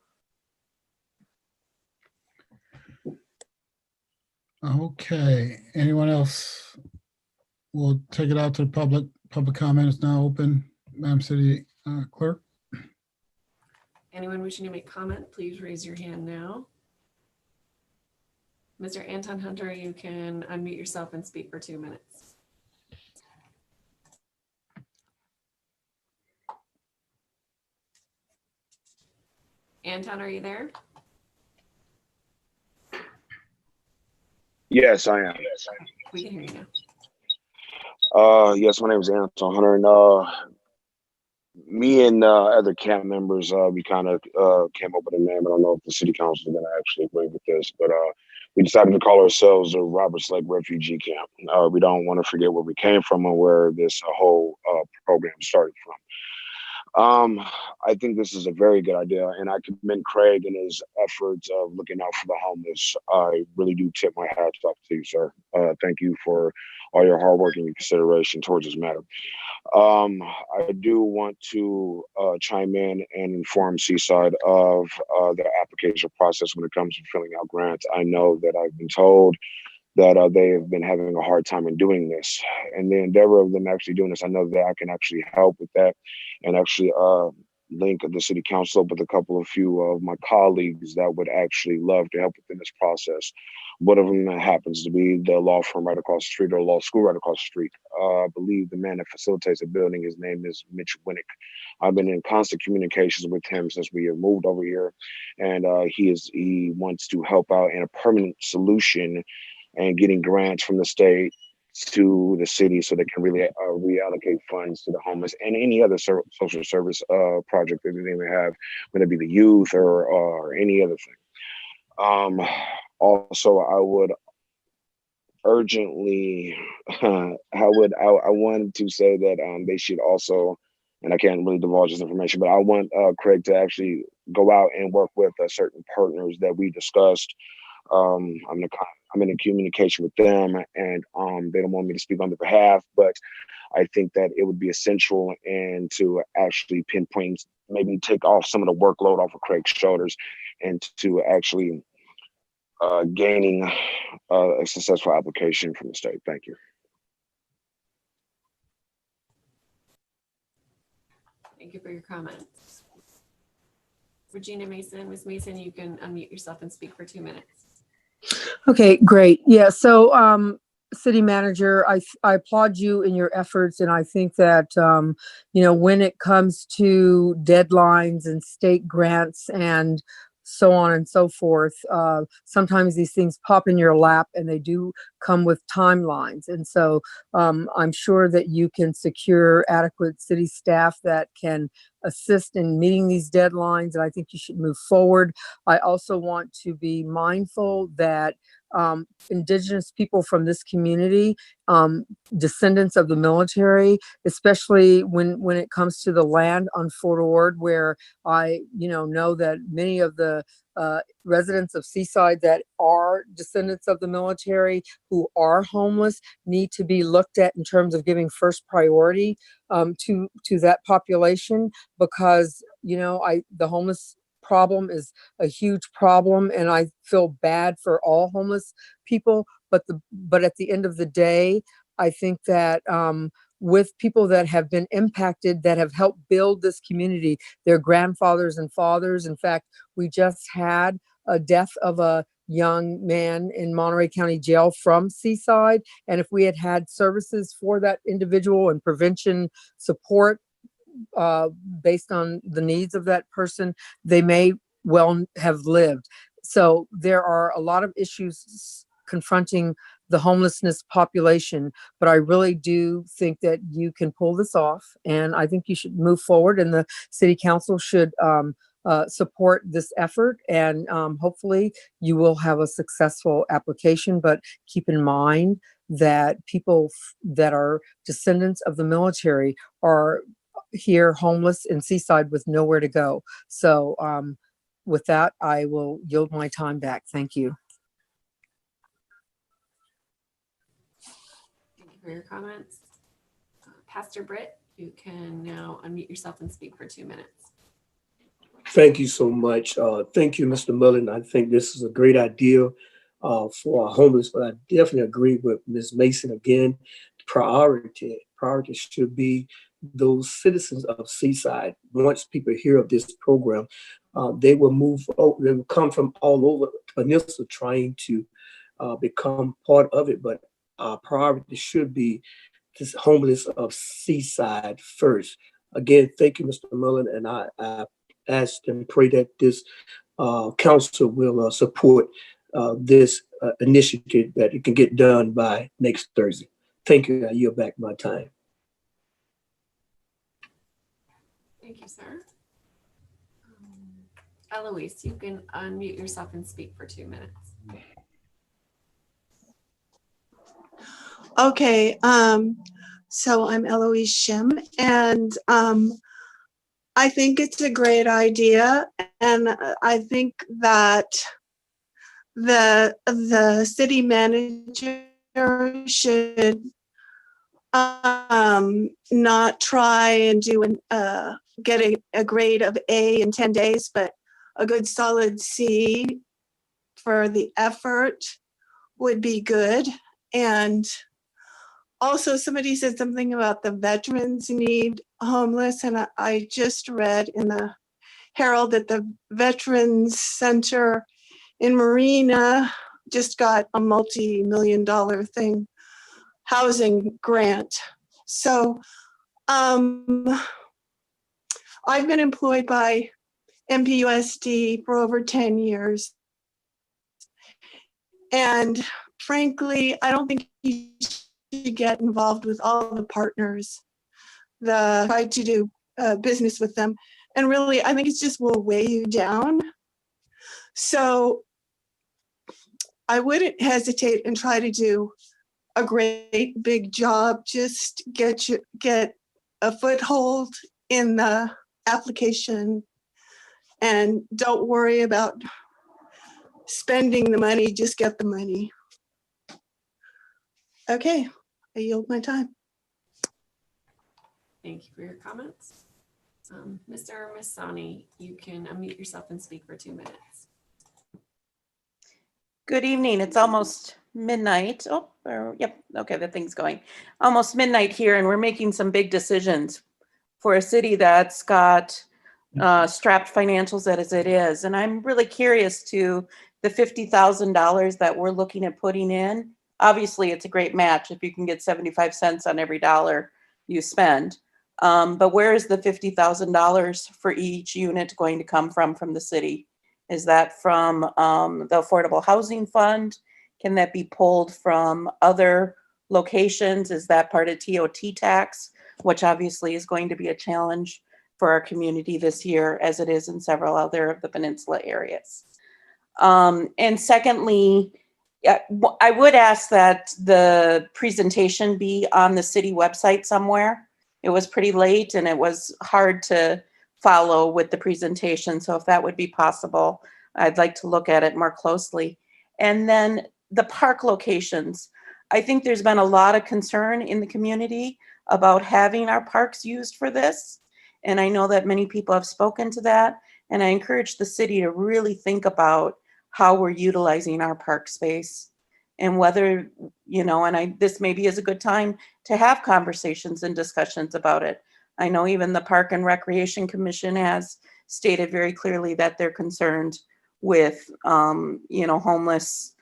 Speaker 2: Okay, anyone else? We'll take it out to the public. Public comment is now open. Madam City Clerk.
Speaker 4: Anyone wishing to make comment, please raise your hand now. Mr. Anton Hunter, you can unmute yourself and speak for 2 minutes. Anton, are you there?
Speaker 1: Yes, I am.
Speaker 4: We can hear you now.
Speaker 1: Yes, my name is Anton Hunter, and me and other camp members, we kind of came up with a name. I don't know if the city council is going to actually agree with this, but we decided to call ourselves a Roberts Lake Refugee Camp. We don't want to forget where we came from and where this whole program started from. I think this is a very good idea, and I commend Craig in his efforts of looking out for the homeless. I really do tip my hat off to you, sir. Thank you for all your hard work and your consideration towards this matter. I do want to chime in and inform Seaside of the application process when it comes to filling out grants. I know that I've been told that they have been having a hard time in doing this, and the endeavor of them actually doing this, I know that I can actually help with that and actually link the city council up with a few of my colleagues that would actually love to help within this process. One of them happens to be the law firm right across the street, or law school right across the street. I believe the man that facilitates the building, his name is Mitch Winnick. I've been in constant communications with him since we have moved over here, and he wants to help out in a permanent solution and getting grants from the state to the city so they can really reallocate funds to the homeless and any other social service project that they may have, whether it be the youth or any other thing. Also, I would urgently, I wanted to say that they should also, and I can't really divulge this information, but I want Craig to actually go out and work with certain partners that we discussed. I'm in communication with them, and they don't want me to speak on their behalf, but I think that it would be essential and to actually pinpoint, maybe take off some of the workload off of Craig's shoulders, and to actually gaining a successful application from the state. Thank you.
Speaker 4: Thank you for your comments. Regina Mason, Ms. Mason, you can unmute yourself and speak for 2 minutes.
Speaker 11: Okay, great. Yeah, so city manager, I applaud you in your efforts, and I think that when it comes to deadlines and state grants and so on and so forth, sometimes these things pop in your lap, and they do come with timelines. And so I'm sure that you can secure adequate city staff that can assist in meeting these deadlines, and I think you should move forward. I also want to be mindful that Indigenous people from this community, descendants of the military, especially when it comes to the land on Fort Ord, where I know that many of the residents of Seaside that are descendants of the military who are homeless need to be looked at in terms of giving first priority to that population, because the homeless problem is a huge problem, and I feel bad for all homeless people. But at the end of the day, I think that with people that have been impacted, that have helped build this community, their grandfathers and fathers. In fact, we just had a death of a young man in Monterey County Jail from Seaside, and if we had had services for that individual and prevention support based on the needs of that person, they may well have lived. So there are a lot of issues confronting the homelessness population, but I really do think that you can pull this off, and I think you should move forward, and the city council should support this effort, and hopefully you will have a successful application. But keep in mind that people that are descendants of the military are here homeless in Seaside with nowhere to go. So with that, I will yield my time back. Thank you.
Speaker 4: Thank you for your comments. Pastor Britt, you can now unmute yourself and speak for 2 minutes.
Speaker 20: Thank you so much. Thank you, Mr. Mullen. I think this is a great idea for our homeless, but I definitely agree with Ms. Mason again. Priority should be those citizens of Seaside. Once people hear of this program, they will they will come from all over the peninsula trying to become part of it. But our priority should be this homeless of Seaside first. Again, thank you, Mr. Mullen, and I ask and pray that this council will support this initiative, that it can get done by next Thursday. Thank you. I yield back my time.
Speaker 4: Thank you, sir. Eloise, you can unmute yourself and speak for 2 minutes.
Speaker 8: Okay, so I'm Eloise Shim, and I think it's a great idea, and I think that the city manager should not try and get a grade of A in 10 days, but a good solid C for the effort would be good. And also, somebody said something about the veterans need homeless, and I just read in the Herald that the Veterans Center in Marina just got a multi-million-dollar housing grant. So I've been employed by MPUSD for over 10 years. And frankly, I don't think you should get involved with all the partners that try to do business with them. And really, I think it's just will weigh you down. So I wouldn't hesitate and try to do a great big job. Just get a foothold in the application and don't worry about spending the money, just get the money. Okay, I yield my time.
Speaker 4: Thank you for your comments. Mr. or Miss Sani, you can unmute yourself and speak for 2 minutes.
Speaker 21: Good evening. It's almost midnight. Yep. Okay, the thing's going. Almost midnight here, and we're making some big decisions for a city that's got strapped financials as it is. And I'm really curious to the $50,000 that we're looking at putting in. Obviously, it's a great match if you can get 75 cents on every dollar you spend. But where is the $50,000 for each unit going to come from the city? Is that from the Affordable Housing Fund? Can that be pulled from other locations? Is that part of TOT tax, which obviously is going to be a challenge for our community this year, as it is in several other of the peninsula areas? And secondly, I would ask that the presentation be on the city website somewhere. It was pretty late and it was hard to follow with the presentation. So if that would be possible, I'd like to look at it more closely. And then the park locations. I think there's been a lot of concern in the community about having our parks used for this. And I know that many people have spoken to that. And I encourage the city to really think about how we're utilizing our park space and whether, this maybe is a good time to have conversations and discussions about it. I know even the Park and Recreation Commission has stated very clearly that they're concerned with, homeless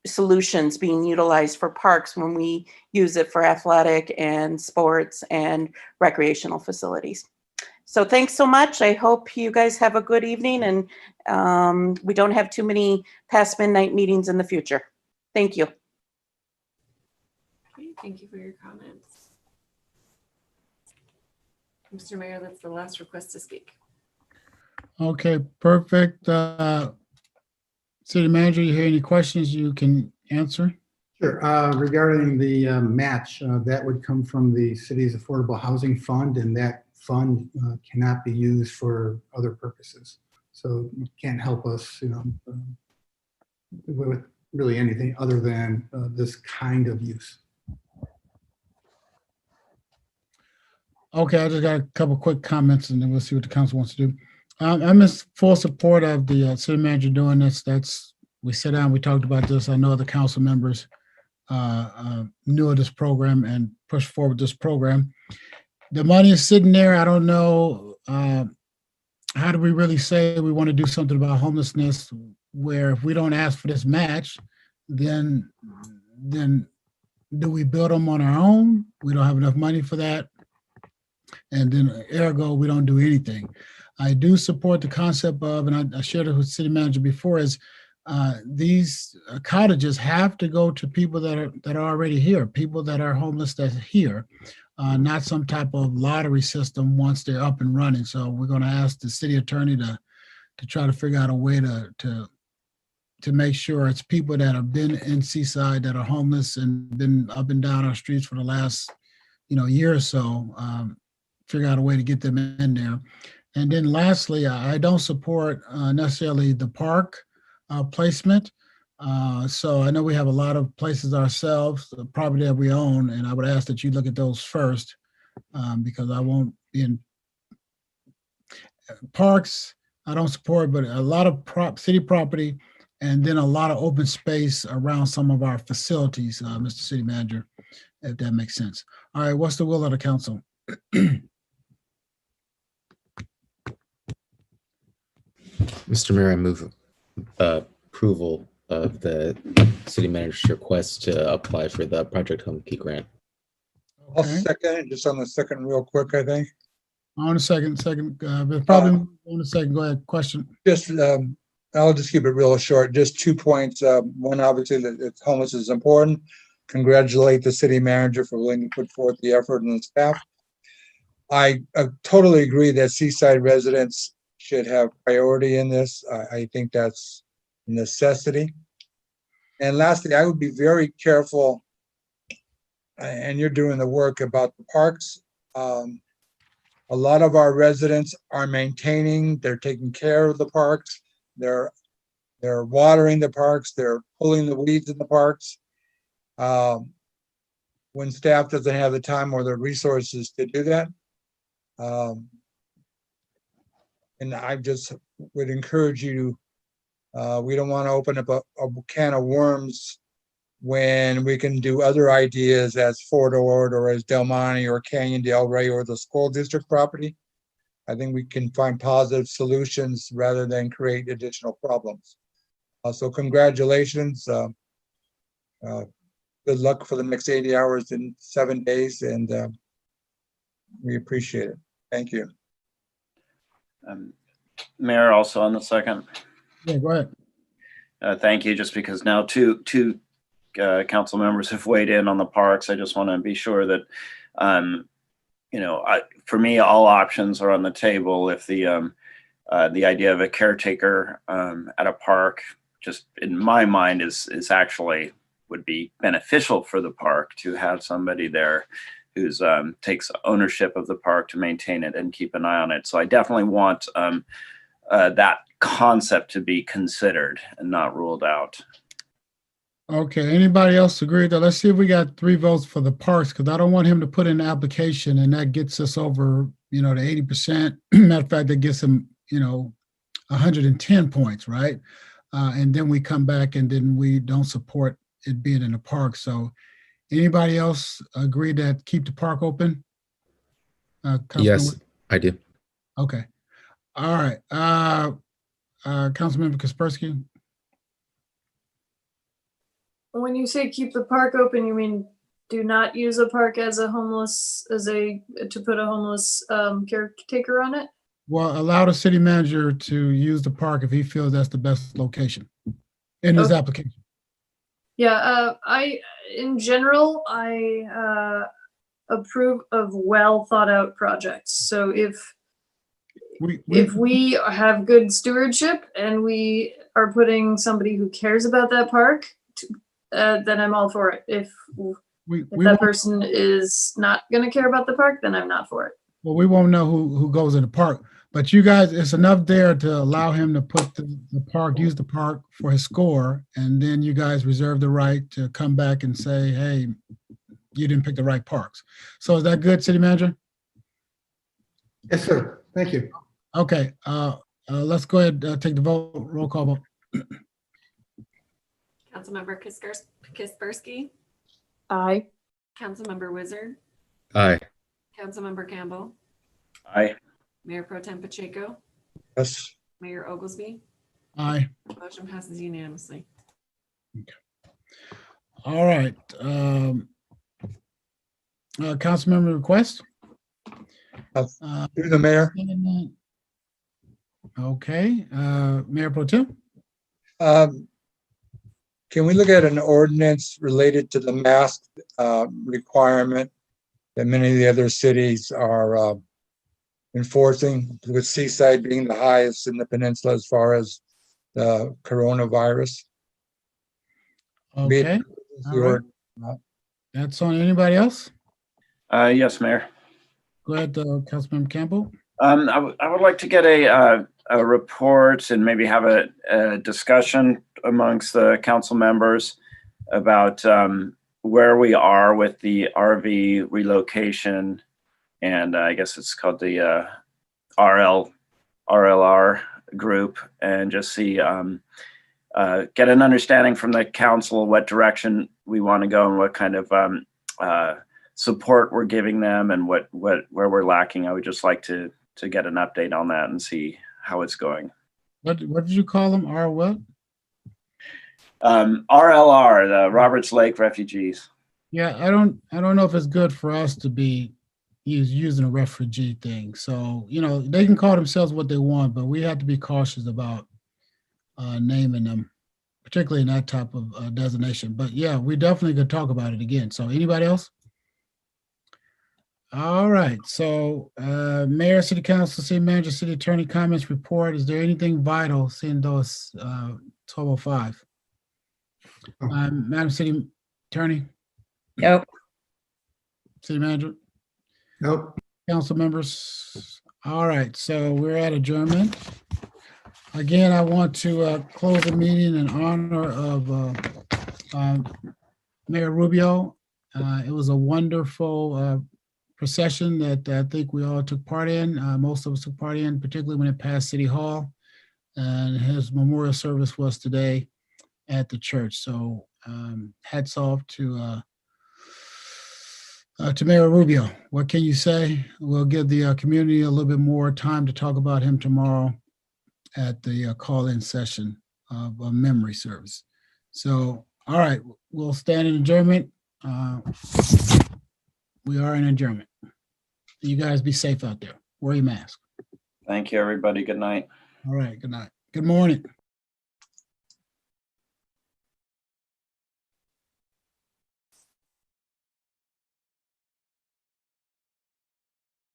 Speaker 21: solutions being utilized for parks when we use it for athletic and sports and recreational facilities. So thanks so much. I hope you guys have a good evening and we don't have too many past midnight meetings in the future. Thank you.
Speaker 4: Okay, thank you for your comments. Mr. Mayor, that's the last request to speak.
Speaker 2: Okay, perfect. City Manager, you hear any questions you can answer?
Speaker 6: Sure. Regarding the match, that would come from the city's Affordable Housing Fund, and that fund cannot be used for other purposes. So it can't help us, with really anything other than this kind of use.
Speaker 2: Okay, I just got a couple quick comments and then we'll see what the council wants to do. I'm in full support of the city manager doing this. We sat down, we talked about this. I know other council members knew of this program and pushed forward this program. The money is sitting there. I don't know, how do we really say we want to do something about homelessness where if we don't ask for this match, then do we build them on our own? We don't have enough money for that. And then ergo, we don't do anything. I do support the concept of, and I shared it with city manager before, is these cottages have to go to people that are already here, people that are homeless that's here, not some type of lottery system once they're up and running. So we're going to ask the city attorney to try to figure out a way to make sure it's people that have been in Seaside that are homeless and been up and down our streets for the last year or so. Figure out a way to get them in there. And then lastly, I don't support necessarily the park placement. So I know we have a lot of places ourselves, the property that we own, and I would ask that you look at those first because I won't be in parks. I don't support, but a lot of city property and then a lot of open space around some of our facilities, Mr. City Manager, if that makes sense. All right, what's the will of the council?
Speaker 12: Mr. Mayor, I move approval of the city manager's request to apply for the Project Home Key grant.
Speaker 5: I'll second it, just on the second real quick, I think.
Speaker 2: On a second, probably on a second. Go ahead, question.
Speaker 5: Just, I'll just keep it real short. Just 2 points. One, obviously, that homeless is important. Congratulate the city manager for willing to put forth the effort and the staff. I totally agree that Seaside residents should have priority in this. I think that's a necessity. And lastly, I would be very careful, and you're doing the work about the parks. A lot of our residents are maintaining, they're taking care of the parks. They're watering the parks, they're pulling the weeds in the parks. When staff doesn't have the time or the resources to do that. And I just would encourage you, we don't want to open up a can of worms when we can do other ideas as Fort Ord or as Del Monte or Canyon Del Rey or the school district property. I think we can find positive solutions rather than create additional problems. So congratulations. Good luck for the next 80 hours in 7 days, and we appreciate it. Thank you.
Speaker 7: Mayor, also on the second.
Speaker 2: Yeah, go ahead.
Speaker 7: Thank you. Just because now two council members have weighed in on the parks, I just want to be sure that, you know, for me, all options are on the table. If the idea of a caretaker at a park, just in my mind, is actually would be beneficial for the park to have somebody there who's takes ownership of the park to maintain it and keep an eye on it. So I definitely want that concept to be considered and not ruled out.
Speaker 2: Okay, anybody else agree that? Let's see if we got 3 votes for the parks, because I don't want him to put in an application and that gets us over, you know, the 80%. Matter of fact, that gets him, you know, 110 points, right? And then we come back and then we don't support it being in the park. So anybody else agree that keep the park open?
Speaker 12: Yes, I do.
Speaker 2: Okay. All right. Councilmember Kaspersky?
Speaker 3: When you say keep the park open, you mean do not use a park as a homeless, to put a homeless caretaker on it?
Speaker 2: Well, allow the city manager to use the park if he feels that's the best location in his application.
Speaker 3: Yeah, in general, I approve of well thought out projects. So if we have good stewardship and we are putting somebody who cares about that park, then I'm all for it. If that person is not going to care about the park, then I'm not for it.
Speaker 2: Well, we won't know who goes in the park, but you guys, it's enough there to allow him to put the park, use the park for his score, and then you guys reserve the right to come back and say, hey, you didn't pick the right parks. So is that good, City Manager?
Speaker 6: Yes, sir. Thank you.
Speaker 2: Okay, let's go ahead, take the vote, roll call vote.
Speaker 4: Councilmember Kaspersky.
Speaker 3: Aye.
Speaker 4: Councilmember Wizard.
Speaker 12: Aye.
Speaker 4: Councilmember Campbell.
Speaker 7: Aye.
Speaker 4: Mayor Pro Tem Pacheco.
Speaker 5: Yes.
Speaker 4: Mayor Oglesby.
Speaker 2: Aye.
Speaker 4: Motion passes unanimously.
Speaker 2: All right. Councilmember request?
Speaker 5: Through the mayor.
Speaker 2: Okay, Mayor Pro Tem?
Speaker 5: Can we look at an ordinance related to the mask requirement that many of the other cities are enforcing, with Seaside being the highest in the peninsula as far as the coronavirus?
Speaker 2: Okay. All right. That's on anybody else?
Speaker 7: Yes, Mayor.
Speaker 2: Go ahead, Councilmember Campbell.
Speaker 7: I would like to get a report and maybe have a discussion amongst the council members about where we are with the RV relocation, and I guess it's called the RLR group, and just see get an understanding from the council what direction we want to go and what kind of support we're giving them and where we're lacking. I would just like to get an update on that and see how it's going.
Speaker 2: What did you call them? R what?
Speaker 7: RLR, the Roberts Lake Refugees.
Speaker 2: Yeah, I don't know if it's good for us to be using a refugee thing. So, you know, they can call themselves what they want, but we have to be cautious about naming them, particularly in that type of designation. But yeah, we definitely could talk about it again. So anybody else? All right, so Mayor, City Council, City Manager, City Attorney comments report. Is there anything vital, seeing though it's 12:05? Madam City Attorney,
Speaker 21: Nope.
Speaker 2: City Manager,
Speaker 6: Nope.
Speaker 2: council members. All right, so we're at adjournment. Again, I want to close the meeting in honor of Mayor Rubio. It was a wonderful procession that I think we all took part in. Most of us took part in, particularly when it passed City Hall. And his memorial service was today at the church. So hats off to Mayor Rubio. What can you say? We'll give the community a little bit more time to talk about him tomorrow at the call-in session of a memory service. So, all right, we'll stand in adjournment. We are in adjournment. You guys be safe out there. Wear your mask.
Speaker 7: Thank you, everybody. Good night.
Speaker 2: All right, good night. Good morning.